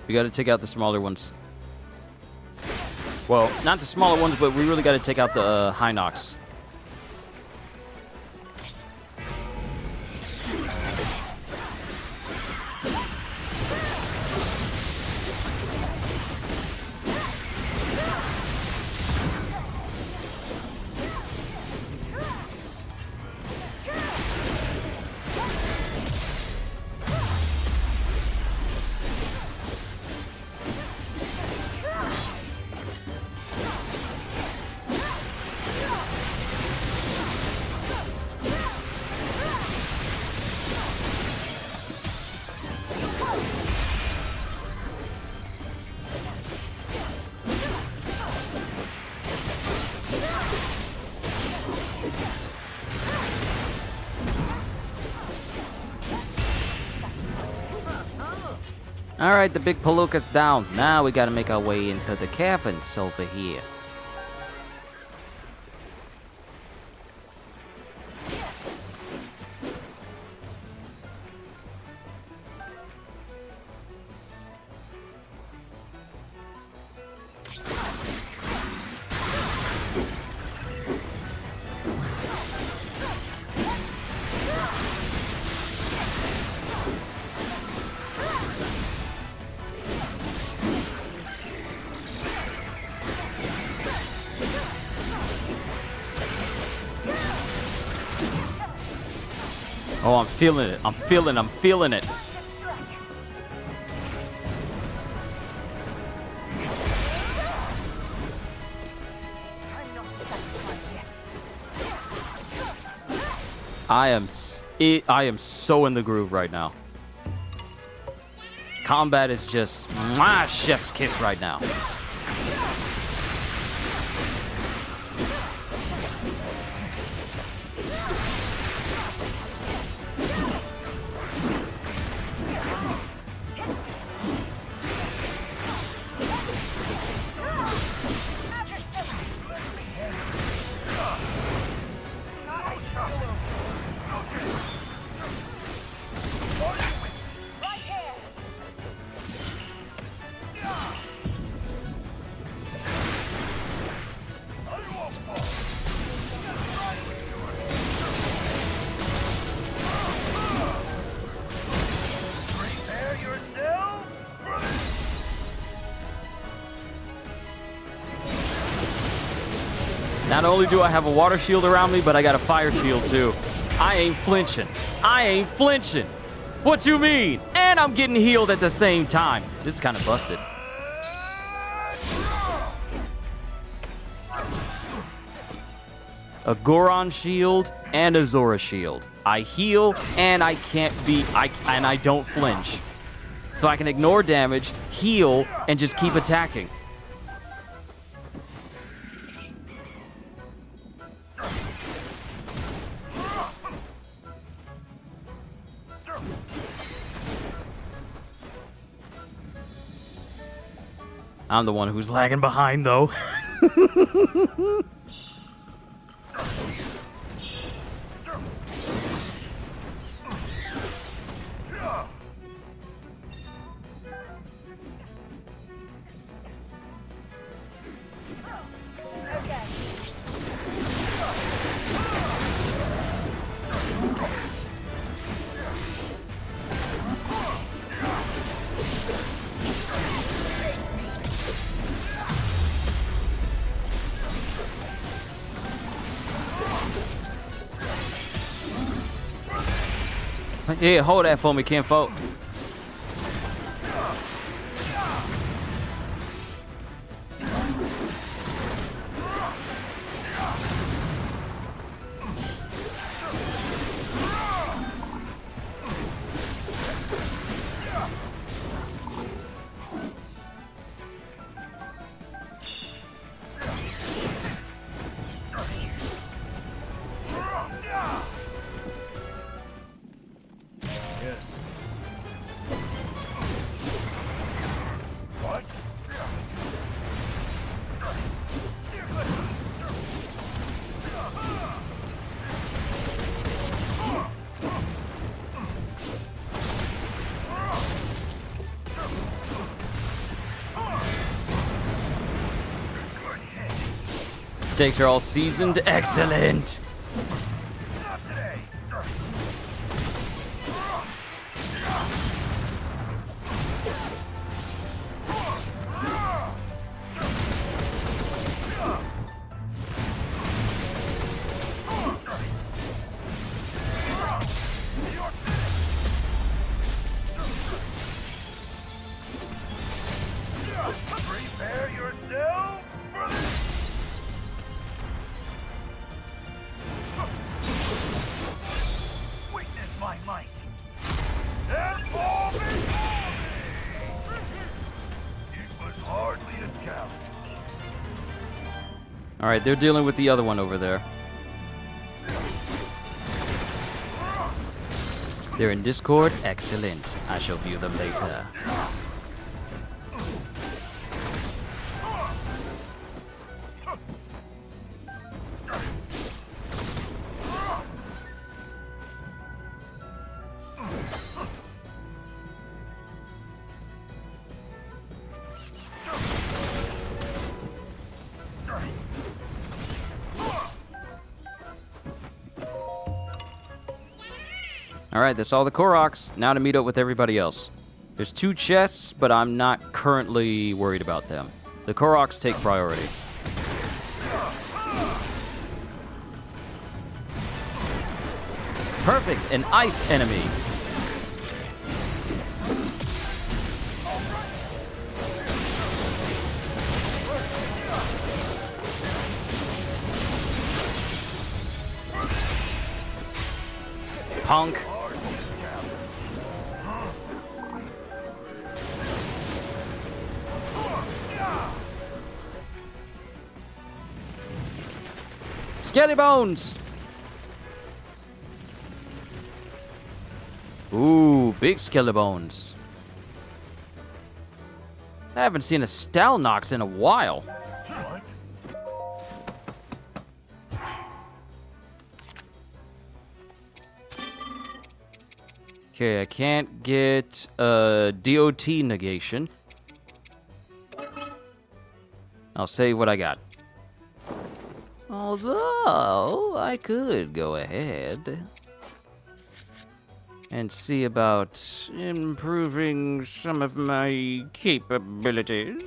Speaker 1: We gotta take out the smaller ones. Well, not the smaller ones, but we really gotta take out the Hinox. Alright, the big palooka's down. Now we gotta make our way into the caverns over here. Oh, I'm feeling it. I'm feeling it. I am so in the groove right now. Combat is just chef's kiss right now. Not only do I have a water shield around me, but I got a fire shield too. I ain't flinching. I ain't flinching. What you mean? And I'm getting healed at the same time. This is kind of busted. A Goron shield and a Zora shield. I heal and I don't flinch. So I can ignore damage, heal, and just keep attacking. I'm the one who's lagging behind, though. Yeah, hold that for me, kinfolk. Stakes are all seasoned. Excellent.
Speaker 7: Prepare yourselves for this. Witness my might. And fall before me. It was hardly a challenge.
Speaker 1: All right, they're dealing with the other one over there. They're in Discord. Excellent. I shall view them later. Alright, that's all the Koroks. Now to meet up with everybody else. There's 2 chests, but I'm not currently worried about them. The Koroks take priority. Perfect, an ice enemy. Punk. Skelly bones. Ooh, big skelly bones. I haven't seen a Stalnox in a while. Okay, I can't get DOT negation. I'll say what I got. Although, I could go ahead and see about improving some of my capabilities.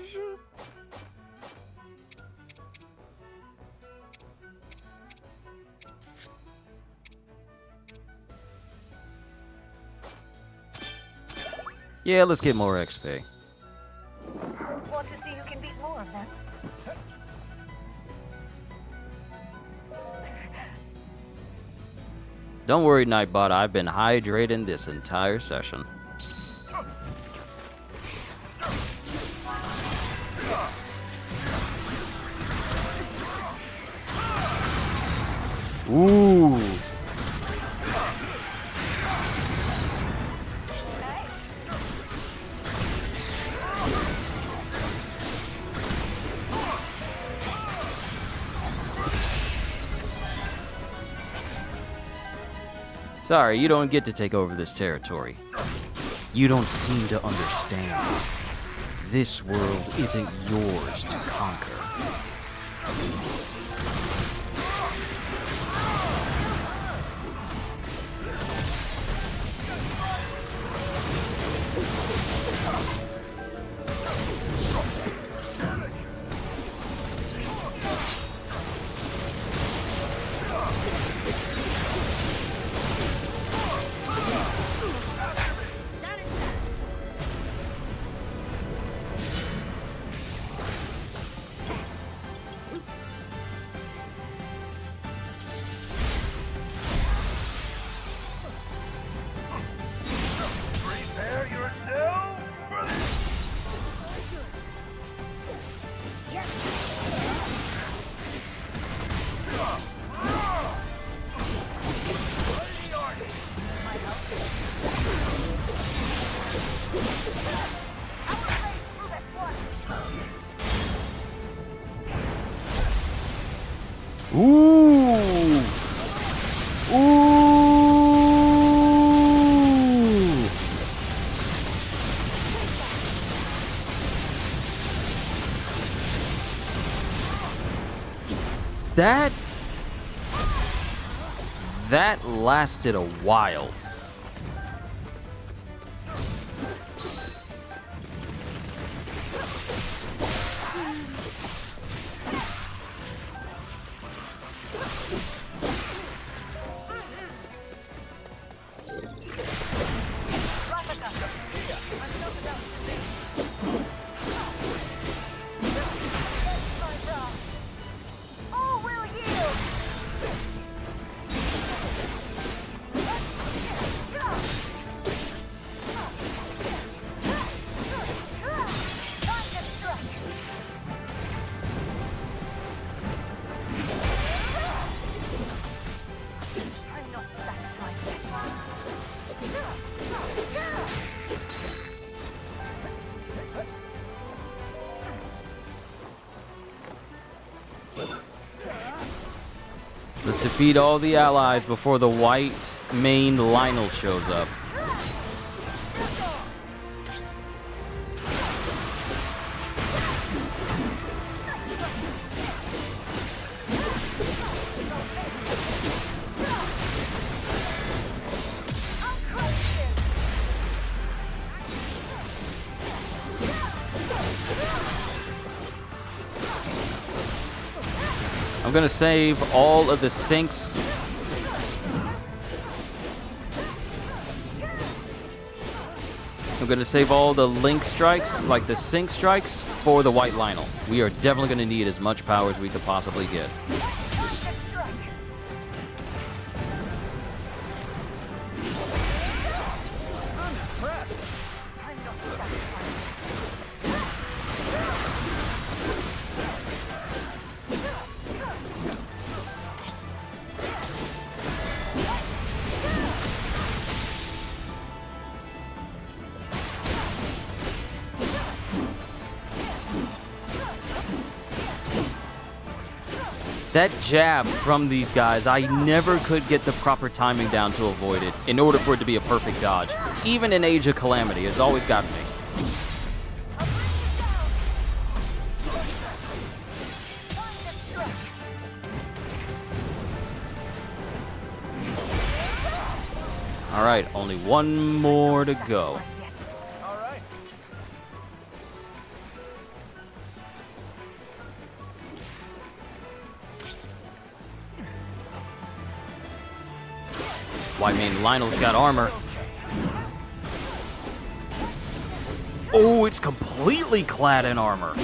Speaker 1: Yeah, let's get more XP.
Speaker 18: Want to see who can beat more of them?
Speaker 1: Don't worry, Nightbot, I've been hydrating this entire session. Ooh. Sorry, you don't get to take over this territory. You don't seem to understand. This world isn't yours to conquer. Ooh! Ooh! That lasted a while. Let's defeat all the allies before the white-maned Lionel shows up. I'm gonna save all of the sinks. I'm gonna save all the link strikes, like the sync strikes, for the white Lionel. We are definitely gonna need as much power as we could possibly get. That jab from these guys, I never could get the proper timing down to avoid it in order for it to be a perfect dodge. Even in Age of Calamity, it's always gotten me. All right, only one more to go. Well, I mean, Lionel's got armor. Oh, it's completely clad in armor.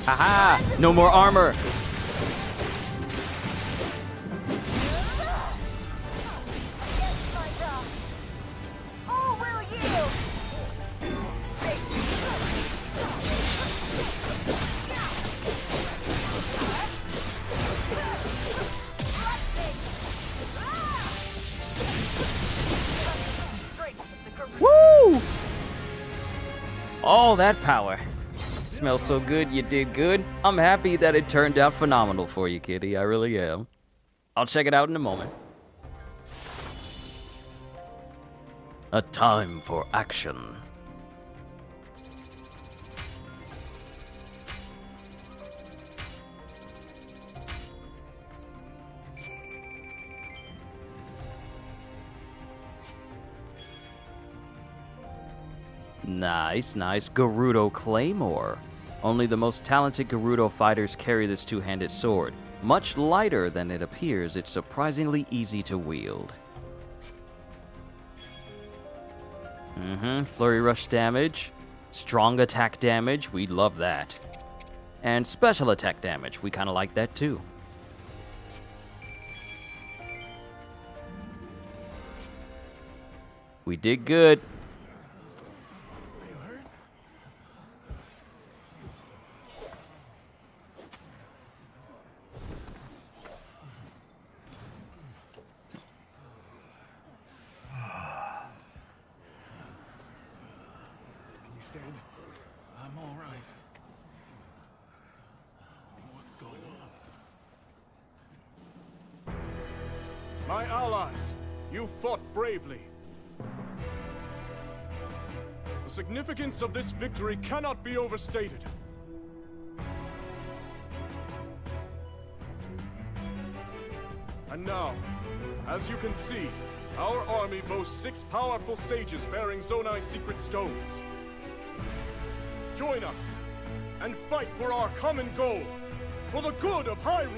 Speaker 1: Haha! No more armor! Woo! All that power. Smells so good, you did good. I'm happy that it turned out phenomenal for you, kitty. I really am. I'll check it out in a moment. A time for action. Nice, nice. Gerudo Claymore. Only the most talented Gerudo fighters carry this two-handed sword. Much lighter than it appears, it's surprisingly easy to wield. Flurry Rush damage. Strong attack damage, we love that. And special attack damage, we kind of like that too. We did good.
Speaker 16: I'm all right. What's going on?
Speaker 5: My allies, you fought bravely. The significance of this victory cannot be overstated. And now, as you can see, our army boasts 6 powerful sages bearing Zonai's secret stones. Join us, and fight for our common goal, for the good of Hyrule!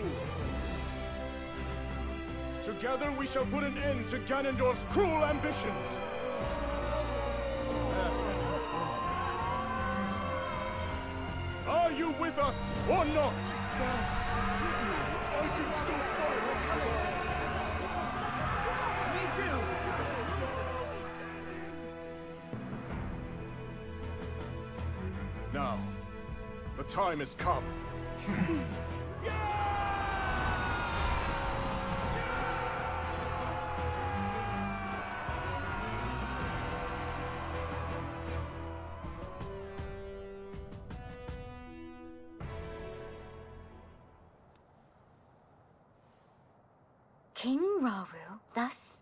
Speaker 5: Together we shall put an end to Ganondorf's cruel ambitions! you with us or not?
Speaker 4: Me too.
Speaker 5: Now, the time has come.
Speaker 6: King Rauru thus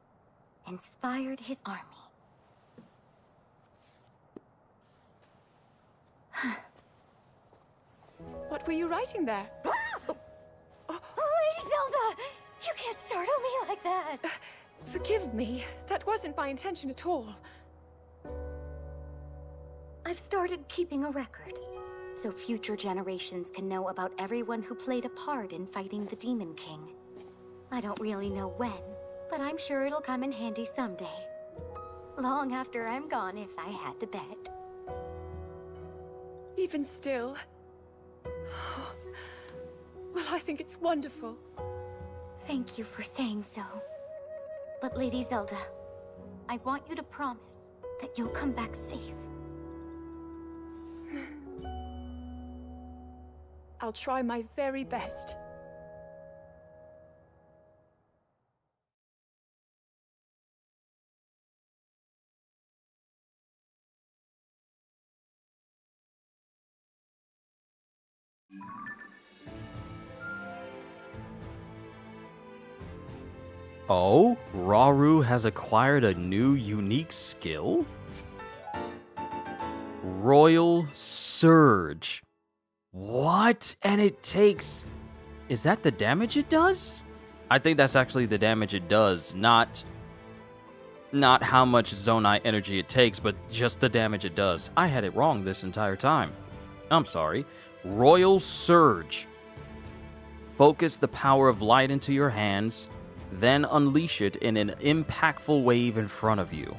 Speaker 6: inspired his army.
Speaker 8: What were you writing there?
Speaker 6: Oh, Lady Zelda! You can't startle me like that!
Speaker 8: Forgive me. That wasn't my intention at all.
Speaker 6: I've started keeping a record, so future generations can know about everyone who played a part in fighting the Demon King. I don't really know when, but I'm sure it'll come in handy someday. Long after I'm gone, if I had to bet.
Speaker 8: Even still. Well, I think it's wonderful.
Speaker 6: Thank you for saying so. But Lady Zelda, I want you to promise that you'll come back safe.
Speaker 8: I'll try my very best.
Speaker 1: Oh, Rauru has acquired a new unique skill? Royal Surge. What? And it takes... Is that the damage it does? I think that's actually the damage it does, not how much Zonai energy it takes, but just the damage it does. I had it wrong this entire time. I'm sorry. Royal Surge. Focus the power of light into your hands, then unleash it in an impactful wave in front of you.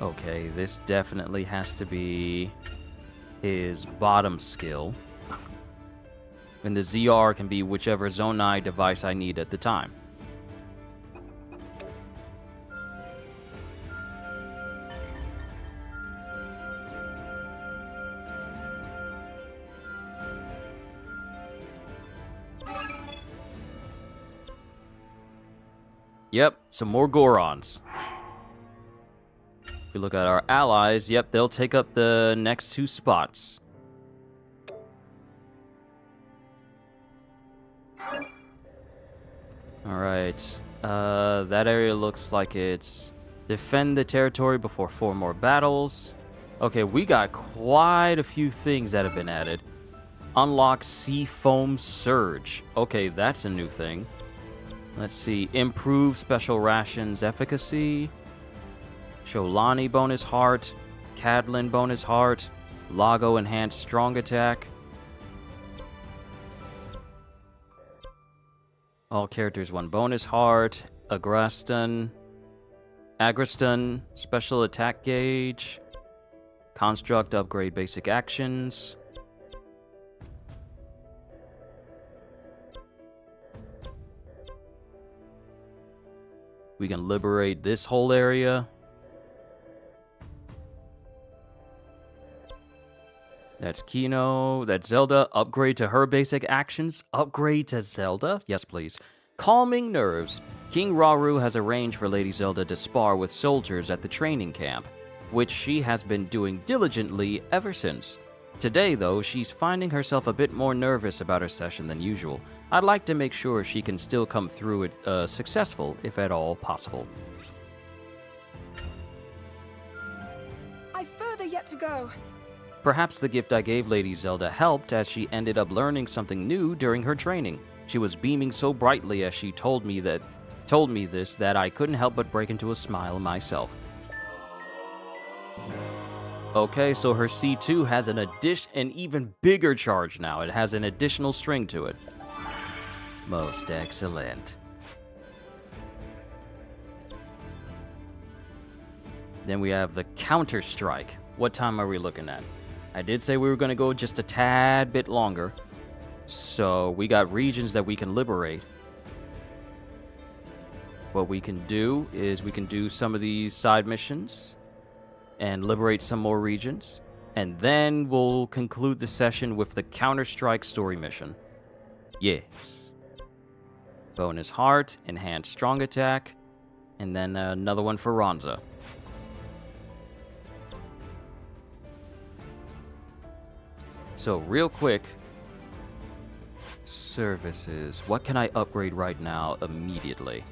Speaker 1: Okay, this definitely has to be his bottom skill. And the ZR can be whichever Zonai device I need at the time. Yep, some more Gorons. If we look at our allies, yep, they'll take up the next 2 spots. Alright, that area looks like it's defend the territory before 4 more battles. Okay, we got quite a few things that have been added. Unlock Sea Foam Surge. Okay, that's a new thing. Let's see, improve special rations efficacy. Sholani bonus heart. Cadlin bonus heart. Lago enhanced strong attack. All characters 1 bonus heart. Agreston special attack gauge. Construct upgrade basic actions. We can liberate this whole area. That's Kino. That's Zelda. Upgrade to her basic actions. Upgrade to Zelda? Yes, please. Calming nerves. King Rauru has arranged for Lady Zelda to spar with soldiers at the training camp, which she has been doing diligently ever since. Today, though, she's finding herself a bit more nervous about her session than usual. I'd like to make sure she can still come through it successful, if at all possible.
Speaker 8: I've further yet to go.
Speaker 1: Perhaps the gift I gave Lady Zelda helped, as she ended up learning something new during her training. She was beaming so brightly as she told me this that I couldn't help but break into a smile myself. Okay, so her C2 has an even bigger charge now. It has an additional string to it. Most excellent. Then we have the Counter Strike. What time are we looking at? I did say we were going to go just a tad bit longer. So we got regions that we can liberate. What we can do is we can do some of these side missions and liberate some more regions. And then we'll conclude the session with the Counter-Strike story mission. Yes. Bonus heart, enhanced strong attack, and then another one for Ronza. So real quick, services. What can I upgrade right now immediately?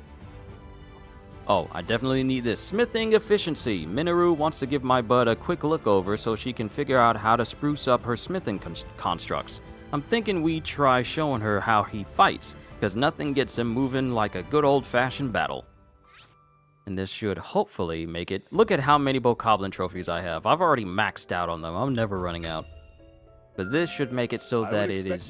Speaker 1: Oh, I definitely need this. Smithing efficiency. Minoru wants to give my bud a quick look over so she can figure out how to spruce up her smithing constructs. I'm thinking we try showing her how he fights, because nothing gets him moving like a good old-fashioned battle. And this should hopefully make it... Look at how many Bokoblin trophies I have. I've already maxed out on them. I'm never running out. But this should make it so that it is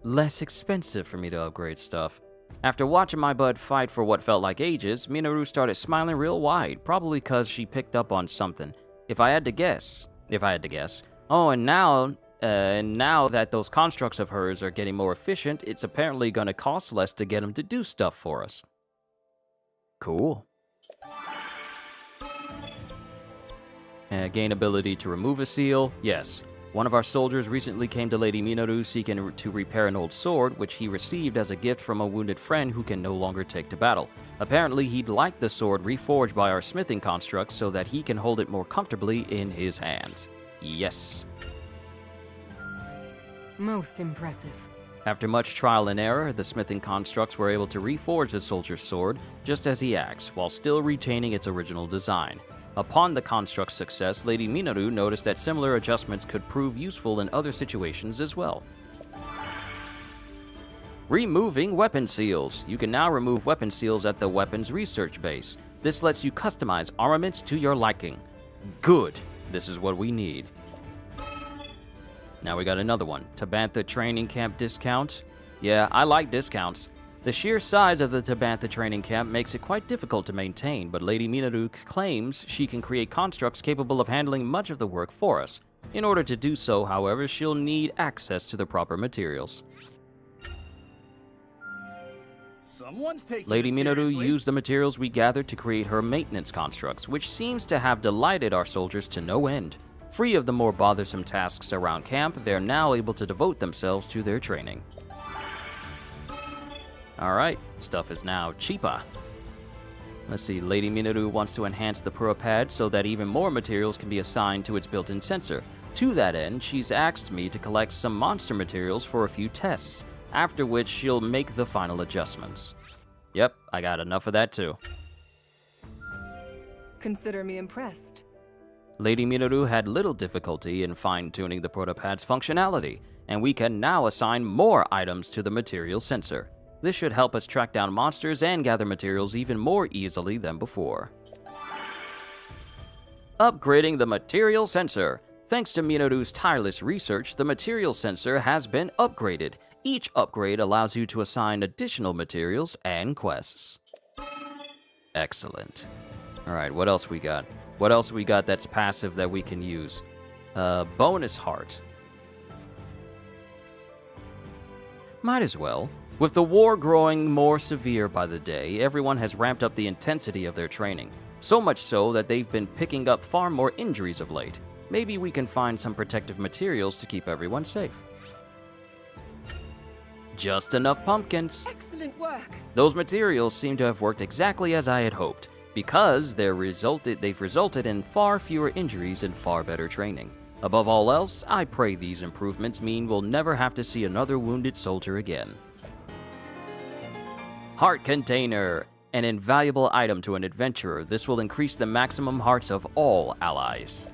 Speaker 1: less expensive for me to upgrade stuff. After watching my bud fight for what felt like ages, Minoru started smiling real wide, probably because she picked up on something. If I had to guess. Oh, and now that those constructs of hers are getting more efficient, it's apparently going to cost less to get them to do stuff for us. Cool. Gain ability to remove a seal. Yes. One of our soldiers recently came to Lady Minoru seeking to repair an old sword, which he received as a gift from a wounded friend who can no longer take to battle. Apparently, he'd like the sword reforged by our smithing constructs so that he can hold it more comfortably in his hands. Yes.
Speaker 3: Most impressive.
Speaker 1: After much trial and error, the smithing constructs were able to reforge the soldier's sword, just as he asked, while still retaining its original design. Upon the construct's success, Lady Minoru noticed that similar adjustments could prove useful in other situations as well. Removing weapon seals. You can now remove weapon seals at the weapons research base. This lets you customize armaments to your liking. Good. This is what we need. Now we got another one. Tabantha Training Camp discount. Yeah, I like discounts. The sheer size of the Tabantha training camp makes it quite difficult to maintain, but Lady Minoru claims she can create constructs capable of handling much of the work for us. In order to do so, however, she'll need access to the proper materials. Lady Minoru used the materials we gathered to create her maintenance constructs, which seems to have delighted our soldiers to no end. Free of the more bothersome tasks around camp, they're now able to devote themselves to their training. Alright, stuff is now cheaper. Let's see, Lady Minoru wants to enhance the Pura Pad so that even more materials can be assigned to its built-in sensor. To that end, she's asked me to collect some monster materials for a few tests, after which she'll make the final adjustments. Yep, I got enough of that too.
Speaker 14: Consider me impressed.
Speaker 1: Lady Minoru had little difficulty in fine-tuning the Pura Pad's functionality, and we can now assign more items to the material sensor. This should help us track down monsters and gather materials even more easily than before. Upgrading the material sensor. Thanks to Minoru's tireless research, the material sensor has been upgraded. Each upgrade allows you to assign additional materials and quests. Excellent. Alright, what else we got? What else we got that's passive that we can use? Bonus heart. Might as well. With the war growing more severe by the day, everyone has ramped up the intensity of their training. So much so that they've been picking up far more injuries of late. Maybe we can find some protective materials to keep everyone safe. Just enough pumpkins.
Speaker 8: Excellent work.
Speaker 1: Those materials seem to have worked exactly as I had hoped, because they've resulted in far fewer injuries and far better training. Above all else, I pray these improvements mean we'll never have to see another wounded soldier again. Heart Container. An invaluable item to an adventurer. This will increase the maximum hearts of all allies.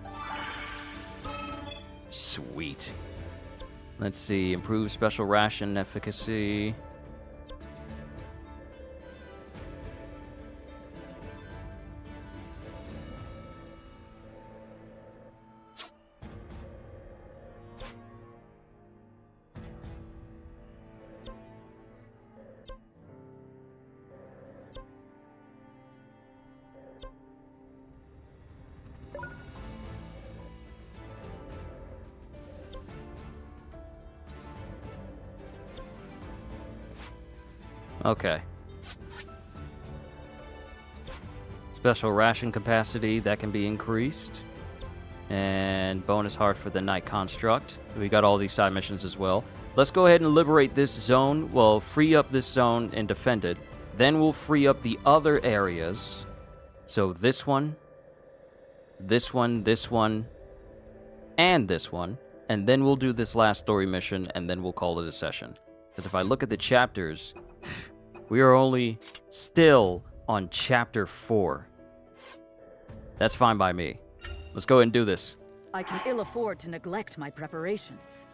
Speaker 1: Sweet. Let's see. Improve special ration efficacy. Okay. Special ration capacity, that can be increased. And bonus heart for the night construct. We got all these side missions as well. Let's go ahead and liberate this zone. We'll free up this zone and defend it. Then we'll free up the other areas. So this one, this one, this one, and this one. And then we'll do this last story mission, and then we'll call it a session. Because if I look at the chapters, we are only still on chapter 4. That's fine by me. Let's go ahead and do this.
Speaker 19: I can ill afford to neglect my preparations.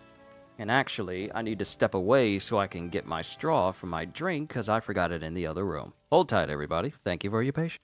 Speaker 1: And actually, I need to step away so I can get my straw for my drink, because I forgot it in the other room. Hold tight, everybody. Thank you for your patience.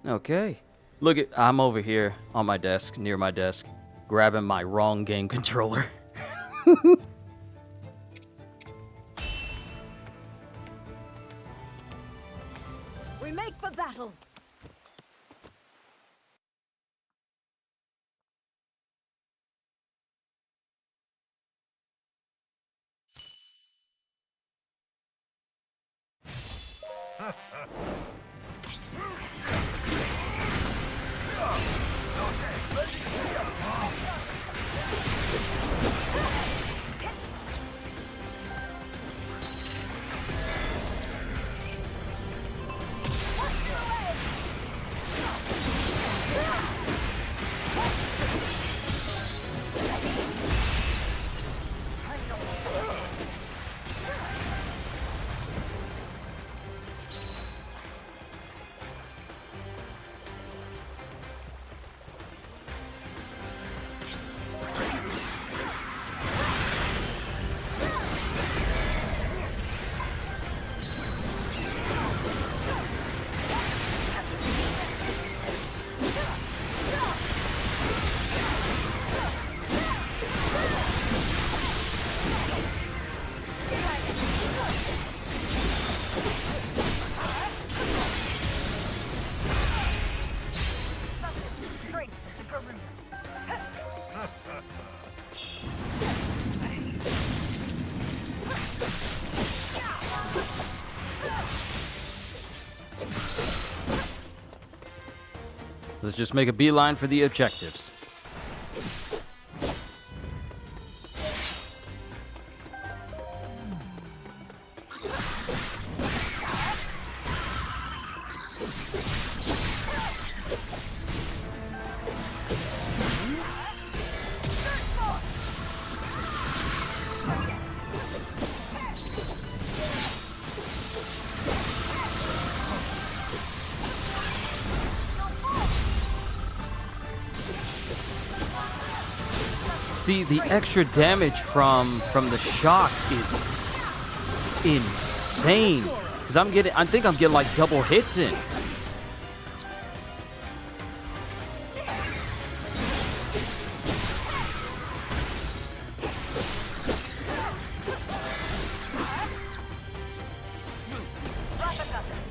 Speaker 1: Okay. Look at, I'm over here on my desk, near my desk, grabbing my wrong game controller.
Speaker 19: We make for battle.
Speaker 1: Let's just make a beeline for the objectives. See, the extra damage from the shock is insane. Cause I think I'm getting like double hits in.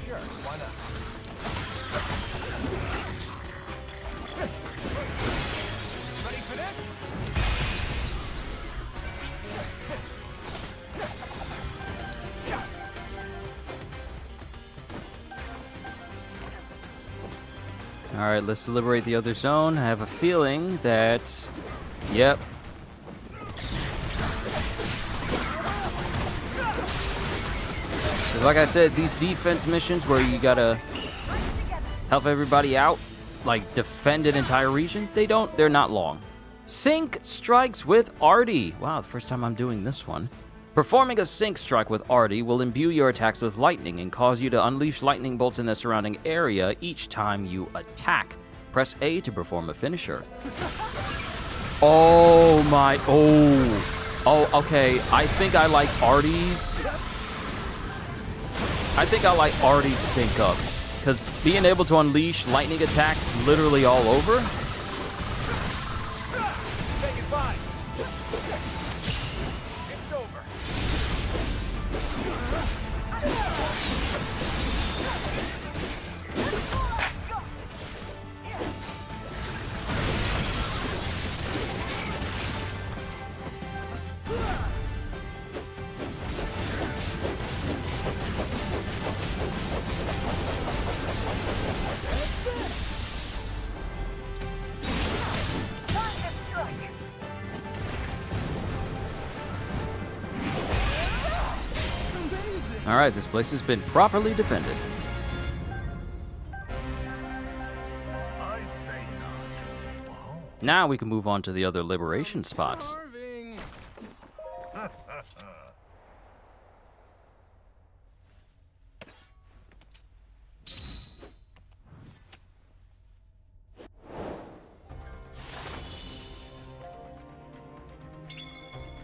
Speaker 7: Sure, why not? Ready for this?
Speaker 1: Alright, let's liberate the other zone. I have a feeling that... Yep. Like I said, these defense missions where you gotta help everybody out, like defend an entire region, they're not long. Sync strikes with Artie. Wow, the first time I'm doing this one. Performing a sync strike with Artie will imbue your attacks with lightning and cause you to unleash lightning bolts in the surrounding area each time you attack. Press A to perform a finisher. Oh my, oh, okay, I think I like Artie's sync up, because being able to unleash lightning attacks literally all over.
Speaker 4: Say goodbye. It's over.
Speaker 1: All right, this place has been properly defended.
Speaker 7: I'd say not.
Speaker 1: Now we can move on to the other liberation spots.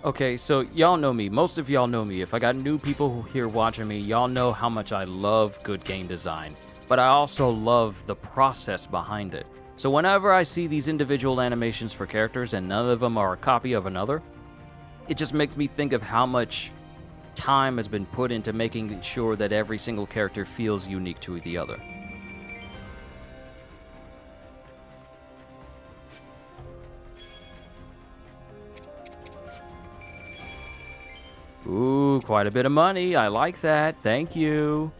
Speaker 1: Okay, so y'all know me. Most of y'all know me. If I got new people here watching me, y'all know how much I love good game design. But I also love the process behind it. So whenever I see these individual animations for characters and none of them are a copy of another, it just makes me think of how much time has been put into making sure that every single character feels unique to the other. Ooh, quite a bit of money. I like that. Thank you.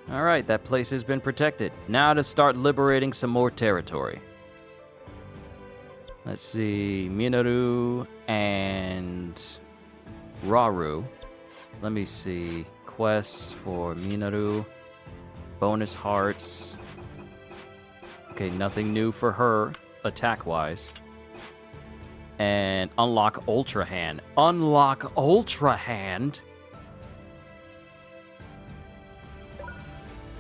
Speaker 1: All right, that place has been protected. Now to start liberating some more territory. Let's see, Minoru and Raru. Let me see, quests for Minoru. Bonus hearts. Okay, nothing new for her, attack-wise. And unlock Ultra Hand. Unlock Ultra Hand?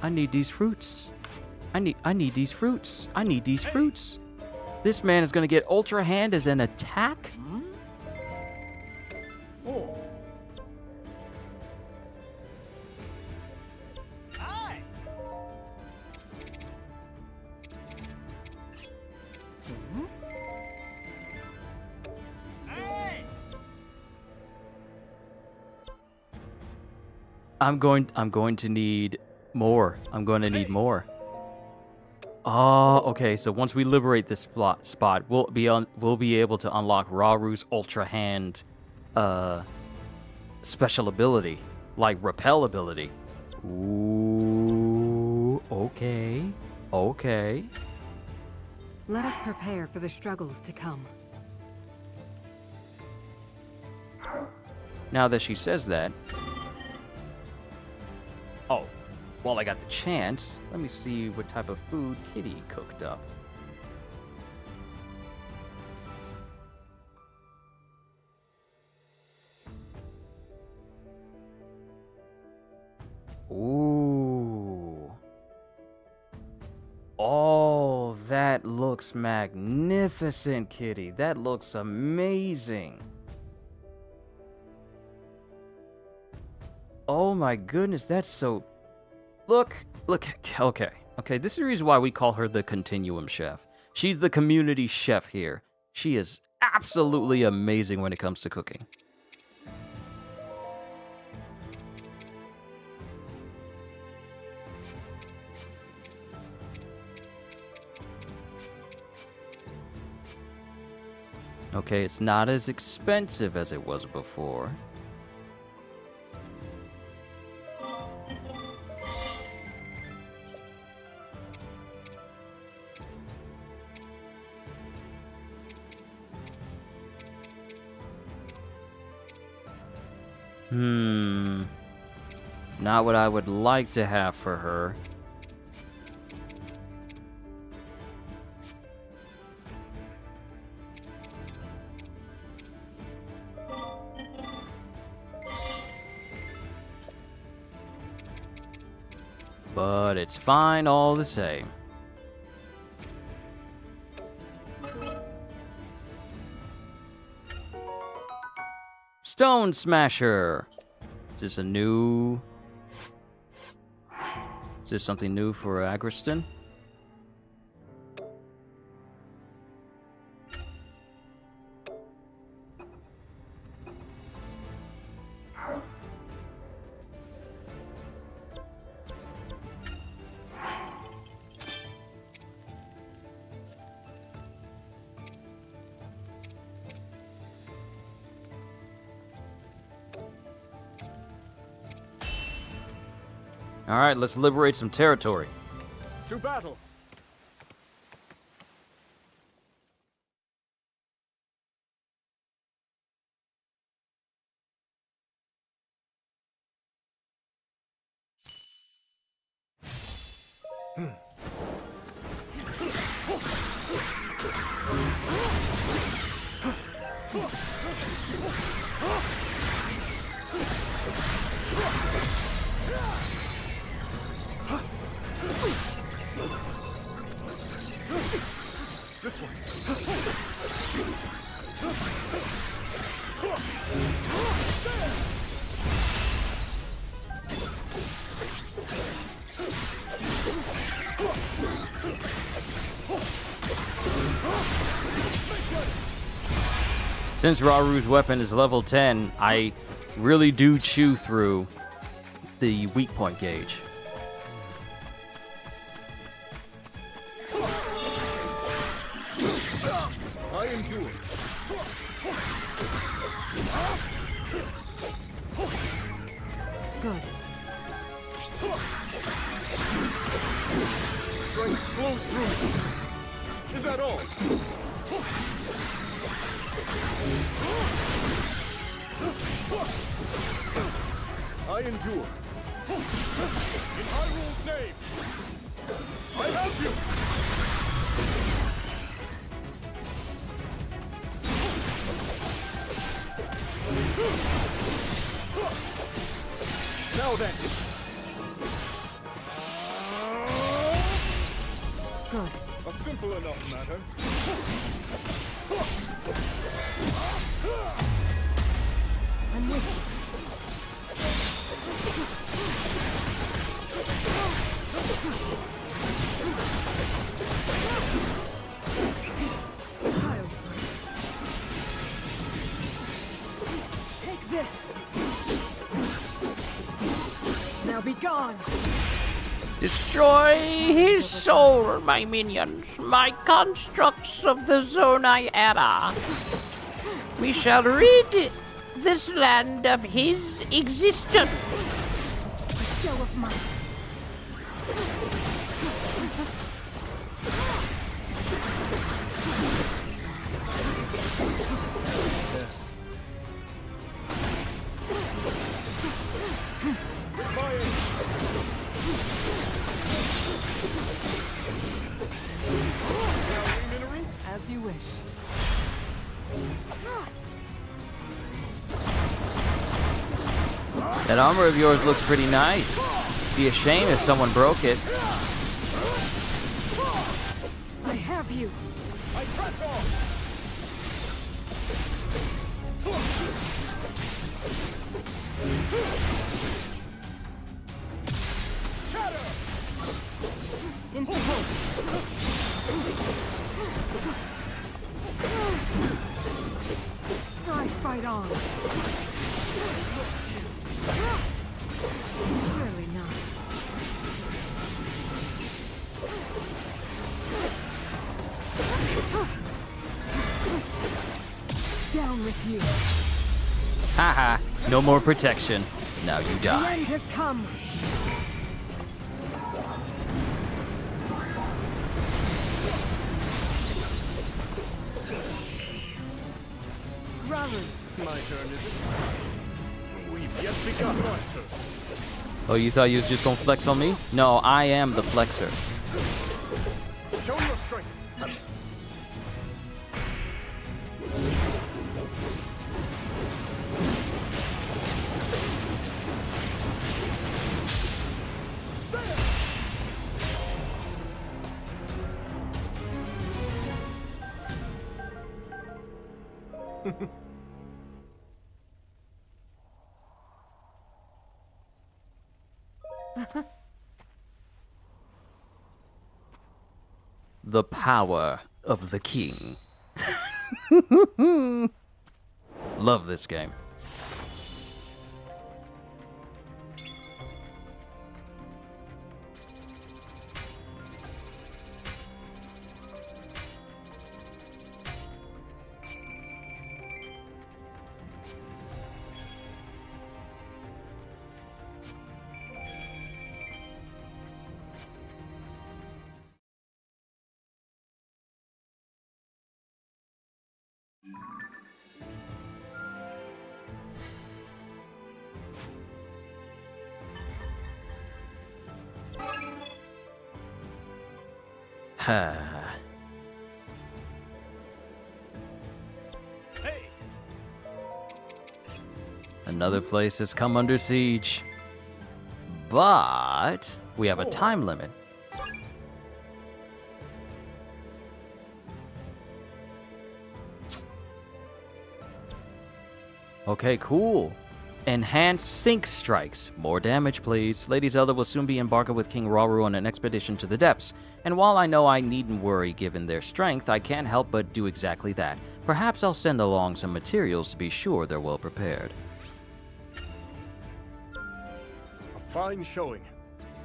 Speaker 1: I need these fruits. I need these fruits. I need these fruits. This man is gonna get Ultra Hand as an attack?
Speaker 4: Oh.
Speaker 1: I'm going to need more. I'm going to need more. Oh, okay. So once we liberate this spot, we'll be able to unlock Raru's Ultra Hand special ability, like repel ability. Ooh, okay. Okay.
Speaker 3: Let us prepare for the struggles to come.
Speaker 1: Now that she says that, oh, while I got the chance, let me see what type of food Kitty cooked up. Ooh. Oh, that looks magnificent, Kitty. That looks amazing. Oh my goodness, that's so... Look, okay. This is the reason why we call her the Continuum Chef. She's the community chef here. She is absolutely amazing when it comes to cooking. Okay, it's not as expensive as it was before. Not what I would like to have for her. But it's fine all the same. Stone Smasher! Is this a new... Is this something new for Agriston? Alright, let's liberate some territory.
Speaker 5: To battle! This one.
Speaker 1: Since Raru's weapon is level 10, I really do chew through the weak point gauge.
Speaker 5: I endure.
Speaker 3: Good.
Speaker 5: Strength flows through me. Is that all? I endure. In Hyrule's name, I have you! Now then.
Speaker 3: Good.
Speaker 5: A simple enough matter.
Speaker 3: I'm with you. Child. Take this. Now be gone.
Speaker 1: Destroy his soul, my minions, my constructs of the Zonai era. We shall rid this land of his existence.
Speaker 3: A show of might.
Speaker 5: Yes. Fire!
Speaker 3: As you wish.
Speaker 1: That armor of yours looks pretty nice. Be a shame if someone broke it.
Speaker 3: I have you.
Speaker 5: I press on! Shatter!
Speaker 3: Into hope. I fight on. Surely not. Down with you.
Speaker 1: Haha, no more protection. Now you
Speaker 3: The
Speaker 1: die.
Speaker 3: end has come. Raru.
Speaker 5: My turn, is it? We've yet begun our turn.
Speaker 1: Oh, you thought you was just gonna flex on me? No, I am the flexer.
Speaker 5: Show your strength.
Speaker 1: The power of the king. Love this game. Another place has come under siege. But we have a time limit. Okay, cool. Enhanced sync strikes. More damage, please. Lady Zelda will soon be embarking with King Rauru on an expedition to the depths. And while I know I needn't worry given their strength, I can't help but do exactly that. Perhaps I'll send along some materials to be sure they're well prepared.
Speaker 5: A fine showing.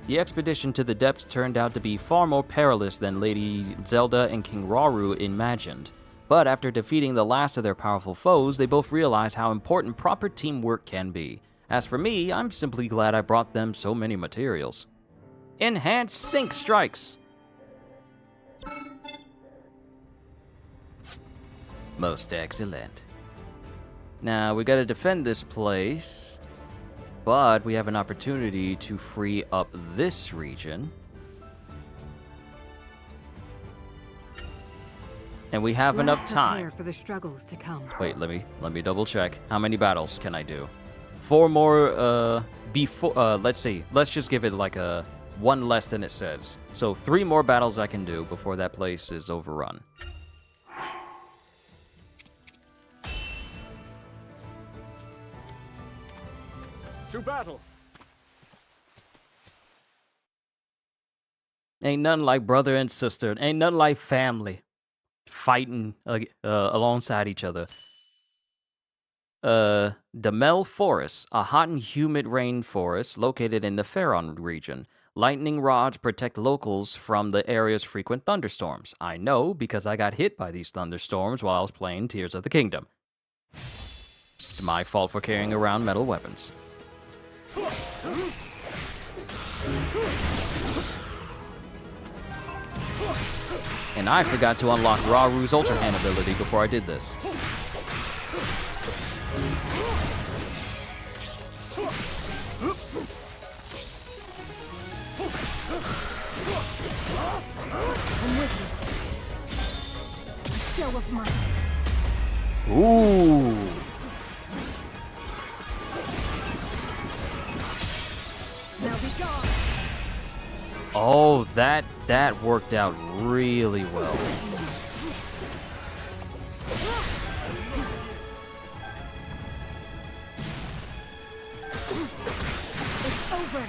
Speaker 1: The expedition to the depths turned out to be far more perilous than Lady Zelda and King Rauru imagined. But after defeating the last of their powerful foes, they both realized how important proper teamwork can be. As for me, I'm simply glad I brought them so many materials. Enhanced sync strikes! Most excellent. Now, we gotta defend this place, but we have an opportunity to free up this region. And we have enough time.
Speaker 3: Prepare for the struggles to come.
Speaker 1: Wait, let me double check. How many battles can I do? 4 more before let's see. Let's just give it like a 1 less than it says. So 3 more battles I can do before that place is overrun.
Speaker 5: To battle.
Speaker 1: Ain't nothing like brother and sister. Ain't nothing like family fighting alongside each other. Demel Forest, a hot and humid rainforest located in the Faron region. Lightning rods protect locals from the area's frequent thunderstorms. I know because I got hit by these thunderstorms while I was playing Tears of the Kingdom. It's my fault for carrying around metal weapons. And I forgot to unlock Raru's Ultra Hand ability before I did this.
Speaker 3: I'm with you. A show of might.
Speaker 1: Ooh.
Speaker 3: Now be gone.
Speaker 1: Oh, that worked out really well.
Speaker 3: It's over.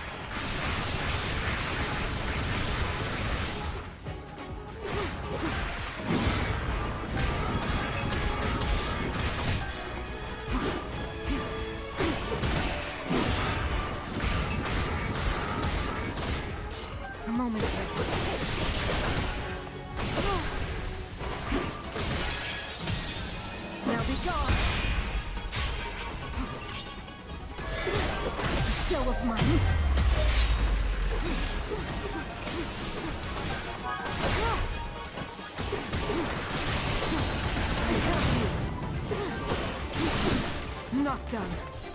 Speaker 3: A moment. Job done.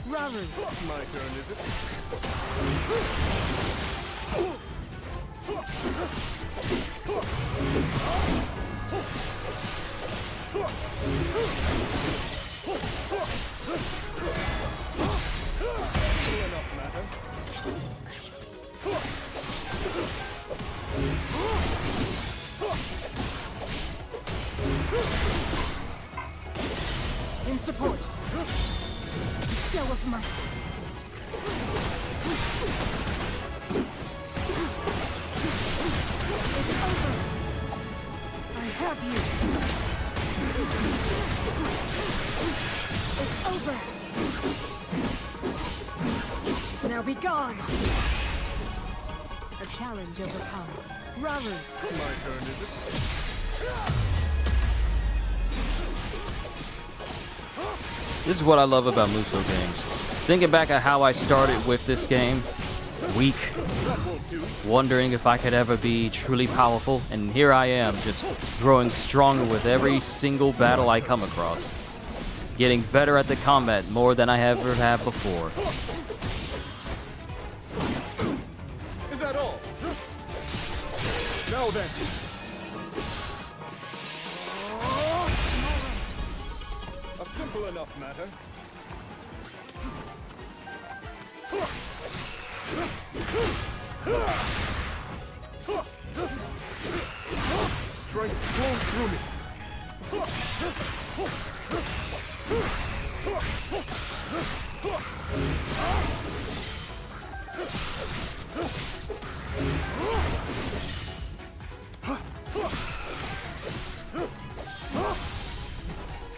Speaker 3: Raru.
Speaker 5: My turn, is it? Enough matter.
Speaker 3: In support. Show of might. It's over. I have you. It's over. Now be gone. A challenge overcome. Raru.
Speaker 5: My turn, is it?
Speaker 1: This is what I love about Muso games. Thinking back at how I started with this game, weak, wondering if I could ever be truly powerful, and here I am, just growing stronger with every single battle I come across. Getting better at the combat more than I ever have before.
Speaker 5: Is that all? Now then. A simple enough matter. Strength flows through me.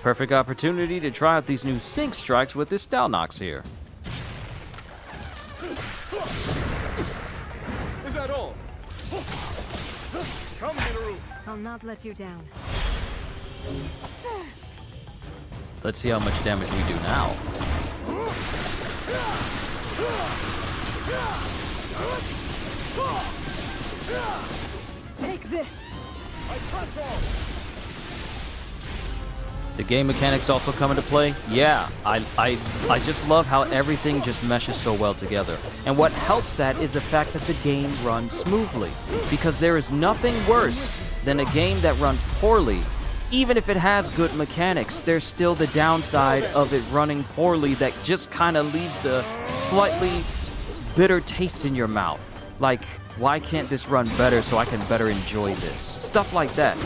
Speaker 1: Perfect opportunity to try out these new sync strikes with this Stalnox here.
Speaker 5: Is that all? Come, HYRULE.
Speaker 3: I'll not let you down.
Speaker 1: Let's see how much damage we do now.
Speaker 3: Take this.
Speaker 5: I press on.
Speaker 1: The game mechanics also come into play. Yeah, I just love how everything just meshes so well together. And what helps that is the fact that the game runs smoothly. Because there is nothing worse than a game that runs poorly. Even if it has good mechanics, there's still the downside of it running poorly that just kind of leaves a slightly bitter taste in your mouth. Like, why can't this run better so I can better enjoy this? Stuff like that.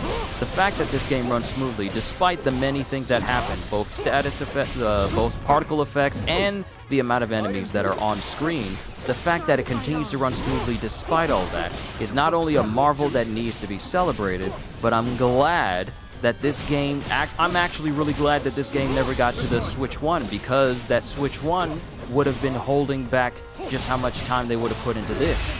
Speaker 1: The fact that this game runs smoothly, despite the many things that happen, both status effects, both particle effects, and the amount of enemies that are on screen, the fact that it continues to run smoothly despite all that is not only a marvel that needs to be celebrated, but I'm glad that this game, I'm actually really glad that this game never got to the Switch 1, because that Switch 1 would have been holding back just how much time they would have put into this.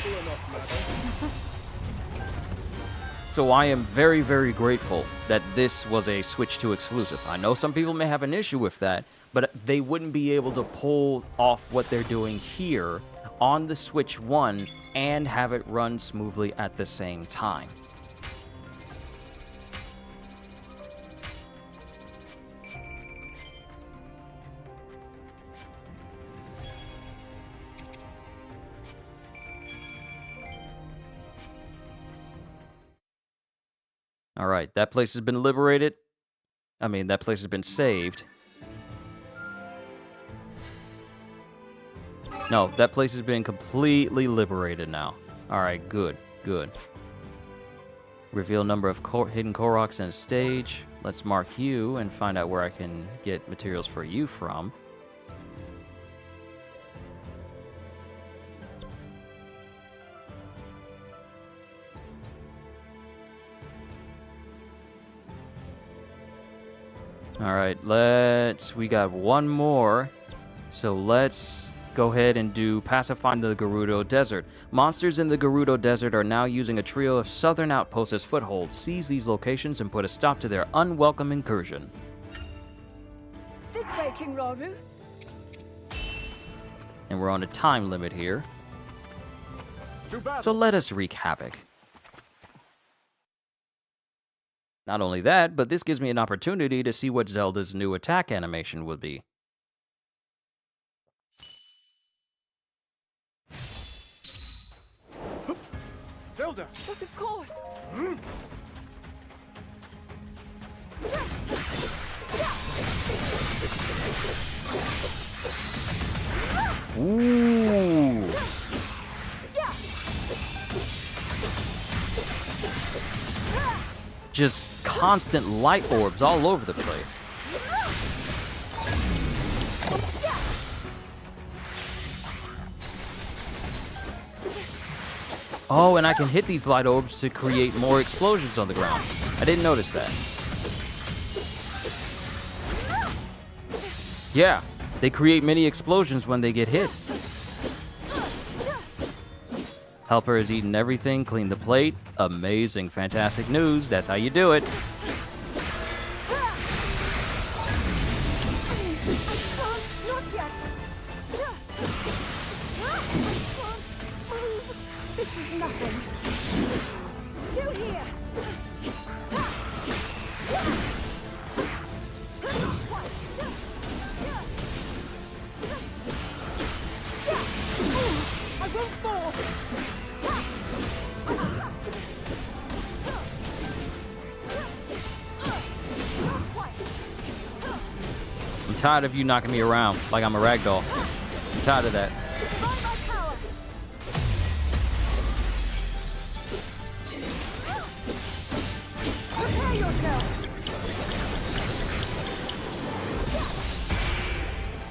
Speaker 1: So I am very, very grateful that this was a Switch 2 exclusive. I know some people may have an issue with that, but they wouldn't be able to pull off what they're doing here on the Switch 1 and have it run smoothly at the same time. All right, that place has been liberated. That place has been saved. No, that place has been completely liberated now. All right, good, good. Reveal number of hidden Koroks in a stage. Let's mark you and find out where I can get materials for you from. All right, we got one more. So let's go ahead and do Pacifying the Gerudo Desert. Monsters in the Gerudo Desert are now using a trio of southern outposts as footholds. Seize these locations and put a stop to their unwelcome incursion.
Speaker 19: This way, King Raru.
Speaker 1: And we're on a time limit here. So let us wreak havoc. Not only that, but this gives me an opportunity to see what Zelda's new attack animation would be.
Speaker 17: Zelda!
Speaker 19: But of course.
Speaker 1: Ooh. Just constant light orbs all over the place. Oh, and I can hit these light orbs to create more explosions on the ground. I didn't notice that. Yeah, they create many explosions when they get hit. Helper has eaten everything, cleaned the plate. Amazing, fantastic news. That's how you do it.
Speaker 19: Not yet. This is nothing. Still here. I won't fall.
Speaker 1: I'm tired of you knocking me around like I'm a ragdoll. I'm tired of that.
Speaker 19: Prepare yourself.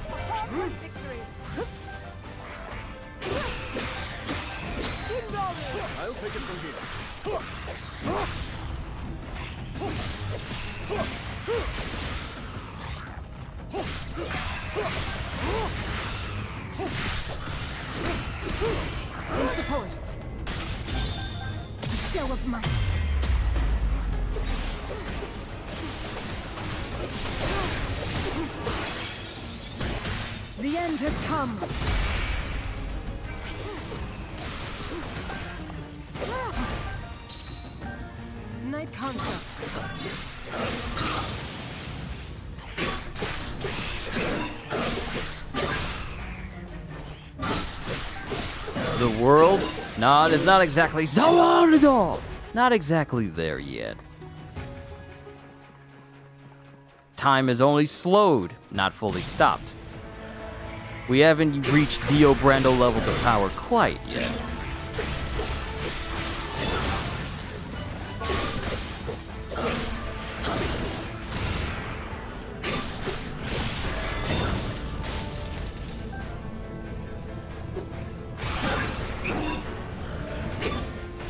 Speaker 19: A hard-won victory.
Speaker 5: I'll take it from here.
Speaker 19: Support. A show of might. The end has come. Night Construct.
Speaker 1: The world? Nah, it's not exactly Zawadal. Not exactly there yet. Time is only slowed, not fully stopped. We haven't reached Dio Brando levels of power quite yet.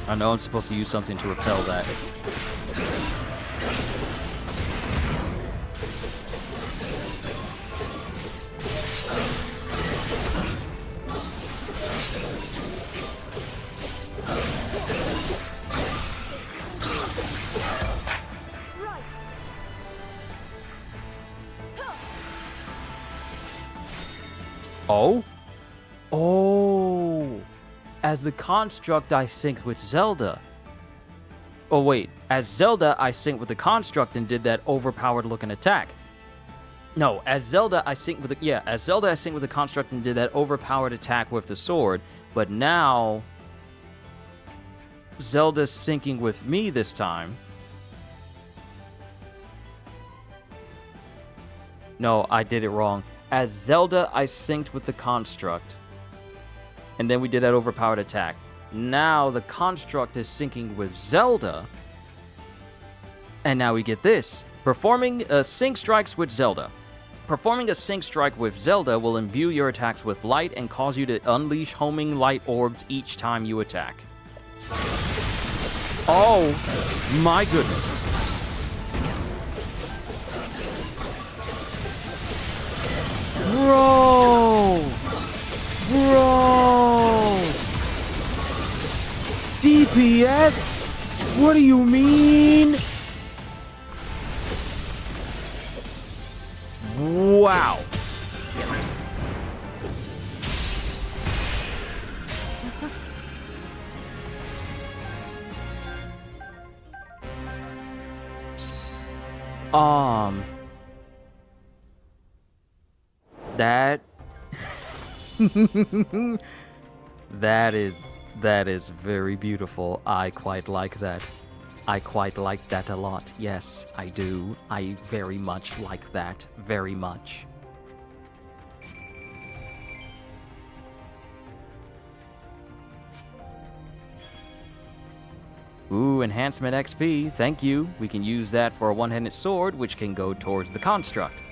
Speaker 1: I know I'm supposed to use something to repel that. Oh? Oh! As the construct, I synced with Zelda. Oh wait, as Zelda, I synced with the construct and did that overpowered looking attack. No, as Zelda, I synced with the as Zelda, I synced with the construct and did that overpowered attack with the sword. But now, Zelda's syncing with me this time. No, I did it wrong. As Zelda, I synced with the construct. And then we did that overpowered attack. Now the construct is syncing with Zelda. And now we get this. Performing sync strikes with Zelda. Performing a sync strike with Zelda will imbue your attacks with light and cause you to unleash homing light orbs each time you attack. Oh my goodness. Bro! Bro! DPS? What do you mean? Wow. That That is very beautiful. I quite like that. I quite like that a lot. Yes, I do. I very much like that. Very much. Ooh, enhancement XP. Thank you. We can use that for a one-handed sword, which can go towards the construct.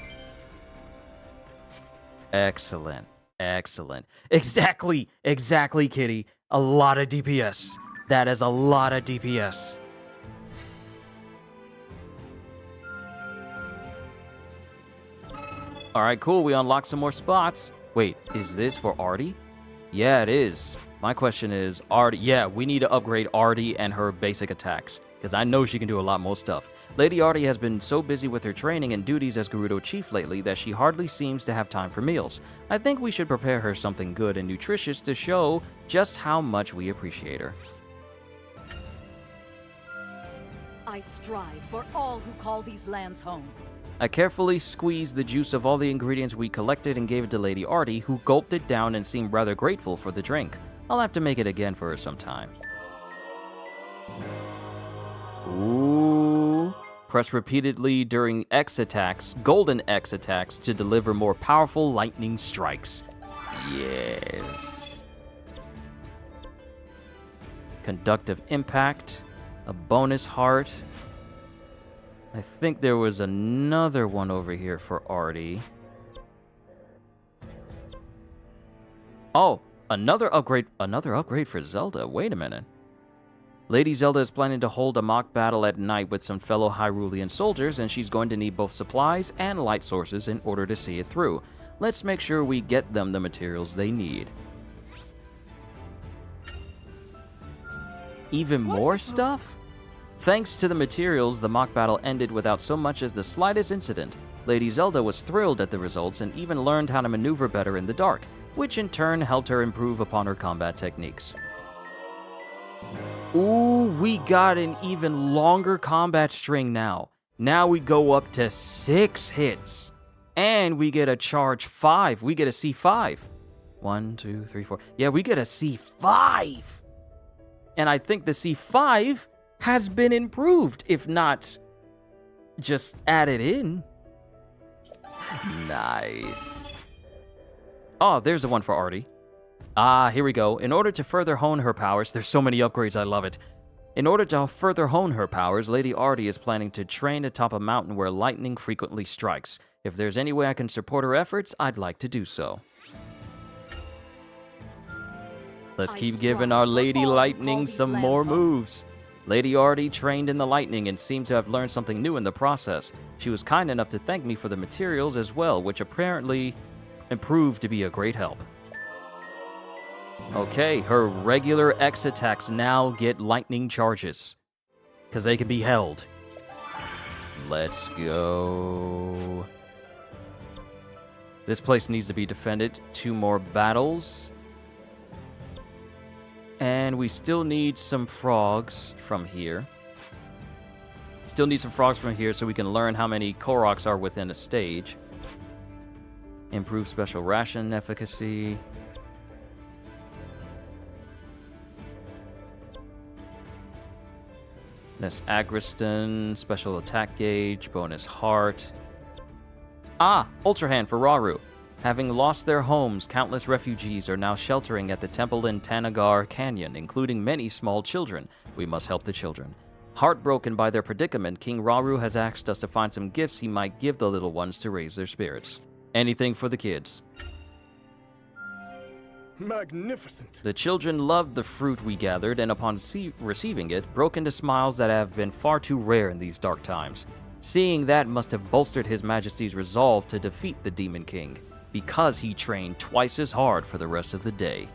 Speaker 1: Excellent. Excellent. Exactly. Exactly, Kitty. A lot of DPS. That is a lot of DPS. Alright, cool. We unlocked some more spots. Wait, is this for Artie? Yeah, it is. My question is, Artie... Yeah, we need to upgrade Artie and her basic attacks, because I know she can do a lot more stuff. Lady Artie has been so busy with her training and duties as Gerudo Chief lately that she hardly seems to have time for meals. I think we should prepare her something good and nutritious to show just how much we appreciate her.
Speaker 20: I strive for all who call these lands home.
Speaker 1: I carefully squeezed the juice of all the ingredients we collected and gave it to Lady Artie, who gulped it down and seemed rather grateful for the drink. I'll have to make it again for her sometime. Ooh. Press repeatedly during X attacks, golden X attacks, to deliver more powerful lightning strikes. Yes. Conductive impact. A bonus heart. I think there was another one over here for Artie. Oh, another upgrade for Zelda. Wait a minute. Lady Zelda is planning to hold a mock battle at night with some fellow Hyrulean soldiers, and she's going to need both supplies and light sources in order to see it through. Let's make sure we get them the materials they need. Even more stuff? Thanks to the materials, the mock battle ended without so much as the slightest incident. Lady Zelda was thrilled at the results and even learned how to maneuver better in the dark, which in turn helped her improve upon her combat techniques. Ooh, we got an even longer combat string now. Now we go up to 6 hits. And we get a charge 5. We get a C5. 1, 2, 3, 4. Yeah, we get a C5. And I think the C5 has been improved, if not just added in. Nice. Oh, there's the one for Artie. Ah, here we go. In order to further hone her powers, there's so many upgrades, I love it. In order to further hone her powers, Lady Artie is planning to train atop a mountain where lightning frequently strikes. If there's any way I can support her efforts, I'd like to do so. Let's keep giving our Lady Lightning some more moves. Lady Artie trained in the lightning and seemed to have learned something new in the process. She was kind enough to thank me for the materials as well, which apparently proved to be a great help. Okay, her regular X attacks now get lightning charges, because they can be held. Let's go. This place needs to be defended. 2 more battles. And we still need some frogs from here. Still need some frogs from here so we can learn how many Koroks are within a stage. Improve special ration efficacy. That's Agriston, special attack gauge, bonus heart. Ah, Ultra Hand for Rauru. Having lost their homes, countless refugees are now sheltering at the temple in Tanagar Canyon, including many small children. We must help the children. Heartbroken by their predicament, King Rauru has asked us to find some gifts he might give the little ones to raise their spirits. Anything for the kids.
Speaker 5: Magnificent.
Speaker 1: The children loved the fruit we gathered, and upon receiving it, broke into smiles that have been far too rare in these dark times. Seeing that must have bolstered His Majesty's resolve to defeat the Demon King, because he trained twice as hard for the rest of the day.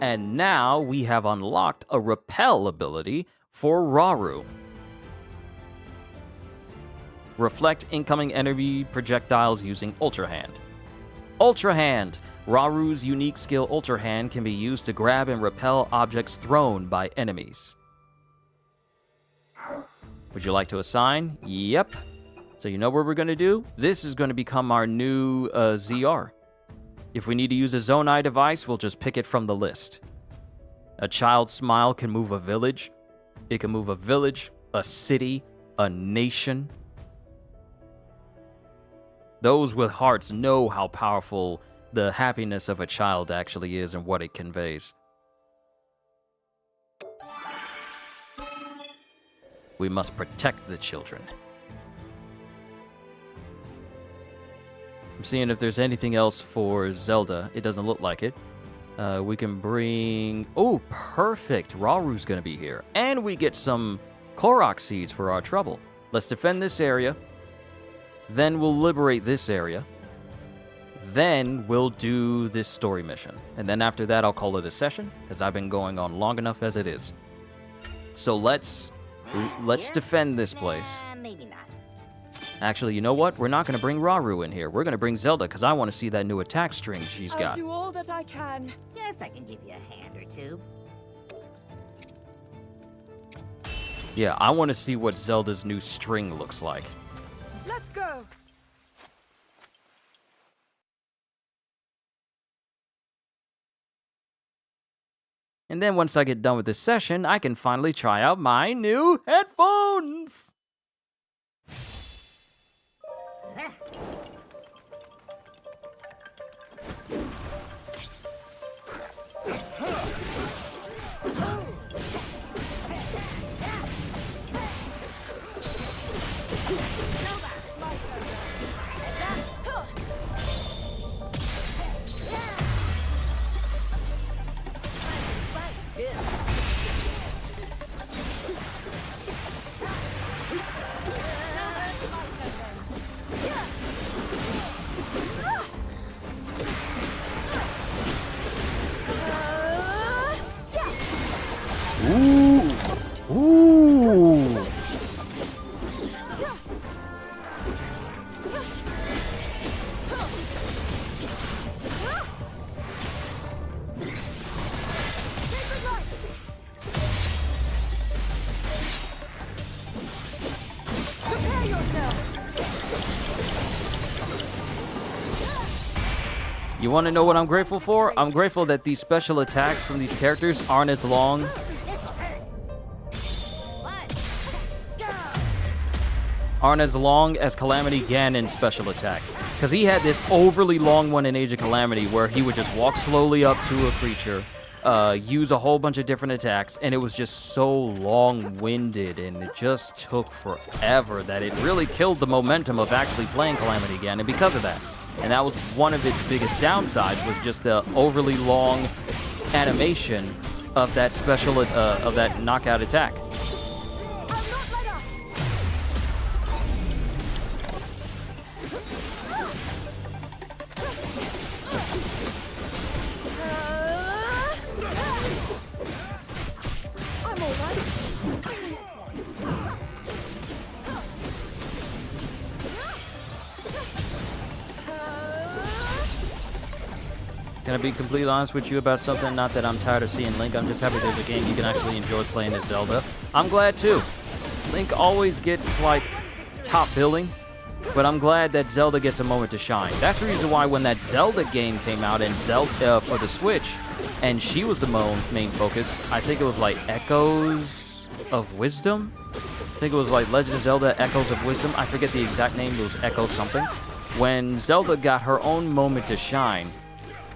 Speaker 1: And now we have unlocked a repel ability for Rauru. Reflect incoming enemy projectiles using Ultra Hand. Ultra Hand! Rauru's unique skill Ultra Hand can be used to grab and repel objects thrown by enemies. Would you like to assign? Yep. So you know what we're going to do? This is going to become our new ZR. If we need to use a Zonai device, we'll just pick it from the list. A child's smile can move a village. It can move a village, a city, a nation. Those with hearts know how powerful the happiness of a child actually is and what it conveys. We must protect the children. I'm seeing if there's anything else for Zelda. It doesn't look like it. We can bring... Oh, perfect! Raru's gonna be here. And we get some Korok seeds for our trouble. Let's defend this area. Then we'll liberate this area. Then we'll do this story mission. And then after that, I'll call it a session, because I've been going on long enough as it is. So let's defend this place.
Speaker 2: Maybe not.
Speaker 1: Actually, you know what? We're not going to bring Raru in here. We're going to bring Zelda, because I want to see that new attack string she's got.
Speaker 18: I'll do all that I can.
Speaker 2: Guess I can give you a hand or two.
Speaker 1: Yeah, I want to see what Zelda's new string looks like.
Speaker 18: Let's go.
Speaker 1: And then once I get done with this session, I can finally try out my new headphones! Ooh! Ooh!
Speaker 18: Prepare yourself.
Speaker 1: You want to know what I'm grateful for? I'm grateful that these special attacks from these characters aren't as long. Aren't as long as Calamity Ganon's special attack. Because he had this overly long one in Age of Calamity where he would just walk slowly up to a creature, use a whole bunch of different attacks, and it was just so long-winded, and it just took forever that it really killed the momentum of actually playing Calamity Ganon because of that. And that was one of its biggest downsides, was just the overly long animation of that special, of that knockout attack. Can I be completely honest with you about something? Not that I'm tired of seeing Link, I'm just happy there's a game you can actually enjoy playing as Zelda. I'm glad too. Link always gets, like, top billing, but I'm glad that Zelda gets a moment to shine. That's the reason why when that Zelda game came out and Zelda for the Switch, and she was the main focus, I think it was like Echoes of Wisdom? I think it was like Legend of Zelda Echoes of Wisdom. I forget the exact name, it was Echo something. When Zelda got her own moment to shine,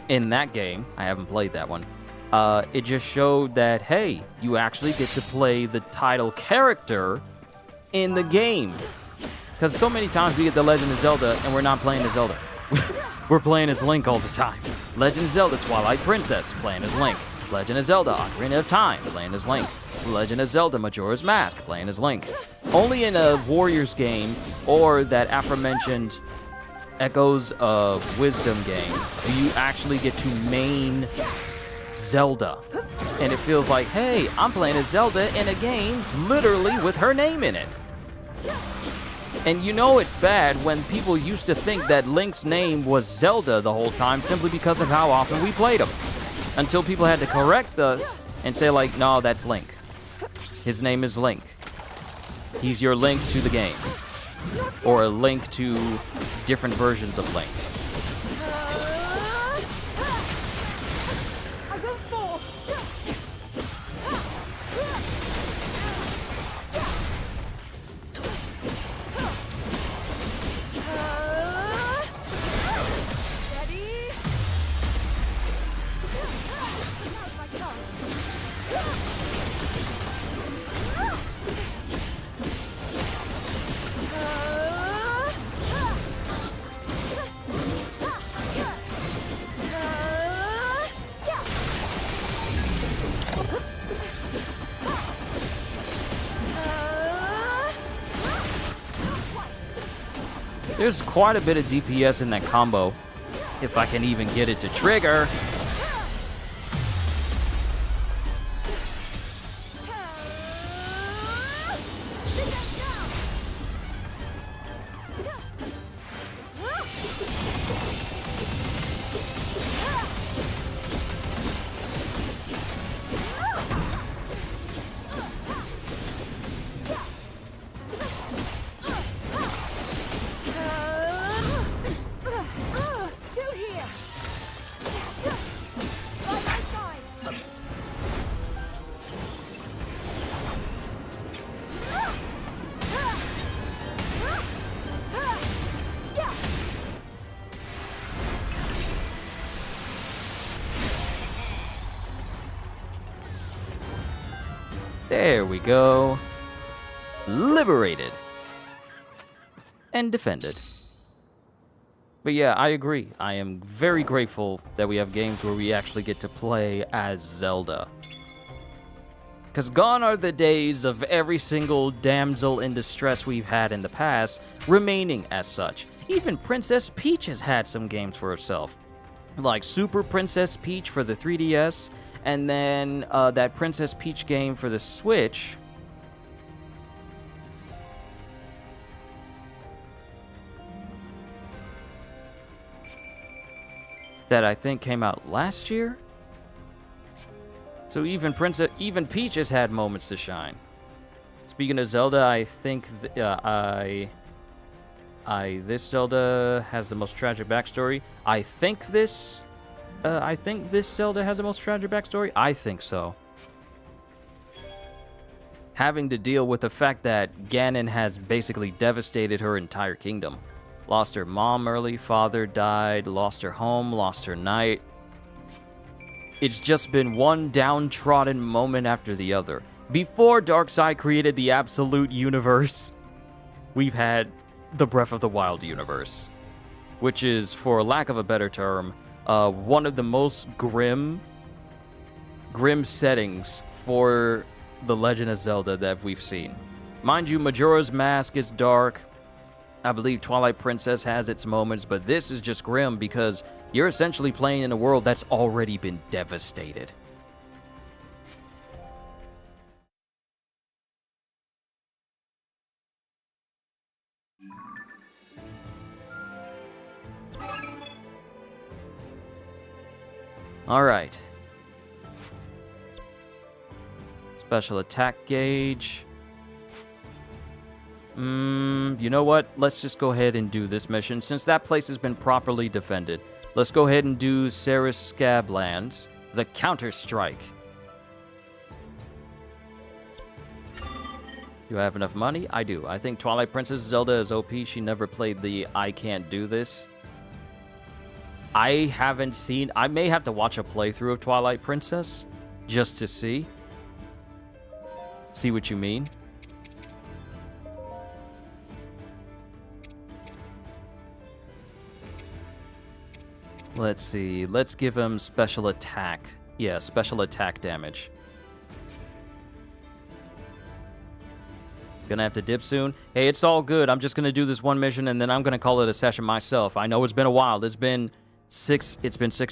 Speaker 1: in that game, I haven't played that one, it just showed that, hey, you actually get to play the title character in the game. Because so many times we get The Legend of Zelda and we're not playing as Zelda. We're playing as Link all the time. Legend of Zelda Twilight Princess, playing as Link. Legend of Zelda Ocarina of Time, playing as Link. Legend of Zelda Majora's Mask, playing as Link. Only in a Warriors game or that aforementioned Echoes of Wisdom game do you actually get to main Zelda. And it feels like, hey, I'm playing as Zelda in a game literally with her name in it. And you know it's bad when people used to think that Link's name was Zelda the whole time simply because of how often we played him. Until people had to correct us and say, like, no, that's Link. His name is Link. He's your Link to the game. Or a link to different versions of Link. There's quite a bit of DPS in that combo, if I can even get it to trigger. There we go. Liberated. And defended. But yeah, I agree. I am very grateful that we have games where we actually get to play as Zelda. Because gone are the days of every single damsel in distress we've had in the past remaining as such. Even Princess Peach has had some games for herself. Like Super Princess Peach for the 3DS, and then that Princess Peach game for the Switch. That I think came out last year. So even Peach has had moments to shine. Speaking of Zelda, I think this Zelda has the most tragic backstory. I think this Zelda has the most tragic backstory. I think so. Having to deal with the fact that Ganon has basically devastated her entire kingdom. Lost her mom early, father died, lost her home, lost her knight. It's just been one downtrodden moment after the other. Before Darkseid created the absolute universe, we've had the Breath of the Wild universe, which is, for lack of a better term, one of the most grim settings for The Legend of Zelda that we've seen. Mind you, Majora's Mask is dark. I believe Twilight Princess has its moments, but this is just grim because you're essentially playing in a world that's already been devastated. All right. Special attack gauge. You know what? Let's just go ahead and do this mission. Since that place has been properly defended, let's go ahead and do Sarah's Scablands, the Counter-Strike. Do I have enough money? I do. I think Twilight Princess Zelda is OP. She never played the I can't do this. I haven't seen... I may have to watch a playthrough of Twilight Princess just to see. See what you mean? Let's see. Let's give him special attack. Yeah, special attack damage. Gonna have to dip soon. Hey, it's all good. I'm just gonna do this one mission and then I'm gonna call it a session myself. I know it's been a while. It's been 6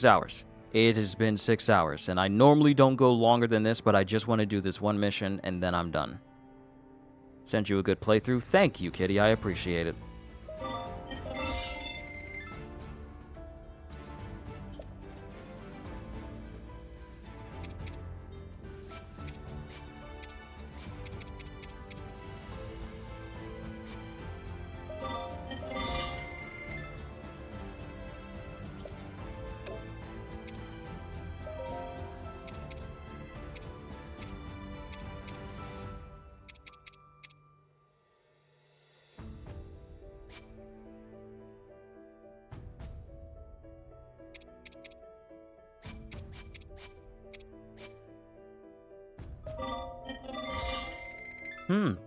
Speaker 1: hours. It has been 6 hours. And I normally don't go longer than this, but I just want to do this one mission and then I'm done. Sent you a good playthrough. Thank you, Kitty. I appreciate it.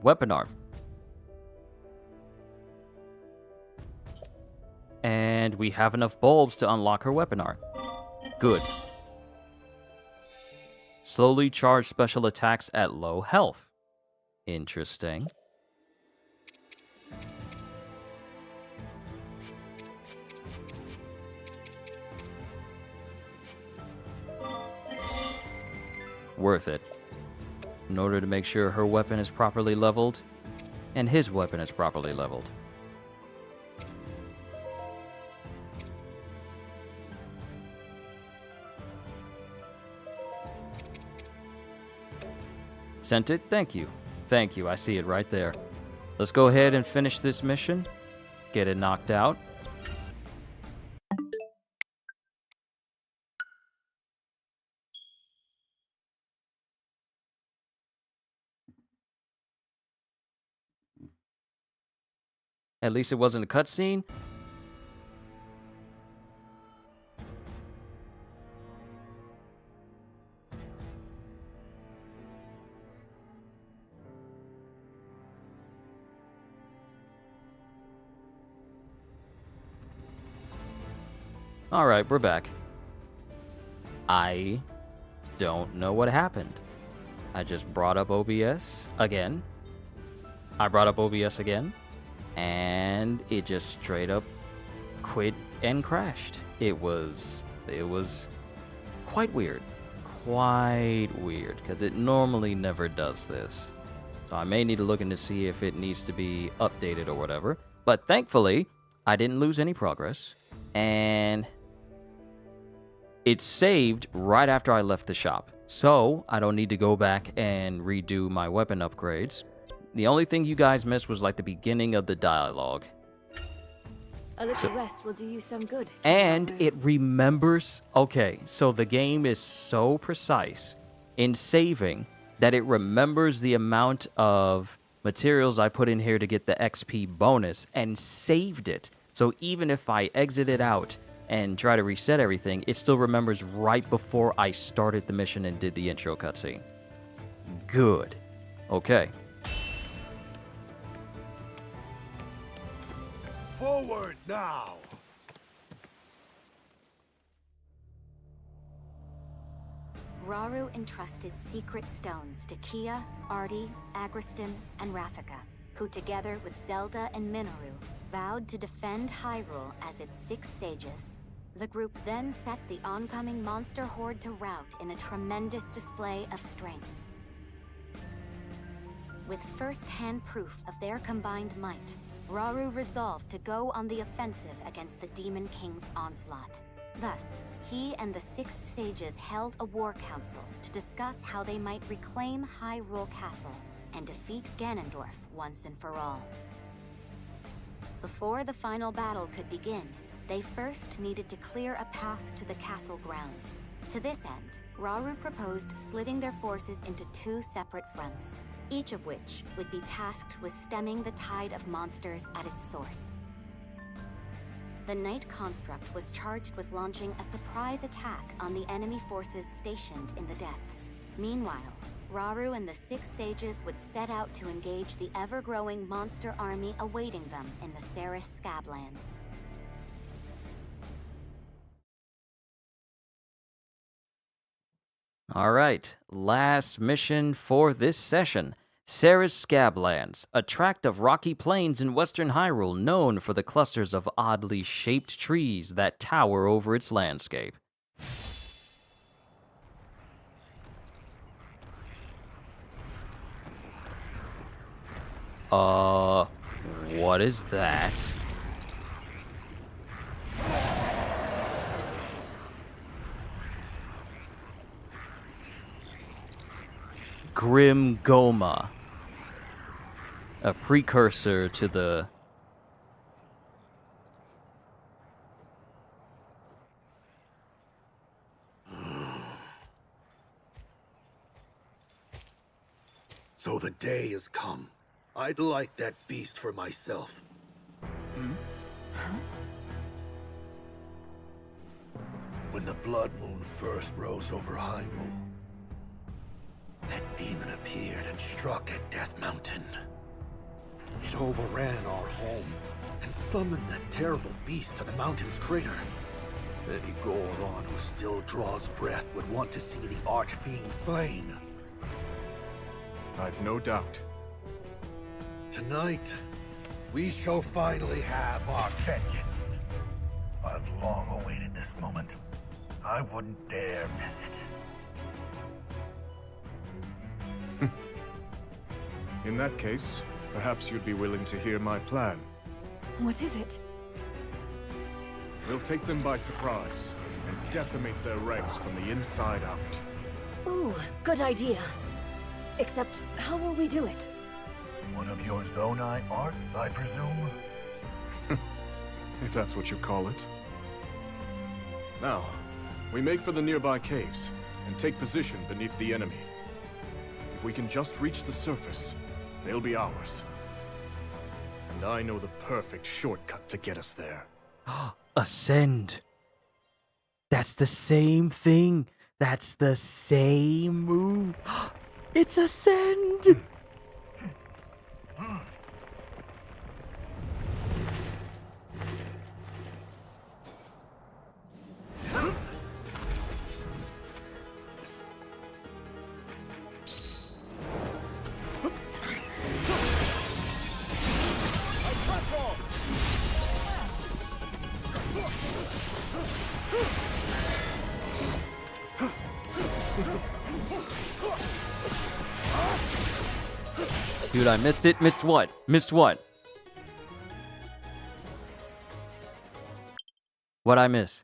Speaker 1: Weapon art. And we have enough bulbs to unlock her weapon art. Good. Slowly charge special attacks at low health. Interesting. worth it in order to make sure her weapon is properly leveled and his weapon is properly leveled. Sent it? Thank you. Thank you. I see it right there. Let's go ahead and finish this mission. Get it knocked out. At least it wasn't a cutscene. Alright, we're back. I don't know what happened. I just brought up OBS again. I brought up OBS again. And it just straight up quit and crashed. It was quite weird. Quite weird, because it normally never does this. So I may need to look in to see if it needs to be updated or whatever. But thankfully, I didn't lose any progress. And it saved right after I left the shop. So I don't need to go back and redo my weapon upgrades. The only thing you guys missed was like the beginning of the dialogue.
Speaker 11: A little rest will do you some good.
Speaker 1: And it remembers... Okay, so the game is so precise in saving that it remembers the amount of materials I put in here to get the XP bonus and saved it. So even if I exit it out and try to reset everything, it still remembers right before I started the mission and did the intro cutscene. Good. Okay.
Speaker 7: Forward now!
Speaker 6: Rauru entrusted secret stones to Kia, Artie, Agriston, and Rafika, who together with Zelda and Minoru vowed to defend Hyrule as its 6 sages. The group then set the oncoming monster horde to rout in a tremendous display of strength. With first-hand proof of their combined might, Rauru resolved to go on the offensive against the Demon King's onslaught. Thus, he and the 6 sages held a war council to discuss how they might reclaim Hyrule Castle and defeat Ganondorf once and for all. Before the final battle could begin, they first needed to clear a path to the castle grounds. To this end, Rauru proposed splitting their forces into 2 separate fronts, each of which would be tasked with stemming the tide of monsters at its source. The Knight Construct was charged with launching a surprise attack on the enemy forces stationed in the depths. Meanwhile, Rauru and the 6 sages would set out to engage the ever-growing monster army awaiting them in the Ceres Scablands.
Speaker 1: Alright, last mission for this session. Ceres Scablands, a tract of rocky plains in western Hyrule known for the clusters of oddly shaped trees that tower over its landscape. What is that? Grim Goma, a precursor to the
Speaker 7: So the day has come. I'd like that beast for myself. When the Blood Moon first rose over Hyrule, that demon appeared and struck at Death Mountain. It overran our home and summoned that terrible beast to the mountain's crater. Any Goron who still draws breath would want to see the Archfiend slain.
Speaker 5: I've no doubt.
Speaker 7: Tonight, we shall finally have our vengeance. I've long awaited this moment. I wouldn't dare miss it.
Speaker 5: In that case, perhaps you'd be willing to hear my plan.
Speaker 11: What is it?
Speaker 5: We'll take them by surprise and decimate their ranks from the inside out.
Speaker 11: Ooh, good idea. Except, how will we do it?
Speaker 7: One of your Zonai arcs, I presume?
Speaker 5: If that's what you call it. Now, we make for the nearby caves and take position beneath the enemy. If we can just reach the surface, they'll be ours. And I know the perfect shortcut to get us there.
Speaker 1: Ascend. That's the same thing. That's the same move. It's Ascend. Dude, I missed it. Missed what? Missed what? What'd I miss?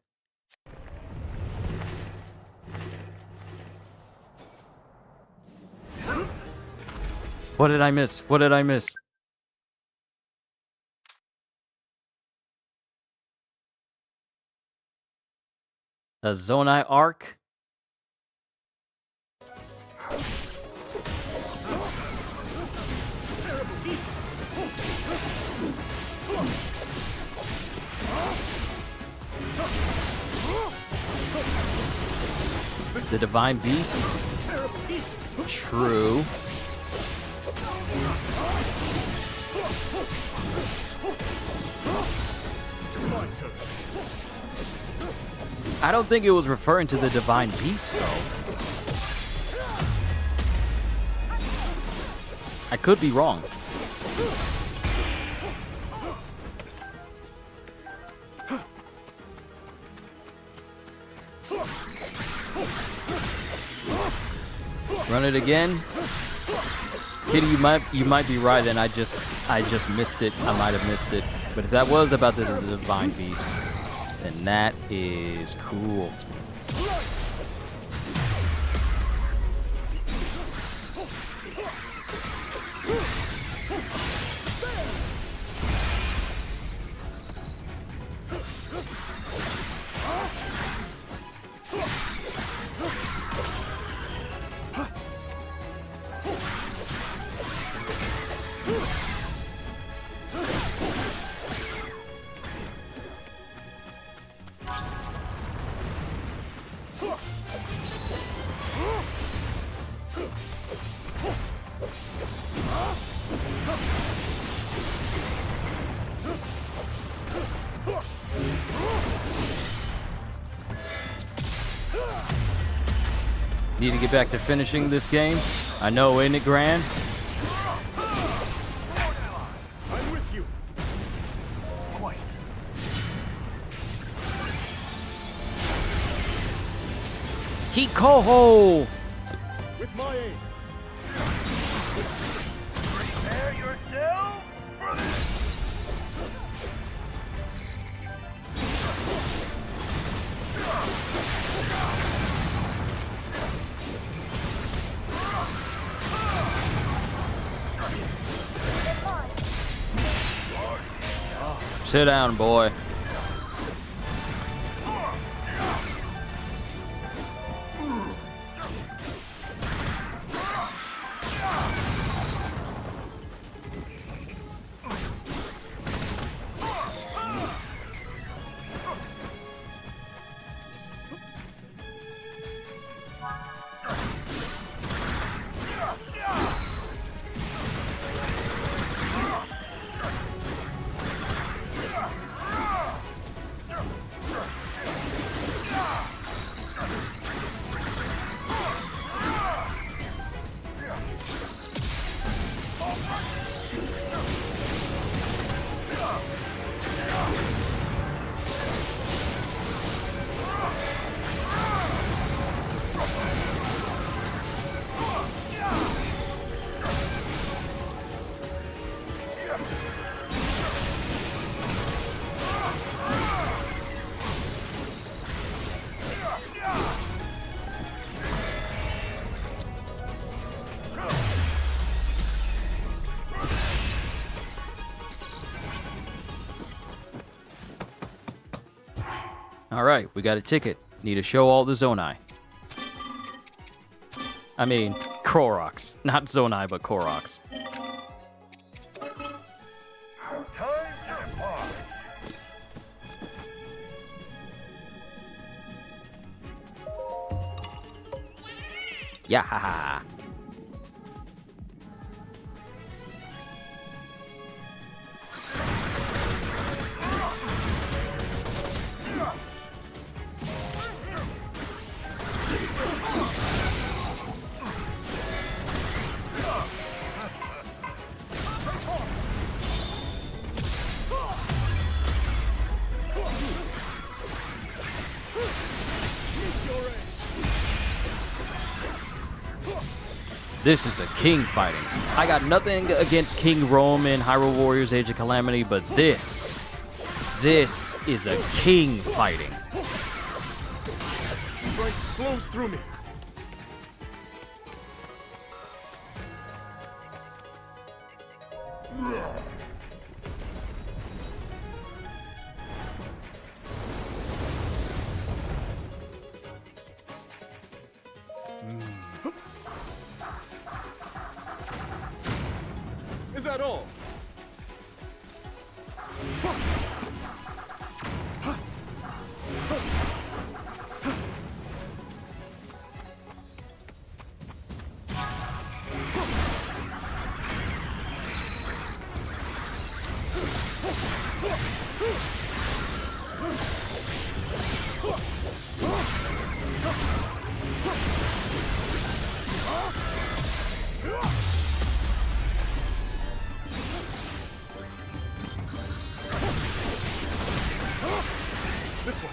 Speaker 1: What did I miss? What did I miss? A Zonai arc? The Divine Beast? True. I don't think it was referring to the Divine Beast, though. I could be wrong. Run it again. Kitty, you might be right, and I just missed it. I might have missed it. But if that was about the Divine Beast, then that is cool. Need to get back to finishing this game. I know, ain't it grand?
Speaker 7: I'm with you. Quite.
Speaker 1: Kikoho!
Speaker 7: With my aid. Prepare yourselves for this.
Speaker 1: Sit down, boy. Alright, we got a ticket. Need to show all the Zonai. I mean, Koroks. Not Zonai, but Koroks.
Speaker 7: Time to depart.
Speaker 1: Yeah, haha. This is a king fighting. I got nothing against King Rome in Hyrule Warriors Age of Calamity, but this is a king fighting.
Speaker 5: Strength flows through me. Is that all? This one.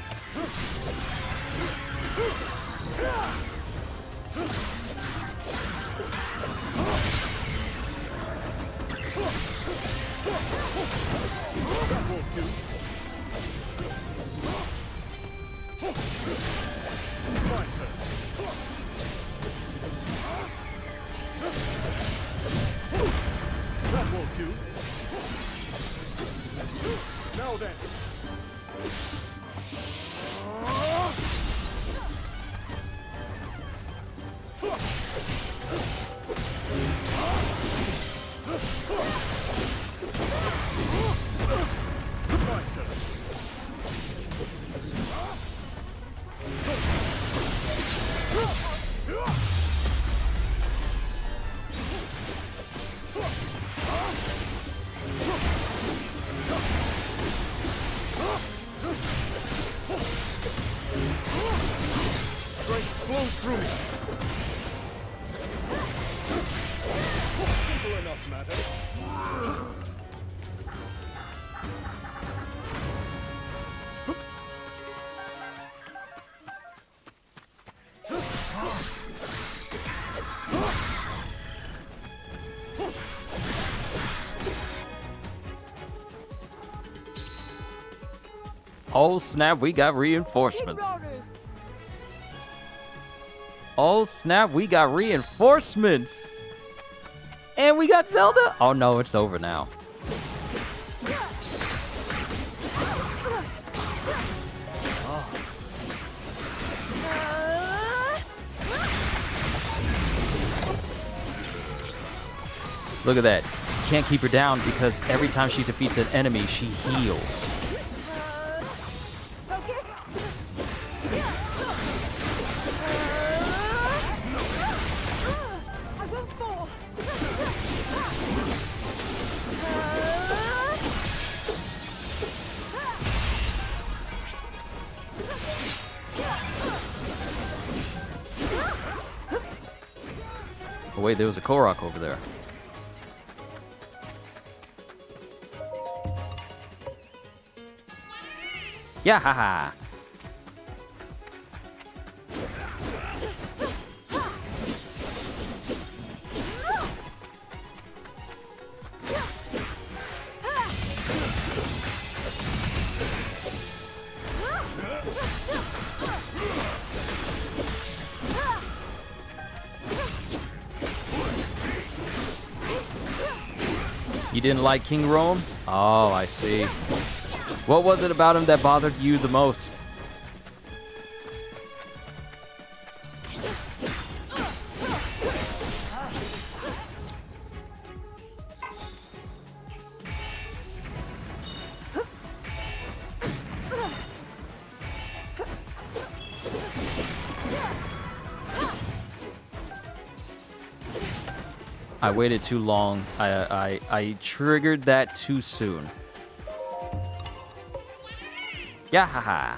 Speaker 5: That won't do. My turn. That won't do. Now then. My turn. Strength flows through me. Simple enough matter.
Speaker 1: Oh snap, we got reinforcements. Oh snap, we got reinforcements. And we got Zelda? Oh no, it's over now. Look at that. Can't keep her down because every time she defeats an enemy, she heals. Oh wait, there was a Korok over there. Yeah, haha. You didn't like King Rome? Oh, I see. What was it about him that bothered you the most? I waited too long. I triggered that too soon. Yeah, haha.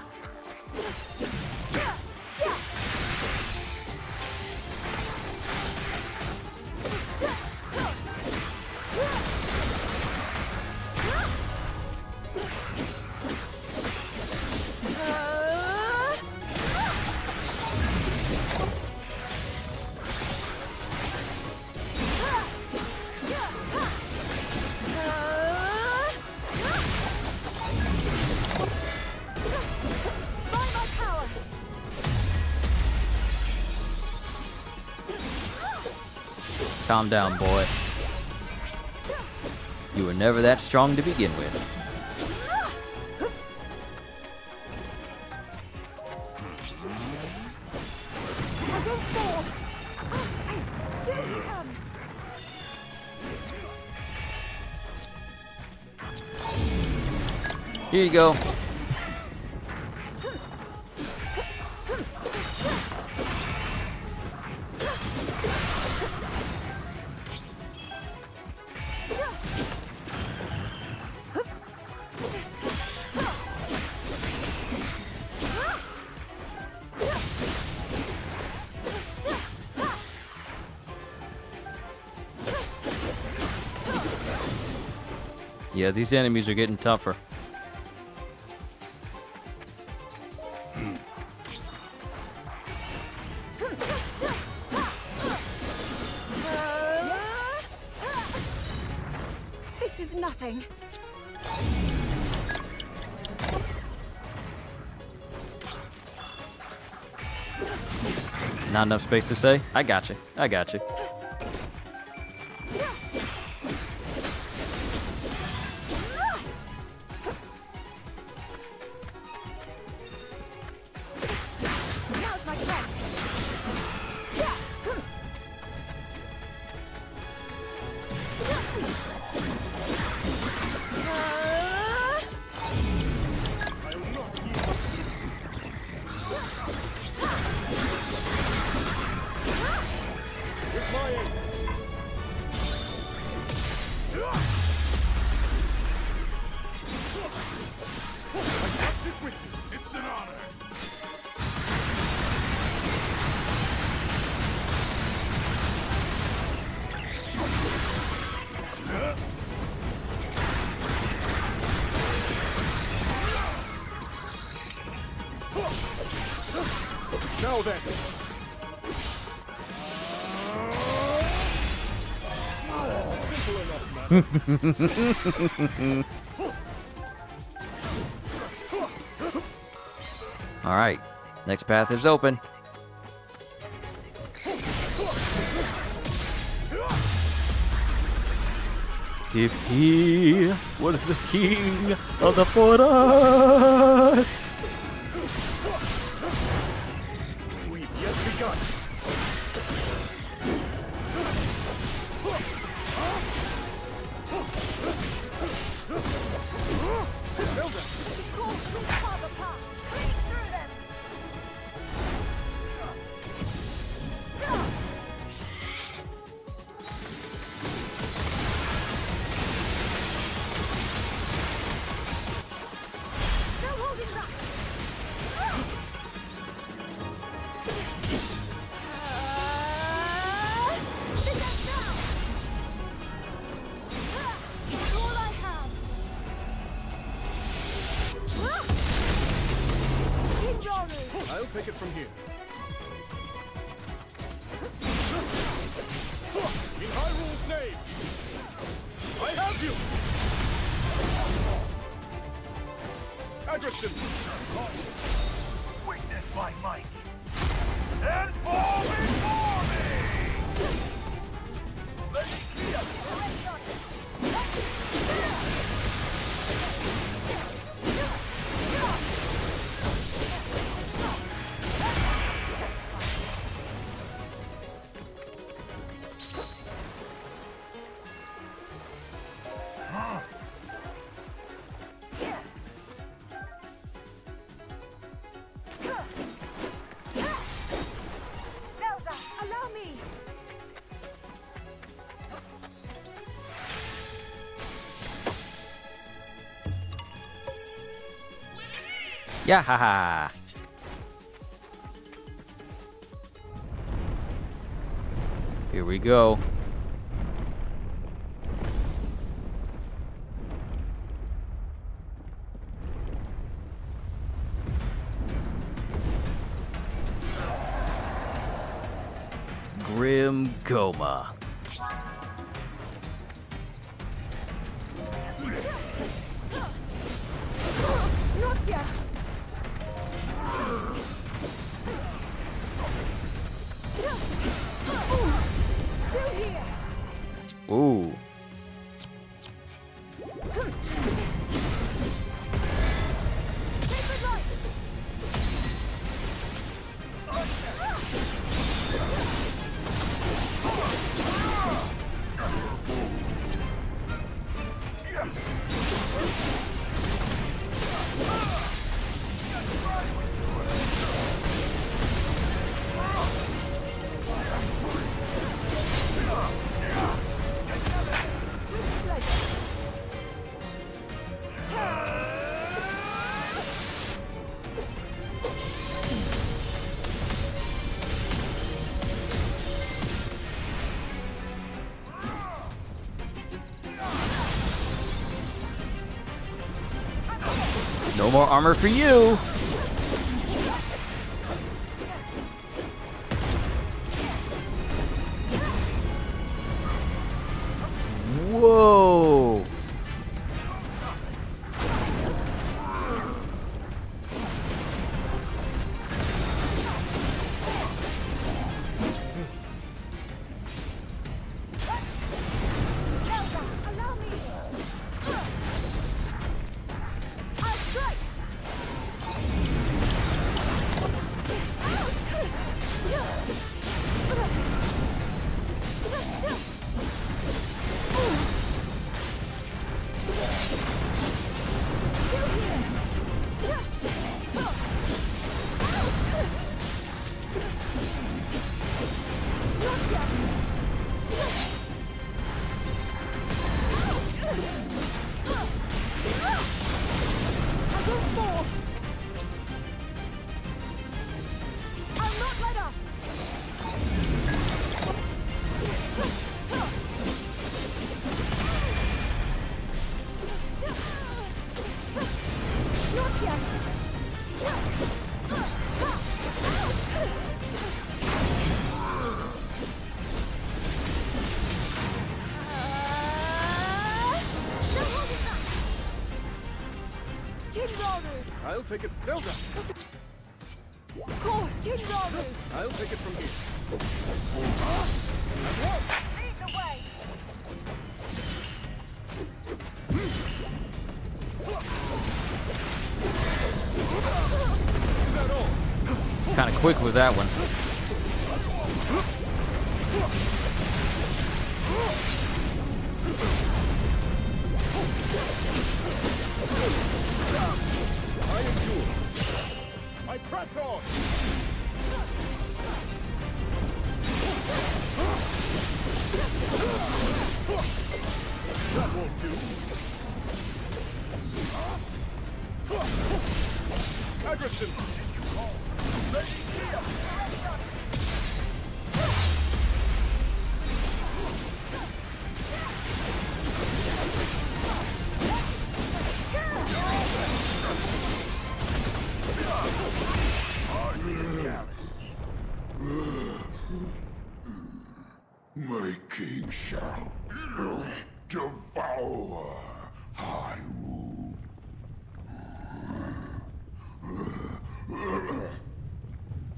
Speaker 1: Calm down, boy. You were never that strong to begin with. Here you go. Yeah, these enemies are getting tougher.
Speaker 18: This is nothing.
Speaker 1: Not enough space to say? I got you. I got you.
Speaker 5: Now then. Simple enough, man.
Speaker 1: All right, next path is open. If he was the king of the forest.
Speaker 5: We've yet begun. Zelda! I'll take it from here. In Hyrule's name, I have you! Aggression!
Speaker 7: Witness my might, and fall before me! Let me clear!
Speaker 18: Zelda, allow me!
Speaker 1: Yeah, haha. Here we go. Grim Coma.
Speaker 8: Not yet! Still here!
Speaker 1: Ooh.
Speaker 8: Sacred light!
Speaker 1: No more armor for you. Whoa.
Speaker 8: Allow me! I'll strike! I'll not let up! Not yet! King Daru!
Speaker 5: I'll take it. Zelda!
Speaker 8: Of course, King Daru!
Speaker 5: I'll take it from here.
Speaker 8: Lead the way!
Speaker 5: Is that all?
Speaker 1: Kind of quick with that one.
Speaker 5: I endure. I press on. That won't do. Agriston! Ready here!
Speaker 13: My king shall devour Hyrule.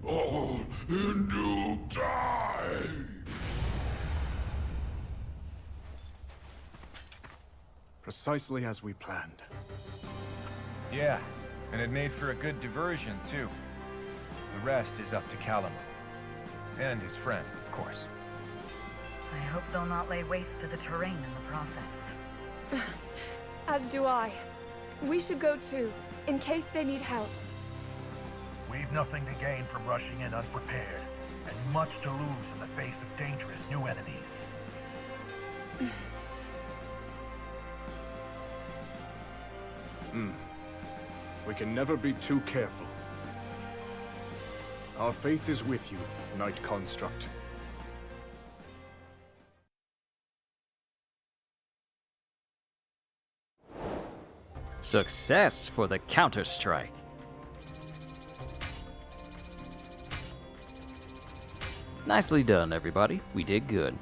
Speaker 13: All in due time.
Speaker 5: Precisely as we planned.
Speaker 9: Yeah, and it made for a good diversion, too. The rest is up to Callum. And his friend, of course.
Speaker 20: I hope they'll not lay waste to the terrain in the process.
Speaker 8: As do I. We should go too, in case they need help.
Speaker 7: We've nothing to gain from rushing in unprepared, and much to lose in the face of dangerous new enemies.
Speaker 5: We can never be too careful. Our faith is with you, Knight Construct.
Speaker 1: Success for the counter-strike. Nicely done, everybody. We did good.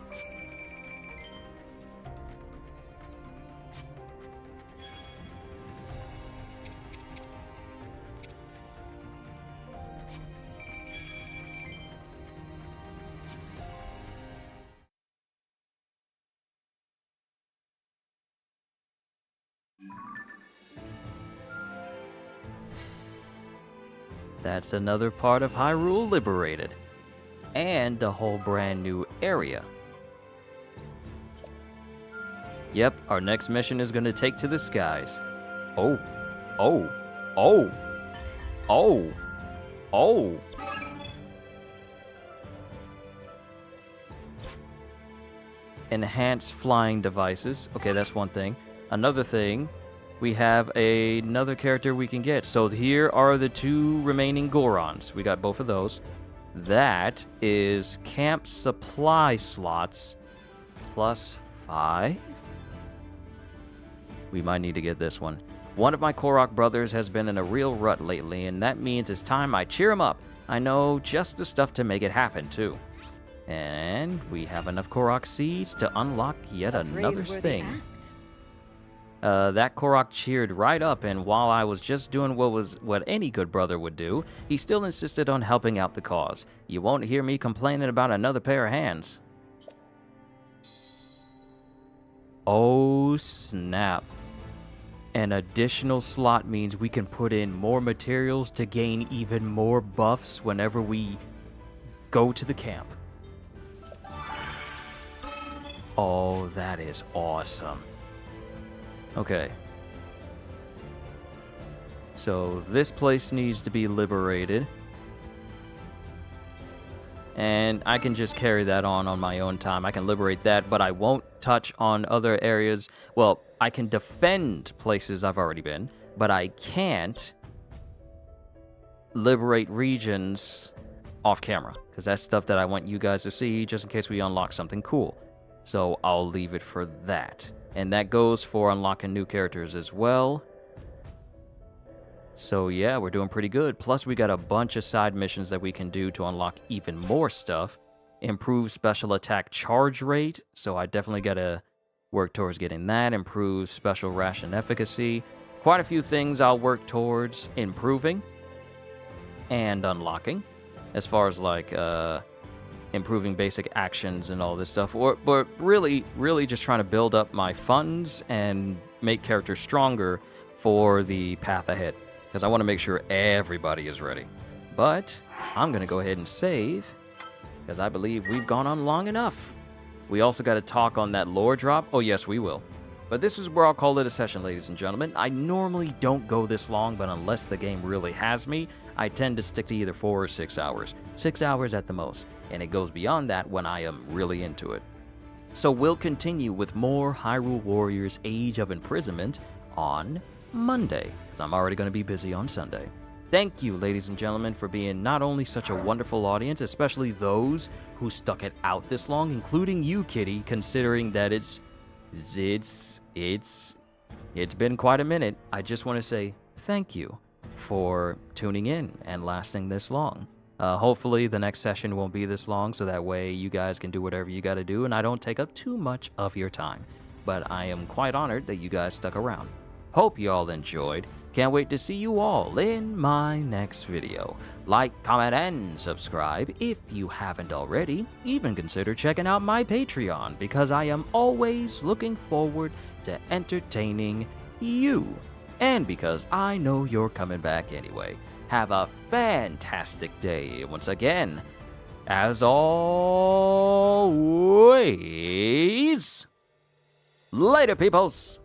Speaker 1: That's another part of Hyrule liberated. And a whole brand new area. Yep, our next mission is gonna take to the skies. Oh. Enhanced flying devices. Okay, that's one thing. Another thing, we have another character we can get. So here are the 2 remaining Gorons. We got both of those. That is camp supply slots +5. We might need to get this one. One of my Korok brothers has been in a real rut lately, and that means it's time I cheer him up. I know just the stuff to make it happen, too. And we have enough Korok seeds to unlock yet another thing. That Korok cheered right up, and while I was just doing what any good brother would do, he still insisted on helping out the cause. You won't hear me complaining about another pair of hands. Oh snap. An additional slot means we can put in more materials to gain even more buffs whenever we go to the camp. Oh, that is awesome. Okay. So this place needs to be liberated. And I can just carry that on my own time. I can liberate that, but I won't touch on other areas. Well, I can defend places I've already been, but I can't liberate regions off camera, because that's stuff that I want you guys to see just in case we unlock something cool. So I'll leave it for that. And that goes for unlocking new characters as well. So yeah, we're doing pretty good. Plus we got a bunch of side missions that we can do to unlock even more stuff. Improve special attack charge rate. So I definitely got to work towards getting that. Improve special ration efficacy. Quite a few things I'll work towards improving and unlocking. As far as like improving basic actions and all this stuff. But really just trying to build up my funds and make characters stronger for the path ahead. Because I want to make sure everybody is ready. But I'm going to go ahead and save, because I believe we've gone on long enough. We also got to talk on that lore drop. Oh, yes, we will. But this is where I'll call it a session, ladies and gentlemen. I normally don't go this long, but unless the game really has me, I tend to stick to either 4 or 6 hours. 6 hours at the most. And it goes beyond that when I am really into it. So we'll continue with more Hyrule Warriors Age of Imprisonment on Monday, because I'm already going to be busy on Sunday. Thank you, ladies and gentlemen, for being not only such a wonderful audience, especially those who stuck it out this long, including you, Kitty, considering that it's been quite a minute. I just want to say thank you for tuning in and lasting this long. Hopefully the next session won't be this long, so that way you guys can do whatever you got to do and I don't take up too much of your time. But I am quite honored that you guys stuck around. Hope you all enjoyed. Can't wait to see you all in my next video. Like, comment, and subscribe if you haven't already. Even consider checking out my Patreon, because I am always looking forward to entertaining you. And because I know you're coming back anyway. Have a fantastic day. Once again, as always, later, peoples!